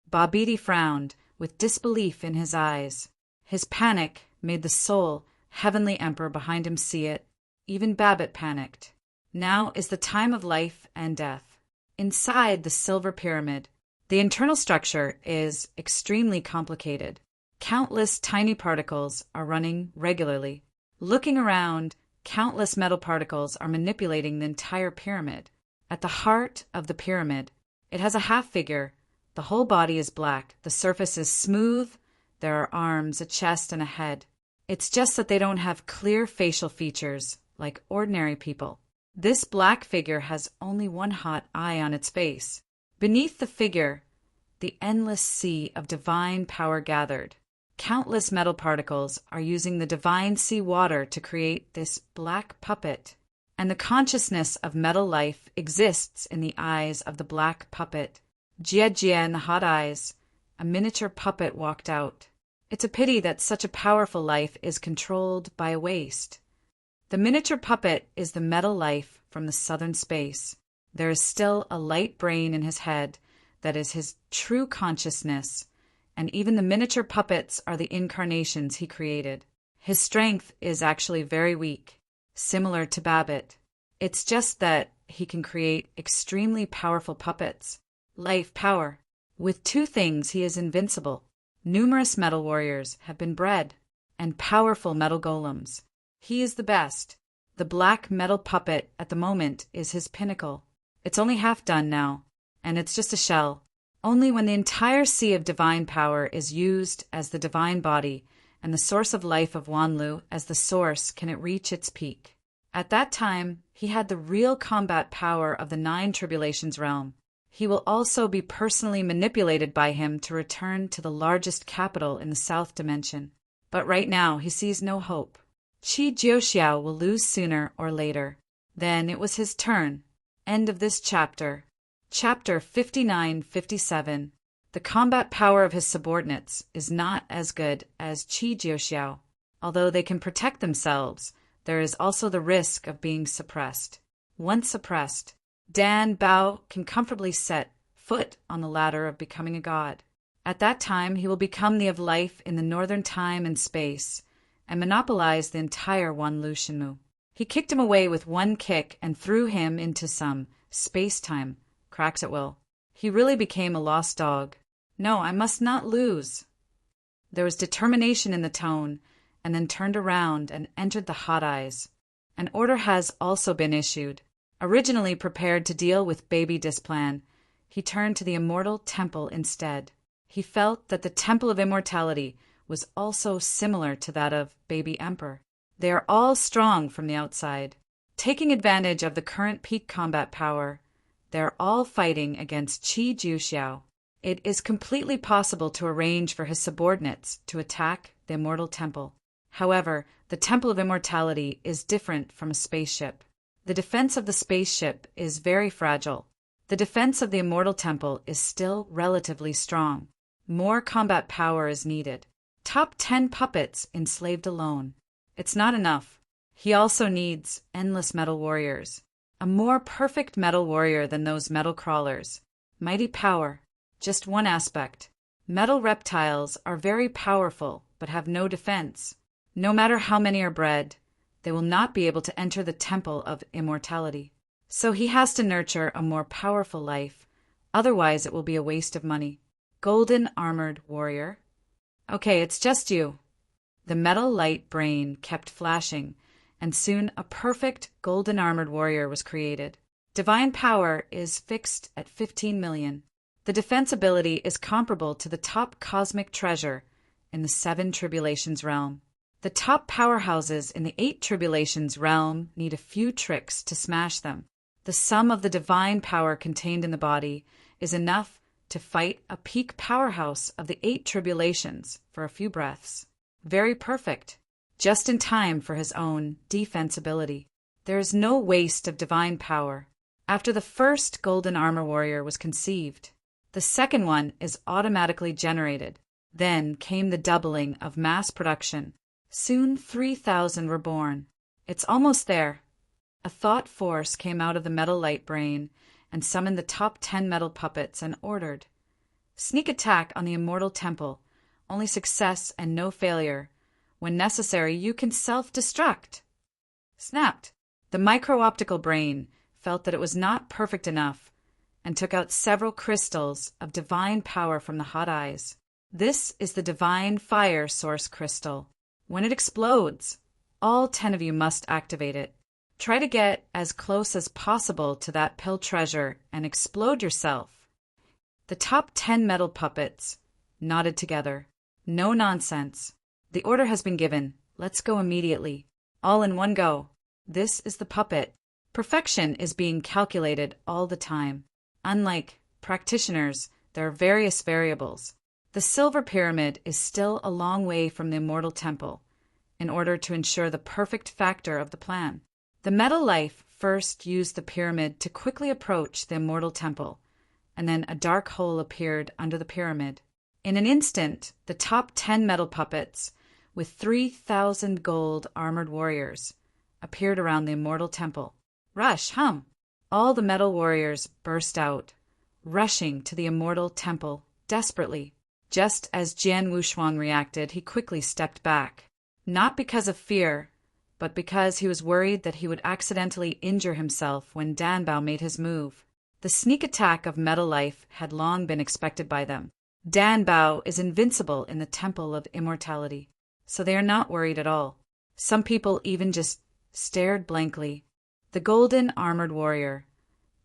Babidi frowned, with disbelief in his eyes. His panic made the sole, heavenly emperor behind him see it. Even Babbitt panicked. Now is the time of life and death. Inside the silver pyramid, the internal structure is extremely complicated. Countless tiny particles are running regularly. Looking around, countless metal particles are manipulating the entire pyramid. At the heart of the pyramid, it has a half-figure. The whole body is black. The surface is smooth. There are arms, a chest, and a head. It's just that they don't have clear facial features like ordinary people. This black figure has only one hot eye on its face. Beneath the figure, the endless sea of divine power gathered. Countless metal particles are using the divine sea water to create this black puppet, and the consciousness of metal life exists in the eyes of the black puppet. Jie in the hot eyes, a miniature puppet walked out. It's a pity that such a powerful life is controlled by a waste. The miniature puppet is the metal life from the southern space. There is still a light brain in his head that is his true consciousness, and even the miniature puppets are the incarnations he created. His strength is actually very weak, similar to Babbitt. It's just that he can create extremely powerful puppets. life, power. With two things he is invincible. Numerous metal warriors have been bred, and powerful metal golems. He is the best. The black metal puppet at the moment is his pinnacle. It's only half done now, and it's just a shell. Only when the entire sea of divine power is used as the divine body and the source of life of Wanlu as the source can it reach its peak. At that time, he had the real combat power of the 9 Tribulations realm. He will also be personally manipulated by him to return to the largest capital in the South Dimension. But right now, he sees no hope. Qi Jiuxiao will lose sooner or later. Then it was his turn. End of this chapter. Chapter 59-57. The combat power of his subordinates is not as good as Qi Jiuxiao. Although they can protect themselves, there is also the risk of being suppressed. Once suppressed, Dan Bao can comfortably set foot on the ladder of becoming a god. At that time, he will become the of life in the northern time and space, and monopolize the entire Wanlu Shenmue. He kicked him away with one kick and threw him into some space-time cracks at will. He really became a lost dog. No, I must not lose. There was determination in the tone, and then turned around and entered the Hot Eyes. An order has also been issued. Originally prepared to deal with Baby Displan, he turned to the Immortal Temple instead. He felt that the Temple of Immortality was also similar to that of Baby Emperor. They are all strong from the outside. Taking advantage of the current peak combat power, they are all fighting against Qi Jiuxiao. It is completely possible to arrange for his subordinates to attack the Immortal Temple. However, the Temple of Immortality is different from a spaceship. The defense of the spaceship is very fragile. The defense of the Immortal Temple is still relatively strong. More combat power is needed. Top 10 puppets enslaved alone. It's not enough. He also needs endless metal warriors. A more perfect metal warrior than those metal crawlers. Mighty power. Just one aspect. Metal reptiles are very powerful, but have no defense. No matter how many are bred, they will not be able to enter the Temple of Immortality. So he has to nurture a more powerful life. Otherwise, it will be a waste of money. Golden Armored Warrior. Okay, it's just you. The metal light brain kept flashing, and soon a perfect golden armored warrior was created. Divine power is fixed at 15 million. The defense ability is comparable to the top cosmic treasure in the 7 Tribulations realm. The top powerhouses in the 8 Tribulations realm need a few tricks to smash them. The sum of the divine power contained in the body is enough to fight a peak powerhouse of the 8 Tribulations for a few breaths. Very perfect. Just in time for his own defensibility. There is no waste of divine power. After the first golden armor warrior was conceived, the second one is automatically generated. Then came the doubling of mass production. Soon 3,000 were born. It's almost there. A thought force came out of the metal light brain and summoned the top 10 metal puppets and ordered, "Sneak attack on the Immortal Temple. Only success and no failure. When necessary, you can self-destruct." Snapped. The micro-optical brain felt that it was not perfect enough and took out several crystals of divine power from the Hot Eyes. This is the divine fire source crystal. When it explodes, all 10 of you must activate it. Try to get as close as possible to that pill treasure and explode yourself. The top 10 metal puppets nodded together. No nonsense. The order has been given. Let's go immediately. All in one go. This is the puppet. Perfection is being calculated all the time. Unlike practitioners, there are various variables. The Silver Pyramid is still a long way from the Immortal Temple in order to ensure the perfect factor of the plan. The Metal Life first used the pyramid to quickly approach the Immortal Temple, and then a dark hole appeared under the pyramid. In an instant, the top 10 metal puppets, with 3,000 gold armored warriors, appeared around the Immortal Temple. Rush, hum! All the metal warriors burst out, rushing to the Immortal Temple desperately. Just as Jian Wushuang reacted, he quickly stepped back. Not because of fear, but because he was worried that he would accidentally injure himself when Dan Bao made his move. The sneak attack of Metal Life had long been expected by them. Dan Bao is invincible in the Temple of Immortality, so they are not worried at all. Some people even just stared blankly. The golden armored warrior,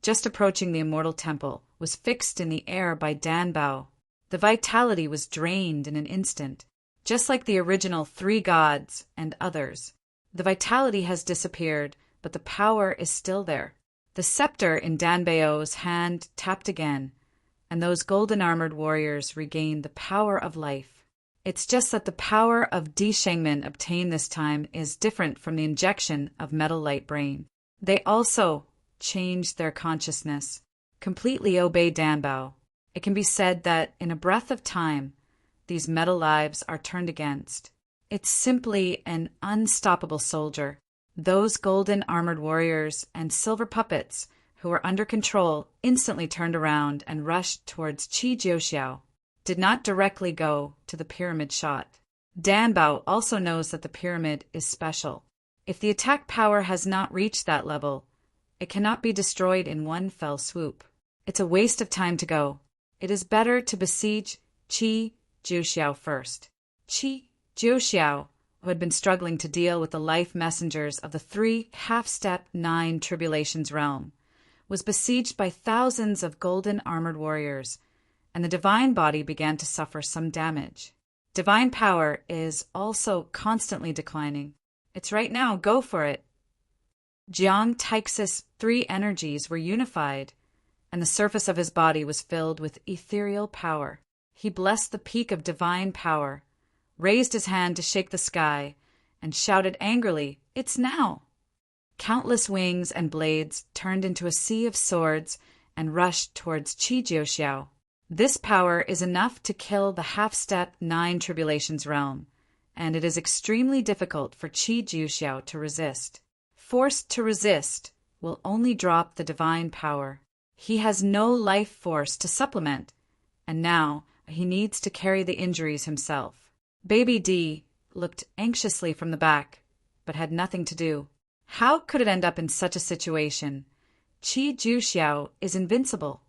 just approaching the Immortal Temple, was fixed in the air by Dan Bao. The vitality was drained in an instant, just like the original three gods and others. The vitality has disappeared, but the power is still there. The scepter in Dan Bao's hand tapped again, and those golden armored warriors regained the power of life. It's just that the power of Di Shengmen obtained this time is different from the injection of Metal Light Brain. They also changed their consciousness, completely obey Dan Bao. It can be said that in a breath of time, these metal lives are turned against. It's simply an unstoppable soldier. Those golden armored warriors and silver puppets who were under control instantly turned around and rushed towards Qi Jiuxiao, did not directly go to the pyramid shot. Dan Bao also knows that the pyramid is special. If the attack power has not reached that level, it cannot be destroyed in one fell swoop. It's a waste of time to go. It is better to besiege Qi Jiuxiao first. Qi Jiuxiao, who had been struggling to deal with the life messengers of the three half-step 9 tribulations realm, was besieged by thousands of golden armored warriors, and the divine body began to suffer some damage. Divine power is also constantly declining. It's right now, go for it. Jiang Taixis' 3 energies were unified, and the surface of his body was filled with ethereal power. He blessed the peak of divine power, raised his hand to shake the sky, and shouted angrily, "It's now!" Countless wings and blades turned into a sea of swords and rushed towards Qi Jiuxiao. This power is enough to kill the half-step 9 tribulations realm, and it is extremely difficult for Qi Jiuxiao to resist. Forced to resist will only drop the divine power. He has no life force to supplement, and now he needs to carry the injuries himself. Baby D looked anxiously from the back, but had nothing to do. How could it end up in such a situation? Qi Jiuxiao is invincible.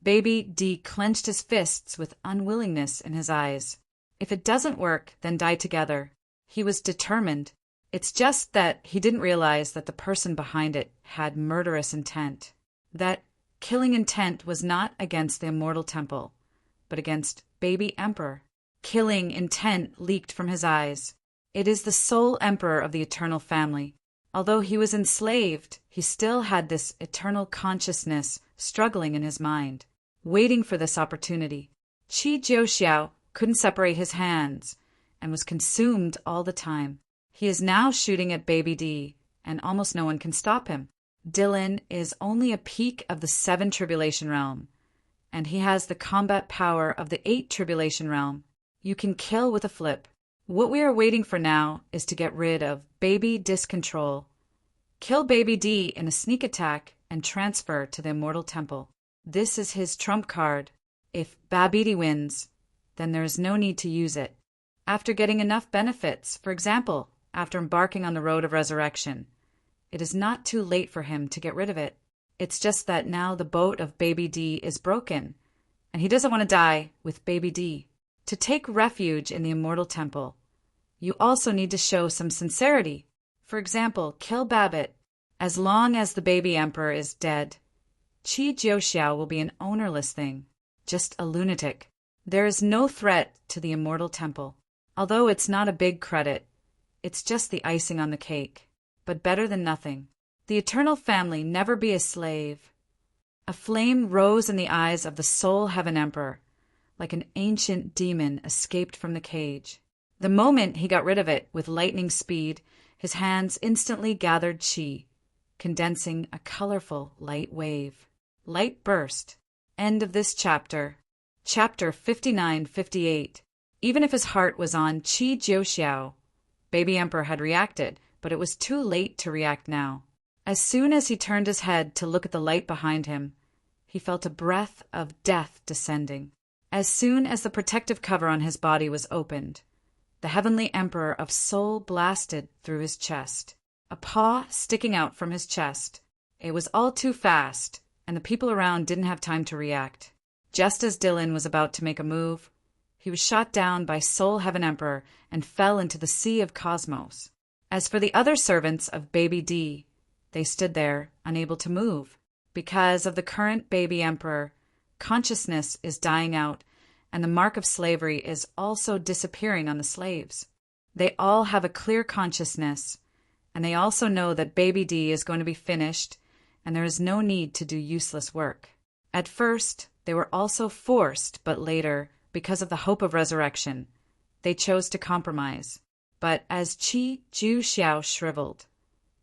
Baby D clenched his fists with unwillingness in his eyes. If it doesn't work, then die together. He was determined. It's just that he didn't realize that the person behind it had murderous intent. That killing intent was not against the Immortal Temple, but against Baby Emperor. Killing intent leaked from his eyes. It is the sole emperor of the eternal family. Although he was enslaved, he still had this eternal consciousness struggling in his mind, waiting for this opportunity. Qi Jiuxiao couldn't separate his hands and was consumed all the time. He is now shooting at Baby D, and almost no one can stop him. Dylan is only a peak of the 7 tribulation realm, and he has the combat power of the 8 tribulation realm. You can kill with a flip. What we are waiting for now is to get rid of Baby Discontrol. Kill Baby D in a sneak attack and transfer to the Immortal Temple. This is his trump card. If Babidi wins, then there is no need to use it. After getting enough benefits, for example, after embarking on the road of resurrection, it is not too late for him to get rid of it. It's just that now the boat of Baby D is broken, and he doesn't want to die with Baby D. To take refuge in the Immortal Temple, you also need to show some sincerity. For example, kill Babbitt. As long as the Baby Emperor is dead, Qi Jiuxiao will be an ownerless thing, just a lunatic. There is no threat to the Immortal Temple. Although it's not a big credit, it's just the icing on the cake, but better than nothing. The eternal family never be a slave. A flame rose in the eyes of the Soul Heaven Emperor, like an ancient demon escaped from the cage. The moment he got rid of it with lightning speed, his hands instantly gathered qi, condensing a colorful light wave. Light burst. End of this chapter. Chapter 59-58. Even if his heart was on Qi Jiuxiao, Baby Emperor had reacted, but it was too late to react now. As soon as he turned his head to look at the light behind him, he felt a breath of death descending. As soon as the protective cover on his body was opened, the Heavenly Emperor of Soul blasted through his chest, a paw sticking out from his chest. It was all too fast, and the people around didn't have time to react. Just as Dylan was about to make a move, he was shot down by Soul Heaven Emperor and fell into the Sea of Cosmos. As for the other servants of Baby D, they stood there, unable to move. Because of the current Baby Emperor, consciousness is dying out, and the mark of slavery is also disappearing on the slaves. They all have a clear consciousness, and they also know that Baby D is going to be finished, and there is no need to do useless work. At first, they were also forced, but later, because of the hope of resurrection, they chose to compromise. But as Qi Ju Xiao shriveled,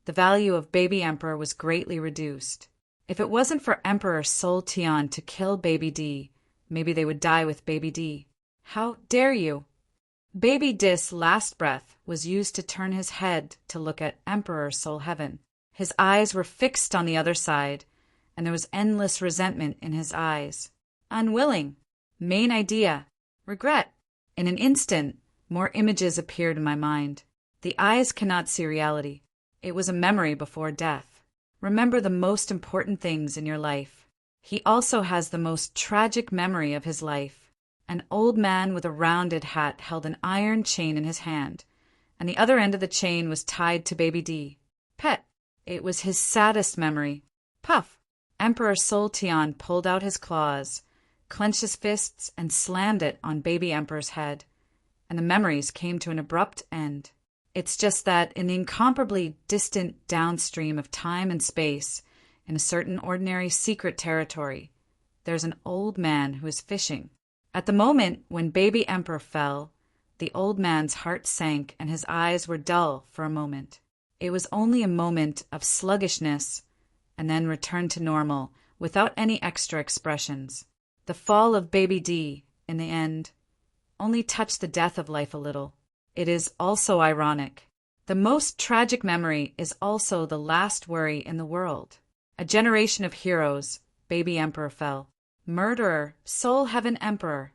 the value of Baby Emperor was greatly reduced. If it wasn't for Emperor Sol Tian to kill Baby D, maybe they would die with Baby D. How dare you! Baby D's last breath was used to turn his head to look at Emperor Soul Heaven. His eyes were fixed on the other side, and there was endless resentment in his eyes. Unwilling. Main idea. Regret. In an instant, more images appeared in my mind. The eyes cannot see reality. It was a memory before death. Remember the most important things in your life. He also has the most tragic memory of his life. An old man with a rounded hat held an iron chain in his hand, and the other end of the chain was tied to Baby D. Pet. It was his saddest memory. Puff. Emperor Sol Tian pulled out his claws, clenched his fists, and slammed it on Baby Emperor's head, and the memories came to an abrupt end. It's just that in the incomparably distant downstream of time and space, in a certain ordinary secret territory, there's an old man who is fishing. At the moment when Baby Emperor fell, the old man's heart sank and his eyes were dull for a moment. It was only a moment of sluggishness and then returned to normal without any extra expressions. The fall of Baby D, in the end, only touched the death of life a little. It is also ironic. The most tragic memory is also the last worry in the world. A generation of heroes, Baby Emperor fell. Murderer, Soul Heaven Emperor,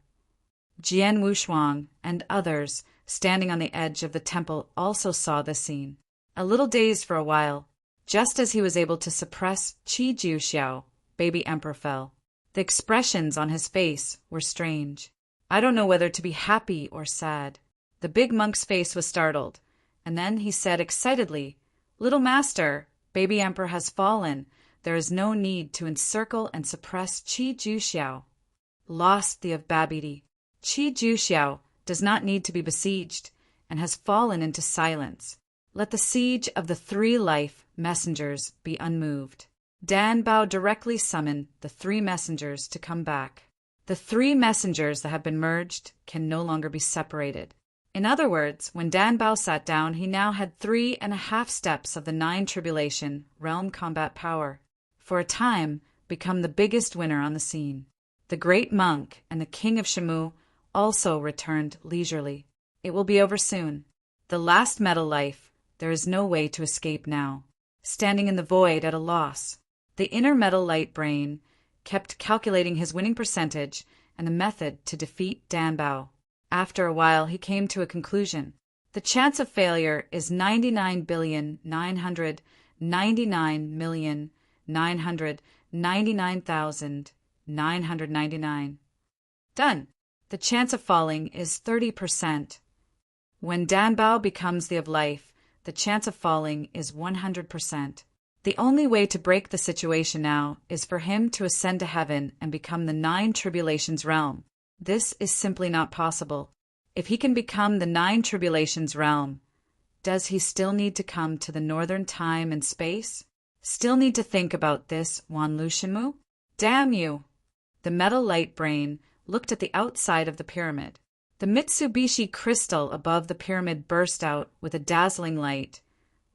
Jian Wushuang, and others standing on the edge of the temple also saw this scene. A little dazed for a while, just as he was able to suppress Qi Ju Xiao, Baby Emperor fell. The expressions on his face were strange. I don't know whether to be happy or sad. The big monk's face was startled, and then he said excitedly, "Little master, Baby Emperor has fallen. There is no need to encircle and suppress Qi Ju Xiao." Lost the of Babidi. Qi Ju Xiao does not need to be besieged, and has fallen into silence. Let the siege of the three life messengers be unmoved. Dan Bao directly summoned the three messengers to come back. The three messengers that have been merged can no longer be separated. In other words, when Dan Bao sat down, he now had 3.5 steps of the 9 tribulation realm combat power. For a time, become the biggest winner on the scene. The great monk and the king of Shamu also returned leisurely. It will be over soon. The last metal life, there is no way to escape now. Standing in the void at a loss, the inner metal light brain kept calculating his winning percentage and the method to defeat Dan Bao. After a while, he came to a conclusion. The chance of failure is 99,999,999,999. Done. The chance of falling is 30%. When Dan Bao becomes the of life, the chance of falling is 100%. The only way to break the situation now is for him to ascend to heaven and become the 9 tribulations realm. This is simply not possible. If he can become the 9 tribulations realm, does he still need to come to the northern time and space? Still need to think about this, Wan Lu Shenmu? Damn you! The metal light brain looked at the outside of the pyramid. The Mitsubishi crystal above the pyramid burst out with a dazzling light,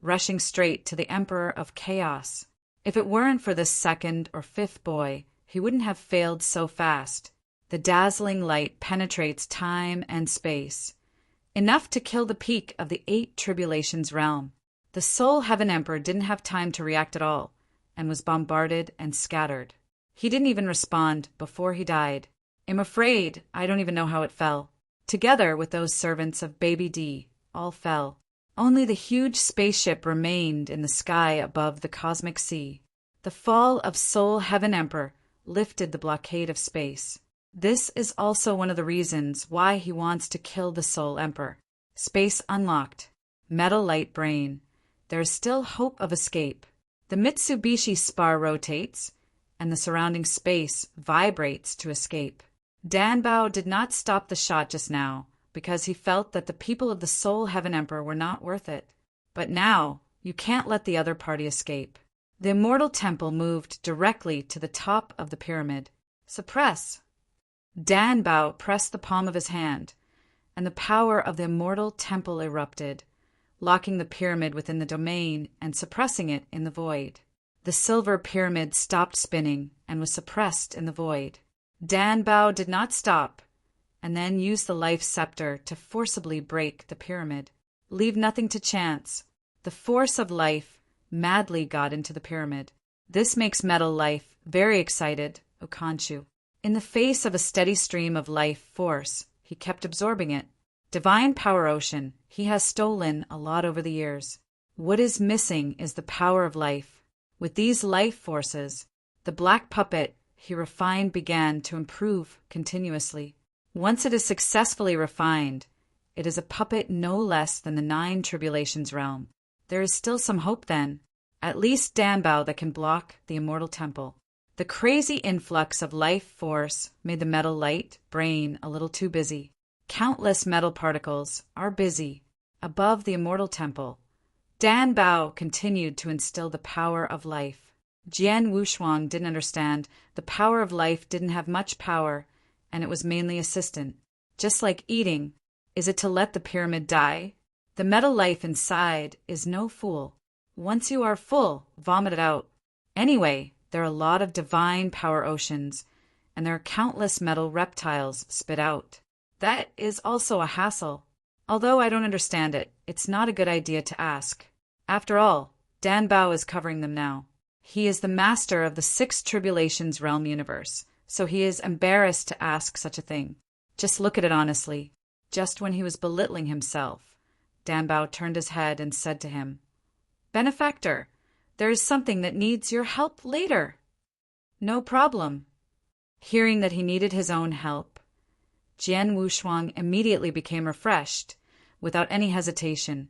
rushing straight to the Emperor of Chaos. If it weren't for this 2nd or 5th boy, he wouldn't have failed so fast. The dazzling light penetrates time and space, enough to kill the peak of the 8 tribulations realm. The Soul Heaven Emperor didn't have time to react at all, and was bombarded and scattered. He didn't even respond before he died. I'm afraid I don't even know how it fell. Together with those servants of Baby D, all fell. Only the huge spaceship remained in the sky above the cosmic sea. The fall of Soul Heaven Emperor lifted the blockade of space. This is also one of the reasons why he wants to kill the Soul Emperor. Space unlocked. Metal light brain. There is still hope of escape. The Mitsubishi spar rotates, and the surrounding space vibrates to escape. Danbao did not stop the shot just now, because he felt that the people of the Soul Heaven Emperor were not worth it. But now, you can't let the other party escape. The Immortal Temple moved directly to the top of the pyramid. Suppress! Danbao pressed the palm of his hand, and the power of the Immortal Temple erupted, locking the pyramid within the domain and suppressing it in the void. The silver pyramid stopped spinning and was suppressed in the void. Danbao did not stop, and then used the life scepter to forcibly break the pyramid. Leave nothing to chance. The force of life madly got into the pyramid. This makes Metal Life very excited, Okanshu. In the face of a steady stream of life force, he kept absorbing it. Divine Power Ocean, he has stolen a lot over the years. What is missing is the power of life. With these life forces, the black puppet he refined began to improve continuously. Once it is successfully refined, it is a puppet no less than the 9 Tribulations realm. There is still some hope then, at least Danbao that can block the Immortal Temple. The crazy influx of life force made the metal light brain a little too busy. Countless metal particles are busy above the Immortal Temple. Danbao continued to instill the power of life. Jian Wushuang didn't understand. The power of life didn't have much power, and it was mainly assistant. Just like eating, is it to let the pyramid die? The metal life inside is no fool. Once you are full, vomit it out. Anyway, there are a lot of divine power oceans, and there are countless metal reptiles spit out. That is also a hassle. Although I don't understand it, it's not a good idea to ask. After all, Danbao is covering them now. He is the master of the 6 Tribulations realm universe, so he is embarrassed to ask such a thing. Just look at it honestly. Just when he was belittling himself, Danbao turned his head and said to him, "Benefactor, there is something that needs your help later." "No problem." Hearing that he needed his own help, Jian Wushuang immediately became refreshed. Without any hesitation,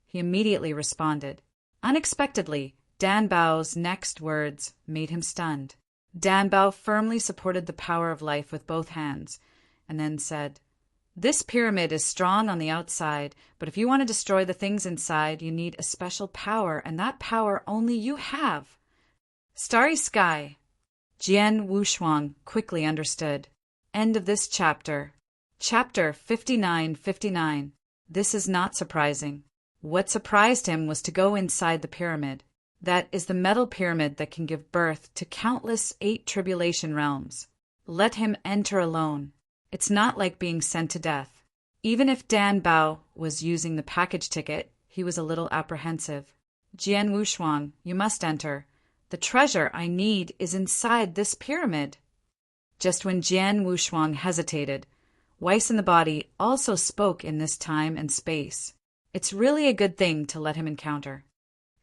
he immediately responded. Unexpectedly, Danbao's next words made him stunned. Danbao firmly supported the power of life with both hands, and then said, "This pyramid is strong on the outside, but if you want to destroy the things inside, you need a special power, and that power only you have." Starry Sky. Jian Wushuang quickly understood. End of this chapter. Chapter 5959. This is not surprising. What surprised him was to go inside the pyramid. That is the metal pyramid that can give birth to countless 8 tribulation realms. Let him enter alone. It's not like being sent to death. Even if Danbao was using the package ticket, he was a little apprehensive. Jian Wushuang, you must enter. The treasure I need is inside this pyramid. Just when Jian Wushuang hesitated, Weiss in the body also spoke in this time and space. It's really a good thing to let him encounter.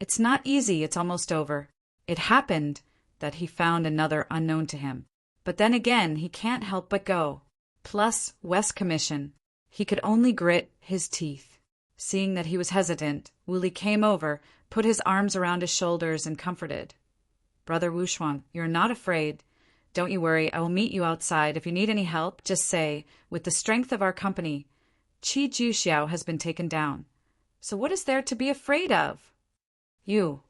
It's not easy, it's almost over. It happened that he found another unknown to him. But then again, he can't help but go. Plus West Commission. He could only grit his teeth. Seeing that he was hesitant, Wooly came over, put his arms around his shoulders and comforted. "Brother Wushuang, you're not afraid. Don't you worry, I will meet you outside. If you need any help, just say, with the strength of our company, Qi Juxiao has been taken down. So what is there to be afraid of?" "You."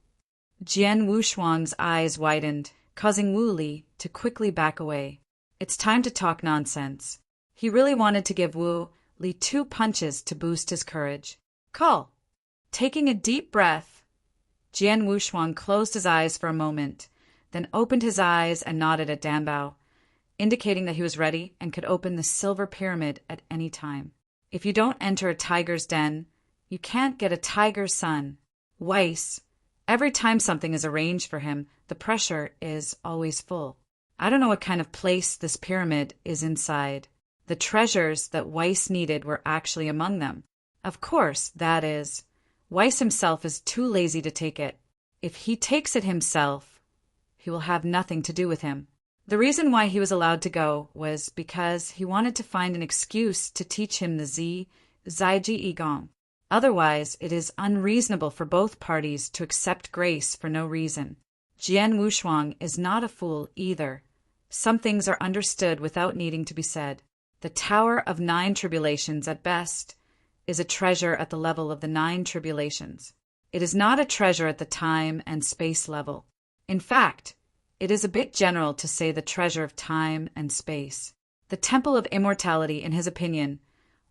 Jian Wushuang's eyes widened, causing Wooly to quickly back away. It's time to talk nonsense. He really wanted to give Wu Li 2 punches to boost his courage. "Call." Taking a deep breath, Jian Wushuang closed his eyes for a moment, then opened his eyes and nodded at Danbao, indicating that he was ready and could open the silver pyramid at any time. If you don't enter a tiger's den, you can't get a tiger's son. Weiss, every time something is arranged for him, the pressure is always full. I don't know what kind of place this pyramid is inside. The treasures that Weiss needed were actually among them. Of course, that is. Weiss himself is too lazy to take it. If he takes it himself, he will have nothing to do with him. The reason why he was allowed to go was because he wanted to find an excuse to teach him the Zaiji Igong. Otherwise, it is unreasonable for both parties to accept grace for no reason. Jian Wushuang is not a fool either. Some things are understood without needing to be said. The Tower of 9 Tribulations, at best, is a treasure at the level of the 9 Tribulations. It is not a treasure at the time and space level. In fact, it is a bit general to say the treasure of time and space. The Temple of Immortality, in his opinion,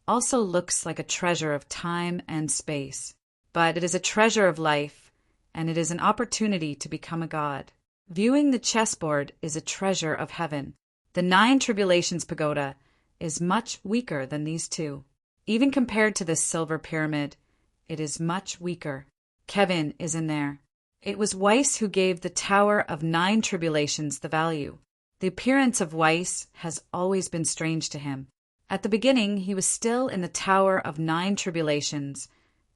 also looks like a treasure of time and space. But it is a treasure of life, and it is an opportunity to become a god. Viewing the chessboard is a treasure of heaven. The 9 Tribulations Pagoda is much weaker than these two. Even compared to this silver pyramid, it is much weaker. Kevin is in there. It was Weiss who gave the Tower of 9 Tribulations the value. The appearance of Weiss has always been strange to him. At the beginning, he was still in the Tower of 9 Tribulations,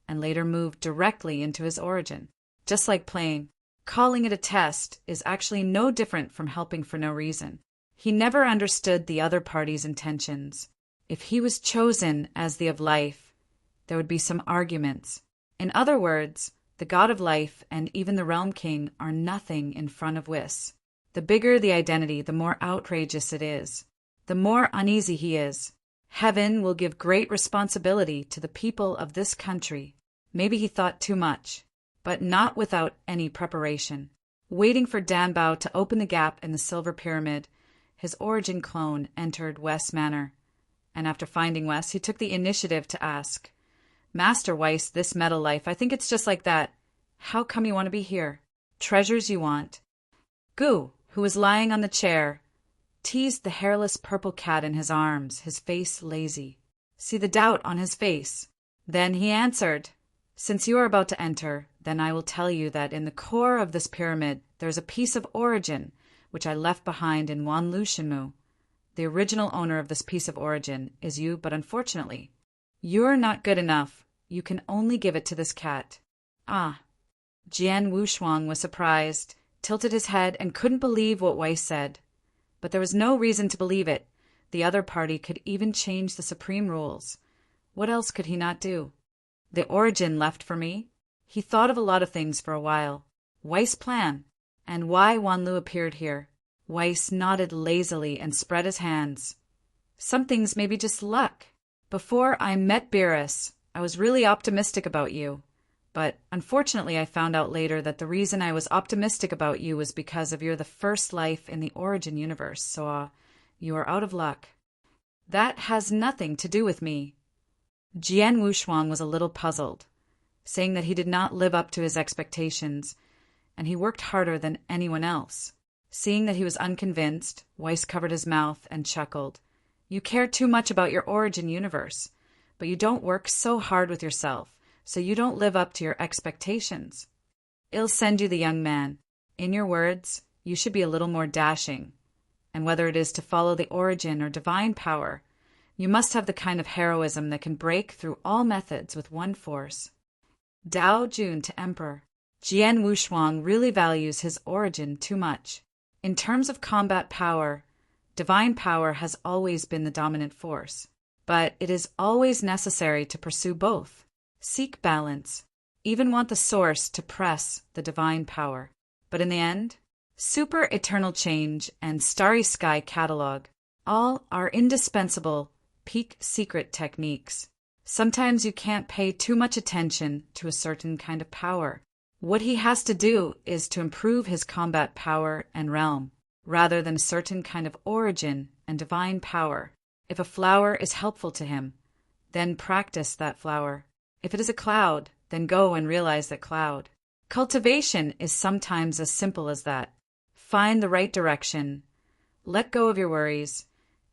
and later moved directly into his origin. Just like playing, calling it a test is actually no different from helping for no reason. He never understood the other party's intentions. If he was chosen as the of life, there would be some arguments. In other words, the god of life and even the realm king are nothing in front of Weiss. The bigger the identity, the more outrageous it is. The more uneasy he is. Heaven will give great responsibility to the people of this country. Maybe he thought too much, but not without any preparation. Waiting for Danbao to open the gap in the silver pyramid, his origin clone entered Weiss Manor. And after finding Weiss, he took the initiative to ask, "Master Weiss, this metal life, I think it's just like that. How come you want to be here? Treasures you want?" Gu, who was lying on the chair, teased the hairless purple cat in his arms, his face lazy. See the doubt on his face. Then he answered, "Since you are about to enter, then I will tell you that in the core of this pyramid there is a piece of origin which I left behind in Wanlu Shenmu. The original owner of this piece of origin is you, but unfortunately, you're not good enough. You can only give it to this cat." Ah. Jian Wushuang was surprised, tilted his head, and couldn't believe what Weiss said. But there was no reason to believe it. The other party could even change the supreme rules. What else could he not do? The origin left for me? He thought of a lot of things for a while. Weiss' plan. And why Wanlu appeared here. Weiss nodded lazily and spread his hands. Some things may be just luck. Before I met Beerus, I was really optimistic about you. But unfortunately I found out later that the reason I was optimistic about you was because you're the first life in the origin universe, so you are out of luck. That has nothing to do with me. Jian Wushuang was a little puzzled, saying that he did not live up to his expectations, and he worked harder than anyone else. Seeing that he was unconvinced, Weiss covered his mouth and chuckled. You care too much about your origin universe, but you don't work so hard with yourself, so you don't live up to your expectations. I'll send you the young man. In your words, you should be a little more dashing. And whether it is to follow the origin or divine power, you must have the kind of heroism that can break through all methods with one force. Dao Jun to Emperor. Jian Wushuang really values his origin too much. In terms of combat power, divine power has always been the dominant force. But it is always necessary to pursue both. Seek balance. Even want the source to press the divine power. But in the end, Super Eternal Change and Starry Sky Catalog all are indispensable peak secret techniques. Sometimes you can't pay too much attention to a certain kind of power. What he has to do is to improve his combat power and realm, rather than a certain kind of origin and divine power. If a flower is helpful to him, then practice that flower. If it is a cloud, then go and realize that cloud. Cultivation is sometimes as simple as that. Find the right direction, let go of your worries,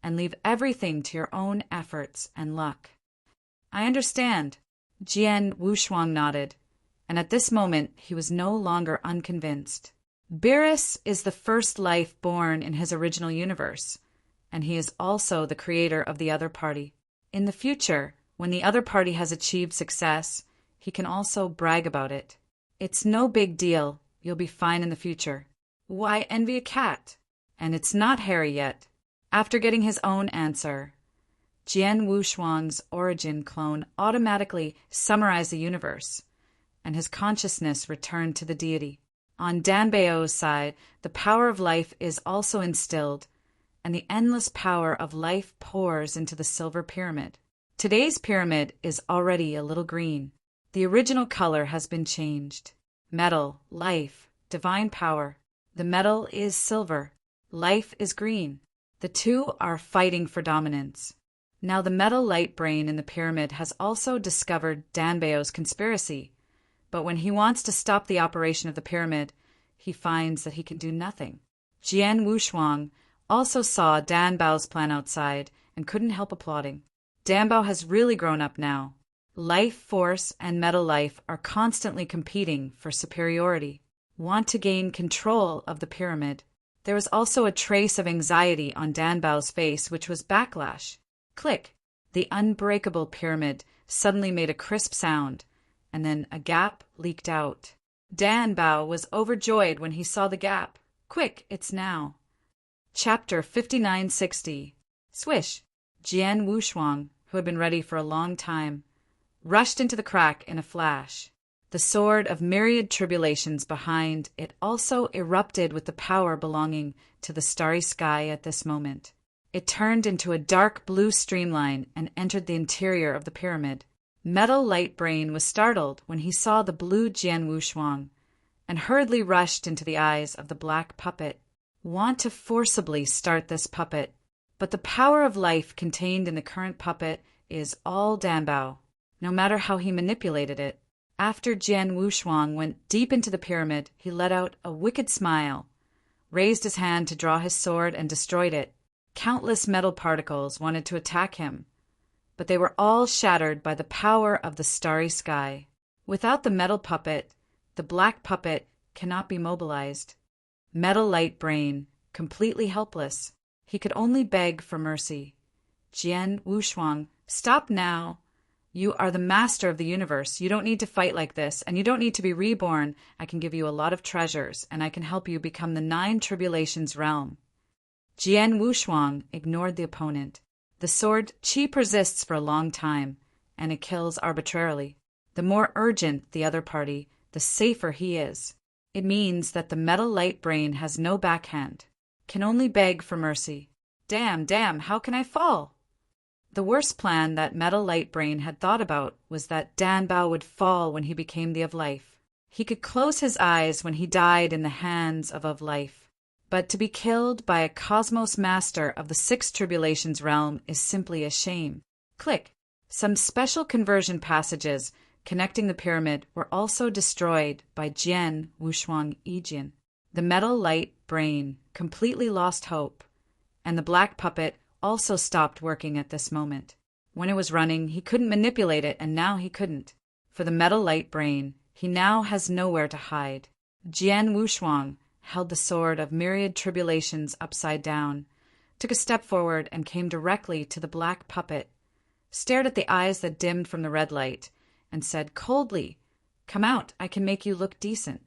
and leave everything to your own efforts and luck. I understand. Jian Wushuang nodded, and at this moment he was no longer unconvinced. Beerus is the first life born in his original universe, and he is also the creator of the other party. In the future, when the other party has achieved success, he can also brag about it. It's no big deal. You'll be fine in the future. Why envy a cat? And it's not Harry yet. After getting his own answer, Jian Wushuang's origin clone automatically summarized the universe, and his consciousness returned to the deity. On Danbao's side, the power of life is also instilled, and the endless power of life pours into the silver pyramid. Today's pyramid is already a little green. The original color has been changed. Metal, life, divine power. The metal is silver. Life is green. The two are fighting for dominance. Now the metal light brain in the pyramid has also discovered Danbao's conspiracy, but when he wants to stop the operation of the pyramid, he finds that he can do nothing. Jian Wushuang also saw Danbao's plan outside and couldn't help applauding. Danbao has really grown up now. Life force and metal life are constantly competing for superiority, want to gain control of the pyramid. There was also a trace of anxiety on Danbao's face, which was backlash. Click! The unbreakable pyramid suddenly made a crisp sound, and then a gap leaked out. Danbao was overjoyed when he saw the gap. Quick, it's now. Chapter 5960. Swish! Jian Wushuang, who had been ready for a long time, rushed into the crack in a flash. The sword of myriad tribulations behind it also erupted with the power belonging to the starry sky at this moment. It turned into a dark blue streamline and entered the interior of the pyramid. Metal Light Brain was startled when he saw the blue Jian Wushuang, and hurriedly rushed into the eyes of the black puppet. Want to forcibly start this puppet, but the power of life contained in the current puppet is all Danbao, no matter how he manipulated it. After Jian Wushuang went deep into the pyramid, he let out a wicked smile, raised his hand to draw his sword, and destroyed it. Countless metal particles wanted to attack him, but they were all shattered by the power of the starry sky. Without the metal puppet, the black puppet cannot be mobilized. Metal Light Brain, completely helpless. He could only beg for mercy. Jian Wushuang, stop now. You are the master of the universe. You don't need to fight like this, and you don't need to be reborn. I can give you a lot of treasures, and I can help you become the 9 tribulations realm. Jian Wushuang ignored the opponent. The sword chi persists for a long time, and it kills arbitrarily. The more urgent the other party, the safer he is. It means that the metal light brain has no backhand, can only beg for mercy. Damn, how can I fall? The worst plan that Metal Light Brain had thought about was that Danbao would fall when he became the of life. He could close his eyes when he died in the hands of life. But to be killed by a cosmos master of the 6 tribulations realm is simply a shame. Click! Some special conversion passages connecting the pyramid were also destroyed by Jian Wushuang Yijin. The Metal Light Brain completely lost hope, and the black puppet also stopped working at this moment. When it was running, he couldn't manipulate it, and now he couldn't. For the Metal Light Brain, he now has nowhere to hide. Jian Wushuang held the sword of myriad tribulations upside down, took a step forward and came directly to the black puppet, stared at the eyes that dimmed from the red light, and said coldly, "Come out, I can make you look decent."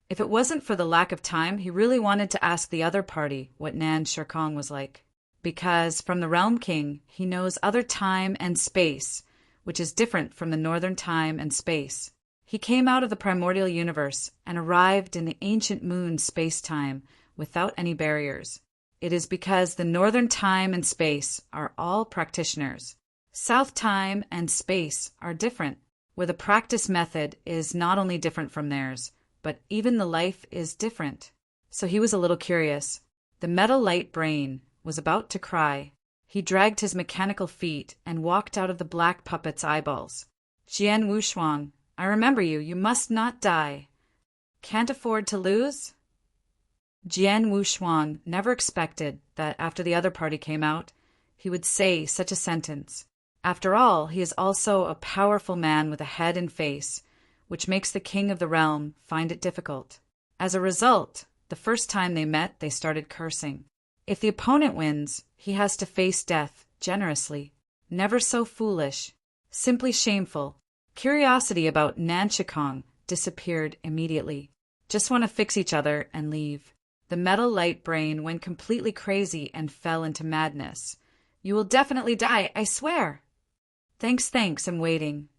If it wasn't for the lack of time, he really wanted to ask the other party what Nan Shirkong was like. Because from the Realm King, he knows other time and space, which is different from the northern time and space. He came out of the primordial universe and arrived in the ancient moon space-time without any barriers. It is because the northern time and space are all practitioners. South time and space are different, where the practice method is not only different from theirs, but even the life is different. So he was a little curious. The Metal Light Brain was about to cry. He dragged his mechanical feet and walked out of the black puppet's eyeballs. Jian Wushuang, I remember you. You must not die. Can't afford to lose? Jian Wushuang never expected that after the other party came out, he would say such a sentence. After all, he is also a powerful man with a head and face, which makes the king of the realm find it difficult. As a result, the first time they met, they started cursing. If the opponent wins, he has to face death generously. Never so foolish. Simply shameful. Curiosity about Nan Shikong disappeared immediately. Just want to fix each other and leave. The metal light brain went completely crazy and fell into madness. "You will definitely die, I swear." Thanks, I'm waiting."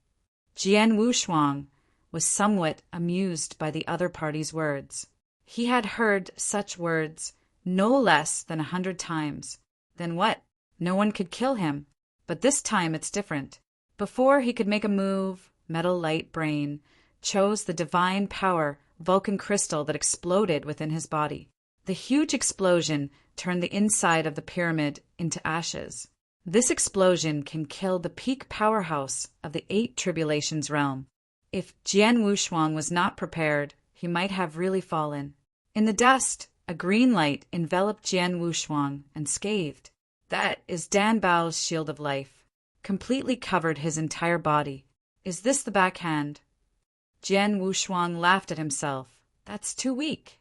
Jian Wushuang was somewhat amused by the other party's words. He had heard such words no less than 100 times. Then what? No one could kill him. But this time it's different. Before he could make a move, Metal Light Brain chose the divine power Vulcan crystal that exploded within his body. The huge explosion turned the inside of the pyramid into ashes. This explosion can kill the peak powerhouse of the 8 Tribulations realm. If Jian Wushuang was not prepared, he might have really fallen. In the dust, a green light enveloped Jian Wushuang and scathed. "That is Dan Bao's shield of life. Completely covered his entire body. Is this the backhand?" Jian Wushuang laughed at himself. "That's too weak."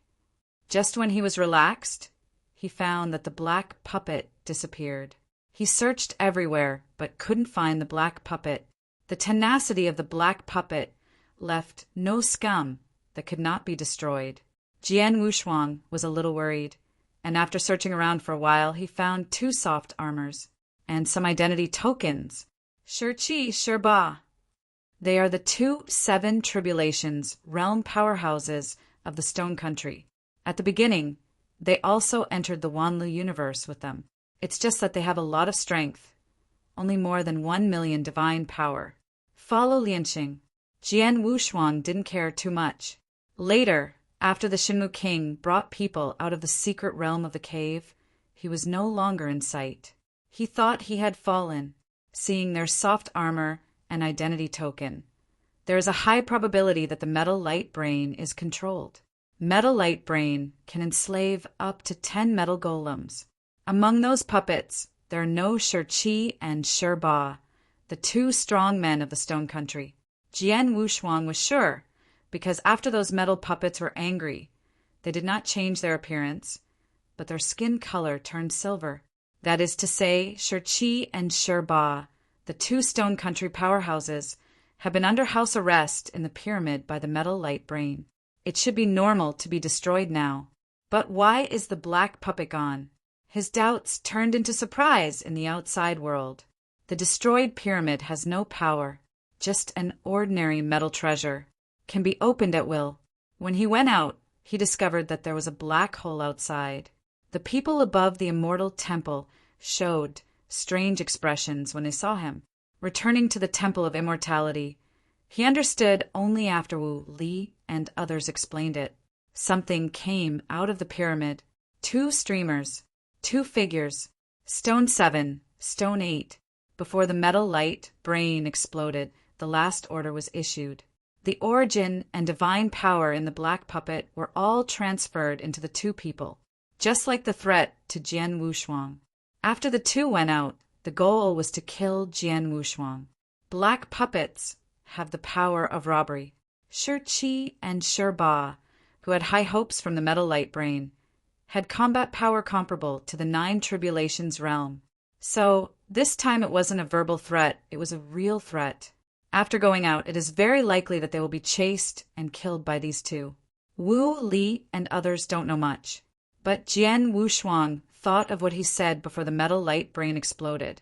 Just when he was relaxed, he found that the black puppet disappeared. He searched everywhere, but couldn't find the black puppet. The tenacity of the black puppet left no scum that could not be destroyed. Jian Wushuang was a little worried, and after searching around for a while, he found 2 soft armors and some identity tokens. Shi, Ba. They are the 2 7 Tribulations realm powerhouses of the Stone Country. At the beginning, they also entered the Wanlu universe with them. It's just that they have a lot of strength, only more than 1 million divine power. Follow Lianxing. Jian Wushuang didn't care too much. Later, after the Shinmu King brought people out of the secret realm of the cave, he was no longer in sight. He thought he had fallen, seeing their soft armor and identity token. There is a high probability that the Metal Light Brain is controlled. Metal Light Brain can enslave up to 10 metal golems. Among those puppets, there are no Shi and Ba, the 2 strong men of the Stone Country. Jian Wushuang was sure, because after those metal puppets were angry, they did not change their appearance, but their skin color turned silver. That is to say, Shi and Ba, the 2 Stone Country powerhouses, have been under house arrest in the pyramid by the Metal Light Brain. It should be normal to be destroyed now. But why is the black puppet gone? His doubts turned into surprise in the outside world. The destroyed pyramid has no power, just an ordinary metal treasure. Can be opened at will. When he went out, he discovered that there was a black hole outside. The people above the Immortal Temple showed strange expressions when they saw him. Returning to the Temple of Immortality, he understood only after Wu Li and others explained it. Something came out of the pyramid. 2 streamers, 2 figures, Stone 7, Stone 8. Before the Metal Light Brain exploded, the last order was issued. The origin and divine power in the black puppet were all transferred into the 2 people, just like the threat to Jian Wushuang. After the 2 went out, the goal was to kill Jian Wushuang. Black puppets have the power of robbery. Shi and Ba, who had high hopes from the Metal Light Brain, had combat power comparable to the 9 Tribulations realm. So, this time it wasn't a verbal threat, it was a real threat. After going out, it is very likely that they will be chased and killed by these 2. Wu Li and others don't know much. But Jian Wushuang thought of what he said before the Metal Light Brain exploded,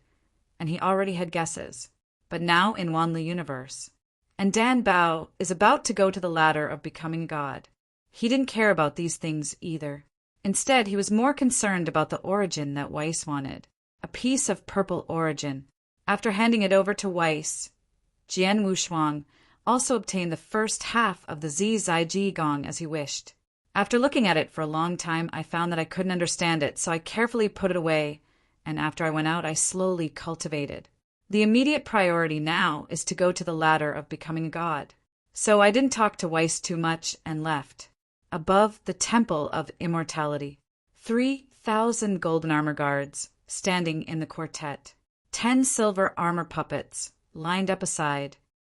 and he already had guesses. But now in Wanlu universe. And Dan Bao is about to go to the ladder of becoming God. He didn't care about these things either. Instead, he was more concerned about the origin that Weiss wanted, a piece of purple origin. After handing it over to Weiss, Jian Wushuang also obtained the first half of the Zai Gong as he wished. After looking at it for a long time, I found that I couldn't understand it, so I carefully put it away, and after I went out, I slowly cultivated. The immediate priority now is to go to the ladder of becoming a god. So I didn't talk to Weiss too much and left. Above the Temple of Immortality, 3,000 golden armor guards standing in the quartet, 10 silver armor puppets lined up aside.